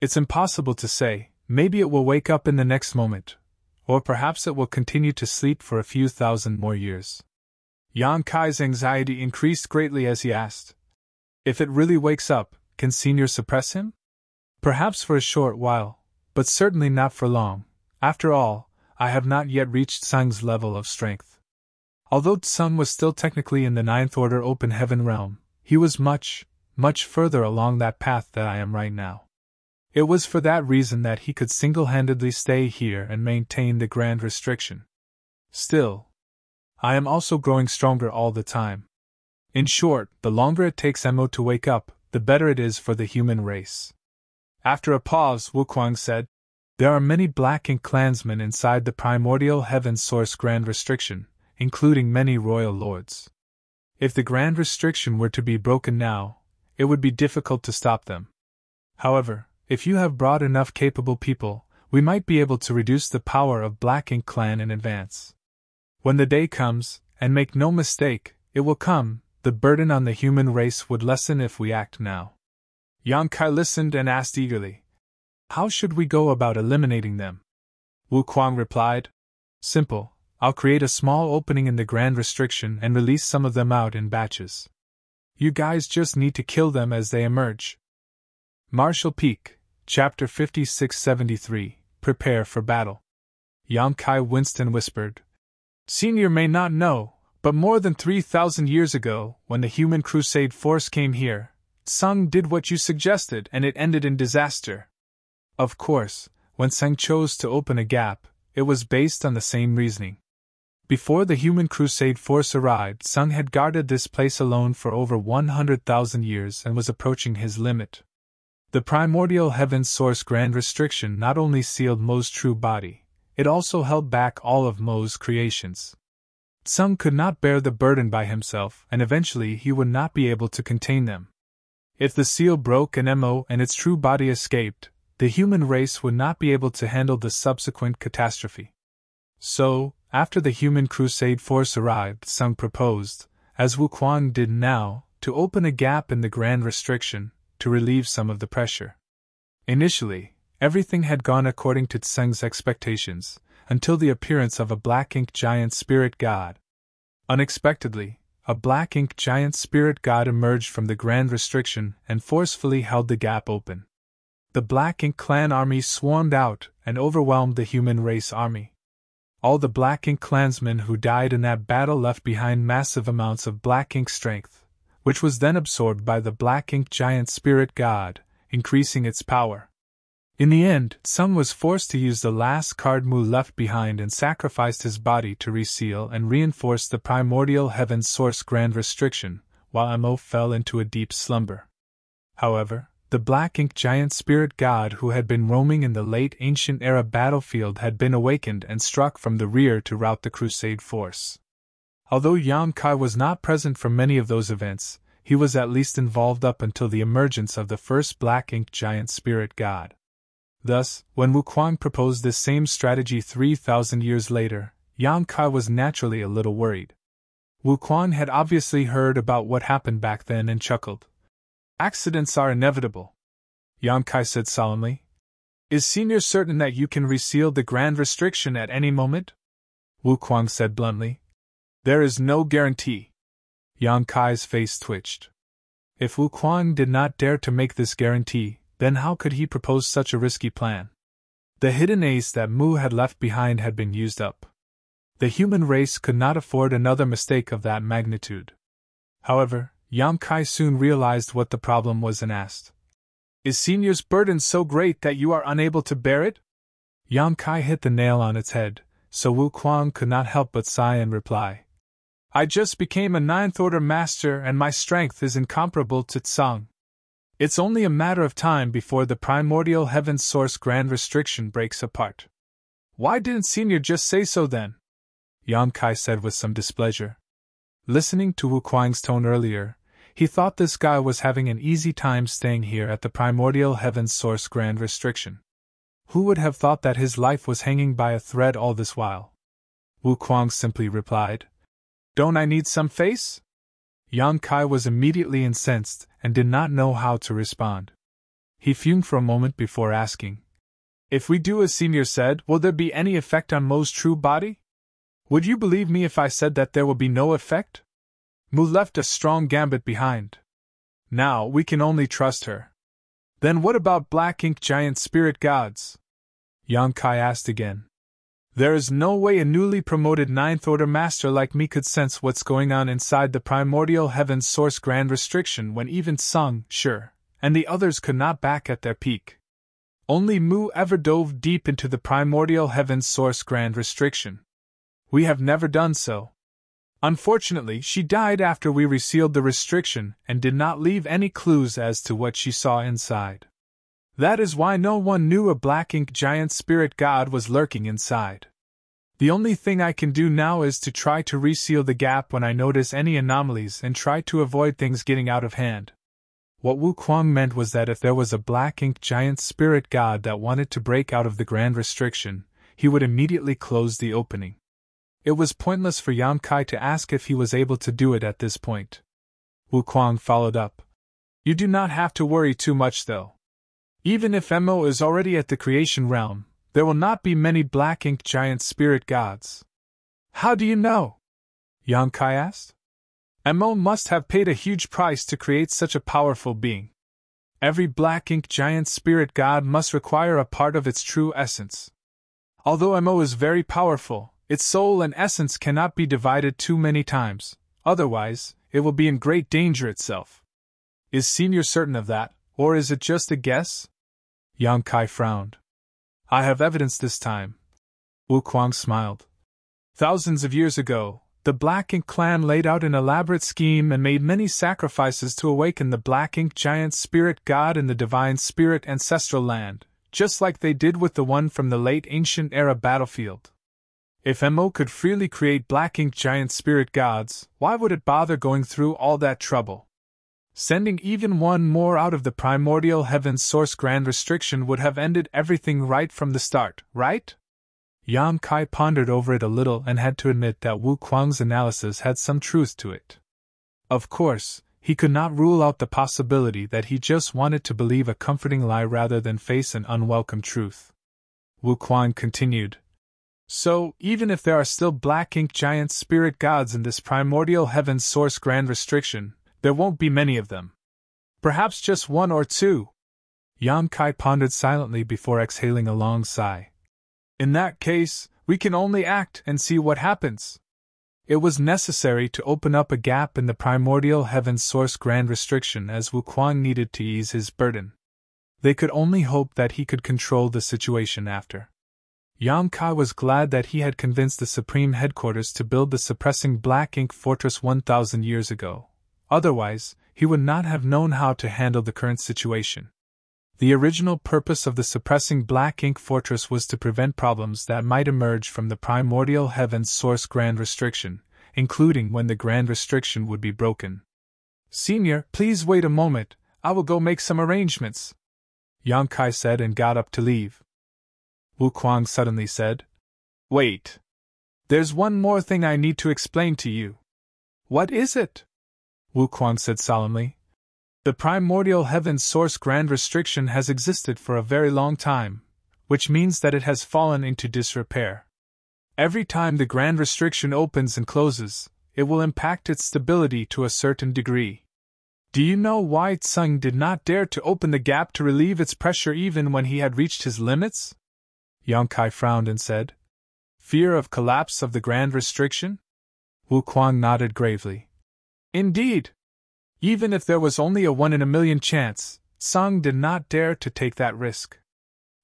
"It's impossible to say. Maybe it will wake up in the next moment. Or perhaps it will continue to sleep for a few thousand more years." Yang Kai's anxiety increased greatly as he asked, "If it really wakes up, can Senior suppress him?" "Perhaps for a short while, but certainly not for long. After all, I have not yet reached Tsung's level of strength." Although Tsung was still technically in the Ninth Order Open Heaven realm, he was much further along that path than I am right now. It was for that reason that he could single-handedly stay here and maintain the grand restriction. Still, I am also growing stronger all the time. In short, the longer it takes Mo to wake up, the better it is for the human race. After a pause, Wukuang said, "There are many Black Ink clansmen inside the primordial heaven source grand restriction, including many royal lords. If the grand restriction were to be broken now, it would be difficult to stop them. However, if you have brought enough capable people, we might be able to reduce the power of Black Ink clan in advance. When the day comes, and make no mistake, it will come, the burden on the human race would lessen if we act now." Yang Kai listened and asked eagerly, "How should we go about eliminating them?" Wu Kuang replied, "Simple. I'll create a small opening in the grand restriction and release some of them out in batches. You guys just need to kill them as they emerge." Marshall Peak, Chapter 5673, Prepare for Battle. Yang Kai winced and whispered, "Senior may not know, but more than 3,000 years ago, when the human crusade force came here, Tsung did what you suggested and it ended in disaster. Of course, when Tsung chose to open a gap, it was based on the same reasoning. Before the human crusade force arrived, Tsung had guarded this place alone for over 100,000 years and was approaching his limit. The primordial heaven source grand restriction not only sealed Mo's true body, it also held back all of Mo's creations. Tsung could not bear the burden by himself, and eventually he would not be able to contain them. If the seal broke and Mo and its true body escaped, the human race would not be able to handle the subsequent catastrophe. So, after the human crusade force arrived, Tsung proposed, as Wukuang did now, to open a gap in the grand restriction, to relieve some of the pressure. Initially, everything had gone according to Tsung's expectations, until the appearance of a Black Ink giant spirit god. Unexpectedly, a Black Ink giant spirit god emerged from the grand restriction and forcefully held the gap open. The Black Ink clan army swarmed out and overwhelmed the human race army. All the Black Ink clansmen who died in that battle left behind massive amounts of Black Ink strength, which was then absorbed by the Black Ink giant spirit god, increasing its power. In the end, Tsung was forced to use the last card Mu left behind and sacrificed his body to reseal and reinforce the primordial heaven source grand restriction, while Mo fell into a deep slumber. However, the Black Ink giant spirit god who had been roaming in the late ancient era battlefield had been awakened and struck from the rear to rout the crusade force. Although Yang Kai was not present for many of those events, he was at least involved up until the emergence of the first Black Ink giant spirit god. Thus, when Wukuang proposed this same strategy 3,000 years later, Yang Kai was naturally a little worried. Wukuang had obviously heard about what happened back then and chuckled. "Accidents are inevitable," Yang Kai said solemnly. "Is Senior certain that you can reseal the grand restriction at any moment?" Wukuang said bluntly. "There is no guarantee." Yang Kai's face twitched. If Wukuang did not dare to make this guarantee, then how could he propose such a risky plan? The hidden ace that Mu had left behind had been used up. The human race could not afford another mistake of that magnitude. However, Yang Kai soon realized what the problem was and asked, "Is Senior's burden so great that you are unable to bear it?" Yang Kai hit the nail on its head, so Wukuang could not help but sigh and reply, "I just became a Ninth Order Master and my strength is incomparable to Tsung. It's only a matter of time before the primordial heaven source grand restriction breaks apart." "Why didn't Senior just say so then?" Yang Kai said with some displeasure. Listening to Wu Kuang's tone earlier, he thought this guy was having an easy time staying here at the primordial heaven's source grand restriction. Who would have thought that his life was hanging by a thread all this while? Wu Kuang simply replied, "Don't I need some face?" Yang Kai was immediately incensed and did not know how to respond. He fumed for a moment before asking, "If we do as Senior said, will there be any effect on Mo's true body? Would you believe me if I said that there will be no effect? Mu left a strong gambit behind. Now we can only trust her." "Then what about black ink giant spirit gods?" Yang Kai asked again. "There is no way a newly promoted Ninth Order Master like me could sense what's going on inside the primordial heaven's source grand restriction when even Sung, Shi, and the others could not back at their peak. Only Mu ever dove deep into the primordial heaven's source grand restriction. We have never done so. Unfortunately, she died after we resealed the restriction and did not leave any clues as to what she saw inside. That is why no one knew a black ink giant spirit god was lurking inside. The only thing I can do now is to try to reseal the gap when I notice any anomalies and try to avoid things getting out of hand." What Wu Kuang meant was that if there was a black ink giant spirit god that wanted to break out of the grand restriction, he would immediately close the opening. It was pointless for Yang Kai to ask if he was able to do it at this point. Wu Kuang followed up. "You do not have to worry too much though. Even if Mo is already at the creation realm, there will not be many black ink giant spirit gods." "How do you know?" Yang Kai asked. "Mo must have paid a huge price to create such a powerful being. Every black ink giant spirit god must require a part of its true essence. Although Mo is very powerful, its soul and essence cannot be divided too many times, otherwise, it will be in great danger itself. Is Senior certain of that, or is it just a guess?" Yang Kai frowned. "I have evidence this time." Wu Kuang smiled. "Thousands of years ago, the Black Ink clan laid out an elaborate scheme and made many sacrifices to awaken the Black Ink giant spirit god in the divine spirit ancestral land, just like they did with the one from the late ancient era battlefield. If Mo could freely create black ink giant spirit gods, why would it bother going through all that trouble? Sending even one more out of the primordial heaven's source grand restriction would have ended everything right from the start, right?" Yang Kai pondered over it a little and had to admit that Wu Kuang's analysis had some truth to it. Of course, he could not rule out the possibility that he just wanted to believe a comforting lie rather than face an unwelcome truth. Wu Kuang continued, "So, even if there are still black ink giant spirit gods in this primordial heaven's source grand restriction, there won't be many of them. Perhaps just one or two." Yang Kai pondered silently before exhaling a long sigh. "In that case, we can only act and see what happens." It was necessary to open up a gap in the primordial heaven's source grand restriction as Wu Kuang needed to ease his burden. They could only hope that he could control the situation after. Yang Kai was glad that he had convinced the Supreme Headquarters to build the suppressing Black Ink Fortress 1,000 years ago. Otherwise, he would not have known how to handle the current situation. The original purpose of the suppressing Black Ink Fortress was to prevent problems that might emerge from the primordial heaven's source grand restriction, including when the grand restriction would be broken. "Senior, please wait a moment, I will go make some arrangements," Yang Kai said and got up to leave. Wu Kuang suddenly said, "Wait. There's one more thing I need to explain to you." "What is it?" Wu Kuang said solemnly. "The primordial heaven's source grand restriction has existed for a very long time, which means that it has fallen into disrepair. Every time the grand restriction opens and closes, it will impact its stability to a certain degree. Do you know why Tsung did not dare to open the gap to relieve its pressure even when he had reached his limits?" Yang Kai frowned and said, "Fear of collapse of the grand restriction?" Wu Kuang nodded gravely. "Indeed. Even if there was only a 1 in a million chance, Tsung did not dare to take that risk.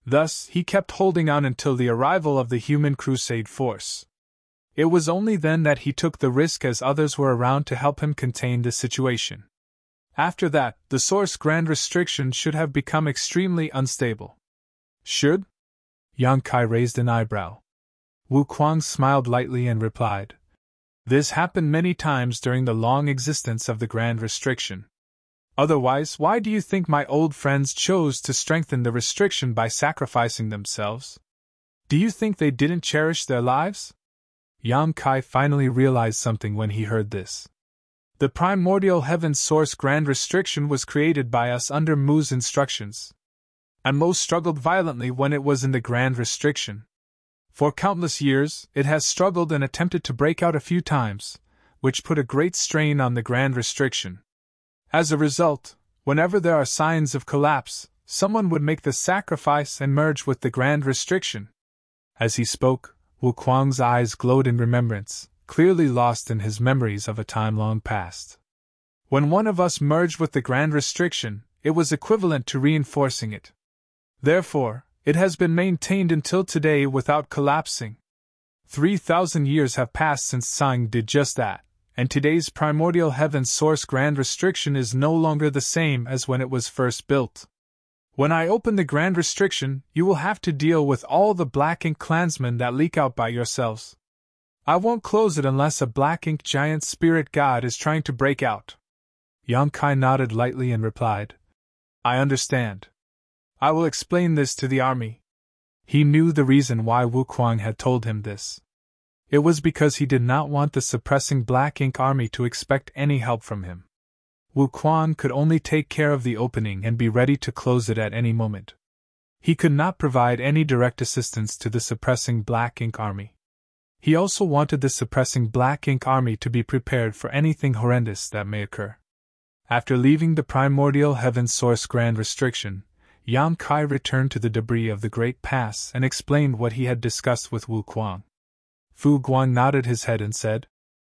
Thus, he kept holding on until the arrival of the human crusade force. It was only then that he took the risk as others were around to help him contain the situation. After that, the source grand restriction should have become extremely unstable." "Should?" Yang Kai raised an eyebrow. Wu Kuang smiled lightly and replied, This happened many times during the long existence of the Grand Restriction. Otherwise, why do you think my old friends chose to strengthen the restriction by sacrificing themselves? Do you think they didn't cherish their lives? Yang Kai finally realized something when he heard this. The primordial heaven source Grand Restriction was created by us under Mu's instructions. And Mo struggled violently when it was in the Grand Restriction. For countless years, it has struggled and attempted to break out a few times, which put a great strain on the Grand Restriction. As a result, whenever there are signs of collapse, someone would make the sacrifice and merge with the Grand Restriction. As he spoke, Wu Kuang's eyes glowed in remembrance, clearly lost in his memories of a time long past. When one of us merged with the Grand Restriction, it was equivalent to reinforcing it. Therefore, it has been maintained until today without collapsing. 3,000 years have passed since Tsang did just that, and today's primordial heaven source Grand Restriction is no longer the same as when it was first built. When I open the Grand Restriction, you will have to deal with all the Black Ink clansmen that leak out by yourselves. I won't close it unless a Black Ink giant spirit god is trying to break out. Yang Kai nodded lightly and replied, I understand. I will explain this to the army. He knew the reason why Wu Kuang had told him this. It was because he did not want the suppressing Black Ink army to expect any help from him. Wu Kuang could only take care of the opening and be ready to close it at any moment. He could not provide any direct assistance to the suppressing Black Ink army. He also wanted the suppressing Black Ink army to be prepared for anything horrendous that may occur. After leaving the primordial heaven source Grand Restriction, Yang Kai returned to the debris of the Great Pass and explained what he had discussed with Wu Kuang. Fu Guang nodded his head and said,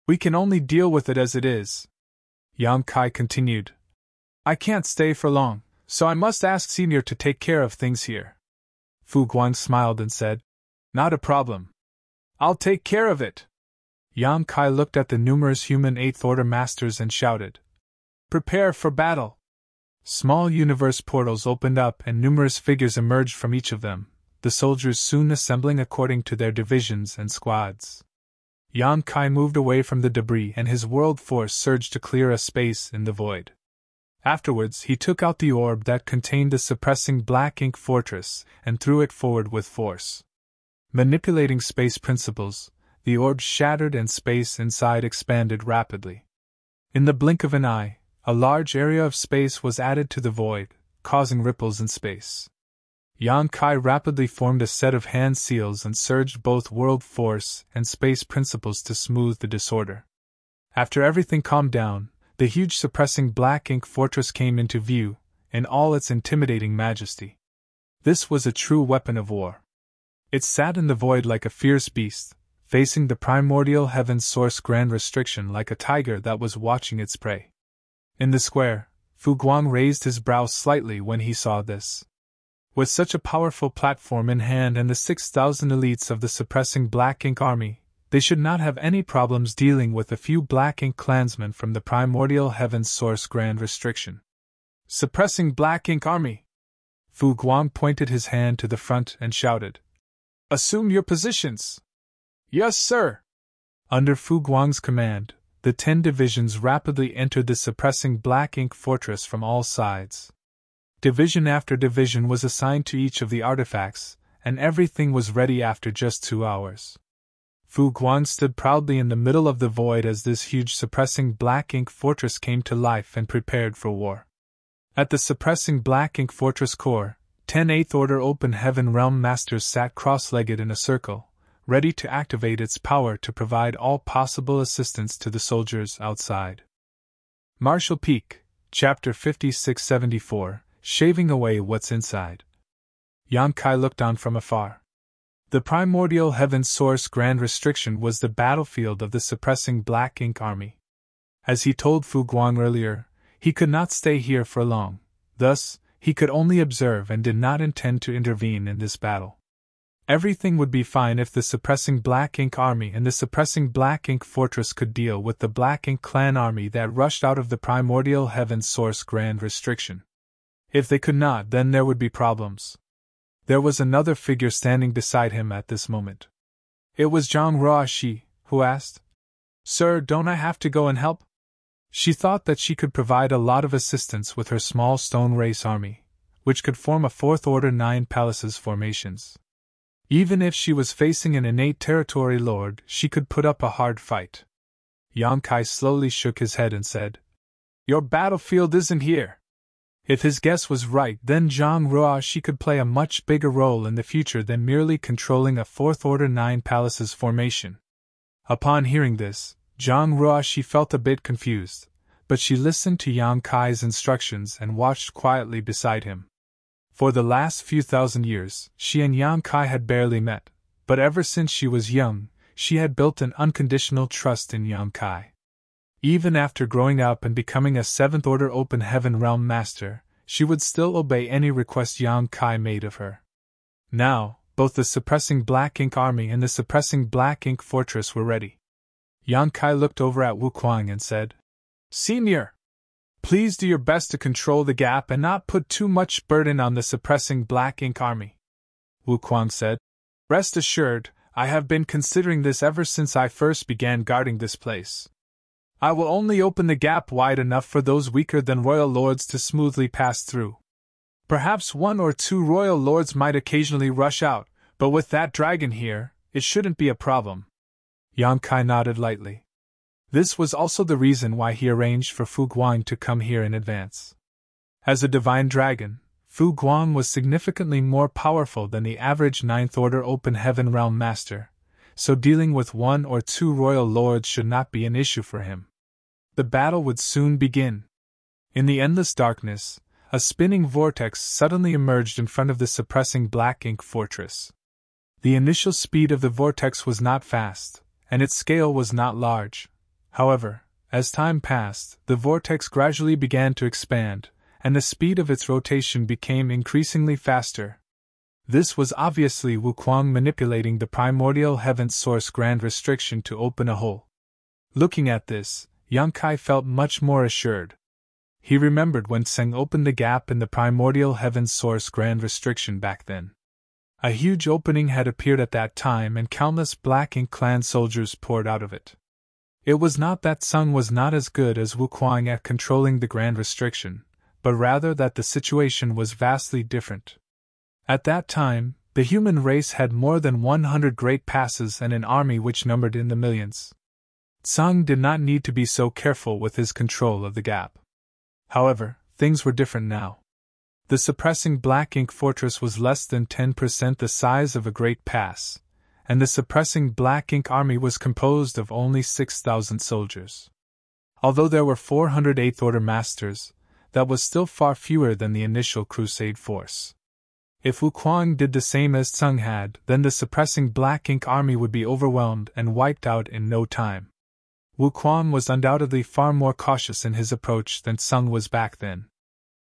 We can only deal with it as it is. Yang Kai continued, I can't stay for long, so I must ask Senior to take care of things here. Fu Guang smiled and said, Not a problem. I'll take care of it. Yang Kai looked at the numerous human Eighth Order masters and shouted, Prepare for battle! Small universe portals opened up and numerous figures emerged from each of them, the soldiers soon assembling according to their divisions and squads. Yang Kai moved away from the debris and his world force surged to clear a space in the void. Afterwards, he took out the orb that contained the suppressing Black Ink fortress and threw it forward with force. Manipulating space principles, the orb shattered and space inside expanded rapidly. In the blink of an eye, a large area of space was added to the void, causing ripples in space. Yang Kai rapidly formed a set of hand seals and surged both world force and space principles to smooth the disorder. After everything calmed down, the huge suppressing Black Ink fortress came into view, in all its intimidating majesty. This was a true weapon of war. It sat in the void like a fierce beast, facing the primordial heaven source Grand Restriction like a tiger that was watching its prey. In the square, Fu Guang raised his brows slightly when he saw this. With such a powerful platform in hand and the 6,000 elites of the suppressing Black Ink army, they should not have any problems dealing with a few Black Ink clansmen from the primordial heaven source Grand Restriction. Suppressing Black Ink army! Fu Guang pointed his hand to the front and shouted, Assume your positions! Yes, sir! Under Fu Guang's command, the 10 divisions rapidly entered the suppressing Black Ink fortress from all sides. Division after division was assigned to each of the artifacts, and everything was ready after just 2 hours. Fu Guang stood proudly in the middle of the void as this huge suppressing Black Ink fortress came to life and prepared for war. At the suppressing Black Ink fortress core, 10 Eighth Order Open Heaven Realm Masters sat cross-legged in a circle, ready to activate its power to provide all possible assistance to the soldiers outside. Marshall Peak, Chapter 5674, Shaving Away What's Inside. Yang Kai looked on from afar. The primordial heaven source Grand Restriction was the battlefield of the suppressing Black Ink army. As he told Fu Guang earlier, he could not stay here for long, thus, he could only observe and did not intend to intervene in this battle. Everything would be fine if the suppressing Black Ink army and the suppressing Black Ink fortress could deal with the Black Ink clan army that rushed out of the primordial heaven source Grand Restriction. If they could not, then there would be problems. There was another figure standing beside him at this moment. It was Zhang Ruoxi, who asked, Sir, don't I have to go and help? She thought that she could provide a lot of assistance with her small stone race army, which could form a fourth order 9 palaces formations. Even if she was facing an innate territory lord, she could put up a hard fight. Yang Kai slowly shook his head and said, Your battlefield isn't here. If his guess was right, then Zhang Ruo she could play a much bigger role in the future than merely controlling a fourth order 9 palaces formation. Upon hearing this, Zhang Ruo she felt a bit confused, but she listened to Yang Kai's instructions and watched quietly beside him. For the last few thousand years, she and Yang Kai had barely met, but ever since she was young, she had built an unconditional trust in Yang Kai. Even after growing up and becoming a 7th Order Open Heaven Realm Master, she would still obey any request Yang Kai made of her. Now, both the Suppressing Black Ink Army and the Suppressing Black Ink Fortress were ready. Yang Kai looked over at Wu Kuang and said, Senior, please do your best to control the gap and not put too much burden on the Suppressing Black Ink Army. Wu Kuang said, Rest assured, I have been considering this ever since I first began guarding this place. I will only open the gap wide enough for those weaker than royal lords to smoothly pass through. Perhaps 1 or 2 royal lords might occasionally rush out, but with that dragon here, it shouldn't be a problem. Yang Kai nodded lightly. This was also the reason why he arranged for Fu Guang to come here in advance. As a divine dragon, Fu Guang was significantly more powerful than the average 9th Order Open Heaven Realm Master, so dealing with 1 or 2 royal lords should not be an issue for him. The battle would soon begin. In the endless darkness, a spinning vortex suddenly emerged in front of the Suppressing Black Ink Fortress. The initial speed of the vortex was not fast, and its scale was not large. However, as time passed, the vortex gradually began to expand, and the speed of its rotation became increasingly faster. This was obviously Wu Kuang manipulating the primordial heaven's source grand restriction to open a hole. Looking at this, Yang Kai felt much more assured. He remembered when Tseng opened the gap in the primordial heaven's source grand restriction back then. A huge opening had appeared at that time and countless Black Ink clan soldiers poured out of it. It was not that Tseng was not as good as Wu Kuang at controlling the grand restriction, but rather that the situation was vastly different. At that time, the human race had more than 100 great passes and an army which numbered in the millions. Tseng did not need to be so careful with his control of the gap. However, things were different now. The Suppressing Black Ink Fortress was less than 10% the size of a great pass, and the Suppressing Black Ink Army was composed of only 6,000 soldiers. Although there were 400 8th Order Masters, that was still far fewer than the initial Crusade force. If Wu Kuang did the same as Tseng had, then the Suppressing Black Ink Army would be overwhelmed and wiped out in no time. Wu Kuang was undoubtedly far more cautious in his approach than Tseng was back then.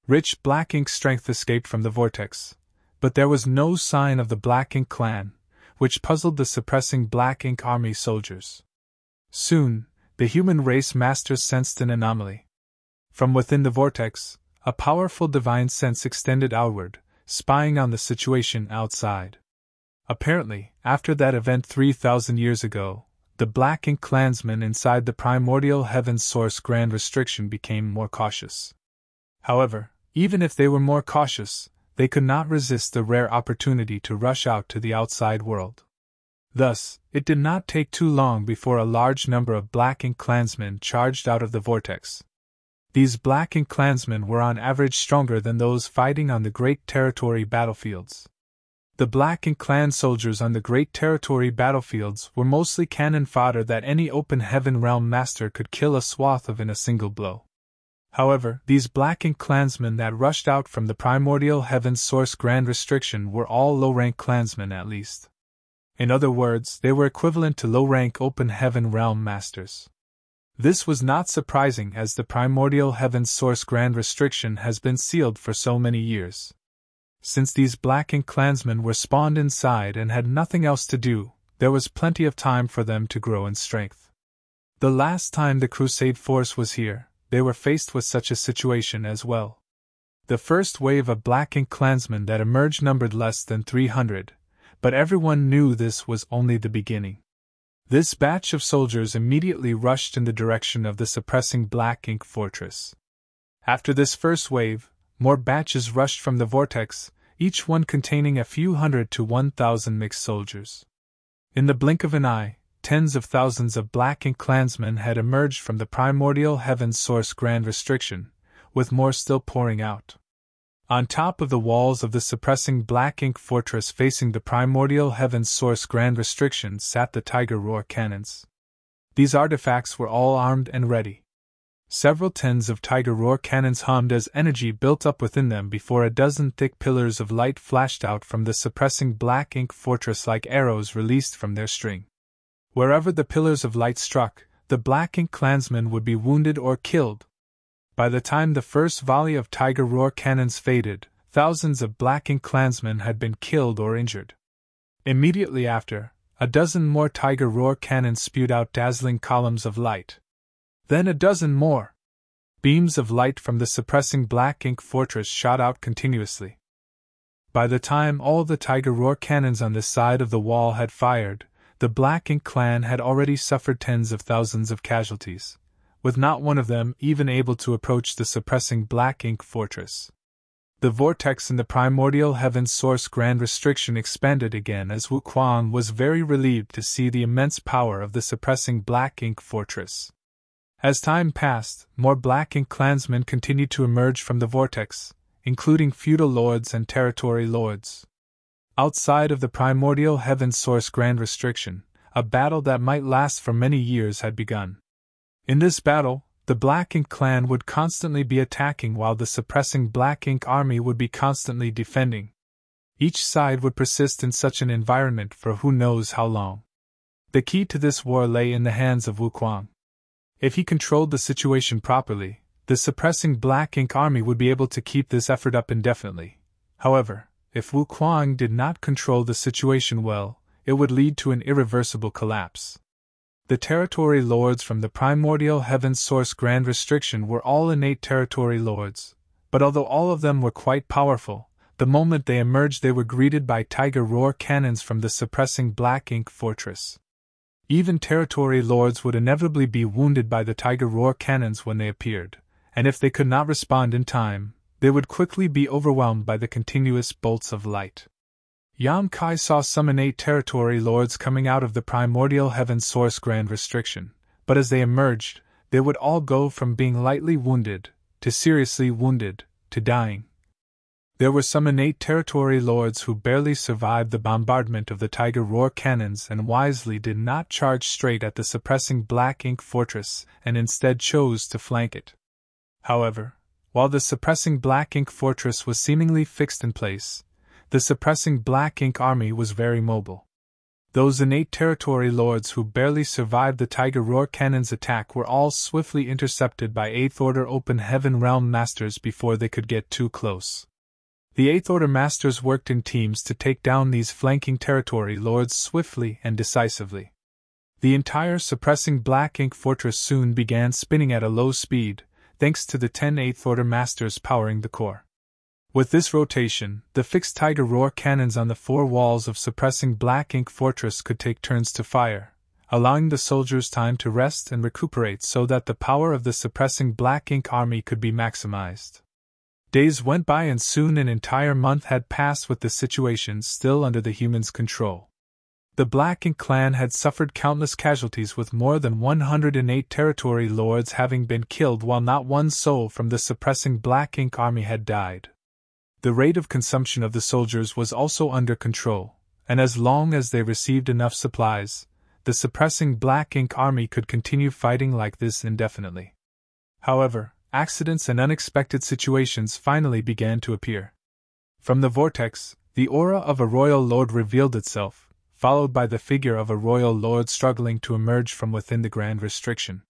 Rich Black Ink strength escaped from the vortex, but there was no sign of the Black Ink clan, which puzzled the Suppressing Black Ink Army soldiers. Soon, the human race masters sensed an anomaly. From within the vortex, a powerful divine sense extended outward, spying on the situation outside. Apparently, after that event 3,000 years ago, the Black Ink clansmen inside the primordial heaven's source grand restriction became more cautious. However, even if they were more cautious, they could not resist the rare opportunity to rush out to the outside world. Thus, it did not take too long before a large number of Black Ink clansmen charged out of the vortex. These Black Ink clansmen were on average stronger than those fighting on the Great Territory battlefields. The Black Ink clan soldiers on the Great Territory battlefields were mostly cannon fodder that any open heaven realm master could kill a swath of in a single blow. However, these Black Ink clansmen that rushed out from the primordial heaven's source grand restriction were all low-rank clansmen at least. In other words, they were equivalent to low-rank open heaven realm masters. This was not surprising as the primordial heaven's source grand restriction has been sealed for so many years. Since these Black Ink clansmen were spawned inside and had nothing else to do, there was plenty of time for them to grow in strength. The last time the Crusade force was here, they were faced with such a situation as well. The first wave of Black Ink clansmen that emerged numbered less than 300, but everyone knew this was only the beginning. This batch of soldiers immediately rushed in the direction of the suppressing black ink fortress. After this first wave, more batches rushed from the vortex, each one containing a few hundred to 1,000 mixed soldiers. In the blink of an eye, tens of thousands of black ink clansmen had emerged from the primordial heaven's source grand restriction, with more still pouring out. On top of the walls of the suppressing black ink fortress facing the primordial heaven's source grand restriction sat the tiger roar cannons. These artifacts were all armed and ready. Several tens of tiger roar cannons hummed as energy built up within them before a dozen thick pillars of light flashed out from the suppressing black ink fortress like arrows released from their string. Wherever the pillars of light struck, the black ink clansmen would be wounded or killed. By the time the first volley of tiger roar cannons faded, thousands of black ink clansmen had been killed or injured. Immediately after, a dozen more tiger roar cannons spewed out dazzling columns of light. Then a dozen more. Beams of light from the suppressing black ink fortress shot out continuously. By the time all the tiger roar cannons on this side of the wall had fired, the black ink clan had already suffered tens of thousands of casualties, with not one of them even able to approach the suppressing black ink fortress. The vortex in the primordial heaven's source grand restriction expanded again as Wuquan was very relieved to see the immense power of the suppressing black ink fortress. As time passed, more black ink clansmen continued to emerge from the vortex, including feudal lords and territory lords. Outside of the primordial heaven's source grand restriction, a battle that might last for many years had begun. In this battle, the Black Ink clan would constantly be attacking while the suppressing Black Ink army would be constantly defending. Each side would persist in such an environment for who knows how long. The key to this war lay in the hands of Wuquan. If he controlled the situation properly, the suppressing Black Ink army would be able to keep this effort up indefinitely. However, if Wuquan did not control the situation well, it would lead to an irreversible collapse. The territory lords from the primordial heaven's source grand restriction were all innate territory lords, but although all of them were quite powerful, the moment they emerged they were greeted by tiger roar cannons from the suppressing Black Ink fortress. Even territory lords would inevitably be wounded by the tiger roar cannons when they appeared, and if they could not respond in time, they would quickly be overwhelmed by the continuous bolts of light. Yan Kai saw some innate territory lords coming out of the primordial heaven's source grand restriction, but as they emerged, they would all go from being lightly wounded, to seriously wounded, to dying. There were some innate territory lords who barely survived the bombardment of the tiger roar cannons and wisely did not charge straight at the suppressing Black Ink fortress and instead chose to flank it. However, while the suppressing Black Ink fortress was seemingly fixed in place, the suppressing Black Ink army was very mobile. Those innate territory lords who barely survived the tiger roar cannon's attack were all swiftly intercepted by 8th Order Open Heaven Realm Masters before they could get too close. The 8th Order Masters worked in teams to take down these flanking territory lords swiftly and decisively. The entire suppressing Black Ink fortress soon began spinning at a low speed, thanks to the 10 8th Order Masters powering the core. With this rotation, the fixed tiger roar cannons on the four walls of suppressing Black Ink fortress could take turns to fire, allowing the soldiers time to rest and recuperate so that the power of the suppressing Black Ink army could be maximized. Days went by and soon an entire month had passed with the situation still under the humans' control. The Black Ink clan had suffered countless casualties with more than 108 territory lords having been killed while not one soul from the suppressing Black Ink army had died. The rate of consumption of the soldiers was also under control, and as long as they received enough supplies, the suppressing Black Ink army could continue fighting like this indefinitely. However, accidents and unexpected situations finally began to appear. From the vortex, the aura of a royal lord revealed itself, followed by the figure of a royal lord struggling to emerge from within the grand restriction.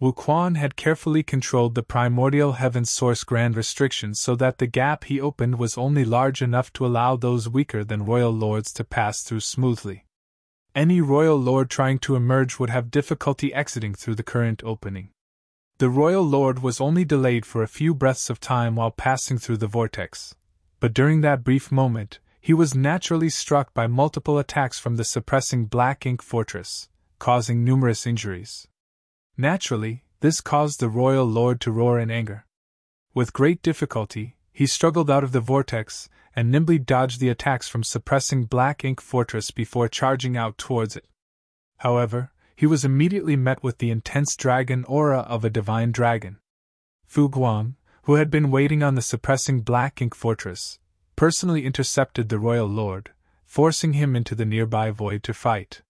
Wuquan had carefully controlled the primordial heaven's source grand restriction so that the gap he opened was only large enough to allow those weaker than royal lords to pass through smoothly. Any royal lord trying to emerge would have difficulty exiting through the current opening. The royal lord was only delayed for a few breaths of time while passing through the vortex, but during that brief moment, he was naturally struck by multiple attacks from the suppressing Black Ink fortress, causing numerous injuries. Naturally, this caused the royal lord to roar in anger. With great difficulty, he struggled out of the vortex and nimbly dodged the attacks from suppressing Black Ink Fortress before charging out towards it. However, he was immediately met with the intense dragon aura of a divine dragon. Fu Guang, who had been waiting on the suppressing Black Ink Fortress, personally intercepted the royal lord, forcing him into the nearby void to fight.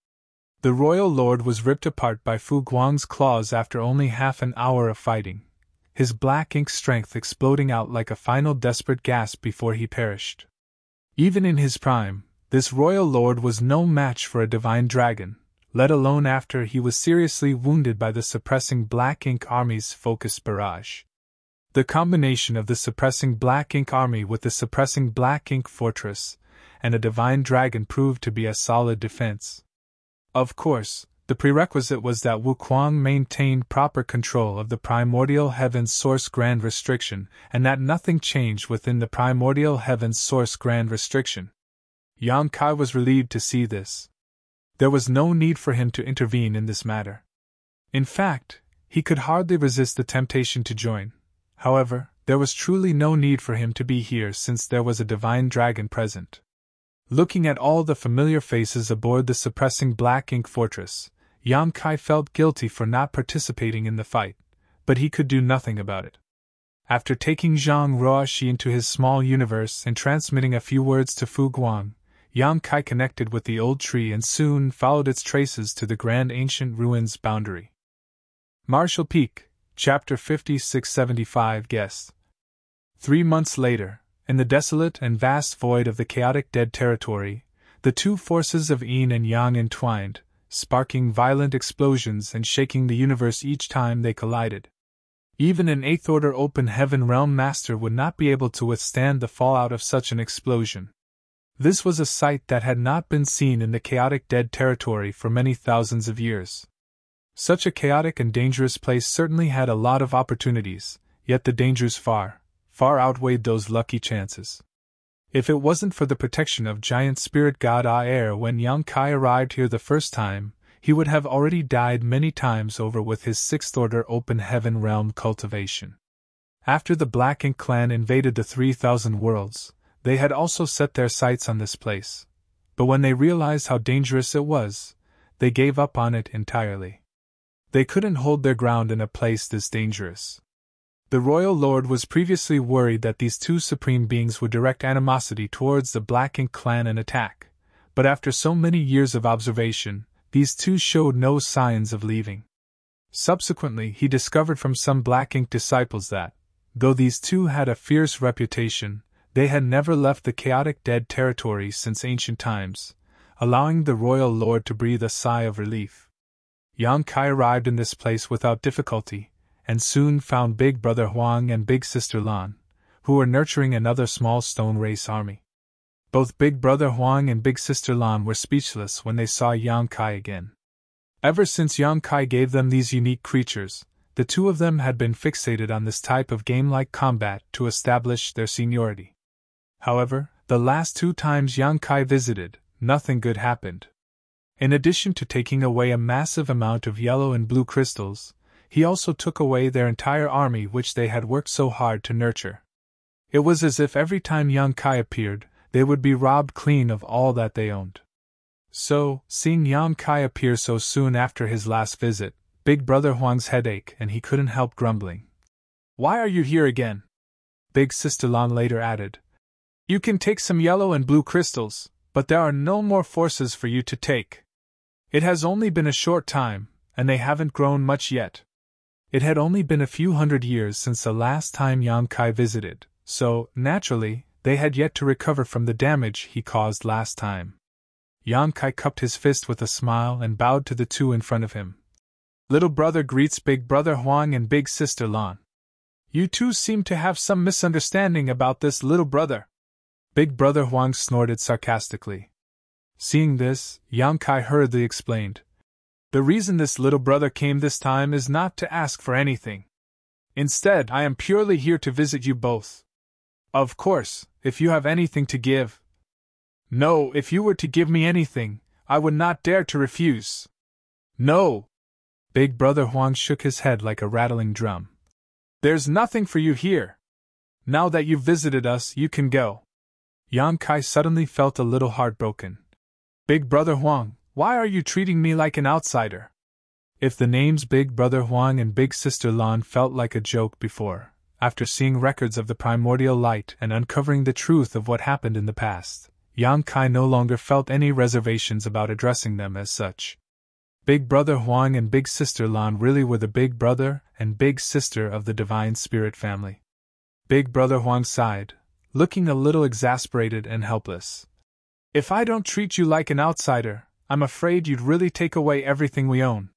The royal lord was ripped apart by Fu Guang's claws after only half an hour of fighting, his black ink strength exploding out like a final desperate gasp before he perished. Even in his prime, this royal lord was no match for a divine dragon, let alone after he was seriously wounded by the suppressing Black Ink Army's focused barrage. The combination of the suppressing Black Ink Army with the suppressing Black Ink Fortress and a divine dragon proved to be a solid defense. Of course, the prerequisite was that Wu Kuang maintained proper control of the primordial heaven's source grand restriction, and that nothing changed within the primordial heaven's source grand restriction. Yang Kai was relieved to see this. There was no need for him to intervene in this matter. In fact, he could hardly resist the temptation to join. However, there was truly no need for him to be here since there was a divine dragon present. Looking at all the familiar faces aboard the suppressing Black Ink Fortress, Yang Kai felt guilty for not participating in the fight, but he could do nothing about it. After taking Zhang Ruoxi into his small universe and transmitting a few words to Fu Guang, Yang Kai connected with the old tree and soon followed its traces to the grand ancient ruins boundary. Marshall Peak, Chapter 5675 Guest. 3 months later, in the desolate and vast void of the chaotic dead territory, the two forces of yin and yang entwined, sparking violent explosions and shaking the universe each time they collided. Even an Eighth-Order Open Heaven Realm Master would not be able to withstand the fallout of such an explosion. This was a sight that had not been seen in the chaotic dead territory for many thousands of years. Such a chaotic and dangerous place certainly had a lot of opportunities, yet the dangers far outweighed those lucky chances. If it wasn't for the protection of giant spirit god Aer when Yang Kai arrived here the first time, he would have already died many times over with his Sixth-Order Open Heaven Realm cultivation. After the Black Ink clan invaded the 3,000 worlds, they had also set their sights on this place. But when they realized how dangerous it was, they gave up on it entirely. They couldn't hold their ground in a place this dangerous. The royal lord was previously worried that these two supreme beings would direct animosity towards the Black Ink clan and attack, but after so many years of observation, these two showed no signs of leaving. Subsequently, he discovered from some Black Ink disciples that, though these two had a fierce reputation, they had never left the chaotic dead territory since ancient times, allowing the royal lord to breathe a sigh of relief. Yang Kai arrived in this place without difficulty, and soon found Big Brother Huang and Big Sister Lan, who were nurturing another small stone race army. Both Big Brother Huang and Big Sister Lan were speechless when they saw Yang Kai again. Ever since Yang Kai gave them these unique creatures, the two of them had been fixated on this type of game-like combat to establish their seniority. However, the last 2 times Yang Kai visited, nothing good happened. In addition to taking away a massive amount of yellow and blue crystals, he also took away their entire army which they had worked so hard to nurture. It was as if every time Yang Kai appeared, they would be robbed clean of all that they owned. So, seeing Yang Kai appear so soon after his last visit, Big Brother Huang's head ached and he couldn't help grumbling. "Why are you here again?" Big Sister Lan later added. "You can take some yellow and blue crystals, but there are no more forces for you to take. It has only been a short time, and they haven't grown much yet." It had only been a few hundred years since the last time Yang Kai visited, so, naturally, they had yet to recover from the damage he caused last time. Yang Kai cupped his fist with a smile and bowed to the two in front of him. "Little brother greets Big Brother Huang and Big Sister Lan. You two seem to have some misunderstanding about this little brother." Big Brother Huang snorted sarcastically. Seeing this, Yang Kai hurriedly explained. "The reason this little brother came this time is not to ask for anything. Instead, I am purely here to visit you both. Of course, if you have anything to give." "No, if you were to give me anything, I would not dare to refuse." No! Big Brother Huang shook his head like a rattling drum. There's nothing for you here. Now that you've visited us, you can go. Yang Kai suddenly felt a little heartbroken. Big Brother Huang, why are you treating me like an outsider? If the names Big Brother Huang and Big Sister Lan felt like a joke before, after seeing records of the primordial light and uncovering the truth of what happened in the past, Yang Kai no longer felt any reservations about addressing them as such. Big Brother Huang and Big Sister Lan really were the big brother and big sister of the Divine Spirit family. Big Brother Huang sighed, looking a little exasperated and helpless. If I don't treat you like an outsider, I'm afraid you'd really take away everything we own.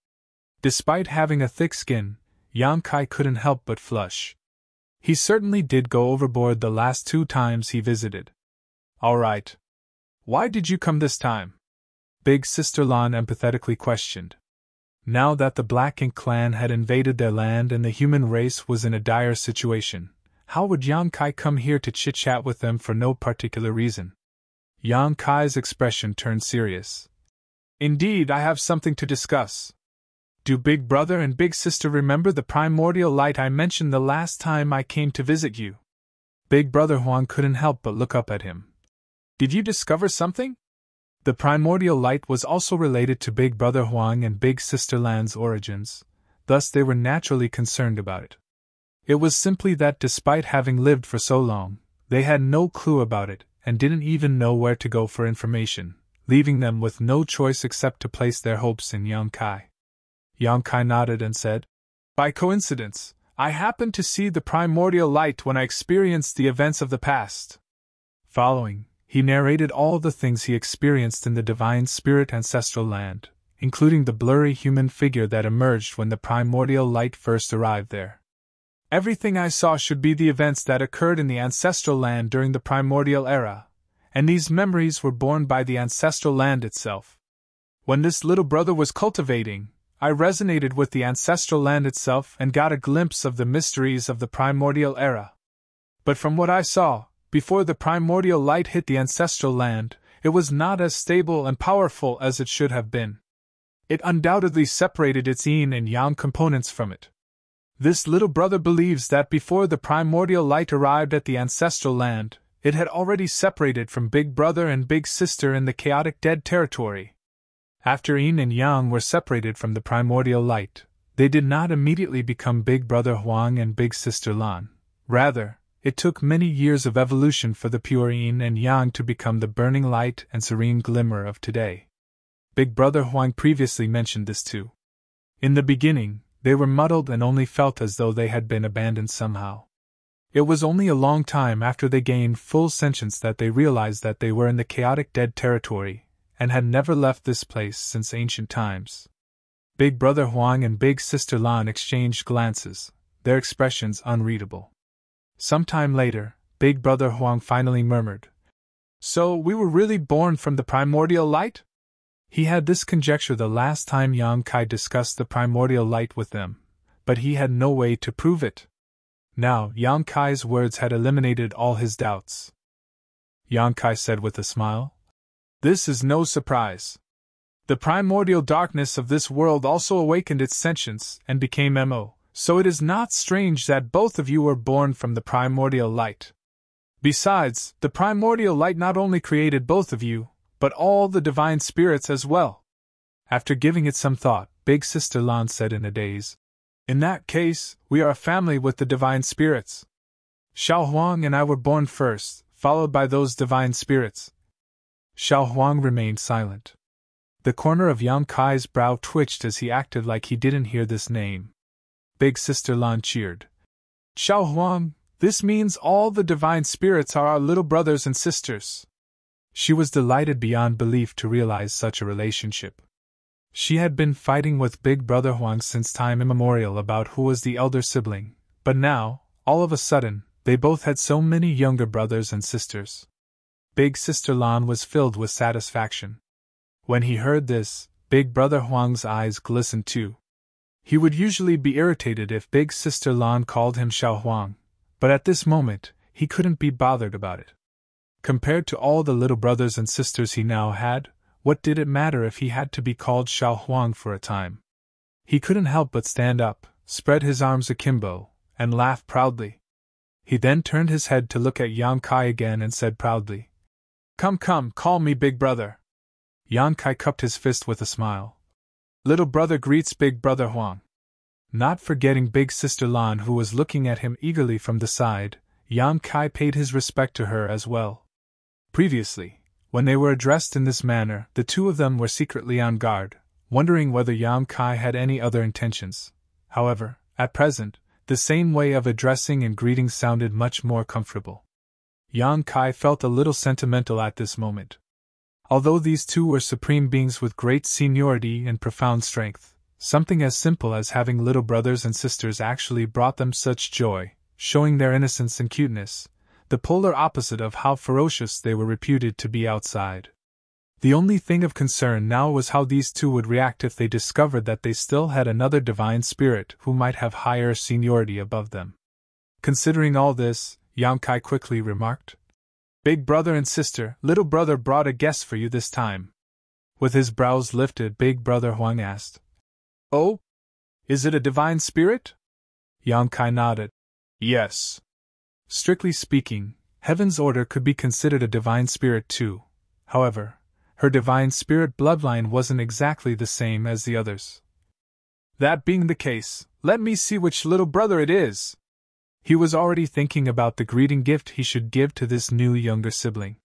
Despite having a thick skin, Yang Kai couldn't help but flush. He certainly did go overboard the last 2 times he visited. All right. Why did you come this time? Big Sister Lan empathetically questioned. Now that the Black Ink clan had invaded their land and the human race was in a dire situation, how would Yang Kai come here to chit-chat with them for no particular reason? Yang Kai's expression turned serious. Indeed, I have something to discuss. Do Big Brother and Big Sister remember the primordial light I mentioned the last time I came to visit you? Big Brother Huang couldn't help but look up at him. Did you discover something? The primordial light was also related to Big Brother Huang and Big Sister Lan's origins, thus they were naturally concerned about it. It was simply that despite having lived for so long, they had no clue about it and didn't even know where to go for information, leaving them with no choice except to place their hopes in Yang Kai. Yang Kai nodded and said, By coincidence, I happened to see the primordial light when I experienced the events of the past. Following, he narrated all the things he experienced in the Divine Spirit ancestral land, including the blurry human figure that emerged when the primordial light first arrived there. Everything I saw should be the events that occurred in the ancestral land during the primordial era, and these memories were born by the ancestral land itself. When this little brother was cultivating, I resonated with the ancestral land itself and got a glimpse of the mysteries of the primordial era. But from what I saw, before the primordial light hit the ancestral land, it was not as stable and powerful as it should have been. It undoubtedly separated its yin and yang components from it. This little brother believes that before the primordial light arrived at the ancestral land, it had already separated from Big Brother and Big Sister in the chaotic dead territory. After yin and yang were separated from the primordial light, they did not immediately become Big Brother Huang and Big Sister Lan. Rather, it took many years of evolution for the pure yin and yang to become the burning light and serene glimmer of today. Big Brother Huang previously mentioned this too. In the beginning, they were muddled and only felt as though they had been abandoned somehow. It was only a long time after they gained full sentience that they realized that they were in the chaotic dead territory, and had never left this place since ancient times. Big Brother Huang and Big Sister Lan exchanged glances, their expressions unreadable. Some time later, Big Brother Huang finally murmured, So we were really born from the primordial light? He had this conjecture the last time Yang Kai discussed the primordial light with them, but he had no way to prove it. Now, Yang Kai's words had eliminated all his doubts. Yang Kai said with a smile, This is no surprise. The primordial darkness of this world also awakened its sentience and became MO, so it is not strange that both of you were born from the primordial light. Besides, the primordial light not only created both of you, but all the divine spirits as well. After giving it some thought, Big Sister Lan said in a daze, In that case, we are a family with the divine spirits. Xiao Huang and I were born first, followed by those divine spirits. Xiao Huang remained silent. The corner of Yang Kai's brow twitched as he acted like he didn't hear this name. Big Sister Lan cheered. Xiao Huang, this means all the divine spirits are our little brothers and sisters. She was delighted beyond belief to realize such a relationship. She had been fighting with Big Brother Huang since time immemorial about who was the elder sibling, but now, all of a sudden, they both had so many younger brothers and sisters. Big Sister Lan was filled with satisfaction. When he heard this, Big Brother Huang's eyes glistened too. He would usually be irritated if Big Sister Lan called him Xiao Huang, but at this moment, he couldn't be bothered about it. Compared to all the little brothers and sisters he now had, what did it matter if he had to be called Xiao Huang for a time? He couldn't help but stand up, spread his arms akimbo, and laugh proudly. He then turned his head to look at Yang Kai again and said proudly, "Come, call me big brother." Yang Kai cupped his fist with a smile. Little brother greets big brother Huang. Not forgetting big sister Lan, who was looking at him eagerly from the side, Yang Kai paid his respect to her as well. Previously, when they were addressed in this manner, the two of them were secretly on guard, wondering whether Yang Kai had any other intentions. However, at present, the same way of addressing and greeting sounded much more comfortable. Yang Kai felt a little sentimental at this moment. Although these two were supreme beings with great seniority and profound strength, something as simple as having little brothers and sisters actually brought them such joy, showing their innocence and cuteness, the polar opposite of how ferocious they were reputed to be outside. The only thing of concern now was how these two would react if they discovered that they still had another divine spirit who might have higher seniority above them. Considering all this, Yang Kai quickly remarked, "Big brother and sister, little brother brought a guest for you this time." With his brows lifted, big brother Huang asked, "Oh? Is it a divine spirit?" Yang Kai nodded. "Yes. Strictly speaking, Heaven's Order could be considered a divine spirit too. However, her divine spirit bloodline wasn't exactly the same as the others." "That being the case, let me see which little brother it is." He was already thinking about the greeting gift he should give to this new younger sibling.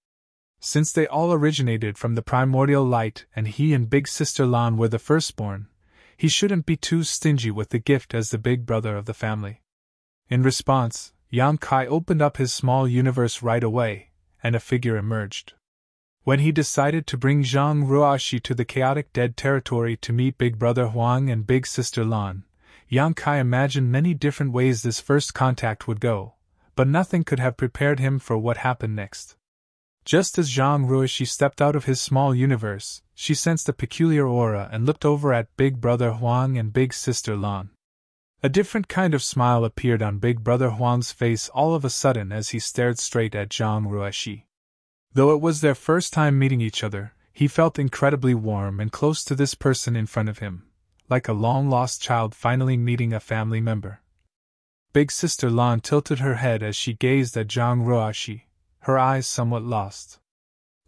Since they all originated from the primordial light and he and big sister Lan were the firstborn, he shouldn't be too stingy with the gift as the big brother of the family. In response, Yang Kai opened up his small universe right away, and a figure emerged. When he decided to bring Zhang Ruoxi to the chaotic dead territory to meet big brother Huang and big sister Lan, Yang Kai imagined many different ways this first contact would go, but nothing could have prepared him for what happened next. Just as Zhang Ruoxi stepped out of his small universe, she sensed a peculiar aura and looked over at big brother Huang and big sister Lan. A different kind of smile appeared on big brother Huang's face all of a sudden as he stared straight at Zhang Ruoxi. Though it was their first time meeting each other, he felt incredibly warm and close to this person in front of him, like a long-lost child finally meeting a family member. Big sister Lan tilted her head as she gazed at Zhang Ruoxi, her eyes somewhat lost.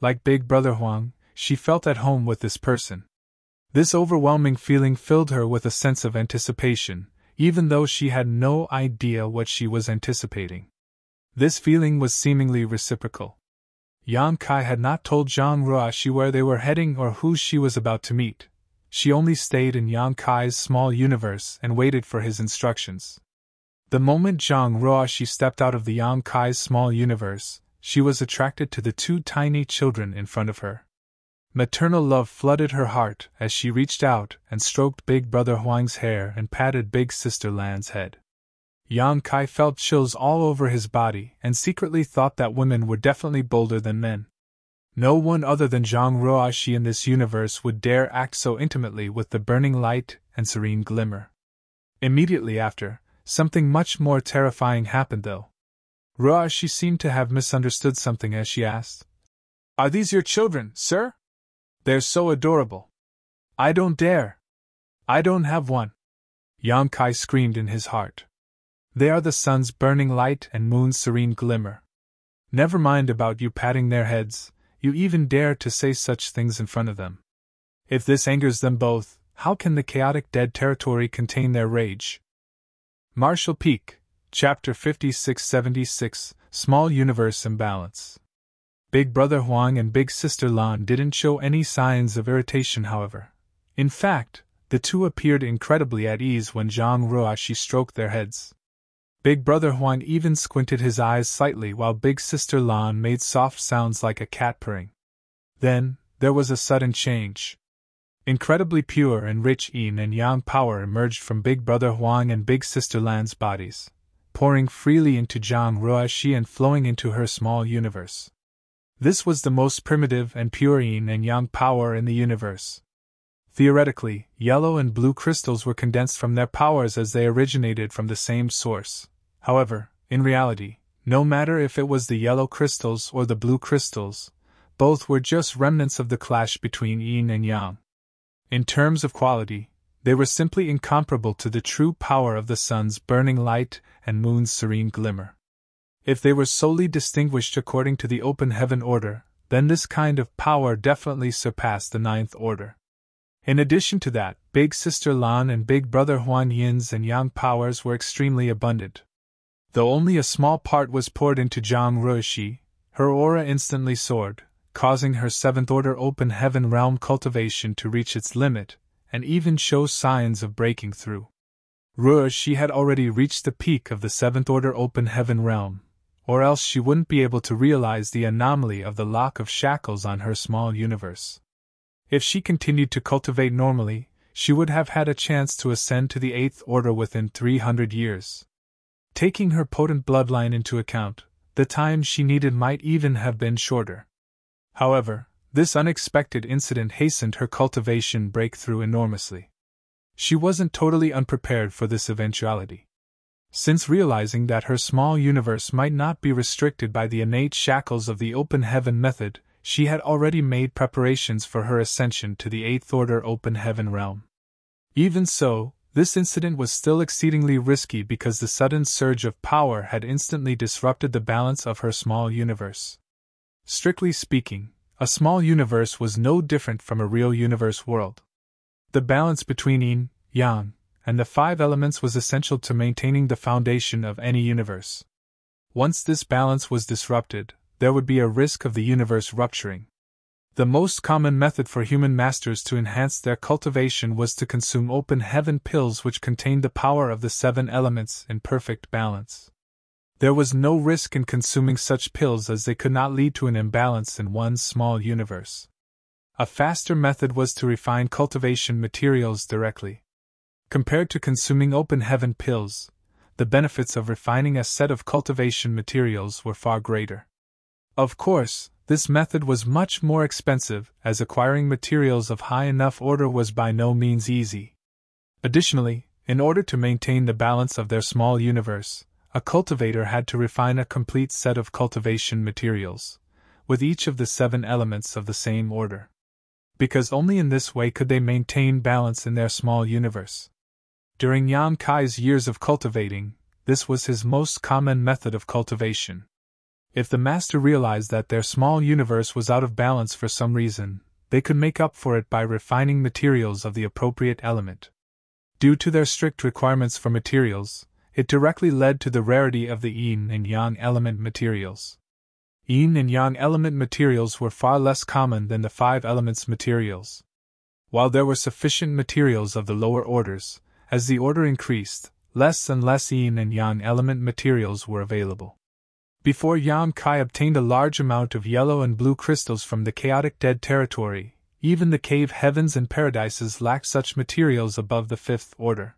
Like big brother Huang, she felt at home with this person. This overwhelming feeling filled her with a sense of anticipation, even though she had no idea what she was anticipating. This feeling was seemingly reciprocal. Yang Kai had not told Zhang Ruoxi where they were heading or who she was about to meet. She only stayed in Yang Kai's small universe and waited for his instructions. The moment Zhang Ruoxi stepped out of the Yang Kai's small universe, she was attracted to the two tiny children in front of her. Maternal love flooded her heart as she reached out and stroked big brother Huang's hair and patted big sister Lan's head. Yang Kai felt chills all over his body and secretly thought that women were definitely bolder than men. No one other than Zhang Ruoxi in this universe would dare act so intimately with the burning light and serene glimmer. Immediately after, something much more terrifying happened though. Ruoxi seemed to have misunderstood something as she asked, "Are these your children, sir? They're so adorable." "I don't dare. I don't have one," Yang Kai screamed in his heart. "They are the sun's burning light and moon's serene glimmer. Never mind about you patting their heads, you even dare to say such things in front of them. If this angers them both, how can the chaotic dead territory contain their rage?" Marshall Peak, Chapter 5676, Small Universe Imbalance. Big brother Huang and big sister Lan didn't show any signs of irritation, however. In fact, the two appeared incredibly at ease when Zhang Ruoxi stroked their heads. Big brother Huang even squinted his eyes slightly while big sister Lan made soft sounds like a cat purring. Then, there was a sudden change. Incredibly pure and rich yin and yang power emerged from big brother Huang and big sister Lan's bodies, pouring freely into Zhang Ruoxi and flowing into her small universe. This was the most primitive and pure yin and yang power in the universe. Theoretically, yellow and blue crystals were condensed from their powers as they originated from the same source. However, in reality, no matter if it was the yellow crystals or the blue crystals, both were just remnants of the clash between yin and yang. In terms of quality, they were simply incomparable to the true power of the sun's burning light and moon's serene glimmer. If they were solely distinguished according to the open heaven order, then this kind of power definitely surpassed the ninth order. In addition to that, Big Sister Lan and Big Brother Huan Yin's and Yang powers were extremely abundant. Though only a small part was poured into Zhang Ruoxi, her aura instantly soared, causing her seventh order open heaven realm cultivation to reach its limit, and even show signs of breaking through. Ruoxi had already reached the peak of the seventh order open heaven realm, or else she wouldn't be able to realize the anomaly of the lock of shackles on her small universe. If she continued to cultivate normally, she would have had a chance to ascend to the eighth order within 300 years. Taking her potent bloodline into account, the time she needed might even have been shorter. However, this unexpected incident hastened her cultivation breakthrough enormously. She wasn't totally unprepared for this eventuality. Since realizing that her small universe might not be restricted by the innate shackles of the open heaven method, she had already made preparations for her ascension to the eighth order open heaven realm. Even so, this incident was still exceedingly risky because the sudden surge of power had instantly disrupted the balance of her small universe. Strictly speaking, a small universe was no different from a real universe world. The balance between yin, yang, and the five elements was essential to maintaining the foundation of any universe. Once this balance was disrupted, there would be a risk of the universe rupturing. The most common method for human masters to enhance their cultivation was to consume open heaven pills which contained the power of the seven elements in perfect balance. There was no risk in consuming such pills as they could not lead to an imbalance in one's small universe. A faster method was to refine cultivation materials directly. Compared to consuming open heaven pills, the benefits of refining a set of cultivation materials were far greater. Of course, this method was much more expensive, as acquiring materials of high enough order was by no means easy. Additionally, in order to maintain the balance of their small universe, a cultivator had to refine a complete set of cultivation materials, with each of the seven elements of the same order. Because only in this way could they maintain balance in their small universe. During Yan Kai's years of cultivating, this was his most common method of cultivation. If the master realized that their small universe was out of balance for some reason, they could make up for it by refining materials of the appropriate element. Due to their strict requirements for materials, it directly led to the rarity of the yin and yang element materials. Yin and yang element materials were far less common than the five elements materials. While there were sufficient materials of the lower orders, as the order increased, less and less yin and yang element materials were available. Before Yan Kai obtained a large amount of yellow and blue crystals from the chaotic dead territory, even the cave heavens and paradises lacked such materials above the fifth order.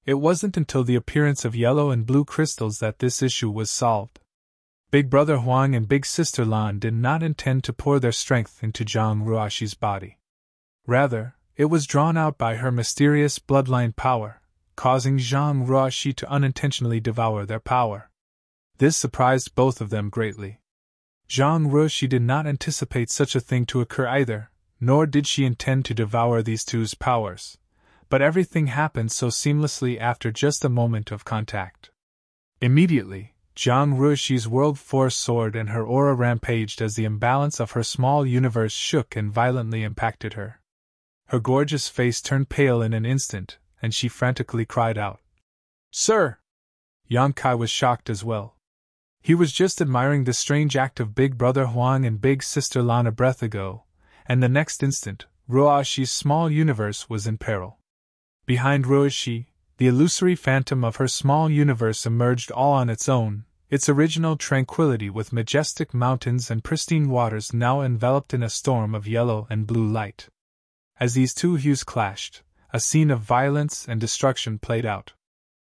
It wasn't until the appearance of yellow and blue crystals that this issue was solved. Big Brother Huang and Big Sister Lan did not intend to pour their strength into Zhang Ruoxi's body. Rather, it was drawn out by her mysterious bloodline power, causing Zhang Ruoxi to unintentionally devour their power. This surprised both of them greatly. Zhang Ruoxi did not anticipate such a thing to occur either, nor did she intend to devour these two's powers. But everything happened so seamlessly after just a moment of contact. Immediately, Zhang Ruoxi's world force soared and her aura rampaged as the imbalance of her small universe shook and violently impacted her. Her gorgeous face turned pale in an instant, and she frantically cried out, "Sir!" Yan Kai was shocked as well. He was just admiring the strange act of Big Brother Huang and Big Sister Lan a breath ago, and the next instant, Ruoxi's small universe was in peril. Behind Ruoxi, the illusory phantom of her small universe emerged all on its own, its original tranquility with majestic mountains and pristine waters now enveloped in a storm of yellow and blue light. As these two hues clashed, a scene of violence and destruction played out.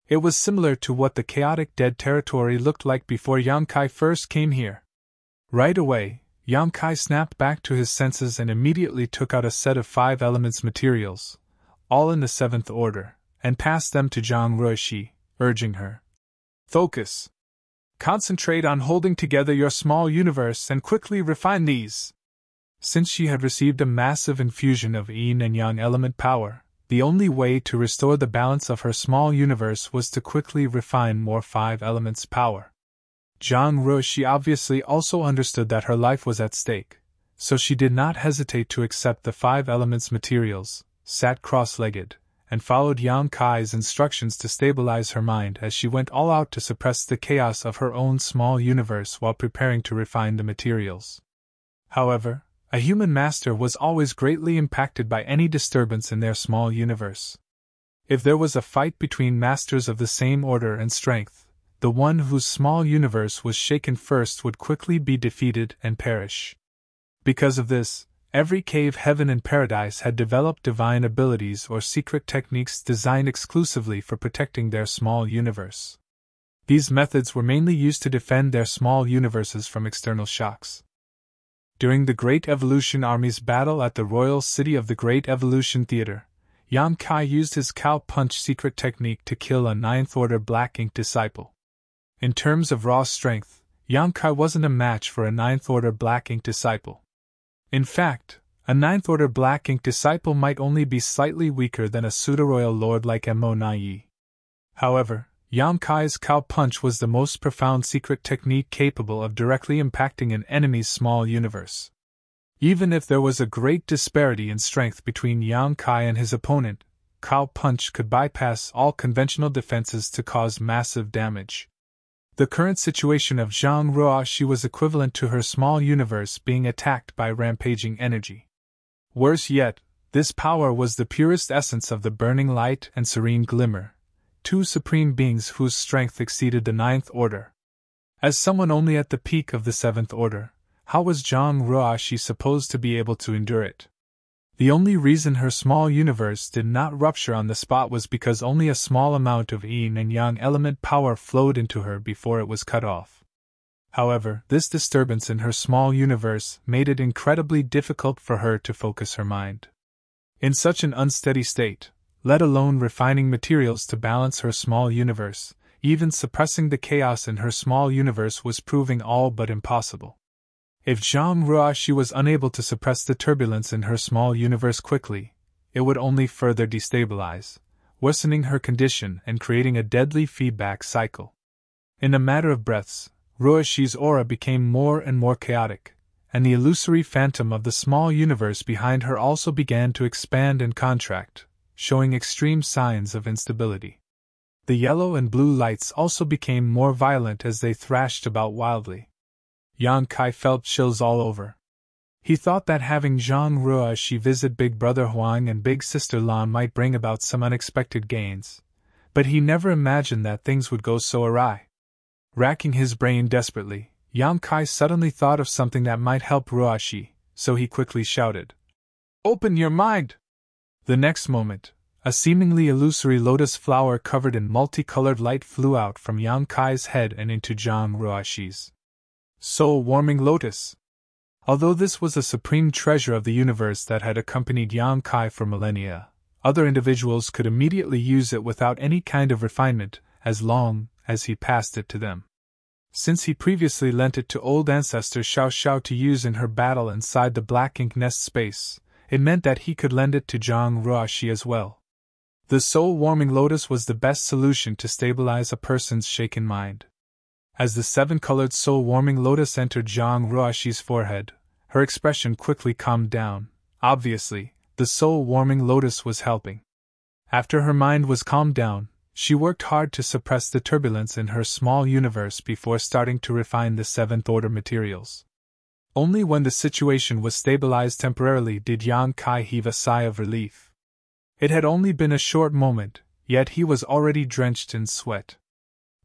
It was similar to what the chaotic dead territory looked like before Yan Kai first came here. Right away, Yan Kai snapped back to his senses and immediately took out a set of five elements materials, all in the seventh order, and passed them to Zhang Ruoxi, urging her. "Focus. Concentrate on holding together your small universe and quickly refine these." Since she had received a massive infusion of yin and yang element power, the only way to restore the balance of her small universe was to quickly refine more 5 elements power. Zhang Ruoxi obviously also understood that her life was at stake, so she did not hesitate to accept the 5 elements materials, sat cross-legged, and followed Yang Kai's instructions to stabilize her mind as she went all out to suppress the chaos of her own small universe while preparing to refine the materials. However, a human master was always greatly impacted by any disturbance in their small universe. If there was a fight between masters of the same order and strength, the one whose small universe was shaken first would quickly be defeated and perish. Because of this, every cave heaven in paradise had developed divine abilities or secret techniques designed exclusively for protecting their small universe. These methods were mainly used to defend their small universes from external shocks. During the Great Evolution Army's battle at the Royal City of the Great Evolution Theater, Yang Kai used his cow punch secret technique to kill a 9th Order Black Ink disciple. In terms of raw strength, Yang Kai wasn't a match for a 9th Order Black Ink disciple. In fact, a 9th Order Black Ink disciple might only be slightly weaker than a pseudo-royal lord like Mo Nai. However, Yang Kai's cow punch was the most profound secret technique capable of directly impacting an enemy's small universe. Even if there was a great disparity in strength between Yang Kai and his opponent, cow punch could bypass all conventional defenses to cause massive damage. The current situation of Zhang Ruoxi was equivalent to her small universe being attacked by rampaging energy. Worse yet, this power was the purest essence of the burning light and serene glimmer, 2 supreme beings whose strength exceeded the 9th Order. As someone only at the peak of the 7th Order, how was Zhang Ruoxi supposed to be able to endure it? The only reason her small universe did not rupture on the spot was because only a small amount of yin and yang element power flowed into her before it was cut off. However, this disturbance in her small universe made it incredibly difficult for her to focus her mind. In such an unsteady state, let alone refining materials to balance her small universe, even suppressing the chaos in her small universe was proving all but impossible. If Zhang Ruoxi was unable to suppress the turbulence in her small universe quickly, it would only further destabilize, worsening her condition and creating a deadly feedback cycle. In a matter of breaths, Ruoxi's aura became more and more chaotic, and the illusory phantom of the small universe behind her also began to expand and contract, showing extreme signs of instability. The yellow and blue lights also became more violent as they thrashed about wildly. Yang Kai felt chills all over. He thought that having Zhang Ruoxi visit Big Brother Huang and Big Sister Lan might bring about some unexpected gains, but he never imagined that things would go so awry. Racking his brain desperately, Yang Kai suddenly thought of something that might help Ruoxi, so he quickly shouted, "Open your mind!" The next moment, a seemingly illusory lotus flower covered in multicolored light flew out from Yang Kai's head and into Zhang Ruoxi's. Soul-warming lotus! Although this was a supreme treasure of the universe that had accompanied Yang Kai for millennia, other individuals could immediately use it without any kind of refinement, as long as he passed it to them. Since he previously lent it to old ancestor Xiao Xiao to use in her battle inside the black ink nest space, it meant that he could lend it to Zhang Ruoxi as well. The soul-warming lotus was the best solution to stabilize a person's shaken mind. As the 7-colored soul-warming lotus entered Zhang Ruoxi's forehead, her expression quickly calmed down. Obviously, the soul-warming lotus was helping. After her mind was calmed down, she worked hard to suppress the turbulence in her small universe before starting to refine the 7th Order materials. Only when the situation was stabilized temporarily did Yang Kai heave a sigh of relief. It had only been a short moment, yet he was already drenched in sweat.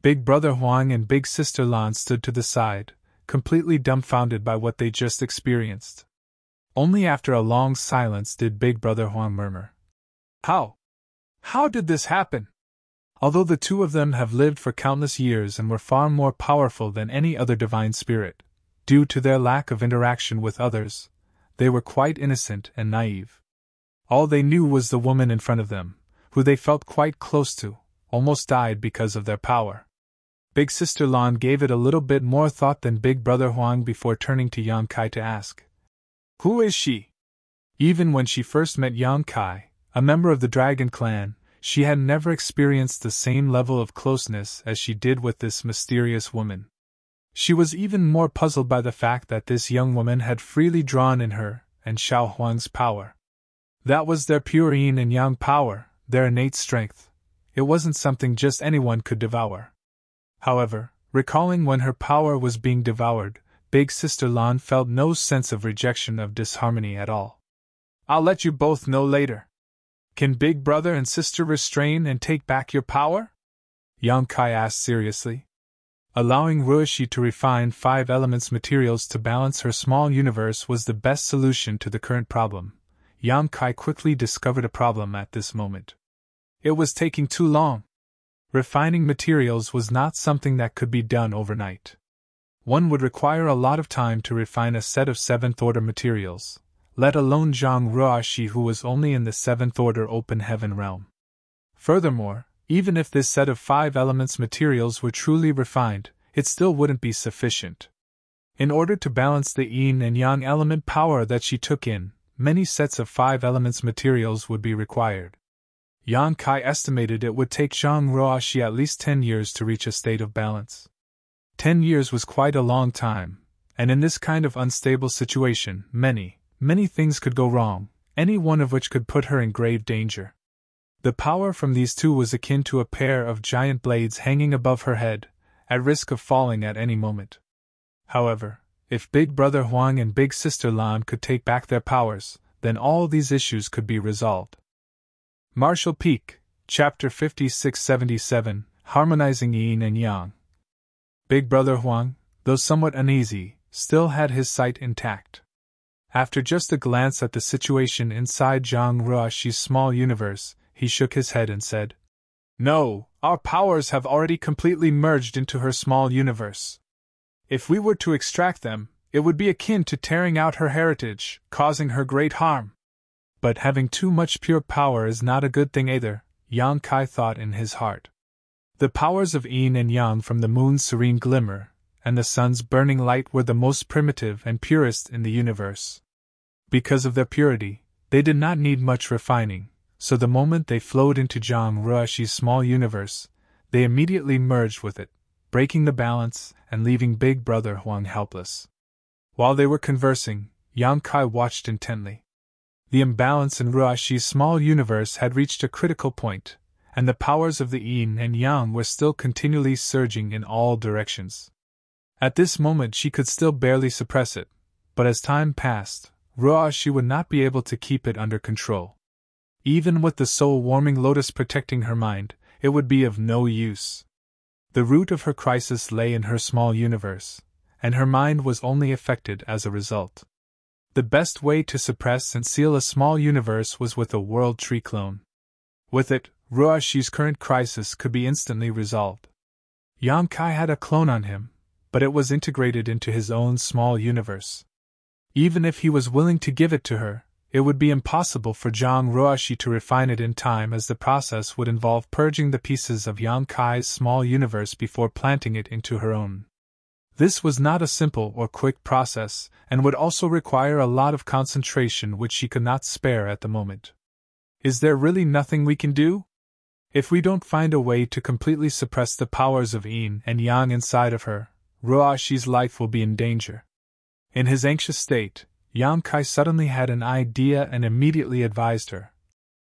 Big Brother Huang and Big Sister Lan stood to the side, completely dumbfounded by what they just experienced. Only after a long silence did Big Brother Huang murmur, "How? How did this happen?" Although the two of them have lived for countless years and were far more powerful than any other divine spirit, due to their lack of interaction with others, they were quite innocent and naive. All they knew was the woman in front of them, who they felt quite close to, almost died because of their power. Big Sister Lan gave it a little bit more thought than Big Brother Huang before turning to Yang Kai to ask, Who is she? Even when she first met Yang Kai, a member of the Dragon Clan, she had never experienced the same level of closeness as she did with this mysterious woman. She was even more puzzled by the fact that this young woman had freely drawn in her and Xiao Huang's power. That was their pure yin and yang power, their innate strength. It wasn't something just anyone could devour. However, recalling when her power was being devoured, Big Sister Lan felt no sense of rejection of disharmony at all. I'll let you both know later. Can big brother and sister restrain and take back your power? Yang Kai asked seriously. Allowing Ruoxi to refine 5 elements materials to balance her small universe was the best solution to the current problem. Yang Kai quickly discovered a problem at this moment. It was taking too long. Refining materials was not something that could be done overnight. One would require a lot of time to refine a set of 7th-order materials, let alone Zhang Ruoxi, who was only in the 7th-order open heaven realm. Furthermore, even if this set of 5 elements materials were truly refined, it still wouldn't be sufficient. In order to balance the yin and yang element power that she took in, many sets of 5 elements materials would be required. Yang Kai estimated it would take Zhang Ruoxi at least 10 years to reach a state of balance. 10 years was quite a long time, and in this kind of unstable situation, many things could go wrong, any one of which could put her in grave danger. The power from these two was akin to a pair of giant blades hanging above her head, at risk of falling at any moment. However, if Big Brother Huang and Big Sister Lan could take back their powers, then all these issues could be resolved. Martial Peak, Chapter 5677, Harmonizing Yin and Yang. Big Brother Huang, though somewhat uneasy, still had his sight intact. After just a glance at the situation inside Zhang Ruoxi's small universe, he shook his head and said, "No, our powers have already completely merged into her small universe. If we were to extract them, it would be akin to tearing out her heritage, causing her great harm. But having too much pure power is not a good thing either," Yang Kai thought in his heart. The powers of yin and yang from the moon's serene glimmer and the sun's burning light were the most primitive and purest in the universe. Because of their purity, they did not need much refining, so the moment they flowed into Zhang Ruoxi's small universe, they immediately merged with it, breaking the balance and leaving Big Brother Huang helpless. While they were conversing, Yang Kai watched intently. The imbalance in Ruoxi's small universe had reached a critical point, and the powers of the yin and yang were still continually surging in all directions. At this moment she could still barely suppress it, but as time passed, Ruoxi would not be able to keep it under control. Even with the soul-warming lotus protecting her mind, it would be of no use. The root of her crisis lay in her small universe, and her mind was only affected as a result. The best way to suppress and seal a small universe was with a world tree clone. With it, Ruoxi's current crisis could be instantly resolved. Yang Kai had a clone on him, but it was integrated into his own small universe. Even if he was willing to give it to her, it would be impossible for Zhang Ruoxi to refine it in time, as the process would involve purging the pieces of Yang Kai's small universe before planting it into her own. This was not a simple or quick process, and would also require a lot of concentration which she could not spare at the moment. Is there really nothing we can do? If we don't find a way to completely suppress the powers of yin and yang inside of her, Ruoxi's life will be in danger. In his anxious state, Yang Kai suddenly had an idea and immediately advised her.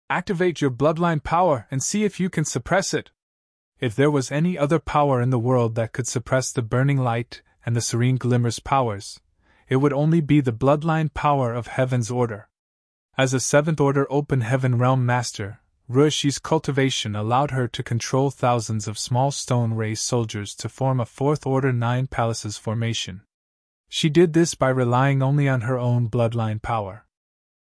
Activate your bloodline power and see if you can suppress it. If there was any other power in the world that could suppress the burning light and the serene glimmer's powers, it would only be the bloodline power of Heaven's Order. As a 7th-order open heaven realm master, Ruoxi's cultivation allowed her to control thousands of small stone race soldiers to form a 4th-order 9 palaces formation. She did this by relying only on her own bloodline power.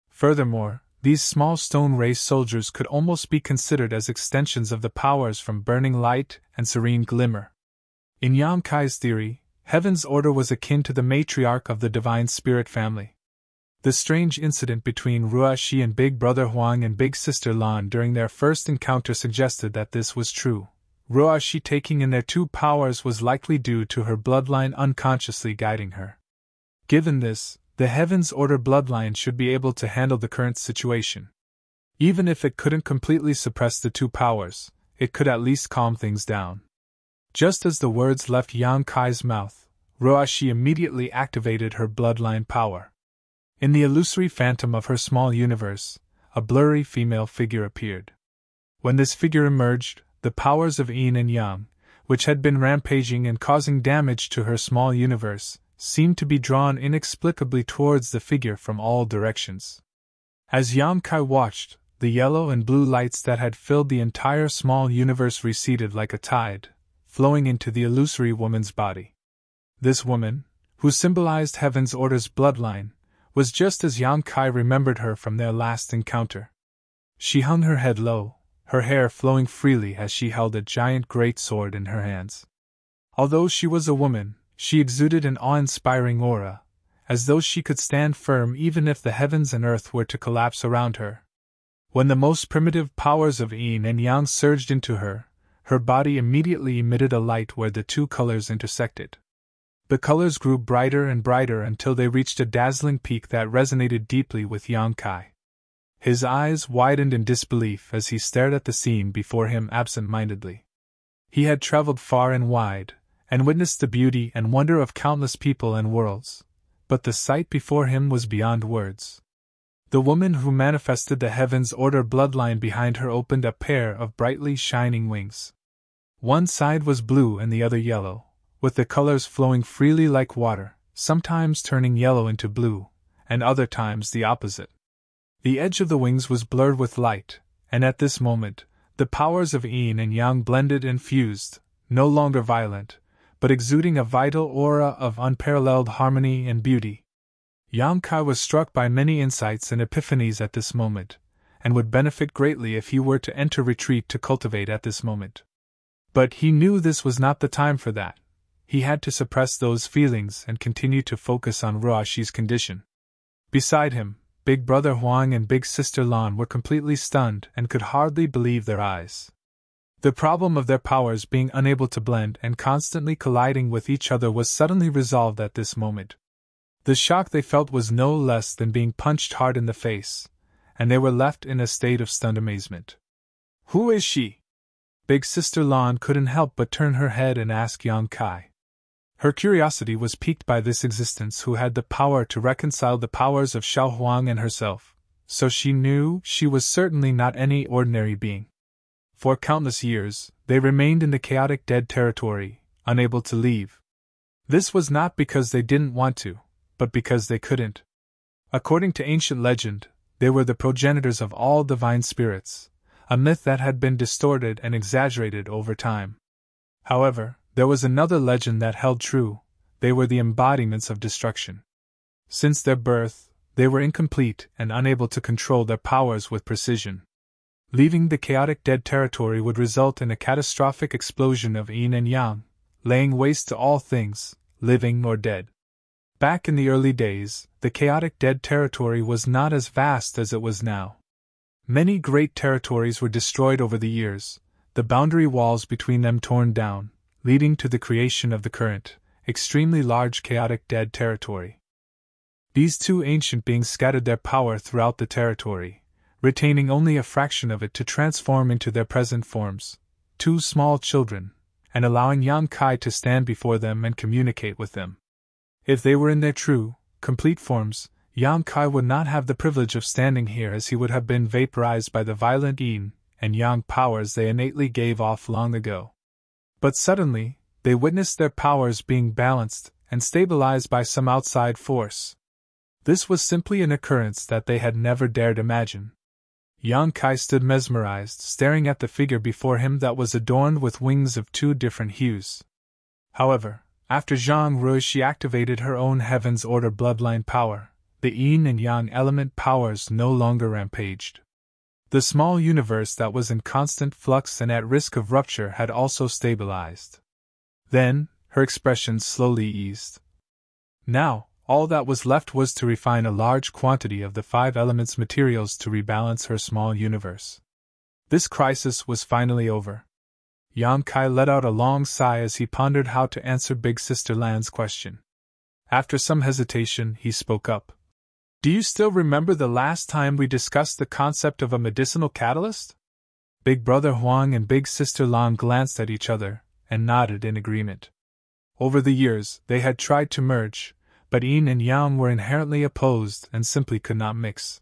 Furthermore, these small stone race soldiers could almost be considered as extensions of the powers from burning light and serene glimmer. In Yang Kai's theory, Heaven's Order was akin to the matriarch of the Divine Spirit family. The strange incident between Ruoxi and Big Brother Huang and Big Sister Lan during their first encounter suggested that this was true. Ruoxi taking in their 2 powers was likely due to her bloodline unconsciously guiding her. Given this, the Heaven's Order bloodline should be able to handle the current situation. Even if it couldn't completely suppress the two powers, it could at least calm things down. Just as the words left Yang Kai's mouth, Roashi immediately activated her bloodline power. In the illusory phantom of her small universe, a blurry female figure appeared. When this figure emerged, the powers of Yin and Yang, which had been rampaging and causing damage to her small universe, seemed to be drawn inexplicably towards the figure from all directions. As Yang Kai watched, the yellow and blue lights that had filled the entire small universe receded like a tide, flowing into the illusory woman's body. This woman, who symbolized Heaven's Order's bloodline, was just as Yang Kai remembered her from their last encounter. She hung her head low, her hair flowing freely as she held a giant great sword in her hands. Although she was a woman, she exuded an awe-inspiring aura, as though she could stand firm even if the heavens and earth were to collapse around her. When the most primitive powers of Yin and Yang surged into her, her body immediately emitted a light where the two colors intersected. The colors grew brighter and brighter until they reached a dazzling peak that resonated deeply with Yang Kai. His eyes widened in disbelief as he stared at the scene before him absent-mindedly. He had traveled far and wide, and witnessed the beauty and wonder of countless people and worlds, but the sight before him was beyond words. The woman who manifested the Heaven's Order bloodline behind her opened a pair of brightly shining wings. One side was blue and the other yellow, with the colors flowing freely like water, sometimes turning yellow into blue, and other times the opposite. The edge of the wings was blurred with light, and at this moment, the powers of Yin and Yang blended and fused, no longer violent, but exuding a vital aura of unparalleled harmony and beauty. Yang Kai was struck by many insights and epiphanies at this moment, and would benefit greatly if he were to enter retreat to cultivate at this moment. But he knew this was not the time for that. He had to suppress those feelings and continue to focus on Roashi's condition. Beside him, Big Brother Huang and Big Sister Lan were completely stunned and could hardly believe their eyes. The problem of their powers being unable to blend and constantly colliding with each other was suddenly resolved at this moment. The shock they felt was no less than being punched hard in the face, and they were left in a state of stunned amazement. "Who is she?" Big Sister Lan couldn't help but turn her head and ask Yang Kai. Her curiosity was piqued by this existence who had the power to reconcile the powers of Xiao Huang and herself, so she knew she was certainly not any ordinary being. For countless years, they remained in the chaotic dead territory, unable to leave. This was not because they didn't want to, but because they couldn't. According to ancient legend, they were the progenitors of all divine spirits, a myth that had been distorted and exaggerated over time. However, there was another legend that held true: they were the embodiments of destruction. Since their birth, they were incomplete and unable to control their powers with precision. Leaving the chaotic dead territory would result in a catastrophic explosion of Yin and Yang, laying waste to all things, living or dead. Back in the early days, the chaotic dead territory was not as vast as it was now. Many great territories were destroyed over the years, the boundary walls between them torn down, leading to the creation of the current, extremely large chaotic dead territory. These two ancient beings scattered their power throughout the territory, retaining only a fraction of it to transform into their present forms, two small children, and allowing Yang Kai to stand before them and communicate with them. If they were in their true, complete forms, Yang Kai would not have the privilege of standing here, as he would have been vaporized by the violent Yin and Yang powers they innately gave off long ago. But suddenly, they witnessed their powers being balanced and stabilized by some outside force. This was simply an occurrence that they had never dared imagine. Yang Kai stood mesmerized, staring at the figure before him that was adorned with wings of two different hues. However, after Zhang Ruishi activated her own Heaven's Order bloodline power, the Yin and Yang element powers no longer rampaged. The small universe that was in constant flux and at risk of rupture had also stabilized. Then, her expression slowly eased. Now, all that was left was to refine a large quantity of the 5 elements materials to rebalance her small universe. This crisis was finally over. Yang Kai let out a long sigh as he pondered how to answer Big Sister Lan's question. After some hesitation, he spoke up. Do you still remember the last time we discussed the concept of a medicinal catalyst? Big Brother Huang and Big Sister Lan glanced at each other and nodded in agreement. Over the years, they had tried to merge, but yin and yang were inherently opposed and simply could not mix.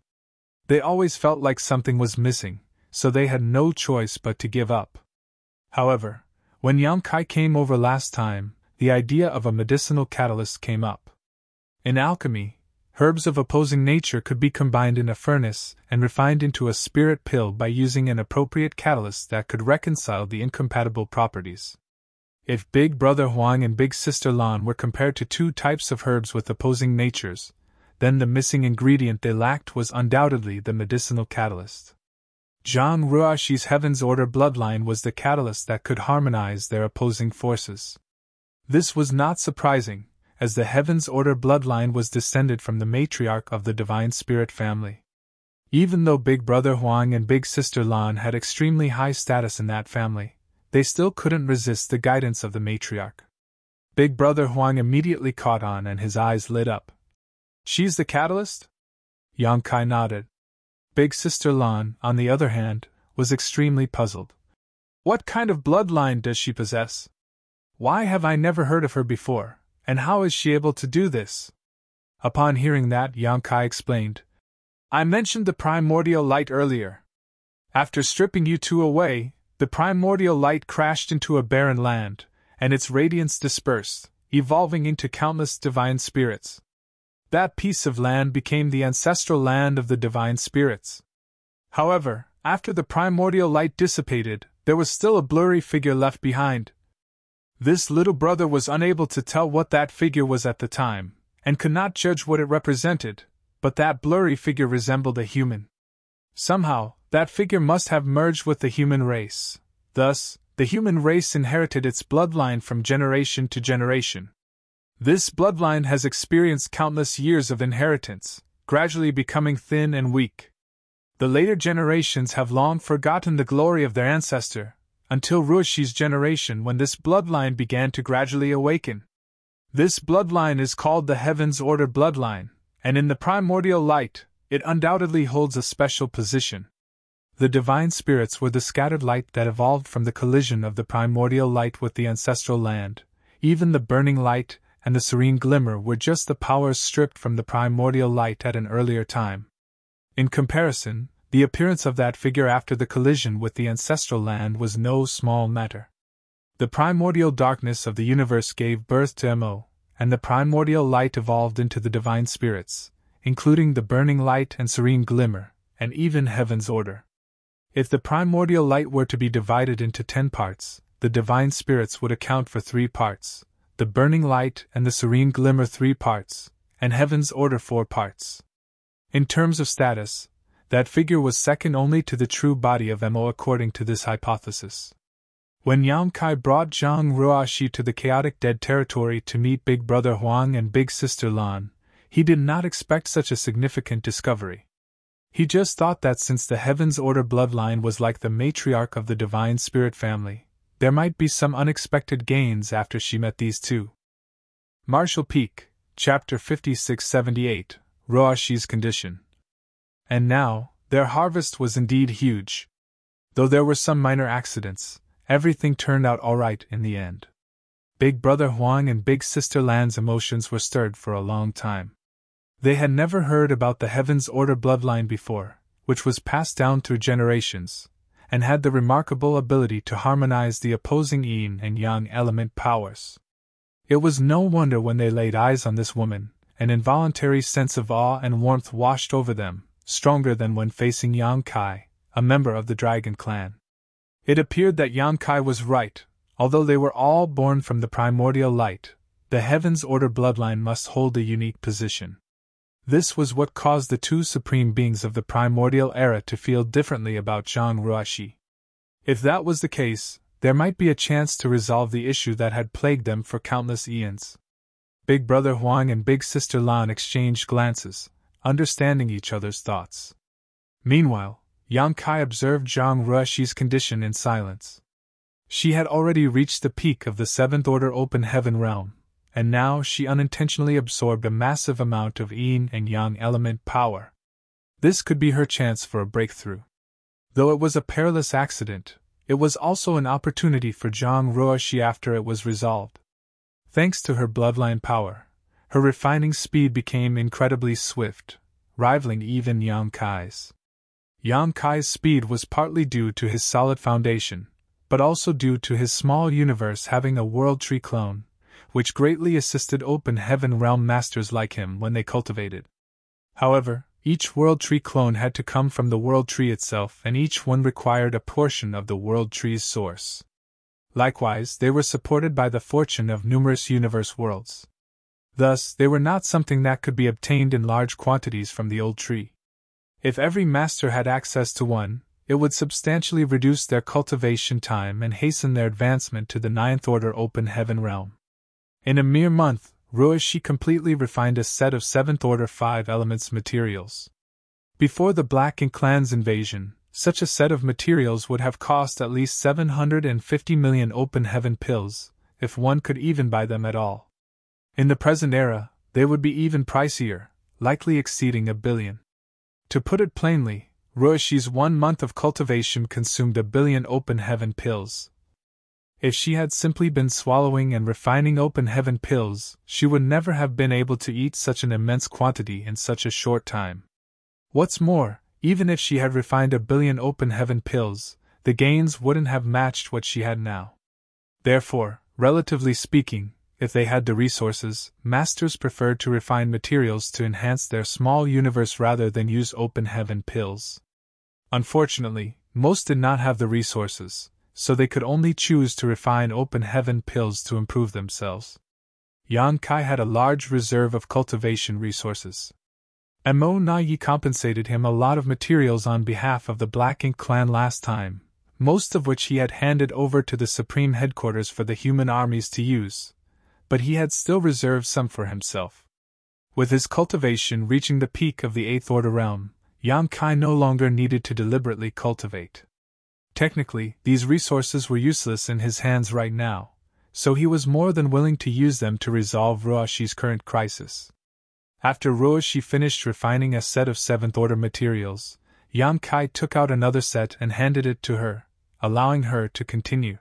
They always felt like something was missing, so they had no choice but to give up. However, when Yang Kai came over last time, the idea of a medicinal catalyst came up. In alchemy, herbs of opposing nature could be combined in a furnace and refined into a spirit pill by using an appropriate catalyst that could reconcile the incompatible properties. If Big Brother Huang and Big Sister Lan were compared to two types of herbs with opposing natures, then the missing ingredient they lacked was undoubtedly the medicinal catalyst. Zhang Ruoxi's Heaven's Order bloodline was the catalyst that could harmonize their opposing forces. This was not surprising, as the Heaven's Order bloodline was descended from the matriarch of the Divine Spirit family. Even though Big Brother Huang and Big Sister Lan had extremely high status in that family, they still couldn't resist the guidance of the matriarch. Big Brother Huang immediately caught on and his eyes lit up. She's the catalyst? Yang Kai nodded. Big Sister Lan, on the other hand, was extremely puzzled. What kind of bloodline does she possess? Why have I never heard of her before, and how is she able to do this? Upon hearing that, Yang Kai explained. I mentioned the primordial light earlier. After stripping you two away, the primordial light crashed into a barren land, and its radiance dispersed, evolving into countless divine spirits. That piece of land became the ancestral land of the divine spirits. However, after the primordial light dissipated, there was still a blurry figure left behind. This little brother was unable to tell what that figure was at the time, and could not judge what it represented, but that blurry figure resembled a human. Somehow, that figure must have merged with the human race. Thus, the human race inherited its bloodline from generation to generation. This bloodline has experienced countless years of inheritance, gradually becoming thin and weak. The later generations have long forgotten the glory of their ancestor, until Ruoxi's generation when this bloodline began to gradually awaken. This bloodline is called the Heaven's Order bloodline, and in the primordial light, it undoubtedly holds a special position. The divine spirits were the scattered light that evolved from the collision of the primordial light with the ancestral land. Even the burning light and the serene glimmer were just the powers stripped from the primordial light at an earlier time. In comparison, the appearance of that figure after the collision with the ancestral land was no small matter. The primordial darkness of the universe gave birth to Mo, and the primordial light evolved into the divine spirits, including the burning light and serene glimmer, and even Heaven's Order. If the primordial light were to be divided into 10 parts, the divine spirits would account for 3 parts, the burning light and the serene glimmer 3 parts, and Heaven's Order 4 parts. In terms of status, that figure was second only to the true body of Mo according to this hypothesis. When Yang Kai brought Zhang Ruoxi to the chaotic dead territory to meet Big Brother Huang and Big Sister Lan, he did not expect such a significant discovery. He just thought that since the Heaven's Order bloodline was like the matriarch of the Divine Spirit family, there might be some unexpected gains after she met these two. Marshall Peak, Chapter 5678, Ruoxi's Condition. And now, their harvest was indeed huge. Though there were some minor accidents, everything turned out alright in the end. Big Brother Huang and Big Sister Lan's emotions were stirred for a long time. They had never heard about the Heaven's Order bloodline before, which was passed down through generations, and had the remarkable ability to harmonize the opposing yin and yang element powers. It was no wonder when they laid eyes on this woman, an involuntary sense of awe and warmth washed over them, stronger than when facing Yang Kai, a member of the Dragon Clan. It appeared that Yang Kai was right. Although they were all born from the primordial light, the Heaven's Order bloodline must hold a unique position. This was what caused the two supreme beings of the primordial era to feel differently about Zhang Ruoxi. If that was the case, there might be a chance to resolve the issue that had plagued them for countless eons. Big Brother Huang and Big Sister Lan exchanged glances, understanding each other's thoughts. Meanwhile, Yang Kai observed Zhang Ruoxi's condition in silence. She had already reached the peak of the Seventh Order Open Heaven realm, and now she unintentionally absorbed a massive amount of yin and yang element power. This could be her chance for a breakthrough. Though it was a perilous accident, it was also an opportunity for Zhang Ruoxi after it was resolved. Thanks to her bloodline power, her refining speed became incredibly swift, rivaling even Yang Kai's. Yang Kai's speed was partly due to his solid foundation, but also due to his small universe having a world tree clone, which greatly assisted open heaven realm masters like him when they cultivated. However, each world tree clone had to come from the world tree itself, and each one required a portion of the world tree's source. Likewise, they were supported by the fortune of numerous universe worlds. Thus, they were not something that could be obtained in large quantities from the old tree. If every master had access to one, it would substantially reduce their cultivation time and hasten their advancement to the ninth order open heaven realm. In a mere month, Ruoxi completely refined a set of 7th order 5 elements materials. Before the Black Ink Clan's invasion, such a set of materials would have cost at least 750 million open heaven pills, if one could even buy them at all. In the present era, they would be even pricier, likely exceeding 1 billion. To put it plainly, Ruoxi's 1 month of cultivation consumed 1 billion open heaven pills. If she had simply been swallowing and refining open heaven pills, she would never have been able to eat such an immense quantity in such a short time. What's more, even if she had refined 1 billion open heaven pills, the gains wouldn't have matched what she had now. Therefore, relatively speaking, if they had the resources, masters preferred to refine materials to enhance their small universe rather than use open heaven pills. Unfortunately, most did not have the resources, so they could only choose to refine open heaven pills to improve themselves. Yang Kai had a large reserve of cultivation resources. Mo Na Yi compensated him a lot of materials on behalf of the Black Ink Clan last time, most of which he had handed over to the Supreme Headquarters for the human armies to use, but he had still reserved some for himself. With his cultivation reaching the peak of the 8th order realm, Yang Kai no longer needed to deliberately cultivate. Technically, these resources were useless in his hands right now, so he was more than willing to use them to resolve Ruoxi's current crisis. After Ruoxi finished refining a set of 7th order materials, Yang Kai took out another set and handed it to her, allowing her to continue.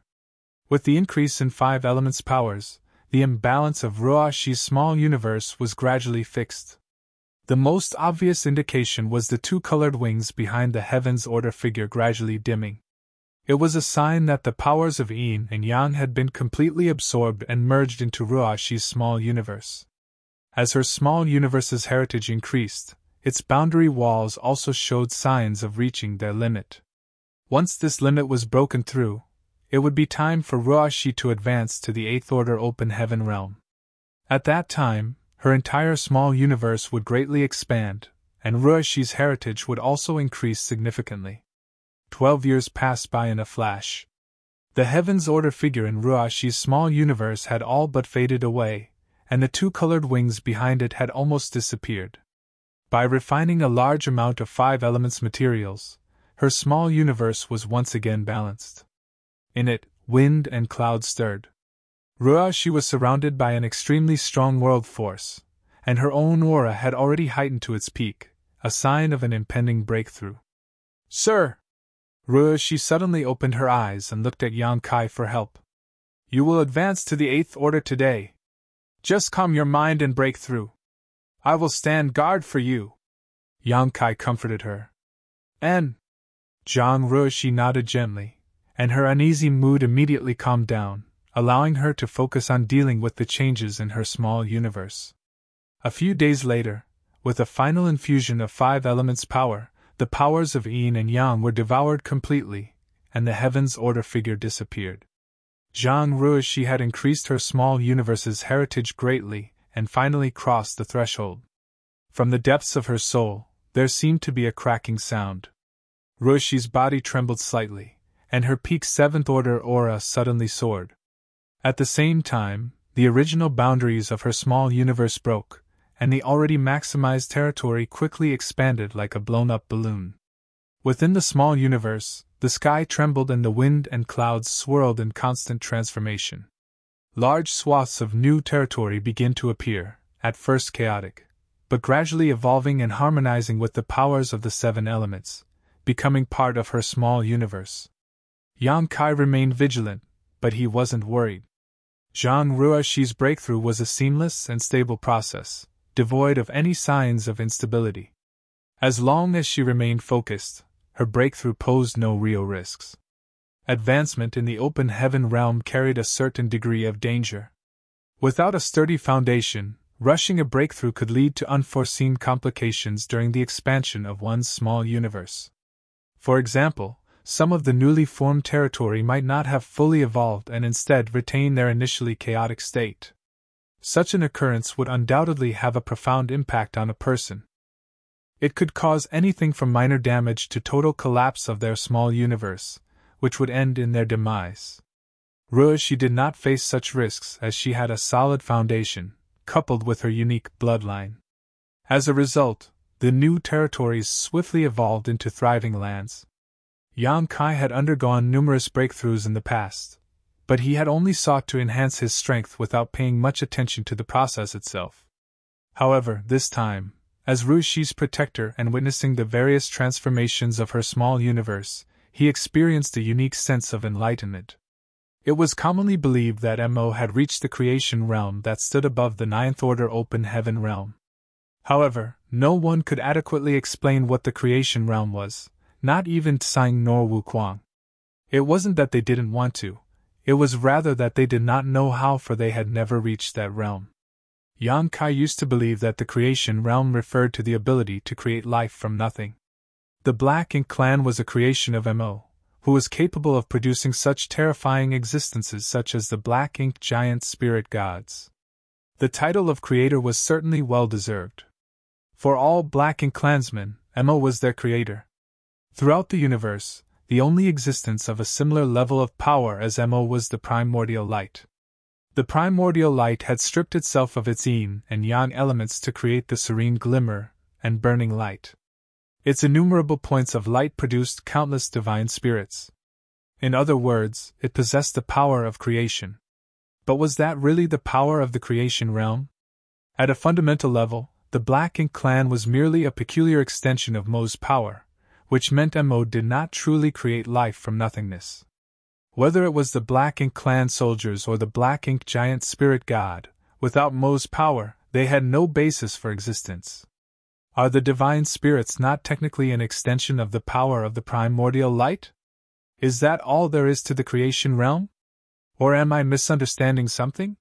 With the increase in 5 elements powers, the imbalance of Ruoxi's small universe was gradually fixed. The most obvious indication was the 2 colored wings behind the heaven's order figure gradually dimming. It was a sign that the powers of yin and yang had been completely absorbed and merged into Ruoxi's small universe. As her small universe's heritage increased, its boundary walls also showed signs of reaching their limit. Once this limit was broken through, it would be time for Ruoxi to advance to the 8th order open heaven realm. At that time, her entire small universe would greatly expand, and Ruoxi's heritage would also increase significantly. 12 years passed by in a flash. The heaven's order figure in Ruoxi's small universe had all but faded away, and the 2 colored wings behind it had almost disappeared. By refining a large amount of 5 elements materials, her small universe was once again balanced. In it, wind and cloud stirred. Ruoxi was surrounded by an extremely strong world force, and her own aura had already heightened to its peak, a sign of an impending breakthrough. "Sir!" Ruoxi suddenly opened her eyes and looked at Yang Kai for help. "You will advance to the 8th order today. Just calm your mind and break through. I will stand guard for you." Yang Kai comforted her. "And?" Zhang Ruoxi nodded gently, and her uneasy mood immediately calmed down, allowing her to focus on dealing with the changes in her small universe. A few days later, with a final infusion of 5 elements power, the powers of yin and yang were devoured completely, and the heaven's order figure disappeared. Zhang Ruoxi had increased her small universe's heritage greatly, and finally crossed the threshold. From the depths of her soul, there seemed to be a cracking sound. Ruoxi's body trembled slightly, and her peak 7th order aura suddenly soared. At the same time, the original boundaries of her small universe broke, and the already maximized territory quickly expanded like a blown-up balloon. Within the small universe, the sky trembled and the wind and clouds swirled in constant transformation. Large swaths of new territory begin to appear, at first chaotic, but gradually evolving and harmonizing with the powers of the seven elements, becoming part of her small universe. Yang Kai remained vigilant, but he wasn't worried. Zhang Ruoxi's breakthrough was a seamless and stable process, devoid of any signs of instability. As long as she remained focused, her breakthrough posed no real risks. Advancement in the open heaven realm carried a certain degree of danger. Without a sturdy foundation, rushing a breakthrough could lead to unforeseen complications during the expansion of one's small universe. For example, some of the newly formed territory might not have fully evolved and instead retain their initially chaotic state. Such an occurrence would undoubtedly have a profound impact on a person. It could cause anything from minor damage to total collapse of their small universe, which would end in their demise. Ruoxi did not face such risks as she had a solid foundation, coupled with her unique bloodline. As a result, the new territories swiftly evolved into thriving lands. Yang Kai had undergone numerous breakthroughs in the past, but he had only sought to enhance his strength without paying much attention to the process itself. However, this time, as Ruoxi's protector and witnessing the various transformations of her small universe, he experienced a unique sense of enlightenment. It was commonly believed that Mo had reached the creation realm that stood above the ninth order open heaven realm. However, no one could adequately explain what the creation realm was, not even Tsang nor Wuquang. It wasn't that they didn't want to, it was rather that they did not know how, for they had never reached that realm. Yang Kai used to believe that the creation realm referred to the ability to create life from nothing. The Black Ink clan was a creation of Mo, who was capable of producing such terrifying existences such as the Black Ink giant spirit gods. The title of creator was certainly well deserved. For all Black Ink clansmen, Mo was their creator. Throughout the universe, the only existence of a similar level of power as Mo was the primordial light. The primordial light had stripped itself of its yin and yang elements to create the serene glimmer and burning light. Its innumerable points of light produced countless divine spirits. In other words, it possessed the power of creation. But was that really the power of the creation realm? At a fundamental level, the Black Ink clan was merely a peculiar extension of Mo's power, which meant Mo did not truly create life from nothingness. Whether it was the Black Ink clan soldiers or the Black Ink giant spirit god, without Mo's power, they had no basis for existence. Are the divine spirits not technically an extension of the power of the primordial light? Is that all there is to the creation realm? Or am I misunderstanding something?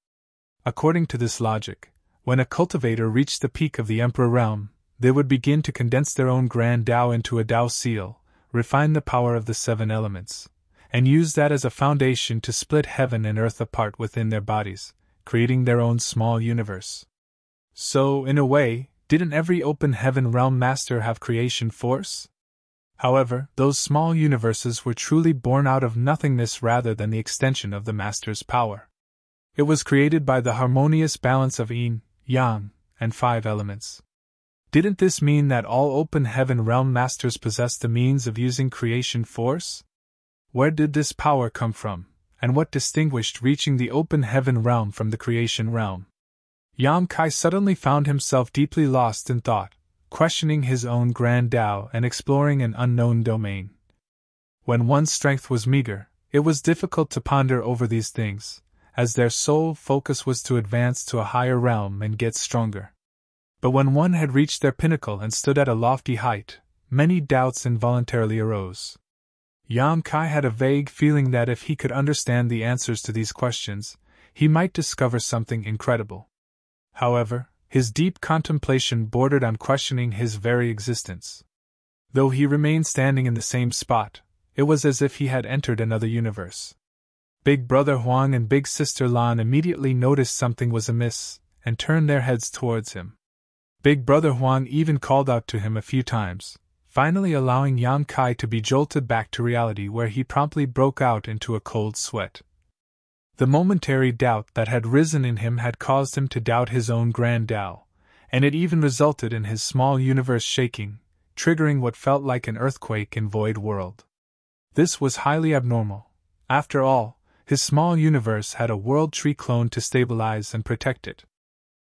According to this logic, when a cultivator reached the peak of the Emperor realm, they would begin to condense their own grand Tao into a Tao seal, refine the power of the seven elements, and use that as a foundation to split heaven and earth apart within their bodies, creating their own small universe. So, in a way, didn't every open heaven realm master have creation force? However, those small universes were truly born out of nothingness rather than the extension of the master's power. It was created by the harmonious balance of yin, yang, and 5 elements. Didn't this mean that all open heaven realm masters possessed the means of using creation force? Where did this power come from, and what distinguished reaching the open heaven realm from the creation realm? Yang Kai suddenly found himself deeply lost in thought, questioning his own grand Tao and exploring an unknown domain. When one's strength was meager, it was difficult to ponder over these things, as their sole focus was to advance to a higher realm and get stronger. But when one had reached their pinnacle and stood at a lofty height, many doubts involuntarily arose. Yang Kai had a vague feeling that if he could understand the answers to these questions, he might discover something incredible. However, his deep contemplation bordered on questioning his very existence. Though he remained standing in the same spot, it was as if he had entered another universe. Big Brother Huang and Big Sister Lan immediately noticed something was amiss, and turned their heads towards him. Big Brother Huang even called out to him a few times, finally allowing Yang Kai to be jolted back to reality, where he promptly broke out into a cold sweat. The momentary doubt that had risen in him had caused him to doubt his own grand Tao, and it even resulted in his small universe shaking, triggering what felt like an earthquake in Void World. This was highly abnormal. After all, his small universe had a world tree clone to stabilize and protect it.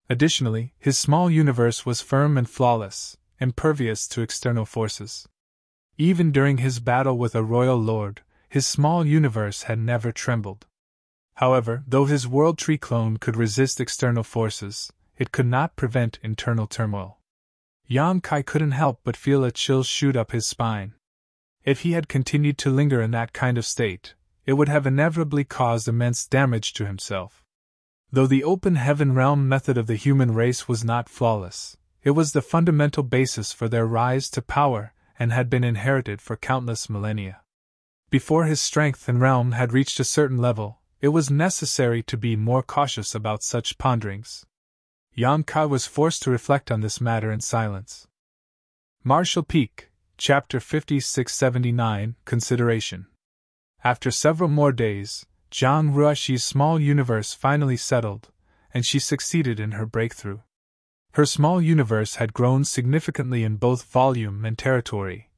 Additionally, his small universe was firm and flawless, impervious to external forces. Even during his battle with a royal lord, his small universe had never trembled. However, though his world tree clone could resist external forces, it could not prevent internal turmoil. Yang Kai couldn't help but feel a chill shoot up his spine. If he had continued to linger in that kind of state, it would have inevitably caused immense damage to himself. Though the open heaven realm method of the human race was not flawless, it was the fundamental basis for their rise to power and had been inherited for countless millennia. Before his strength and realm had reached a certain level, it was necessary to be more cautious about such ponderings. Yang Kai was forced to reflect on this matter in silence. Martial Peak, Chapter 5679, Consideration. After several more days, Zhang Ruoxi's small universe finally settled, and she succeeded in her breakthrough. Her small universe had grown significantly in both volume and territory,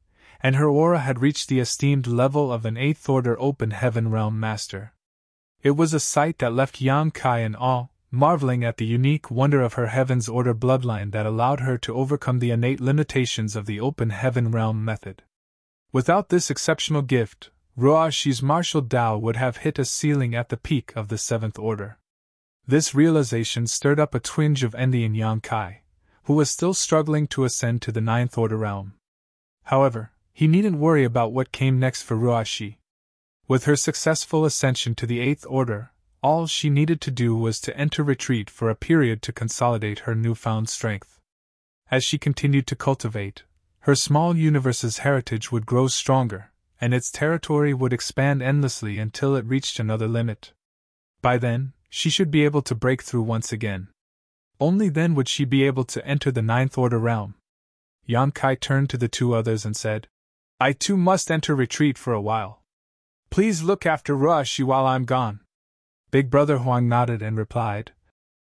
and her aura had reached the esteemed level of an 8th-order open heaven realm master. It was a sight that left Yang Kai in awe, marveling at the unique wonder of her Heaven's Order bloodline that allowed her to overcome the innate limitations of the open heaven realm method. Without this exceptional gift, Ruoxi's martial Tao would have hit a ceiling at the peak of the 7th Order. This realization stirred up a twinge of envy in Yang Kai, who was still struggling to ascend to the 9th Order realm. However, he needn't worry about what came next for Ruoxi. With her successful ascension to the 8th Order, all she needed to do was to enter retreat for a period to consolidate her newfound strength. As she continued to cultivate, her small universe's heritage would grow stronger, and its territory would expand endlessly until it reached another limit. By then, she should be able to break through once again. Only then would she be able to enter the 9th Order realm. Yang Kai turned to the two others and said, "I too must enter retreat for a while. Please look after Ruoxi while I'm gone." Big Brother Huang nodded and replied,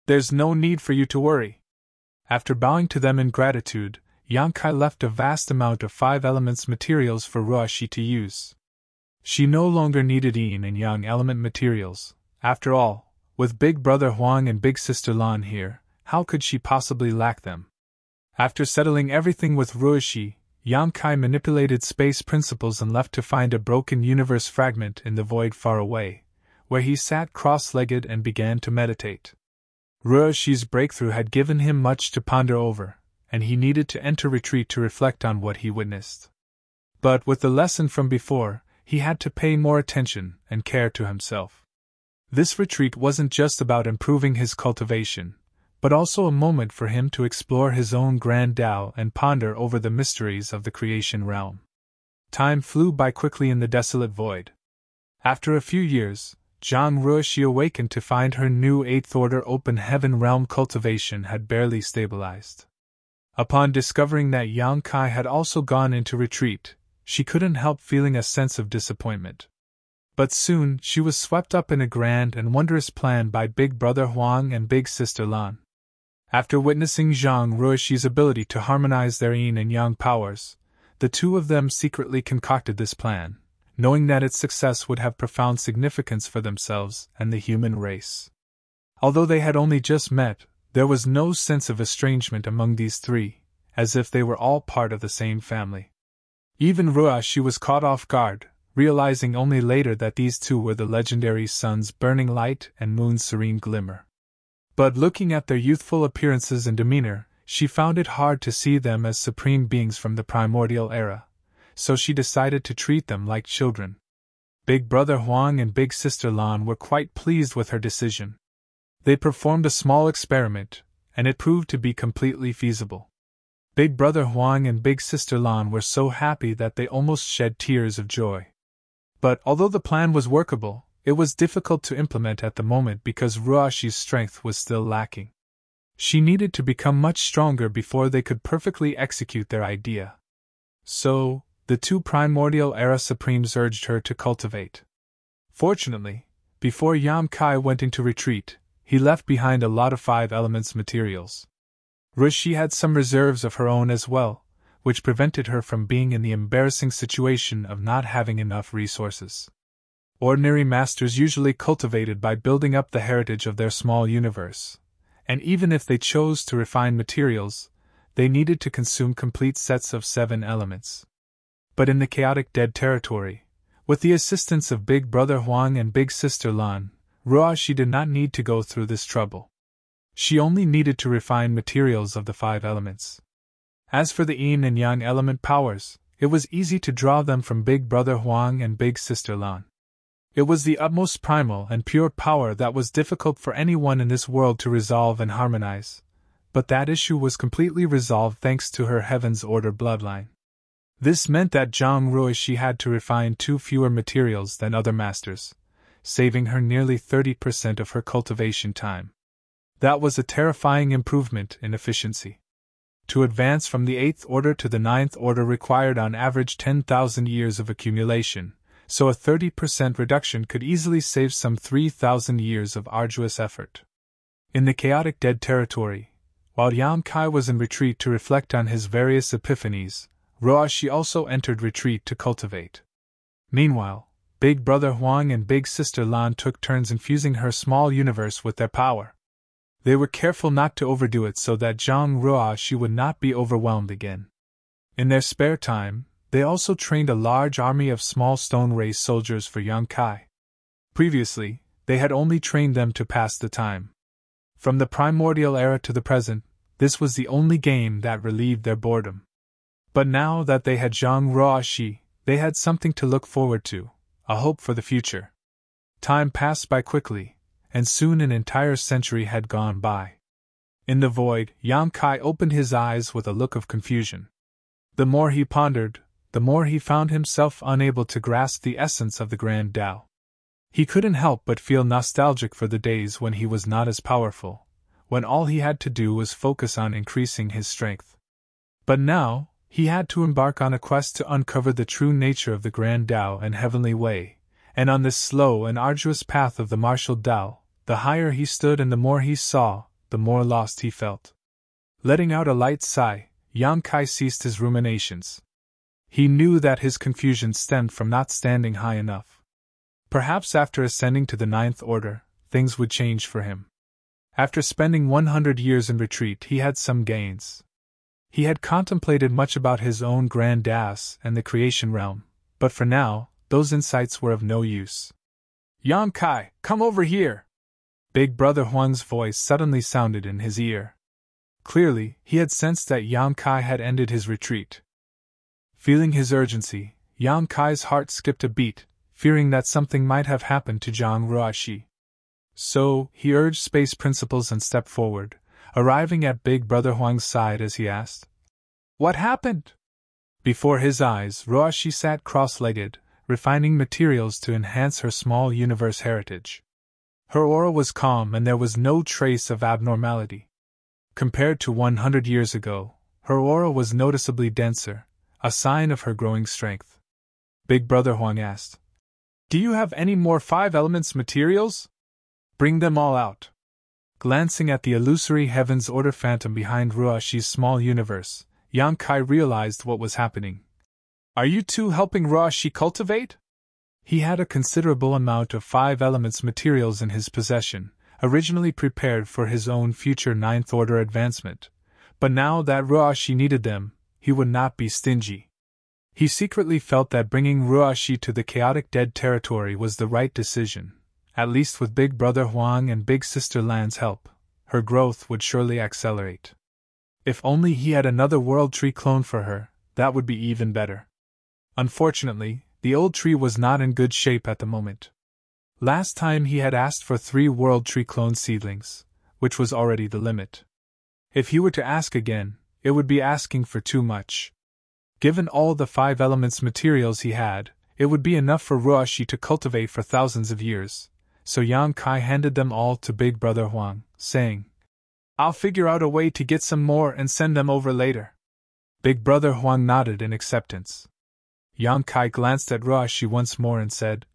"There's no need for you to worry." After bowing to them in gratitude, Yang Kai left a vast amount of 5 elements materials for Ruoxi to use. She no longer needed yin and yang element materials. After all, with Big Brother Huang and Big Sister Lan here, how could she possibly lack them? After settling everything with Ruoxi, Yang Kai manipulated space principles and left to find a broken universe fragment in the void far away, where he sat cross-legged and began to meditate. Ruoxi's breakthrough had given him much to ponder over, and he needed to enter retreat to reflect on what he witnessed. But with the lesson from before, he had to pay more attention and care to himself. This retreat wasn't just about improving his cultivation, but also a moment for him to explore his own grand Tao and ponder over the mysteries of the creation realm. Time flew by quickly in the desolate void. After a few years, Zhang Ruoxi awakened to find her new 8th Order open heaven realm cultivation had barely stabilized. Upon discovering that Yang Kai had also gone into retreat, she couldn't help feeling a sense of disappointment. But soon she was swept up in a grand and wondrous plan by Big Brother Huang and Big Sister Lan. After witnessing Zhang Ruoxi's ability to harmonize their yin and yang powers, the two of them secretly concocted this plan, knowing that its success would have profound significance for themselves and the human race. Although they had only just met, there was no sense of estrangement among these three, as if they were all part of the same family. Even Ruoxi was caught off guard, realizing only later that these two were the legendary sun's burning light and moon's serene glimmer. But looking at their youthful appearances and demeanor, she found it hard to see them as supreme beings from the primordial era, so she decided to treat them like children. Big Brother Huang and Big Sister Lan were quite pleased with her decision. They performed a small experiment, and it proved to be completely feasible. Big Brother Huang and Big Sister Lan were so happy that they almost shed tears of joy. But although the plan was workable, it was difficult to implement at the moment because Ruoxi's strength was still lacking. She needed to become much stronger before they could perfectly execute their idea. So, the two primordial era supremes urged her to cultivate. Fortunately, before Yang Kai went into retreat, he left behind a lot of 5 elements materials. Ruoxi had some reserves of her own as well, which prevented her from being in the embarrassing situation of not having enough resources. Ordinary masters usually cultivated by building up the heritage of their small universe, and even if they chose to refine materials, they needed to consume complete sets of 7 elements. But in the chaotic dead territory, with the assistance of Big Brother Huang and Big Sister Lan, Ruoshi did not need to go through this trouble. She only needed to refine materials of the 5 elements. As for the yin and yang element powers, it was easy to draw them from Big Brother Huang and Big Sister Lan. It was the utmost primal and pure power that was difficult for anyone in this world to resolve and harmonize, but that issue was completely resolved thanks to her Heaven's Order bloodline. This meant that Zhang Ruoshi had to refine 2 fewer materials than other masters, saving her nearly 30% of her cultivation time. That was a terrifying improvement in efficiency. To advance from the 8th order to the 9th order required on average 10,000 years of accumulation, so a 30% reduction could easily save some 3,000 years of arduous effort. In the chaotic dead territory, while Yan Kai was in retreat to reflect on his various epiphanies, Ruoshi also entered retreat to cultivate. Meanwhile, Big Brother Huang and Big Sister Lan took turns infusing her small universe with their power. They were careful not to overdo it so that Zhang Ruoshi would not be overwhelmed again. In their spare time, they also trained a large army of small stone race soldiers for Yan Kai. Previously, they had only trained them to pass the time. From the primordial era to the present, this was the only game that relieved their boredom. But now that they had Zhang Ruoshi, they had something to look forward to, a hope for the future. Time passed by quickly, and soon an entire century had gone by. In the void, Yan Kai opened his eyes with a look of confusion. The more he pondered, the more he found himself unable to grasp the essence of the Grand Tao. He couldn't help but feel nostalgic for the days when he was not as powerful, when all he had to do was focus on increasing his strength. But now, he had to embark on a quest to uncover the true nature of the Grand Tao and Heavenly Way, and on this slow and arduous path of the martial Tao, the higher he stood and the more he saw, the more lost he felt. Letting out a light sigh, Yan Kai ceased his ruminations. He knew that his confusion stemmed from not standing high enough. Perhaps after ascending to the 9th order, things would change for him. After spending 100 years in retreat, he had some gains. He had contemplated much about his own grand das and the creation realm, but for now, those insights were of no use. Yan Kai, come over here! Big Brother Huang's voice suddenly sounded in his ear. Clearly, he had sensed that Yan Kai had ended his retreat. Feeling his urgency, Yan Kai's heart skipped a beat, fearing that something might have happened to Zhang Ruoshi. So, he urged space principles and stepped forward, arriving at Big Brother Huang's side as he asked, "What happened?" Before his eyes, Ruoshi sat cross-legged, refining materials to enhance her small universe heritage. Her aura was calm and there was no trace of abnormality. Compared to 100 years ago, her aura was noticeably denser, a sign of her growing strength. Big Brother Huang asked, "Do you have any more 5 elements materials? Bring them all out." Glancing at the illusory Heaven's Order phantom behind Ruoshi's small universe, Yan Kai realized what was happening. "Are you two helping Ruoshi cultivate?" He had a considerable amount of 5 elements materials in his possession, originally prepared for his own future 9th order advancement, but now that Ruoshi needed them, he would not be stingy. He secretly felt that bringing Ruoshi to the chaotic dead territory was the right decision. At least with Big Brother Huang and Big Sister Lan's help, her growth would surely accelerate. If only he had another world tree clone for her, that would be even better. Unfortunately, the old tree was not in good shape at the moment. Last time he had asked for 3 world tree clone seedlings, which was already the limit. If he were to ask again, it would be asking for too much. Given all the 5 elements materials he had, it would be enough for Ruoshi to cultivate for thousands of years, so Yan Kai handed them all to Big Brother Huang, saying, "I'll figure out a way to get some more and send them over later." Big Brother Huang nodded in acceptance. Yan Kai glanced at Ruoshi once more and said,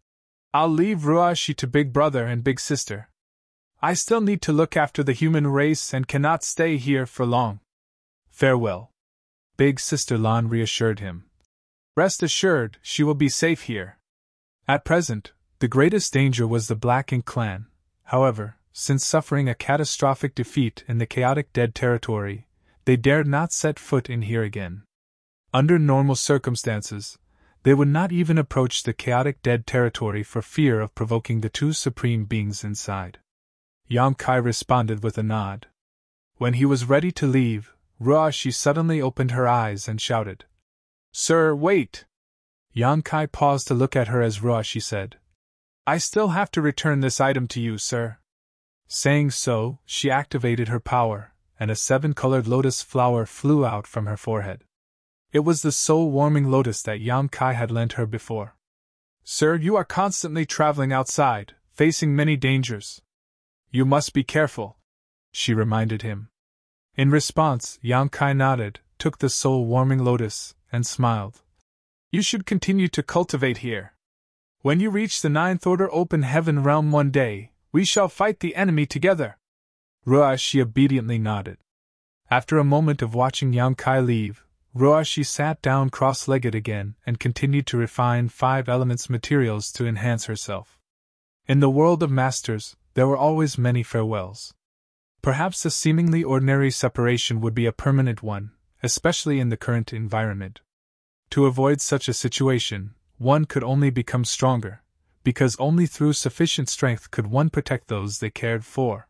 "I'll leave Ruoshi to Big Brother and Big Sister. I still need to look after the human race and cannot stay here for long. Farewell." Big Sister Lan reassured him. "Rest assured, she will be safe here. At present, The greatest danger was the Black Ink clan, however, since suffering a catastrophic defeat in the chaotic Dead Territory, they dared not set foot in here again. Under normal circumstances, they would not even approach the chaotic Dead Territory for fear of provoking the two supreme beings inside. Yang Kai responded with a nod. When he was ready to leave, Ruashi suddenly opened her eyes and shouted, "Sir, wait!" Yang Kai paused to look at her as Ruashi said, "I still have to return this item to you, sir." Saying so, she activated her power, and a 7-colored lotus flower flew out from her forehead. It was the soul-warming lotus that Yang Kai had lent her before. "Sir, you are constantly traveling outside, facing many dangers. You must be careful," she reminded him. In response, Yang Kai nodded, took the soul-warming lotus, and smiled. "You should continue to cultivate here. When you reach the 9th Order Open Heaven realm one day, we shall fight the enemy together." Ruashi obediently nodded. After a moment of watching Yang Kai leave, Ruashi sat down cross-legged again and continued to refine 5 elements materials to enhance herself. In the world of masters, there were always many farewells. Perhaps a seemingly ordinary separation would be a permanent one, especially in the current environment. To avoid such a situation, one could only become stronger, because only through sufficient strength could one protect those they cared for.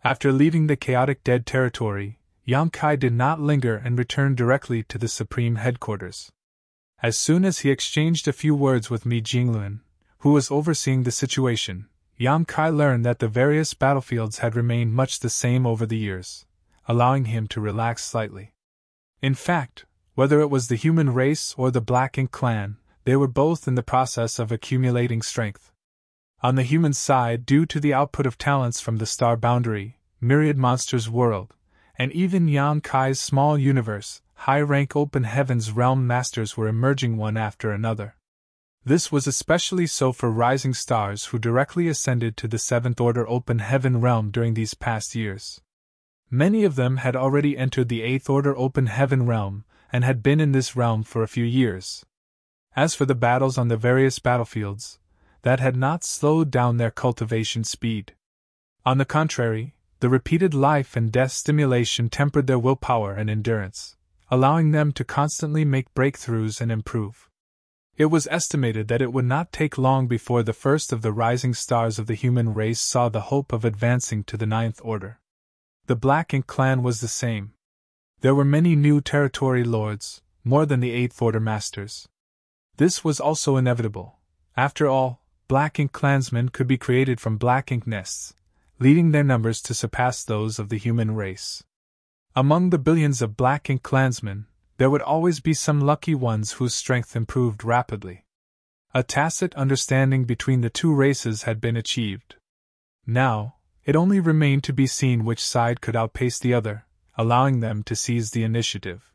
After leaving the chaotic Dead Territory, Yang Kai did not linger and returned directly to the Supreme Headquarters. As soon as he exchanged a few words with Mi Jinglun, who was overseeing the situation, Yang Kai learned that the various battlefields had remained much the same over the years, allowing him to relax slightly. In fact, whether it was the human race or the Black Ink clan, they were both in the process of accumulating strength. On the human side, due to the output of talents from the Star Boundary, Myriad Monsters World, and even Yang Kai's small universe, high-rank Open Heavens realm masters were emerging one after another. This was especially so for rising stars who directly ascended to the 7th Order Open Heaven realm during these past years. Many of them had already entered the 8th Order Open Heaven realm and had been in this realm for a few years. As for the battles on the various battlefields, that had not slowed down their cultivation speed. On the contrary, the repeated life and death stimulation tempered their willpower and endurance, allowing them to constantly make breakthroughs and improve. It was estimated that it would not take long before the first of the rising stars of the human race saw the hope of advancing to the 9th Order. The Black Ink clan was the same. There were many new territory lords, more than the 8th Order masters. This was also inevitable. After all, Black Ink clansmen could be created from Black Ink nests, leading their numbers to surpass those of the human race. Among the billions of Black Ink clansmen, there would always be some lucky ones whose strength improved rapidly. A tacit understanding between the two races had been achieved. Now, it only remained to be seen which side could outpace the other, allowing them to seize the initiative.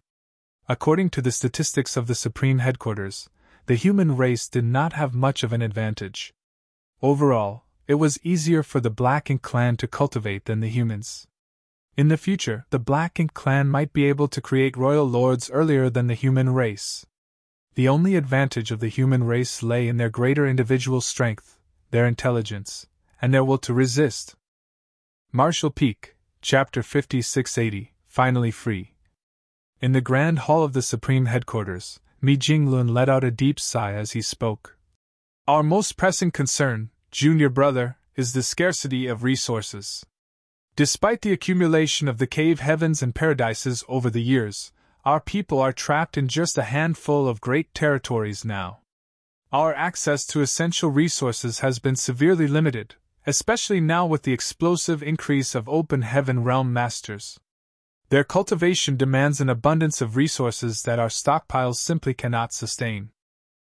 According to the statistics of the Supreme Headquarters, the human race did not have much of an advantage. Overall, it was easier for the Black Ink clan to cultivate than the humans. In the future, the Black Ink clan might be able to create royal lords earlier than the human race. The only advantage of the human race lay in their greater individual strength, their intelligence, and their will to resist. Marshall Peak, Chapter 5680, Finally Free. In the Grand Hall of the Supreme Headquarters, Mi Jinglun let out a deep sigh as he spoke. "Our most pressing concern, junior brother, is the scarcity of resources. Despite the accumulation of the cave heavens and paradises over the years, our people are trapped in just a handful of great territories now. Our access to essential resources has been severely limited, especially now with the explosive increase of Open Heaven realm masters. Their cultivation demands an abundance of resources that our stockpiles simply cannot sustain.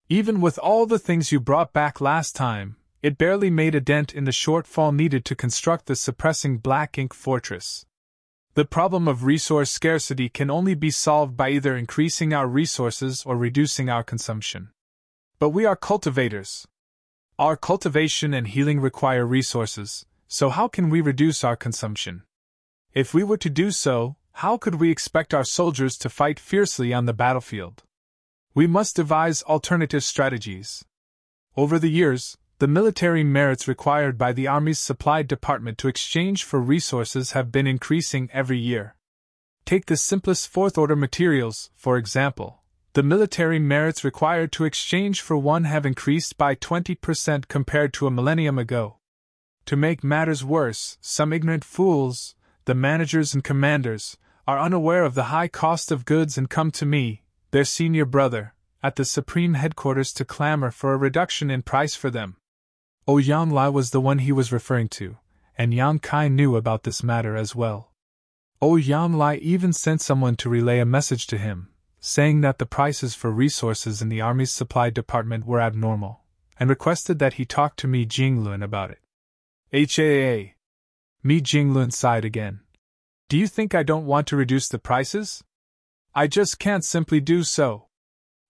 Even with all the things you brought back last time, it barely made a dent in the shortfall needed to construct the suppressing Black Ink fortress. The problem of resource scarcity can only be solved by either increasing our resources or reducing our consumption. But we are cultivators. Our cultivation and healing require resources, so how can we reduce our consumption? If we were to do so, how could we expect our soldiers to fight fiercely on the battlefield? We must devise alternative strategies. Over the years, the military merits required by the Army's supply department to exchange for resources have been increasing every year. Take the simplest fourth-order materials, for example. The military merits required to exchange for one have increased by 20% compared to a millennium ago. To make matters worse, some ignorant fools, the managers and commanders, are unaware of the high cost of goods and come to me, their senior brother, at the Supreme Headquarters to clamor for a reduction in price for them. Yang Lai was the one he was referring to, and Yang Kai knew about this matter as well. Yang Lai even sent someone to relay a message to him, saying that the prices for resources in the Army's supply department were abnormal, and requested that he talk to Mi Jinglun about it. HAA. Mi Jinglun sighed again. Do you think I don't want to reduce the prices? I just can't simply do so.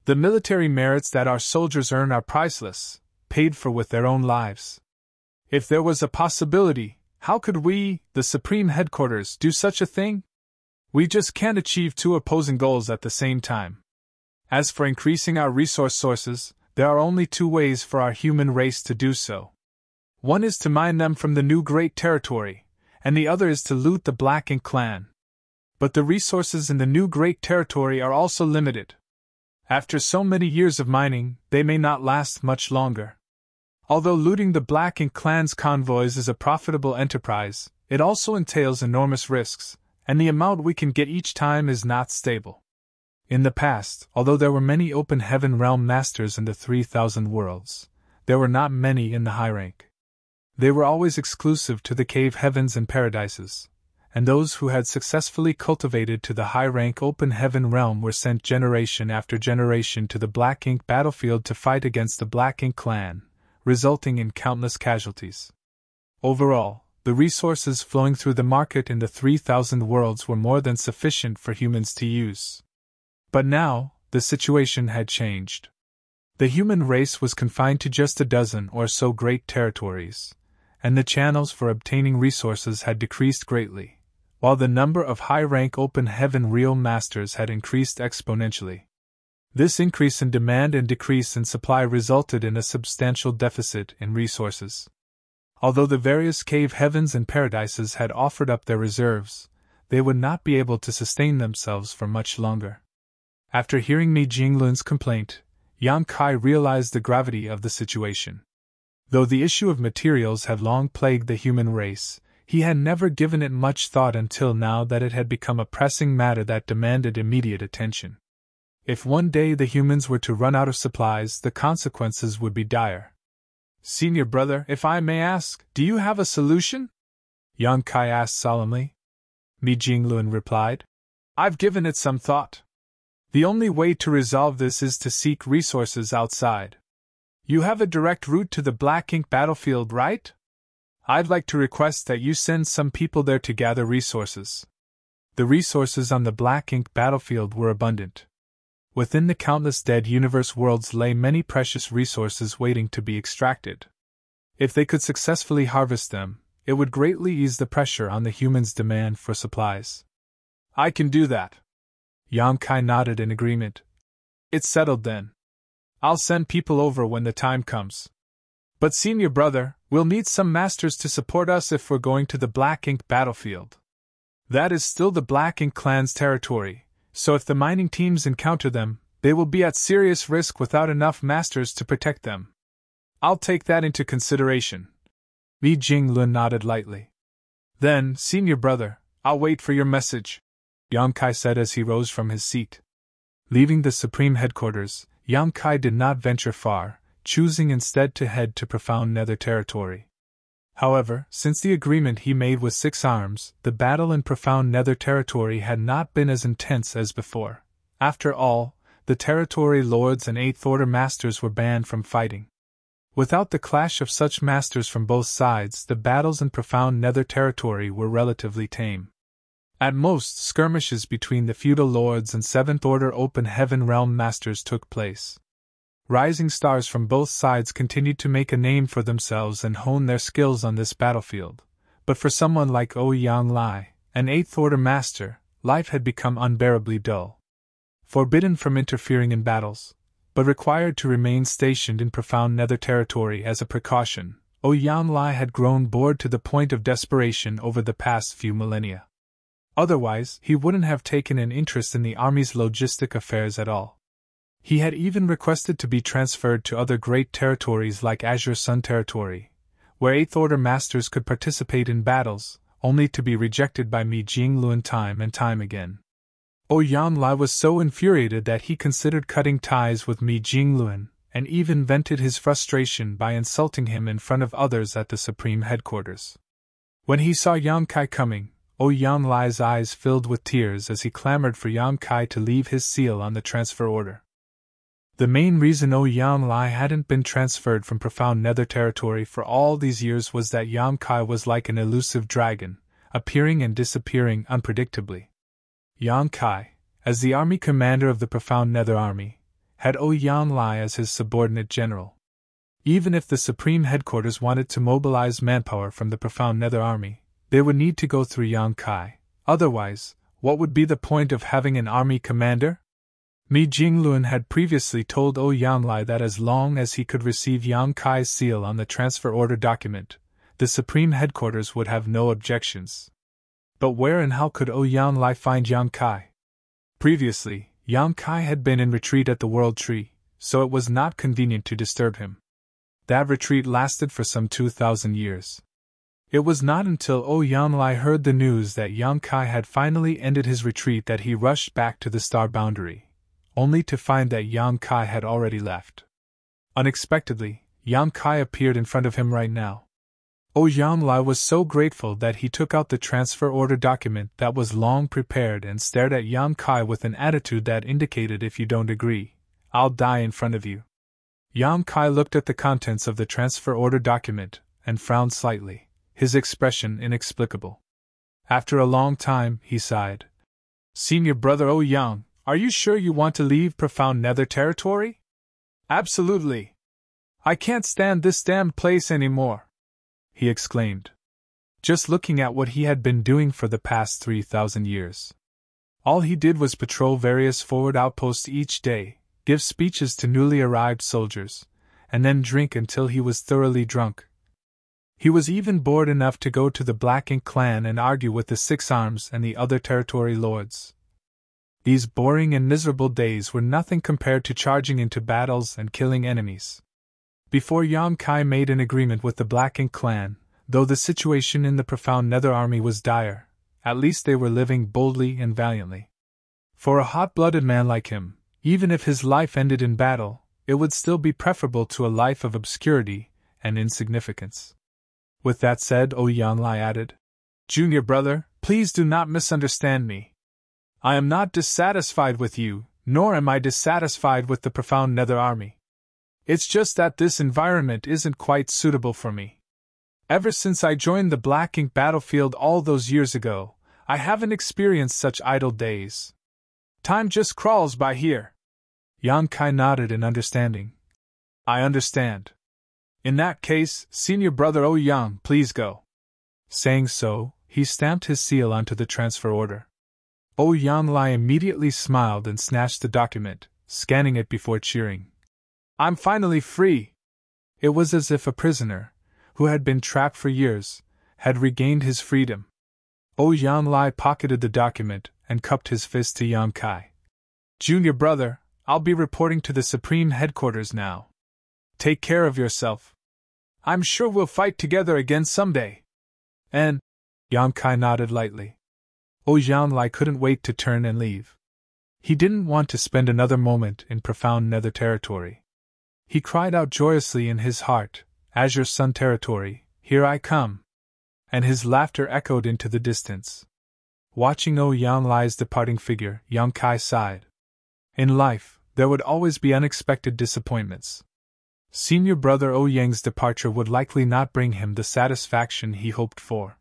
The military merits that our soldiers earn are priceless, paid for with their own lives. If there was a possibility, how could we, the Supreme Headquarters, do such a thing? We just can't achieve two opposing goals at the same time. As for increasing our resource sources, there are only two ways for our human race to do so. One is to mine them from the new Great Territory, and the other is to loot the Black Ink clan. But the resources in the new Great Territory are also limited. After so many years of mining, they may not last much longer. Although looting the Black Ink clan's convoys is a profitable enterprise, it also entails enormous risks, and the amount we can get each time is not stable. In the past, although there were many open heaven realm masters in the 3,000 worlds, there were not many in the high rank. They were always exclusive to the cave heavens and paradises, and those who had successfully cultivated to the high-rank open heaven realm were sent generation after generation to the Black Ink battlefield to fight against the Black Ink clan, resulting in countless casualties. Overall, the resources flowing through the market in the 3,000 worlds were more than sufficient for humans to use. But now, the situation had changed. The human race was confined to just a dozen or so great territories, and the channels for obtaining resources had decreased greatly, while the number of high-rank open heaven real masters had increased exponentially. This increase in demand and decrease in supply resulted in a substantial deficit in resources. Although the various cave heavens and paradises had offered up their reserves, they would not be able to sustain themselves for much longer. After hearing Mi Jinglun's complaint, Yang Kai realized the gravity of the situation. Though the issue of materials had long plagued the human race, he had never given it much thought until now that it had become a pressing matter that demanded immediate attention. If one day the humans were to run out of supplies, the consequences would be dire. Senior brother, if I may ask, do you have a solution? Yang Kai asked solemnly. Mi Jinglun replied. I've given it some thought. The only way to resolve this is to seek resources outside. You have a direct route to the Black Ink battlefield, right? I'd like to request that you send some people there to gather resources. The resources on the Black Ink battlefield were abundant. Within the countless dead universe worlds lay many precious resources waiting to be extracted. If they could successfully harvest them, it would greatly ease the pressure on the humans' demand for supplies. I can do that. Yang Kai nodded in agreement. It's settled then. I'll send people over when the time comes. But senior brother, we'll need some masters to support us if we're going to the Black Ink battlefield. That is still the Black Ink clan's territory, so if the mining teams encounter them, they will be at serious risk without enough masters to protect them. I'll take that into consideration. Mi Jinglun nodded lightly. Then, senior brother, I'll wait for your message, Yang Kai said as he rose from his seat. Leaving the Supreme Headquarters, Yang Kai did not venture far, choosing instead to head to Profound Nether Territory. However, since the agreement he made with Six Arms, the battle in Profound Nether Territory had not been as intense as before. After all, the territory lords and Eighth Order masters were banned from fighting. Without the clash of such masters from both sides, the battles in Profound Nether Territory were relatively tame. At most, skirmishes between the feudal lords and Seventh Order Open Heaven Realm masters took place. Rising stars from both sides continued to make a name for themselves and hone their skills on this battlefield, but for someone like Yang Lai, an Eighth Order master, life had become unbearably dull. Forbidden from interfering in battles, but required to remain stationed in profound nether territory as a precaution. Yan Lai had grown bored to the point of desperation over the past few millennia. Otherwise, he wouldn't have taken an interest in the army's logistic affairs at all. He had even requested to be transferred to other great territories like Azure Sun Territory, where Eighth Order masters could participate in battles, only to be rejected by Mi Jingluan time and time again. Yan Lai was so infuriated that he considered cutting ties with Mi Jingluan, and even vented his frustration by insulting him in front of others at the Supreme Headquarters. When he saw Yang Kai coming, Yan Lai's eyes filled with tears as he clamored for Yang Kai to leave his seal on the transfer order. The main reason Yan Lai hadn't been transferred from profound nether territory for all these years was that Yang Kai was like an elusive dragon, appearing and disappearing unpredictably. Yang Kai, as the army commander of the profound nether army, had Yan Lai as his subordinate general. Even if the Supreme Headquarters wanted to mobilize manpower from the profound nether army, they would need to go through Yang Kai. Otherwise, what would be the point of having an army commander? Mi Jingluan had previously told Yan Lai that as long as he could receive Yang Kai's seal on the transfer order document, the Supreme Headquarters would have no objections. But where and how could Yan Lai find Yang Kai? Previously, Yang Kai had been in retreat at the World Tree, so it was not convenient to disturb him. That retreat lasted for some 2,000 years. It was not until Yan Lai heard the news that Yang Kai had finally ended his retreat that he rushed back to the star boundary, only to find that Yang Kai had already left. Unexpectedly, Yang Kai appeared in front of him right now. Yan Lai was so grateful that he took out the transfer order document that was long prepared and stared at Yang Kai with an attitude that indicated, if you don't agree, I'll die in front of you. Yang Kai looked at the contents of the transfer order document and frowned slightly, his expression inexplicable. After a long time, he sighed. Senior brother Yang, are you sure you want to leave profound nether territory? Absolutely. I can't stand this damned place anymore, he exclaimed, just looking at what he had been doing for the past 3,000 years. All he did was patrol various forward outposts each day, give speeches to newly arrived soldiers, and then drink until he was thoroughly drunk. He was even bored enough to go to the Black Ink clan and argue with the Six Arms and the other territory lords. These boring and miserable days were nothing compared to charging into battles and killing enemies. Before Yang Kai made an agreement with the Black Ink clan, though the situation in the profound nether army was dire, at least they were living boldly and valiantly. For a hot-blooded man like him, even if his life ended in battle, it would still be preferable to a life of obscurity and insignificance. With that said, Yan Lai added, Junior brother, please do not misunderstand me. I am not dissatisfied with you, nor am I dissatisfied with the profound nether army. It's just that this environment isn't quite suitable for me. Ever since I joined the Black Ink battlefield all those years ago, I haven't experienced such idle days. Time just crawls by here. Yang Kai nodded in understanding. I understand. In that case, senior brother Yang, please go. Saying so, he stamped his seal onto the transfer order. Yan Lai immediately smiled and snatched the document, scanning it before cheering. I'm finally free! It was as if a prisoner, who had been trapped for years, had regained his freedom. Yan Lai pocketed the document and cupped his fist to Yang Kai. Junior brother, I'll be reporting to the Supreme Headquarters now. Take care of yourself. I'm sure we'll fight together again someday. And Yang Kai nodded lightly. Yan Lai couldn't wait to turn and leave. He didn't want to spend another moment in profound nether territory. He cried out joyously in his heart, Azure Sun Territory, here I come! And his laughter echoed into the distance. Watching Yan Lai's departing figure, Yang Kai sighed. In life, there would always be unexpected disappointments. Senior brother Yang's departure would likely not bring him the satisfaction he hoped for.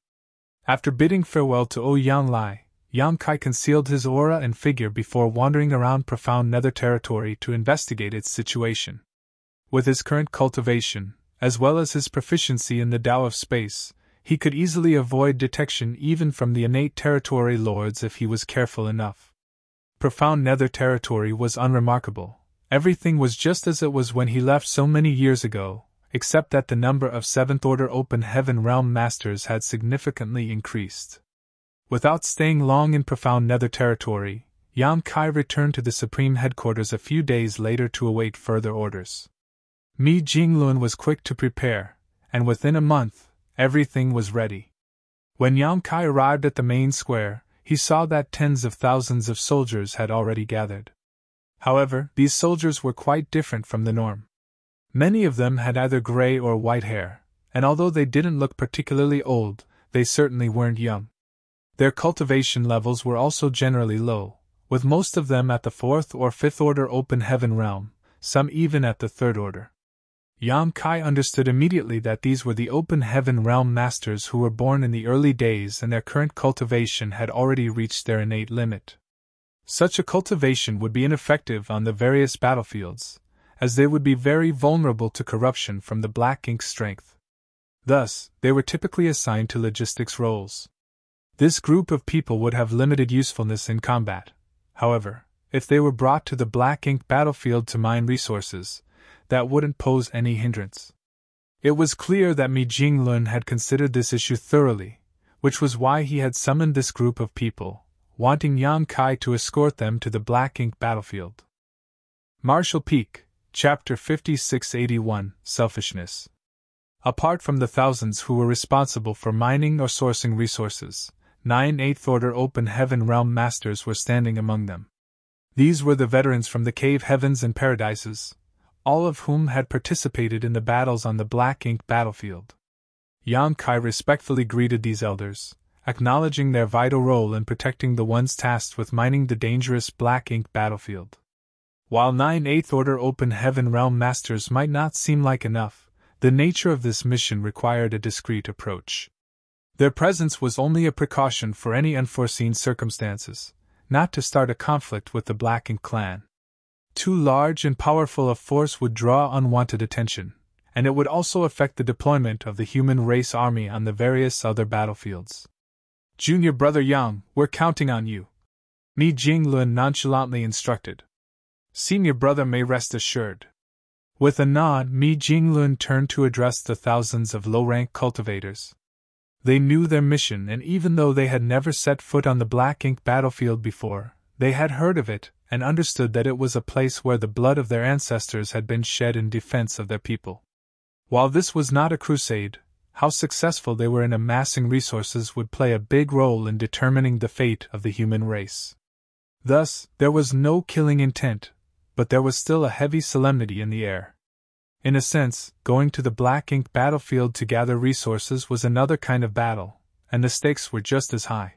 After bidding farewell to Yan Lai, Yang Kai concealed his aura and figure before wandering around profound nether territory to investigate its situation. With his current cultivation, as well as his proficiency in the Tao of space, he could easily avoid detection even from the innate territory lords if he was careful enough. Profound nether territory was unremarkable, Everything was just as it was when he left so many years ago, except that the number of 7th Order Open Heaven Realm Masters had significantly increased. Without staying long in profound nether territory, Yang Kai returned to the Supreme Headquarters a few days later to await further orders. Mi Jinglun was quick to prepare, and within a month, everything was ready. When Yang Kai arrived at the main square, he saw that tens of thousands of soldiers had already gathered. However, these soldiers were quite different from the norm. Many of them had either gray or white hair, and although they didn't look particularly old, they certainly weren't young. Their cultivation levels were also generally low, with most of them at the 4th or 5th Order Open Heaven Realm, some even at the 3rd Order. Yang Kai understood immediately that these were the Open Heaven Realm Masters who were born in the early days and their current cultivation had already reached their innate limit. Such a cultivation would be ineffective on the various battlefields, as they would be very vulnerable to corruption from the black ink strength. Thus, they were typically assigned to logistics roles. This group of people would have limited usefulness in combat. However, if they were brought to the black ink battlefield to mine resources, that wouldn't pose any hindrance. It was clear that Mi Jinglun had considered this issue thoroughly, which was why he had summoned this group of people, wanting Yang Kai to escort them to the black ink battlefield. Marshall Peak, Chapter 5681, Selfishness. Apart from the thousands who were responsible for mining or sourcing resources, 9 8th Order Open Heaven Realm Masters were standing among them. These were the veterans from the Cave Heavens and Paradises, all of whom had participated in the battles on the black ink battlefield. Yang Kai respectfully greeted these elders, acknowledging their vital role in protecting the ones tasked with mining the dangerous black ink battlefield. While 9 8th Order Open Heaven Realm Masters might not seem like enough, the nature of this mission required a discreet approach. Their presence was only a precaution for any unforeseen circumstances, not to start a conflict with the Black Ink clan. Too large and powerful a force would draw unwanted attention, and it would also affect the deployment of the human race army on the various other battlefields. Junior Brother Yang, we're counting on you, Mi Jinglun nonchalantly instructed. Senior Brother may rest assured. With a nod, Mi Jinglun turned to address the thousands of low-rank cultivators. They knew their mission, and even though they had never set foot on the black ink battlefield before, they had heard of it and understood that it was a place where the blood of their ancestors had been shed in defense of their people. While this was not a crusade, how successful they were in amassing resources would play a big role in determining the fate of the human race. Thus, there was no killing intent, but there was still a heavy solemnity in the air. In a sense, going to the black ink battlefield to gather resources was another kind of battle, and the stakes were just as high.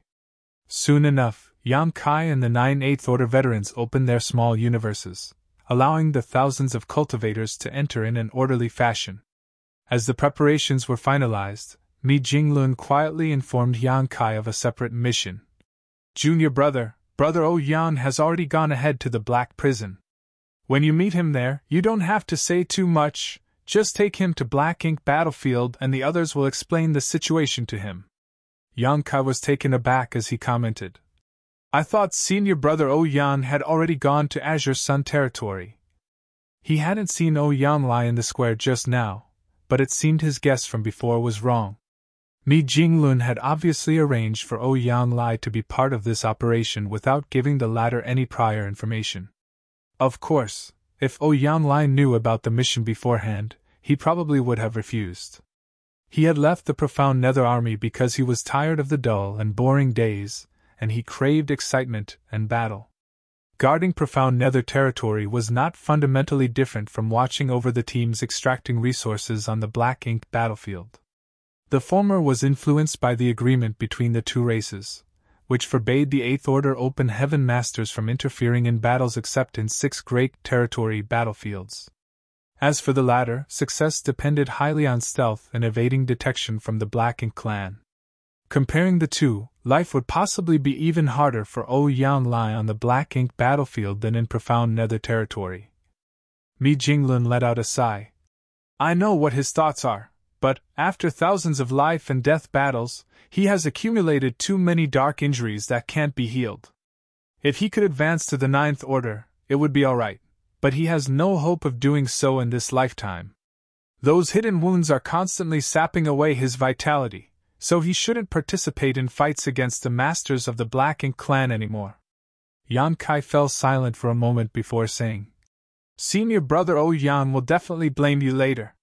Soon enough, Yang Kai and the 9 8th Order veterans opened their small universes, allowing the thousands of cultivators to enter in an orderly fashion. As the preparations were finalized, Mi Jinglun quietly informed Yang Kai of a separate mission. Junior Brother Ouyang has already gone ahead to the Black Prison. When you meet him there, you don't have to say too much, just take him to Black Ink Battlefield and the others will explain the situation to him. Yang Kai was taken aback as he commented. I thought Senior Brother Ouyang had already gone to Azure Sun territory. He hadn't seen Ouyang lie in the square just now, but it seemed his guess from before was wrong. Mi Jinglun had obviously arranged for Ouyang Lai to be part of this operation without giving the latter any prior information. Of course, if Ouyang Lai knew about the mission beforehand, he probably would have refused. He had left the profound Nether Army because he was tired of the dull and boring days, and he craved excitement and battle. Guarding profound Nether territory was not fundamentally different from watching over the teams extracting resources on the Black Ink battlefield. The former was influenced by the agreement between the two races, which forbade the 8th Order Open Heaven Masters from interfering in battles except in 6 great territory battlefields. As for the latter, success depended highly on stealth and evading detection from the Black Ink clan. Comparing the two, life would possibly be even harder for Ouyang Lai on the Black Ink battlefield than in profound Nether territory. Mi Jinglun let out a sigh. I know what his thoughts are, but, after thousands of life and death battles, he has accumulated too many dark injuries that can't be healed. If he could advance to the 9th Order, it would be alright, but he has no hope of doing so in this lifetime. Those hidden wounds are constantly sapping away his vitality, so he shouldn't participate in fights against the masters of the Black Ink clan anymore. Yan Kai fell silent for a moment before saying, Senior brother Yan will definitely blame you later.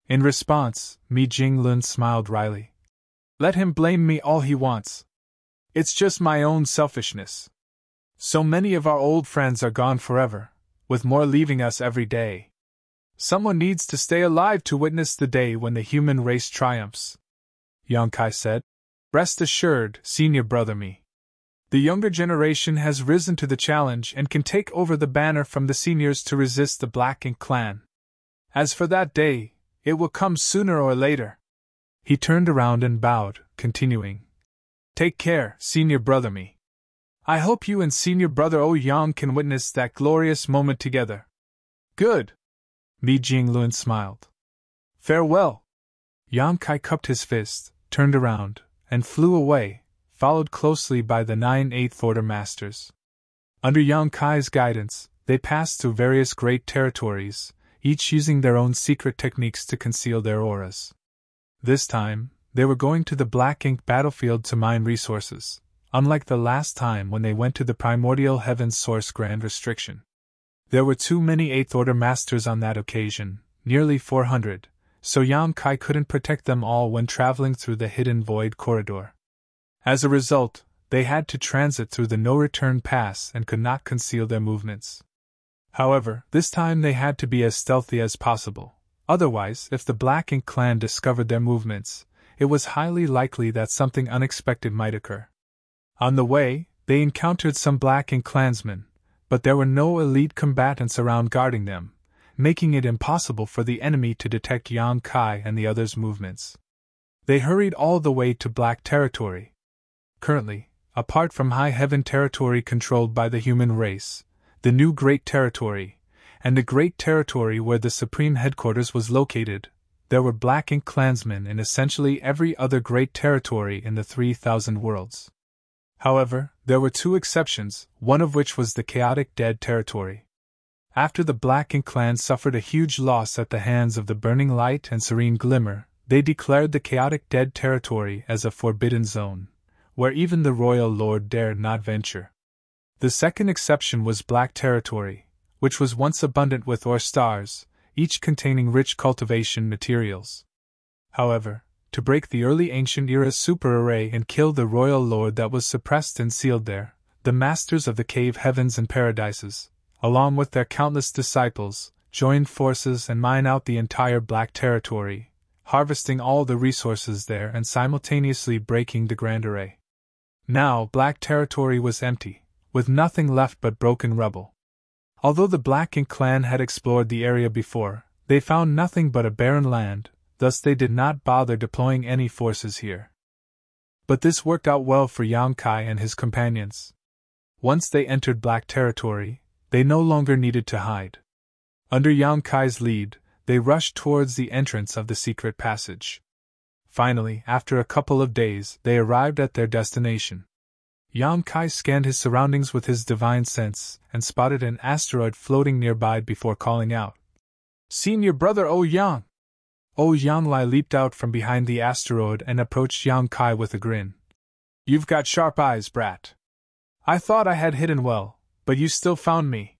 In response, Mi Jinglun smiled wryly. Let him blame me all he wants. It's just my own selfishness. So many of our old friends are gone forever, with more leaving us every day. Someone needs to stay alive to witness the day when the human race triumphs. Yan Kai said. Rest assured, senior brother Mi. The younger generation has risen to the challenge and can take over the banner from the seniors to resist the Black Ink clan. As for that day, it will come sooner or later. He turned around and bowed, continuing. Take care, senior brother Mi. I hope you and senior brother Yang can witness that glorious moment together. Good. Mi Jinglun smiled. Farewell. Yan Kai cupped his fist, turned around, and flew away, followed closely by the 9 8th Order Masters. Under Yan Kai's guidance, they passed through various great territories, each using their own secret techniques to conceal their auras. This time, they were going to the Black Ink battlefield to mine resources, unlike the last time when they went to the Primordial Heaven's Source Grand Restriction. There were too many 8th Order Masters on that occasion, nearly 400, so Yan Kai couldn't protect them all when traveling through the Hidden Void Corridor. As a result, they had to transit through the no-return pass and could not conceal their movements. However, this time they had to be as stealthy as possible. Otherwise, if the Black Ink clan discovered their movements, it was highly likely that something unexpected might occur. On the way, they encountered some Black Ink clansmen, but there were no elite combatants around guarding them, making it impossible for the enemy to detect Yan Kai and the others' movements. They hurried all the way to Black Territory. Currently, apart from High Heaven Territory controlled by the human race, the New Great Territory, and the Great Territory where the Supreme Headquarters was located, there were Black Ink clansmen in essentially every other great territory in the 3,000 worlds. However, there were two exceptions, one of which was the Chaotic Dead Territory. After the Black Ink clan suffered a huge loss at the hands of the Burning Light and Serene Glimmer, they declared the Chaotic Dead Territory as a forbidden zone, where even the Royal Lord dared not venture. The second exception was Black Territory, which was once abundant with ore stars, each containing rich cultivation materials. However, to break the early ancient era superarray and kill the Royal Lord that was suppressed and sealed there, the Masters of the Cave Heavens and Paradises, along with their countless disciples, joined forces and mined out the entire Black Territory, harvesting all the resources there and simultaneously breaking the Grand Array. Now Black Territory was empty, with nothing left but broken rubble. Although the Black Ink clan had explored the area before, they found nothing but a barren land, thus they did not bother deploying any forces here. But this worked out well for Yan Kai and his companions. Once they entered Black Territory, they no longer needed to hide. Under Yan Kai's lead, they rushed towards the entrance of the secret passage. Finally, after a couple of days, they arrived at their destination. Yan Kai scanned his surroundings with his divine sense and spotted an asteroid floating nearby before calling out, Senior brother Yang! Yang Lai leaped out from behind the asteroid and approached Yan Kai with a grin. You've got sharp eyes, brat. I thought I had hidden well, but you still found me.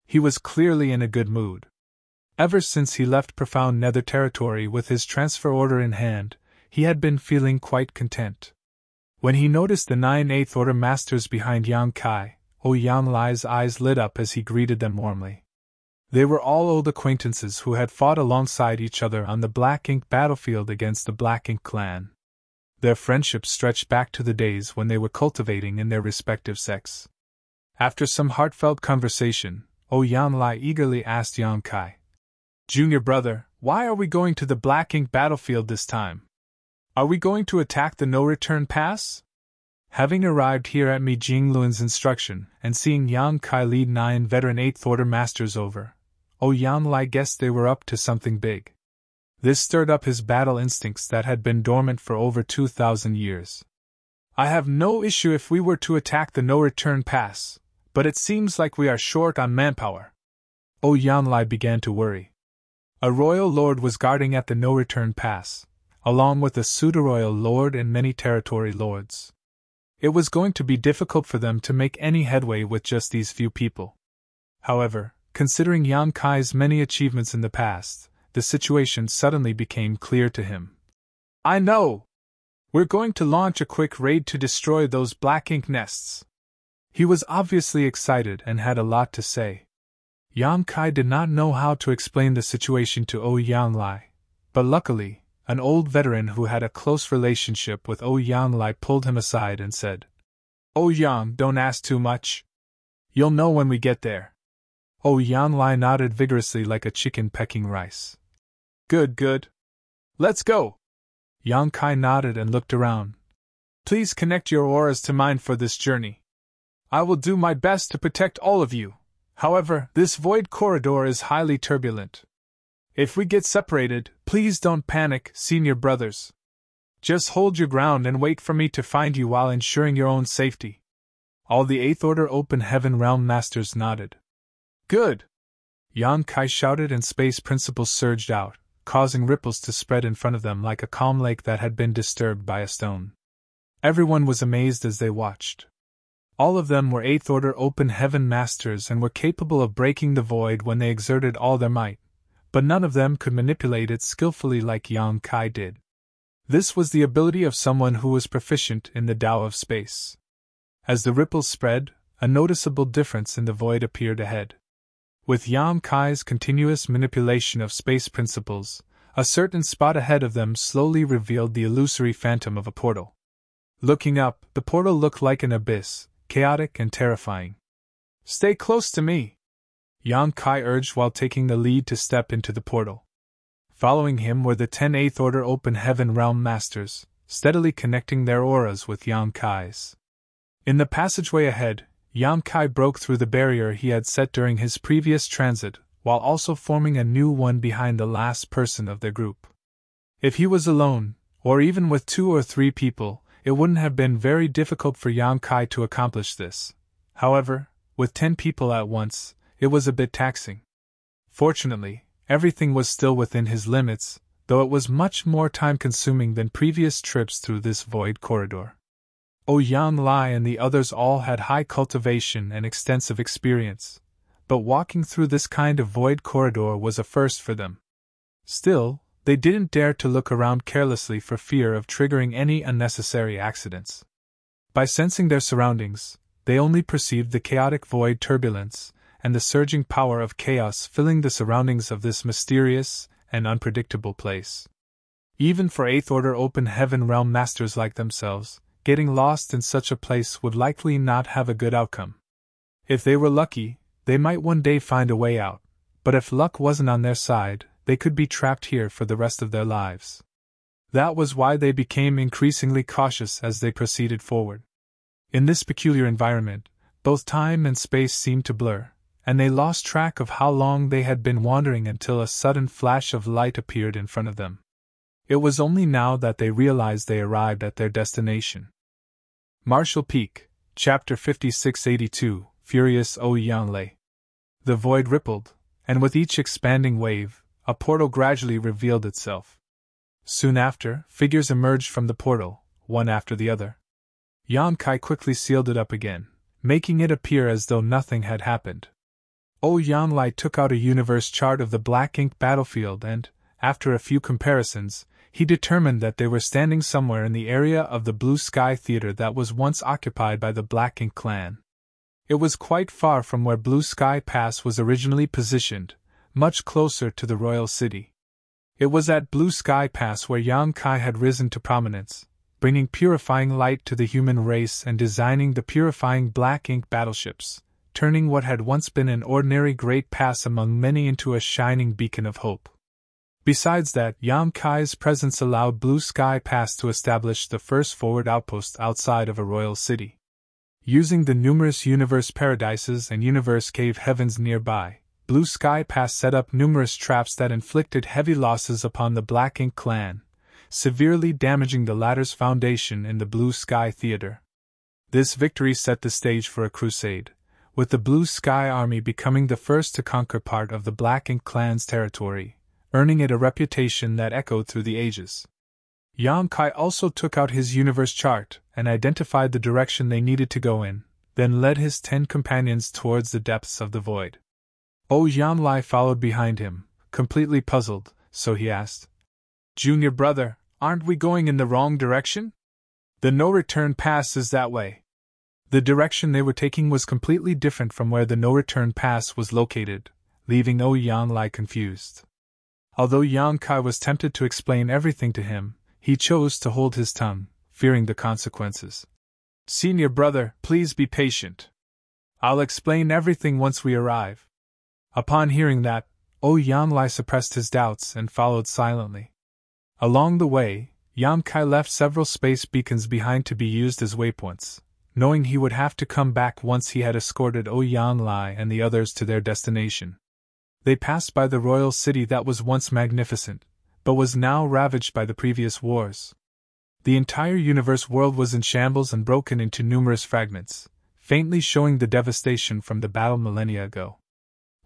He was clearly in a good mood. Ever since he left Profound Nether Territory with his transfer order in hand, he had been feeling quite content. When he noticed the 9 8th Order Masters behind Yan Kai, Yang Lai's eyes lit up as he greeted them warmly. They were all old acquaintances who had fought alongside each other on the Black Ink battlefield against the Black Ink clan. Their friendship stretched back to the days when they were cultivating in their respective sects. After some heartfelt conversation, Yang Lai eagerly asked Yan Kai, Junior brother, why are we going to the Black Ink battlefield this time? Are we going to attack the no-return pass? Having arrived here at Mi Jinglun's instruction and seeing Yan Kai lead 9 veteran 8th Order Masters over, Yang Lai guessed they were up to something big. This stirred up his battle instincts that had been dormant for over 2,000 years. I have no issue if we were to attack the no-return pass, but it seems like we are short on manpower. Yanlai began to worry. A royal lord was guarding at the no-return pass, along with a pseudo-royal lord and many territory lords. It was going to be difficult for them to make any headway with just these few people. However, considering Yang Kai's many achievements in the past, the situation suddenly became clear to him. I know! We're going to launch a quick raid to destroy those black ink nests. He was obviously excited and had a lot to say. Yang Kai did not know how to explain the situation to Yanlai, but luckily, an old veteran who had a close relationship with Yanlai pulled him aside and said, Yang, don't ask too much. You'll know when we get there. Yanlai nodded vigorously like a chicken pecking rice. Good. Let's go. Yang Kai nodded and looked around. Please connect your auras to mine for this journey. I will do my best to protect all of you. However, this void corridor is highly turbulent. If we get separated, please don't panic, senior brothers. Just hold your ground and wait for me to find you while ensuring your own safety. All the 8th Order Open Heaven Realm Masters nodded. Good! Yang Kai shouted and space principles surged out, causing ripples to spread in front of them like a calm lake that had been disturbed by a stone. Everyone was amazed as they watched. All of them were 8th Order Open Heaven Masters and were capable of breaking the void when they exerted all their might, but none of them could manipulate it skillfully like Yang Kai did. This was the ability of someone who was proficient in the Tao of space. As the ripples spread, a noticeable difference in the void appeared ahead. With Yang Kai's continuous manipulation of space principles, a certain spot ahead of them slowly revealed the illusory phantom of a portal. Looking up, the portal looked like an abyss, chaotic and terrifying. Stay close to me, Yang Kai urged while taking the lead to step into the portal. Following him were the 10 8th Order Open Heaven Realm Masters, steadily connecting their auras with Yang Kai's. In the passageway ahead, Yang Kai broke through the barrier he had set during his previous transit, while also forming a new one behind the last person of their group. If he was alone, or even with 2 or 3 people, it wouldn't have been very difficult for Yang Kai to accomplish this. However, with 10 people at once, it was a bit taxing. Fortunately, everything was still within his limits, though it was much more time-consuming than previous trips through this void corridor. Yanlai and the others all had high cultivation and extensive experience, but walking through this kind of void corridor was a first for them. Still, they didn't dare to look around carelessly for fear of triggering any unnecessary accidents. By sensing their surroundings, they only perceived the chaotic void turbulence and the surging power of chaos filling the surroundings of this mysterious and unpredictable place. Even for 8th Order Open Heaven Realm Masters like themselves, getting lost in such a place would likely not have a good outcome. If they were lucky, they might one day find a way out, but if luck wasn't on their side, they could be trapped here for the rest of their lives. That was why they became increasingly cautious as they proceeded forward. In this peculiar environment, both time and space seemed to blur, and they lost track of how long they had been wandering until a sudden flash of light appeared in front of them. It was only now that they realized they arrived at their destination. Marshall Peak, Chapter 5682, Furious Yanlai. The void rippled, and with each expanding wave, a portal gradually revealed itself. Soon after, figures emerged from the portal, one after the other. Yang Kai quickly sealed it up again, making it appear as though nothing had happened. Yanlai took out a universe chart of the black ink battlefield and, after a few comparisons, he determined that they were standing somewhere in the area of the Blue Sky Theater that was once occupied by the Black Ink clan. It was quite far from where Blue Sky Pass was originally positioned, much closer to the royal city. It was at Blue Sky Pass where Yang Kai had risen to prominence, bringing purifying light to the human race and designing the purifying black ink battleships, turning what had once been an ordinary great pass among many into a shining beacon of hope. Besides that, Yang Kai's presence allowed Blue Sky Pass to establish the first forward outpost outside of a royal city. Using the numerous universe paradises and universe cave heavens nearby, Blue Sky Pass set up numerous traps that inflicted heavy losses upon the Black Ink clan, severely damaging the latter's foundation in the Blue Sky Theater. This victory set the stage for a crusade, with the Blue Sky Army becoming the first to conquer part of the Black Ink clan's territory, earning it a reputation that echoed through the ages. Yang Kai also took out his universe chart and identified the direction they needed to go in, then led his 10 companions towards the depths of the void. Yan Lai followed behind him, completely puzzled, so he asked, "Junior brother, aren't we going in the wrong direction? The no-return pass is that way." The direction they were taking was completely different from where the no-return pass was located, leaving Yan Lai confused. Although Yang Kai was tempted to explain everything to him, he chose to hold his tongue, fearing the consequences. "Senior brother, please be patient. I'll explain everything once we arrive." Upon hearing that, Yan Lai suppressed his doubts and followed silently. Along the way, Yang Kai left several space beacons behind to be used as waypoints, knowing he would have to come back once he had escorted Yan Lai and the others to their destination. They passed by the royal city that was once magnificent, but was now ravaged by the previous wars. The entire universe world was in shambles and broken into numerous fragments, faintly showing the devastation from the battle millennia ago.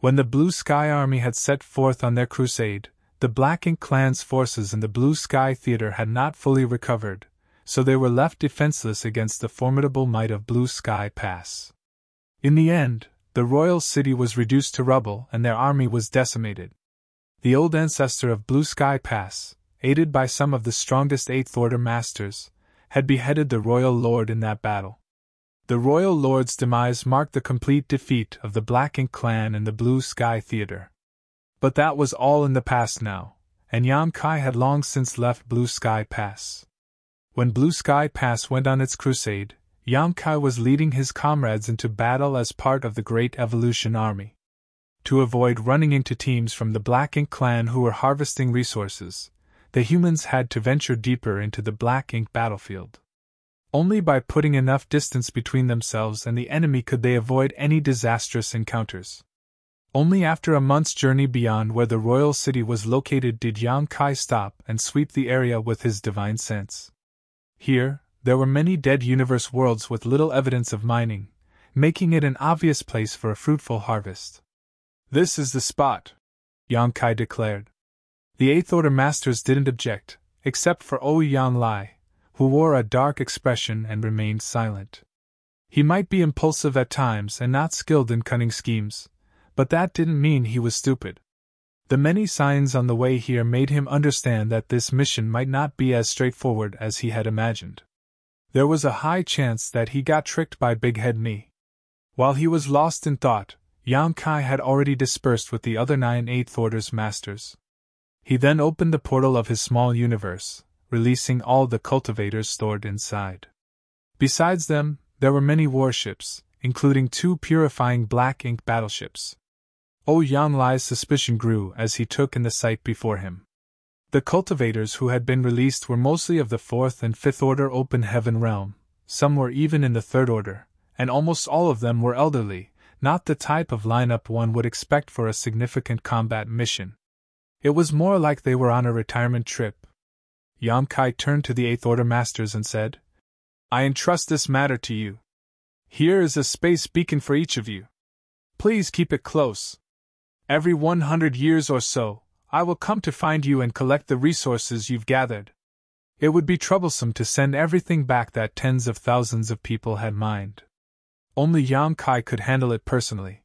When the Blue Sky Army had set forth on their crusade, the Black Ink clan's forces in the Blue Sky Theater had not fully recovered, so they were left defenseless against the formidable might of Blue Sky Pass. In the end, the royal city was reduced to rubble and their army was decimated. The old ancestor of Blue Sky Pass, aided by some of the strongest Eighth Order masters, had beheaded the royal lord in that battle. The royal lord's demise marked the complete defeat of the Black Ink clan in the Blue Sky Theater. But that was all in the past now, and Yang Kai had long since left Blue Sky Pass. When Blue Sky Pass went on its crusade, Yang Kai was leading his comrades into battle as part of the Great Evolution Army. To avoid running into teams from the Black Ink clan who were harvesting resources, the humans had to venture deeper into the Black Ink battlefield. Only by putting enough distance between themselves and the enemy could they avoid any disastrous encounters. Only after a month's journey beyond where the royal city was located did Yang Kai stop and sweep the area with his divine sense. Here, there were many dead universe worlds with little evidence of mining, making it an obvious place for a fruitful harvest. "This is the spot," Yang Kai declared. The Eighth Order masters didn't object, except for Yan Lai, who wore a dark expression and remained silent. He might be impulsive at times and not skilled in cunning schemes, but that didn't mean he was stupid. The many signs on the way here made him understand that this mission might not be as straightforward as he had imagined. There was a high chance that he got tricked by Big Head Me. While he was lost in thought, Yang Kai had already dispersed with the other 9 Eighth Order's masters. He then opened the portal of his small universe, releasing all the cultivators stored inside. Besides them, there were many warships, including 2 purifying Black Ink battleships. Yan Lai's suspicion grew as he took in the sight before him. The cultivators who had been released were mostly of the 4th and 5th Order Open Heaven realm, some were even in the 3rd Order, and almost all of them were elderly, not the type of lineup one would expect for a significant combat mission. It was more like they were on a retirement trip. Yang Kai turned to the Eighth Order masters and said, "I entrust this matter to you. Here is a space beacon for each of you. Please keep it close. Every 100 years or so, I will come to find you and collect the resources you've gathered. It would be troublesome to send everything back that tens of thousands of people had mined. Only Yang Kai could handle it personally.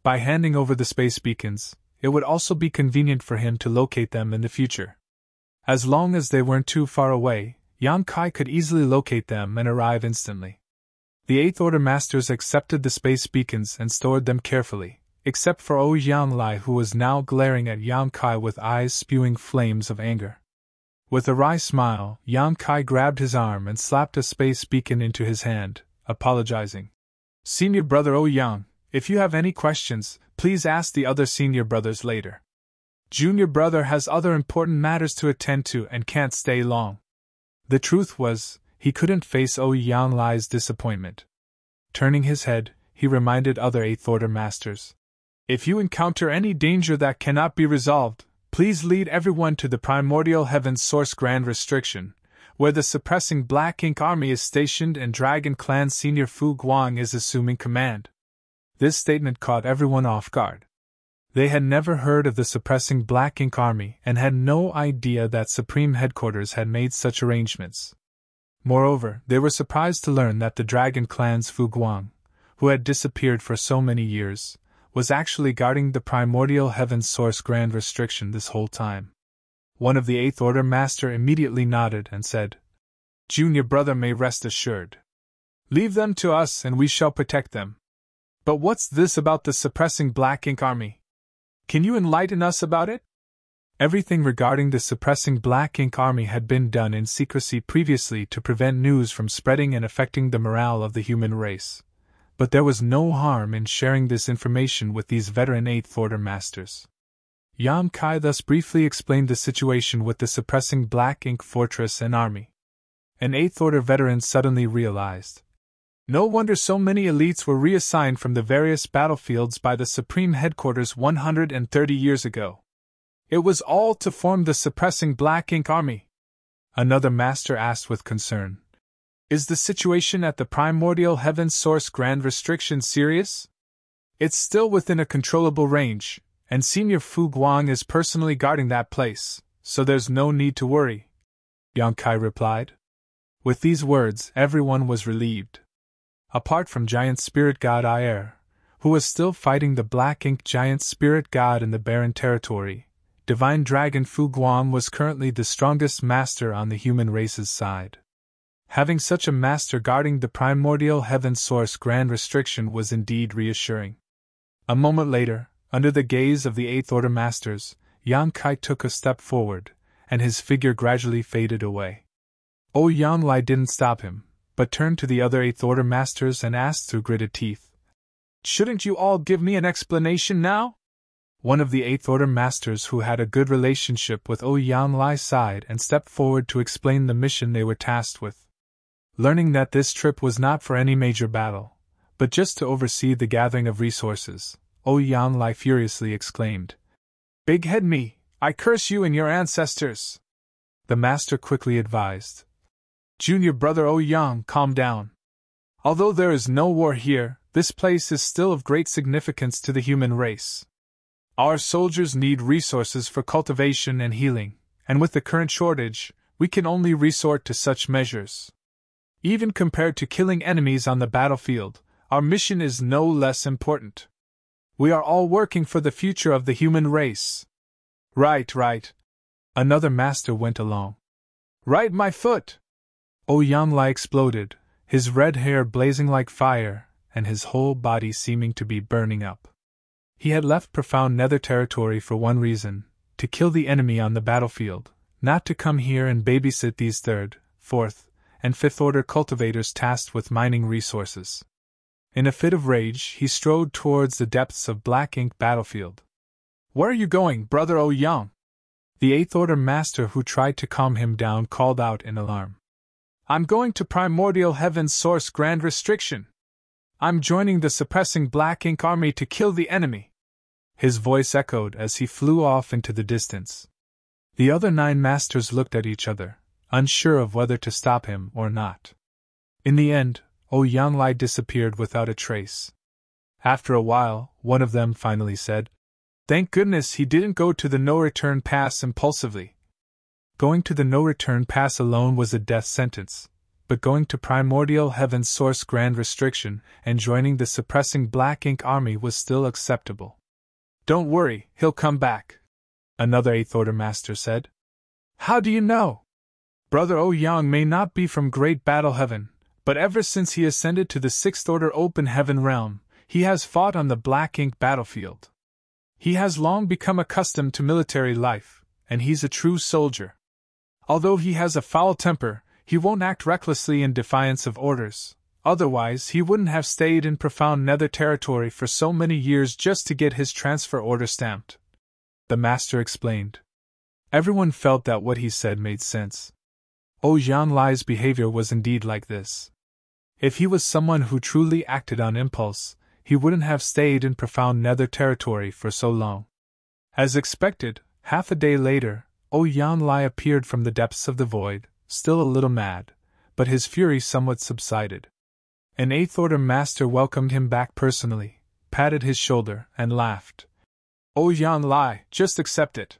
By handing over the space beacons, it would also be convenient for him to locate them in the future. As long as they weren't too far away, Yang Kai could easily locate them and arrive instantly. The Eighth Order masters accepted the space beacons and stored them carefully, except for Yan Lai, who was now glaring at Yang Kai with eyes spewing flames of anger. With a wry smile, Yang Kai grabbed his arm and slapped a space beacon into his hand, apologizing. "Senior brother Yang, if you have any questions, please ask the other senior brothers later. Junior brother has other important matters to attend to and can't stay long." The truth was, he couldn't face Yan Lai's disappointment. Turning his head, he reminded other Eighth Order masters. "If you encounter any danger that cannot be resolved, please lead everyone to the Primordial Heaven's Source Grand Restriction, where the suppressing Black Ink Army is stationed and Dragon Clan Senior Fu Guang is assuming command." This statement caught everyone off guard. They had never heard of the suppressing Black Ink Army and had no idea that Supreme Headquarters had made such arrangements. Moreover, they were surprised to learn that the Dragon Clan's Fu Guang, who had disappeared for so many years, was actually guarding the primordial heaven's source Grand Restriction this whole time. One of the Eighth Order Master immediately nodded and said, "Junior brother may rest assured. Leave them to us and we shall protect them. But what's this about the suppressing Black Ink Army? Can you enlighten us about it?" Everything regarding the suppressing Black Ink Army had been done in secrecy previously to prevent news from spreading and affecting the morale of the human race. But there was no harm in sharing this information with these veteran Eighth Order Masters. Yan Kai thus briefly explained the situation with the suppressing Black Ink Fortress and Army. An Eighth Order veteran suddenly realized. No wonder so many elites were reassigned from the various battlefields by the Supreme Headquarters 130 years ago. It was all to form the suppressing Black Ink Army. Another master asked with concern. Is the situation at the primordial heaven source Grand Restriction serious? It's still within a controllable range, and Senior Fu Guang is personally guarding that place, so there's no need to worry, Yang Kai replied. With these words, everyone was relieved. Apart from Giant Spirit God Aer, who was still fighting the Black Ink Giant Spirit God in the barren territory, Divine Dragon Fu Guang was currently the strongest master on the human race's side. Having such a master guarding the primordial heaven source Grand Restriction was indeed reassuring. A moment later, under the gaze of the Eighth Order Masters, Yang Kai took a step forward, and his figure gradually faded away. Yang Lai didn't stop him, but turned to the other Eighth Order Masters and asked through gritted teeth, "Shouldn't you all give me an explanation now?" One of the Eighth Order Masters who had a good relationship with Yang Lai sighed and stepped forward to explain the mission they were tasked with. Learning that this trip was not for any major battle, but just to oversee the gathering of resources, Yang Lai furiously exclaimed, "Big head me, I curse you and your ancestors!" The master quickly advised, "Junior brother Yang, calm down. Although there is no war here, this place is still of great significance to the human race. Our soldiers need resources for cultivation and healing, and with the current shortage, we can only resort to such measures. Even compared to killing enemies on the battlefield, our mission is no less important. We are all working for the future of the human race." Right. Another master went along. "Right, my foot!" Yang Lai exploded, his red hair blazing like fire, and his whole body seeming to be burning up. He had left profound nether territory for one reason, to kill the enemy on the battlefield, not to come here and babysit these third, fourth, and fifth order cultivators tasked with mining resources. In a fit of rage, he strode towards the depths of Black Ink battlefield. "Where are you going, brother Yang?" The Eighth Order Master who tried to calm him down called out in alarm. "I'm going to primordial heaven's source Grand Restriction. I'm joining the suppressing Black Ink Army to kill the enemy." His voice echoed as he flew off into the distance. The other 9 masters looked at each other, unsure of whether to stop him or not. In the end, Yang Lai disappeared without a trace. After a while, one of them finally said, "Thank goodness he didn't go to the no-return pass impulsively." Going to the no-return pass alone was a death sentence, but going to primordial heaven's source Grand Restriction and joining the suppressing Black Ink Army was still acceptable. "Don't worry, he'll come back," another Eighth Order Master said. "How do you know?" "Brother Yang may not be from Great Battle Heaven, but ever since he ascended to the Sixth Order Open Heaven realm, he has fought on the Black Ink battlefield. He has long become accustomed to military life, and he's a true soldier. Although he has a foul temper, he won't act recklessly in defiance of orders, otherwise he wouldn't have stayed in profound nether territory for so many years just to get his transfer order stamped," the master explained. Everyone felt that what he said made sense. Yang Lai's behavior was indeed like this. If he was someone who truly acted on impulse, he wouldn't have stayed in profound nether territory for so long. As expected, half a day later, Yang Lai appeared from the depths of the void, still a little mad, but his fury somewhat subsided. An Eighth Order Master welcomed him back personally, patted his shoulder, and laughed. Oh Yan Lai, just accept it.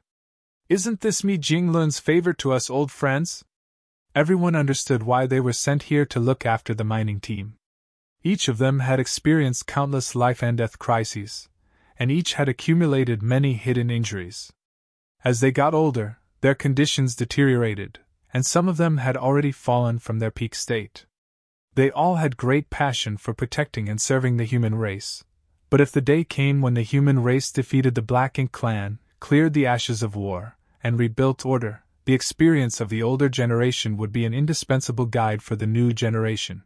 Isn't this Mi Jinglun's favor to us old friends? Everyone understood why they were sent here to look after the mining team. Each of them had experienced countless life and death crises, and each had accumulated many hidden injuries. As they got older, their conditions deteriorated, and some of them had already fallen from their peak state. They all had great passion for protecting and serving the human race, but if the day came when the human race defeated the Black Ink clan, cleared the ashes of war, and rebuilt order, the experience of the older generation would be an indispensable guide for the new generation.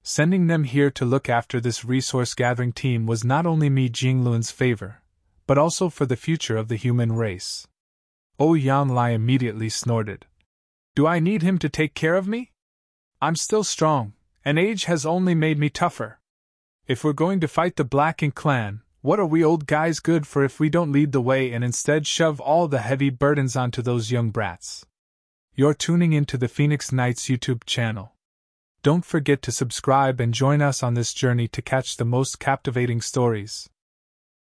Sending them here to look after this resource-gathering team was not only Mi Jinglun's favor, but also for the future of the human race. Oh Yan Lai immediately snorted. Do I need him to take care of me? I'm still strong, and age has only made me tougher. If we're going to fight the Black Ink clan, what are we old guys good for if we don't lead the way and instead shove all the heavy burdens onto those young brats? You're tuning into the Phoenix Knights YouTube channel. Don't forget to subscribe and join us on this journey to catch the most captivating stories.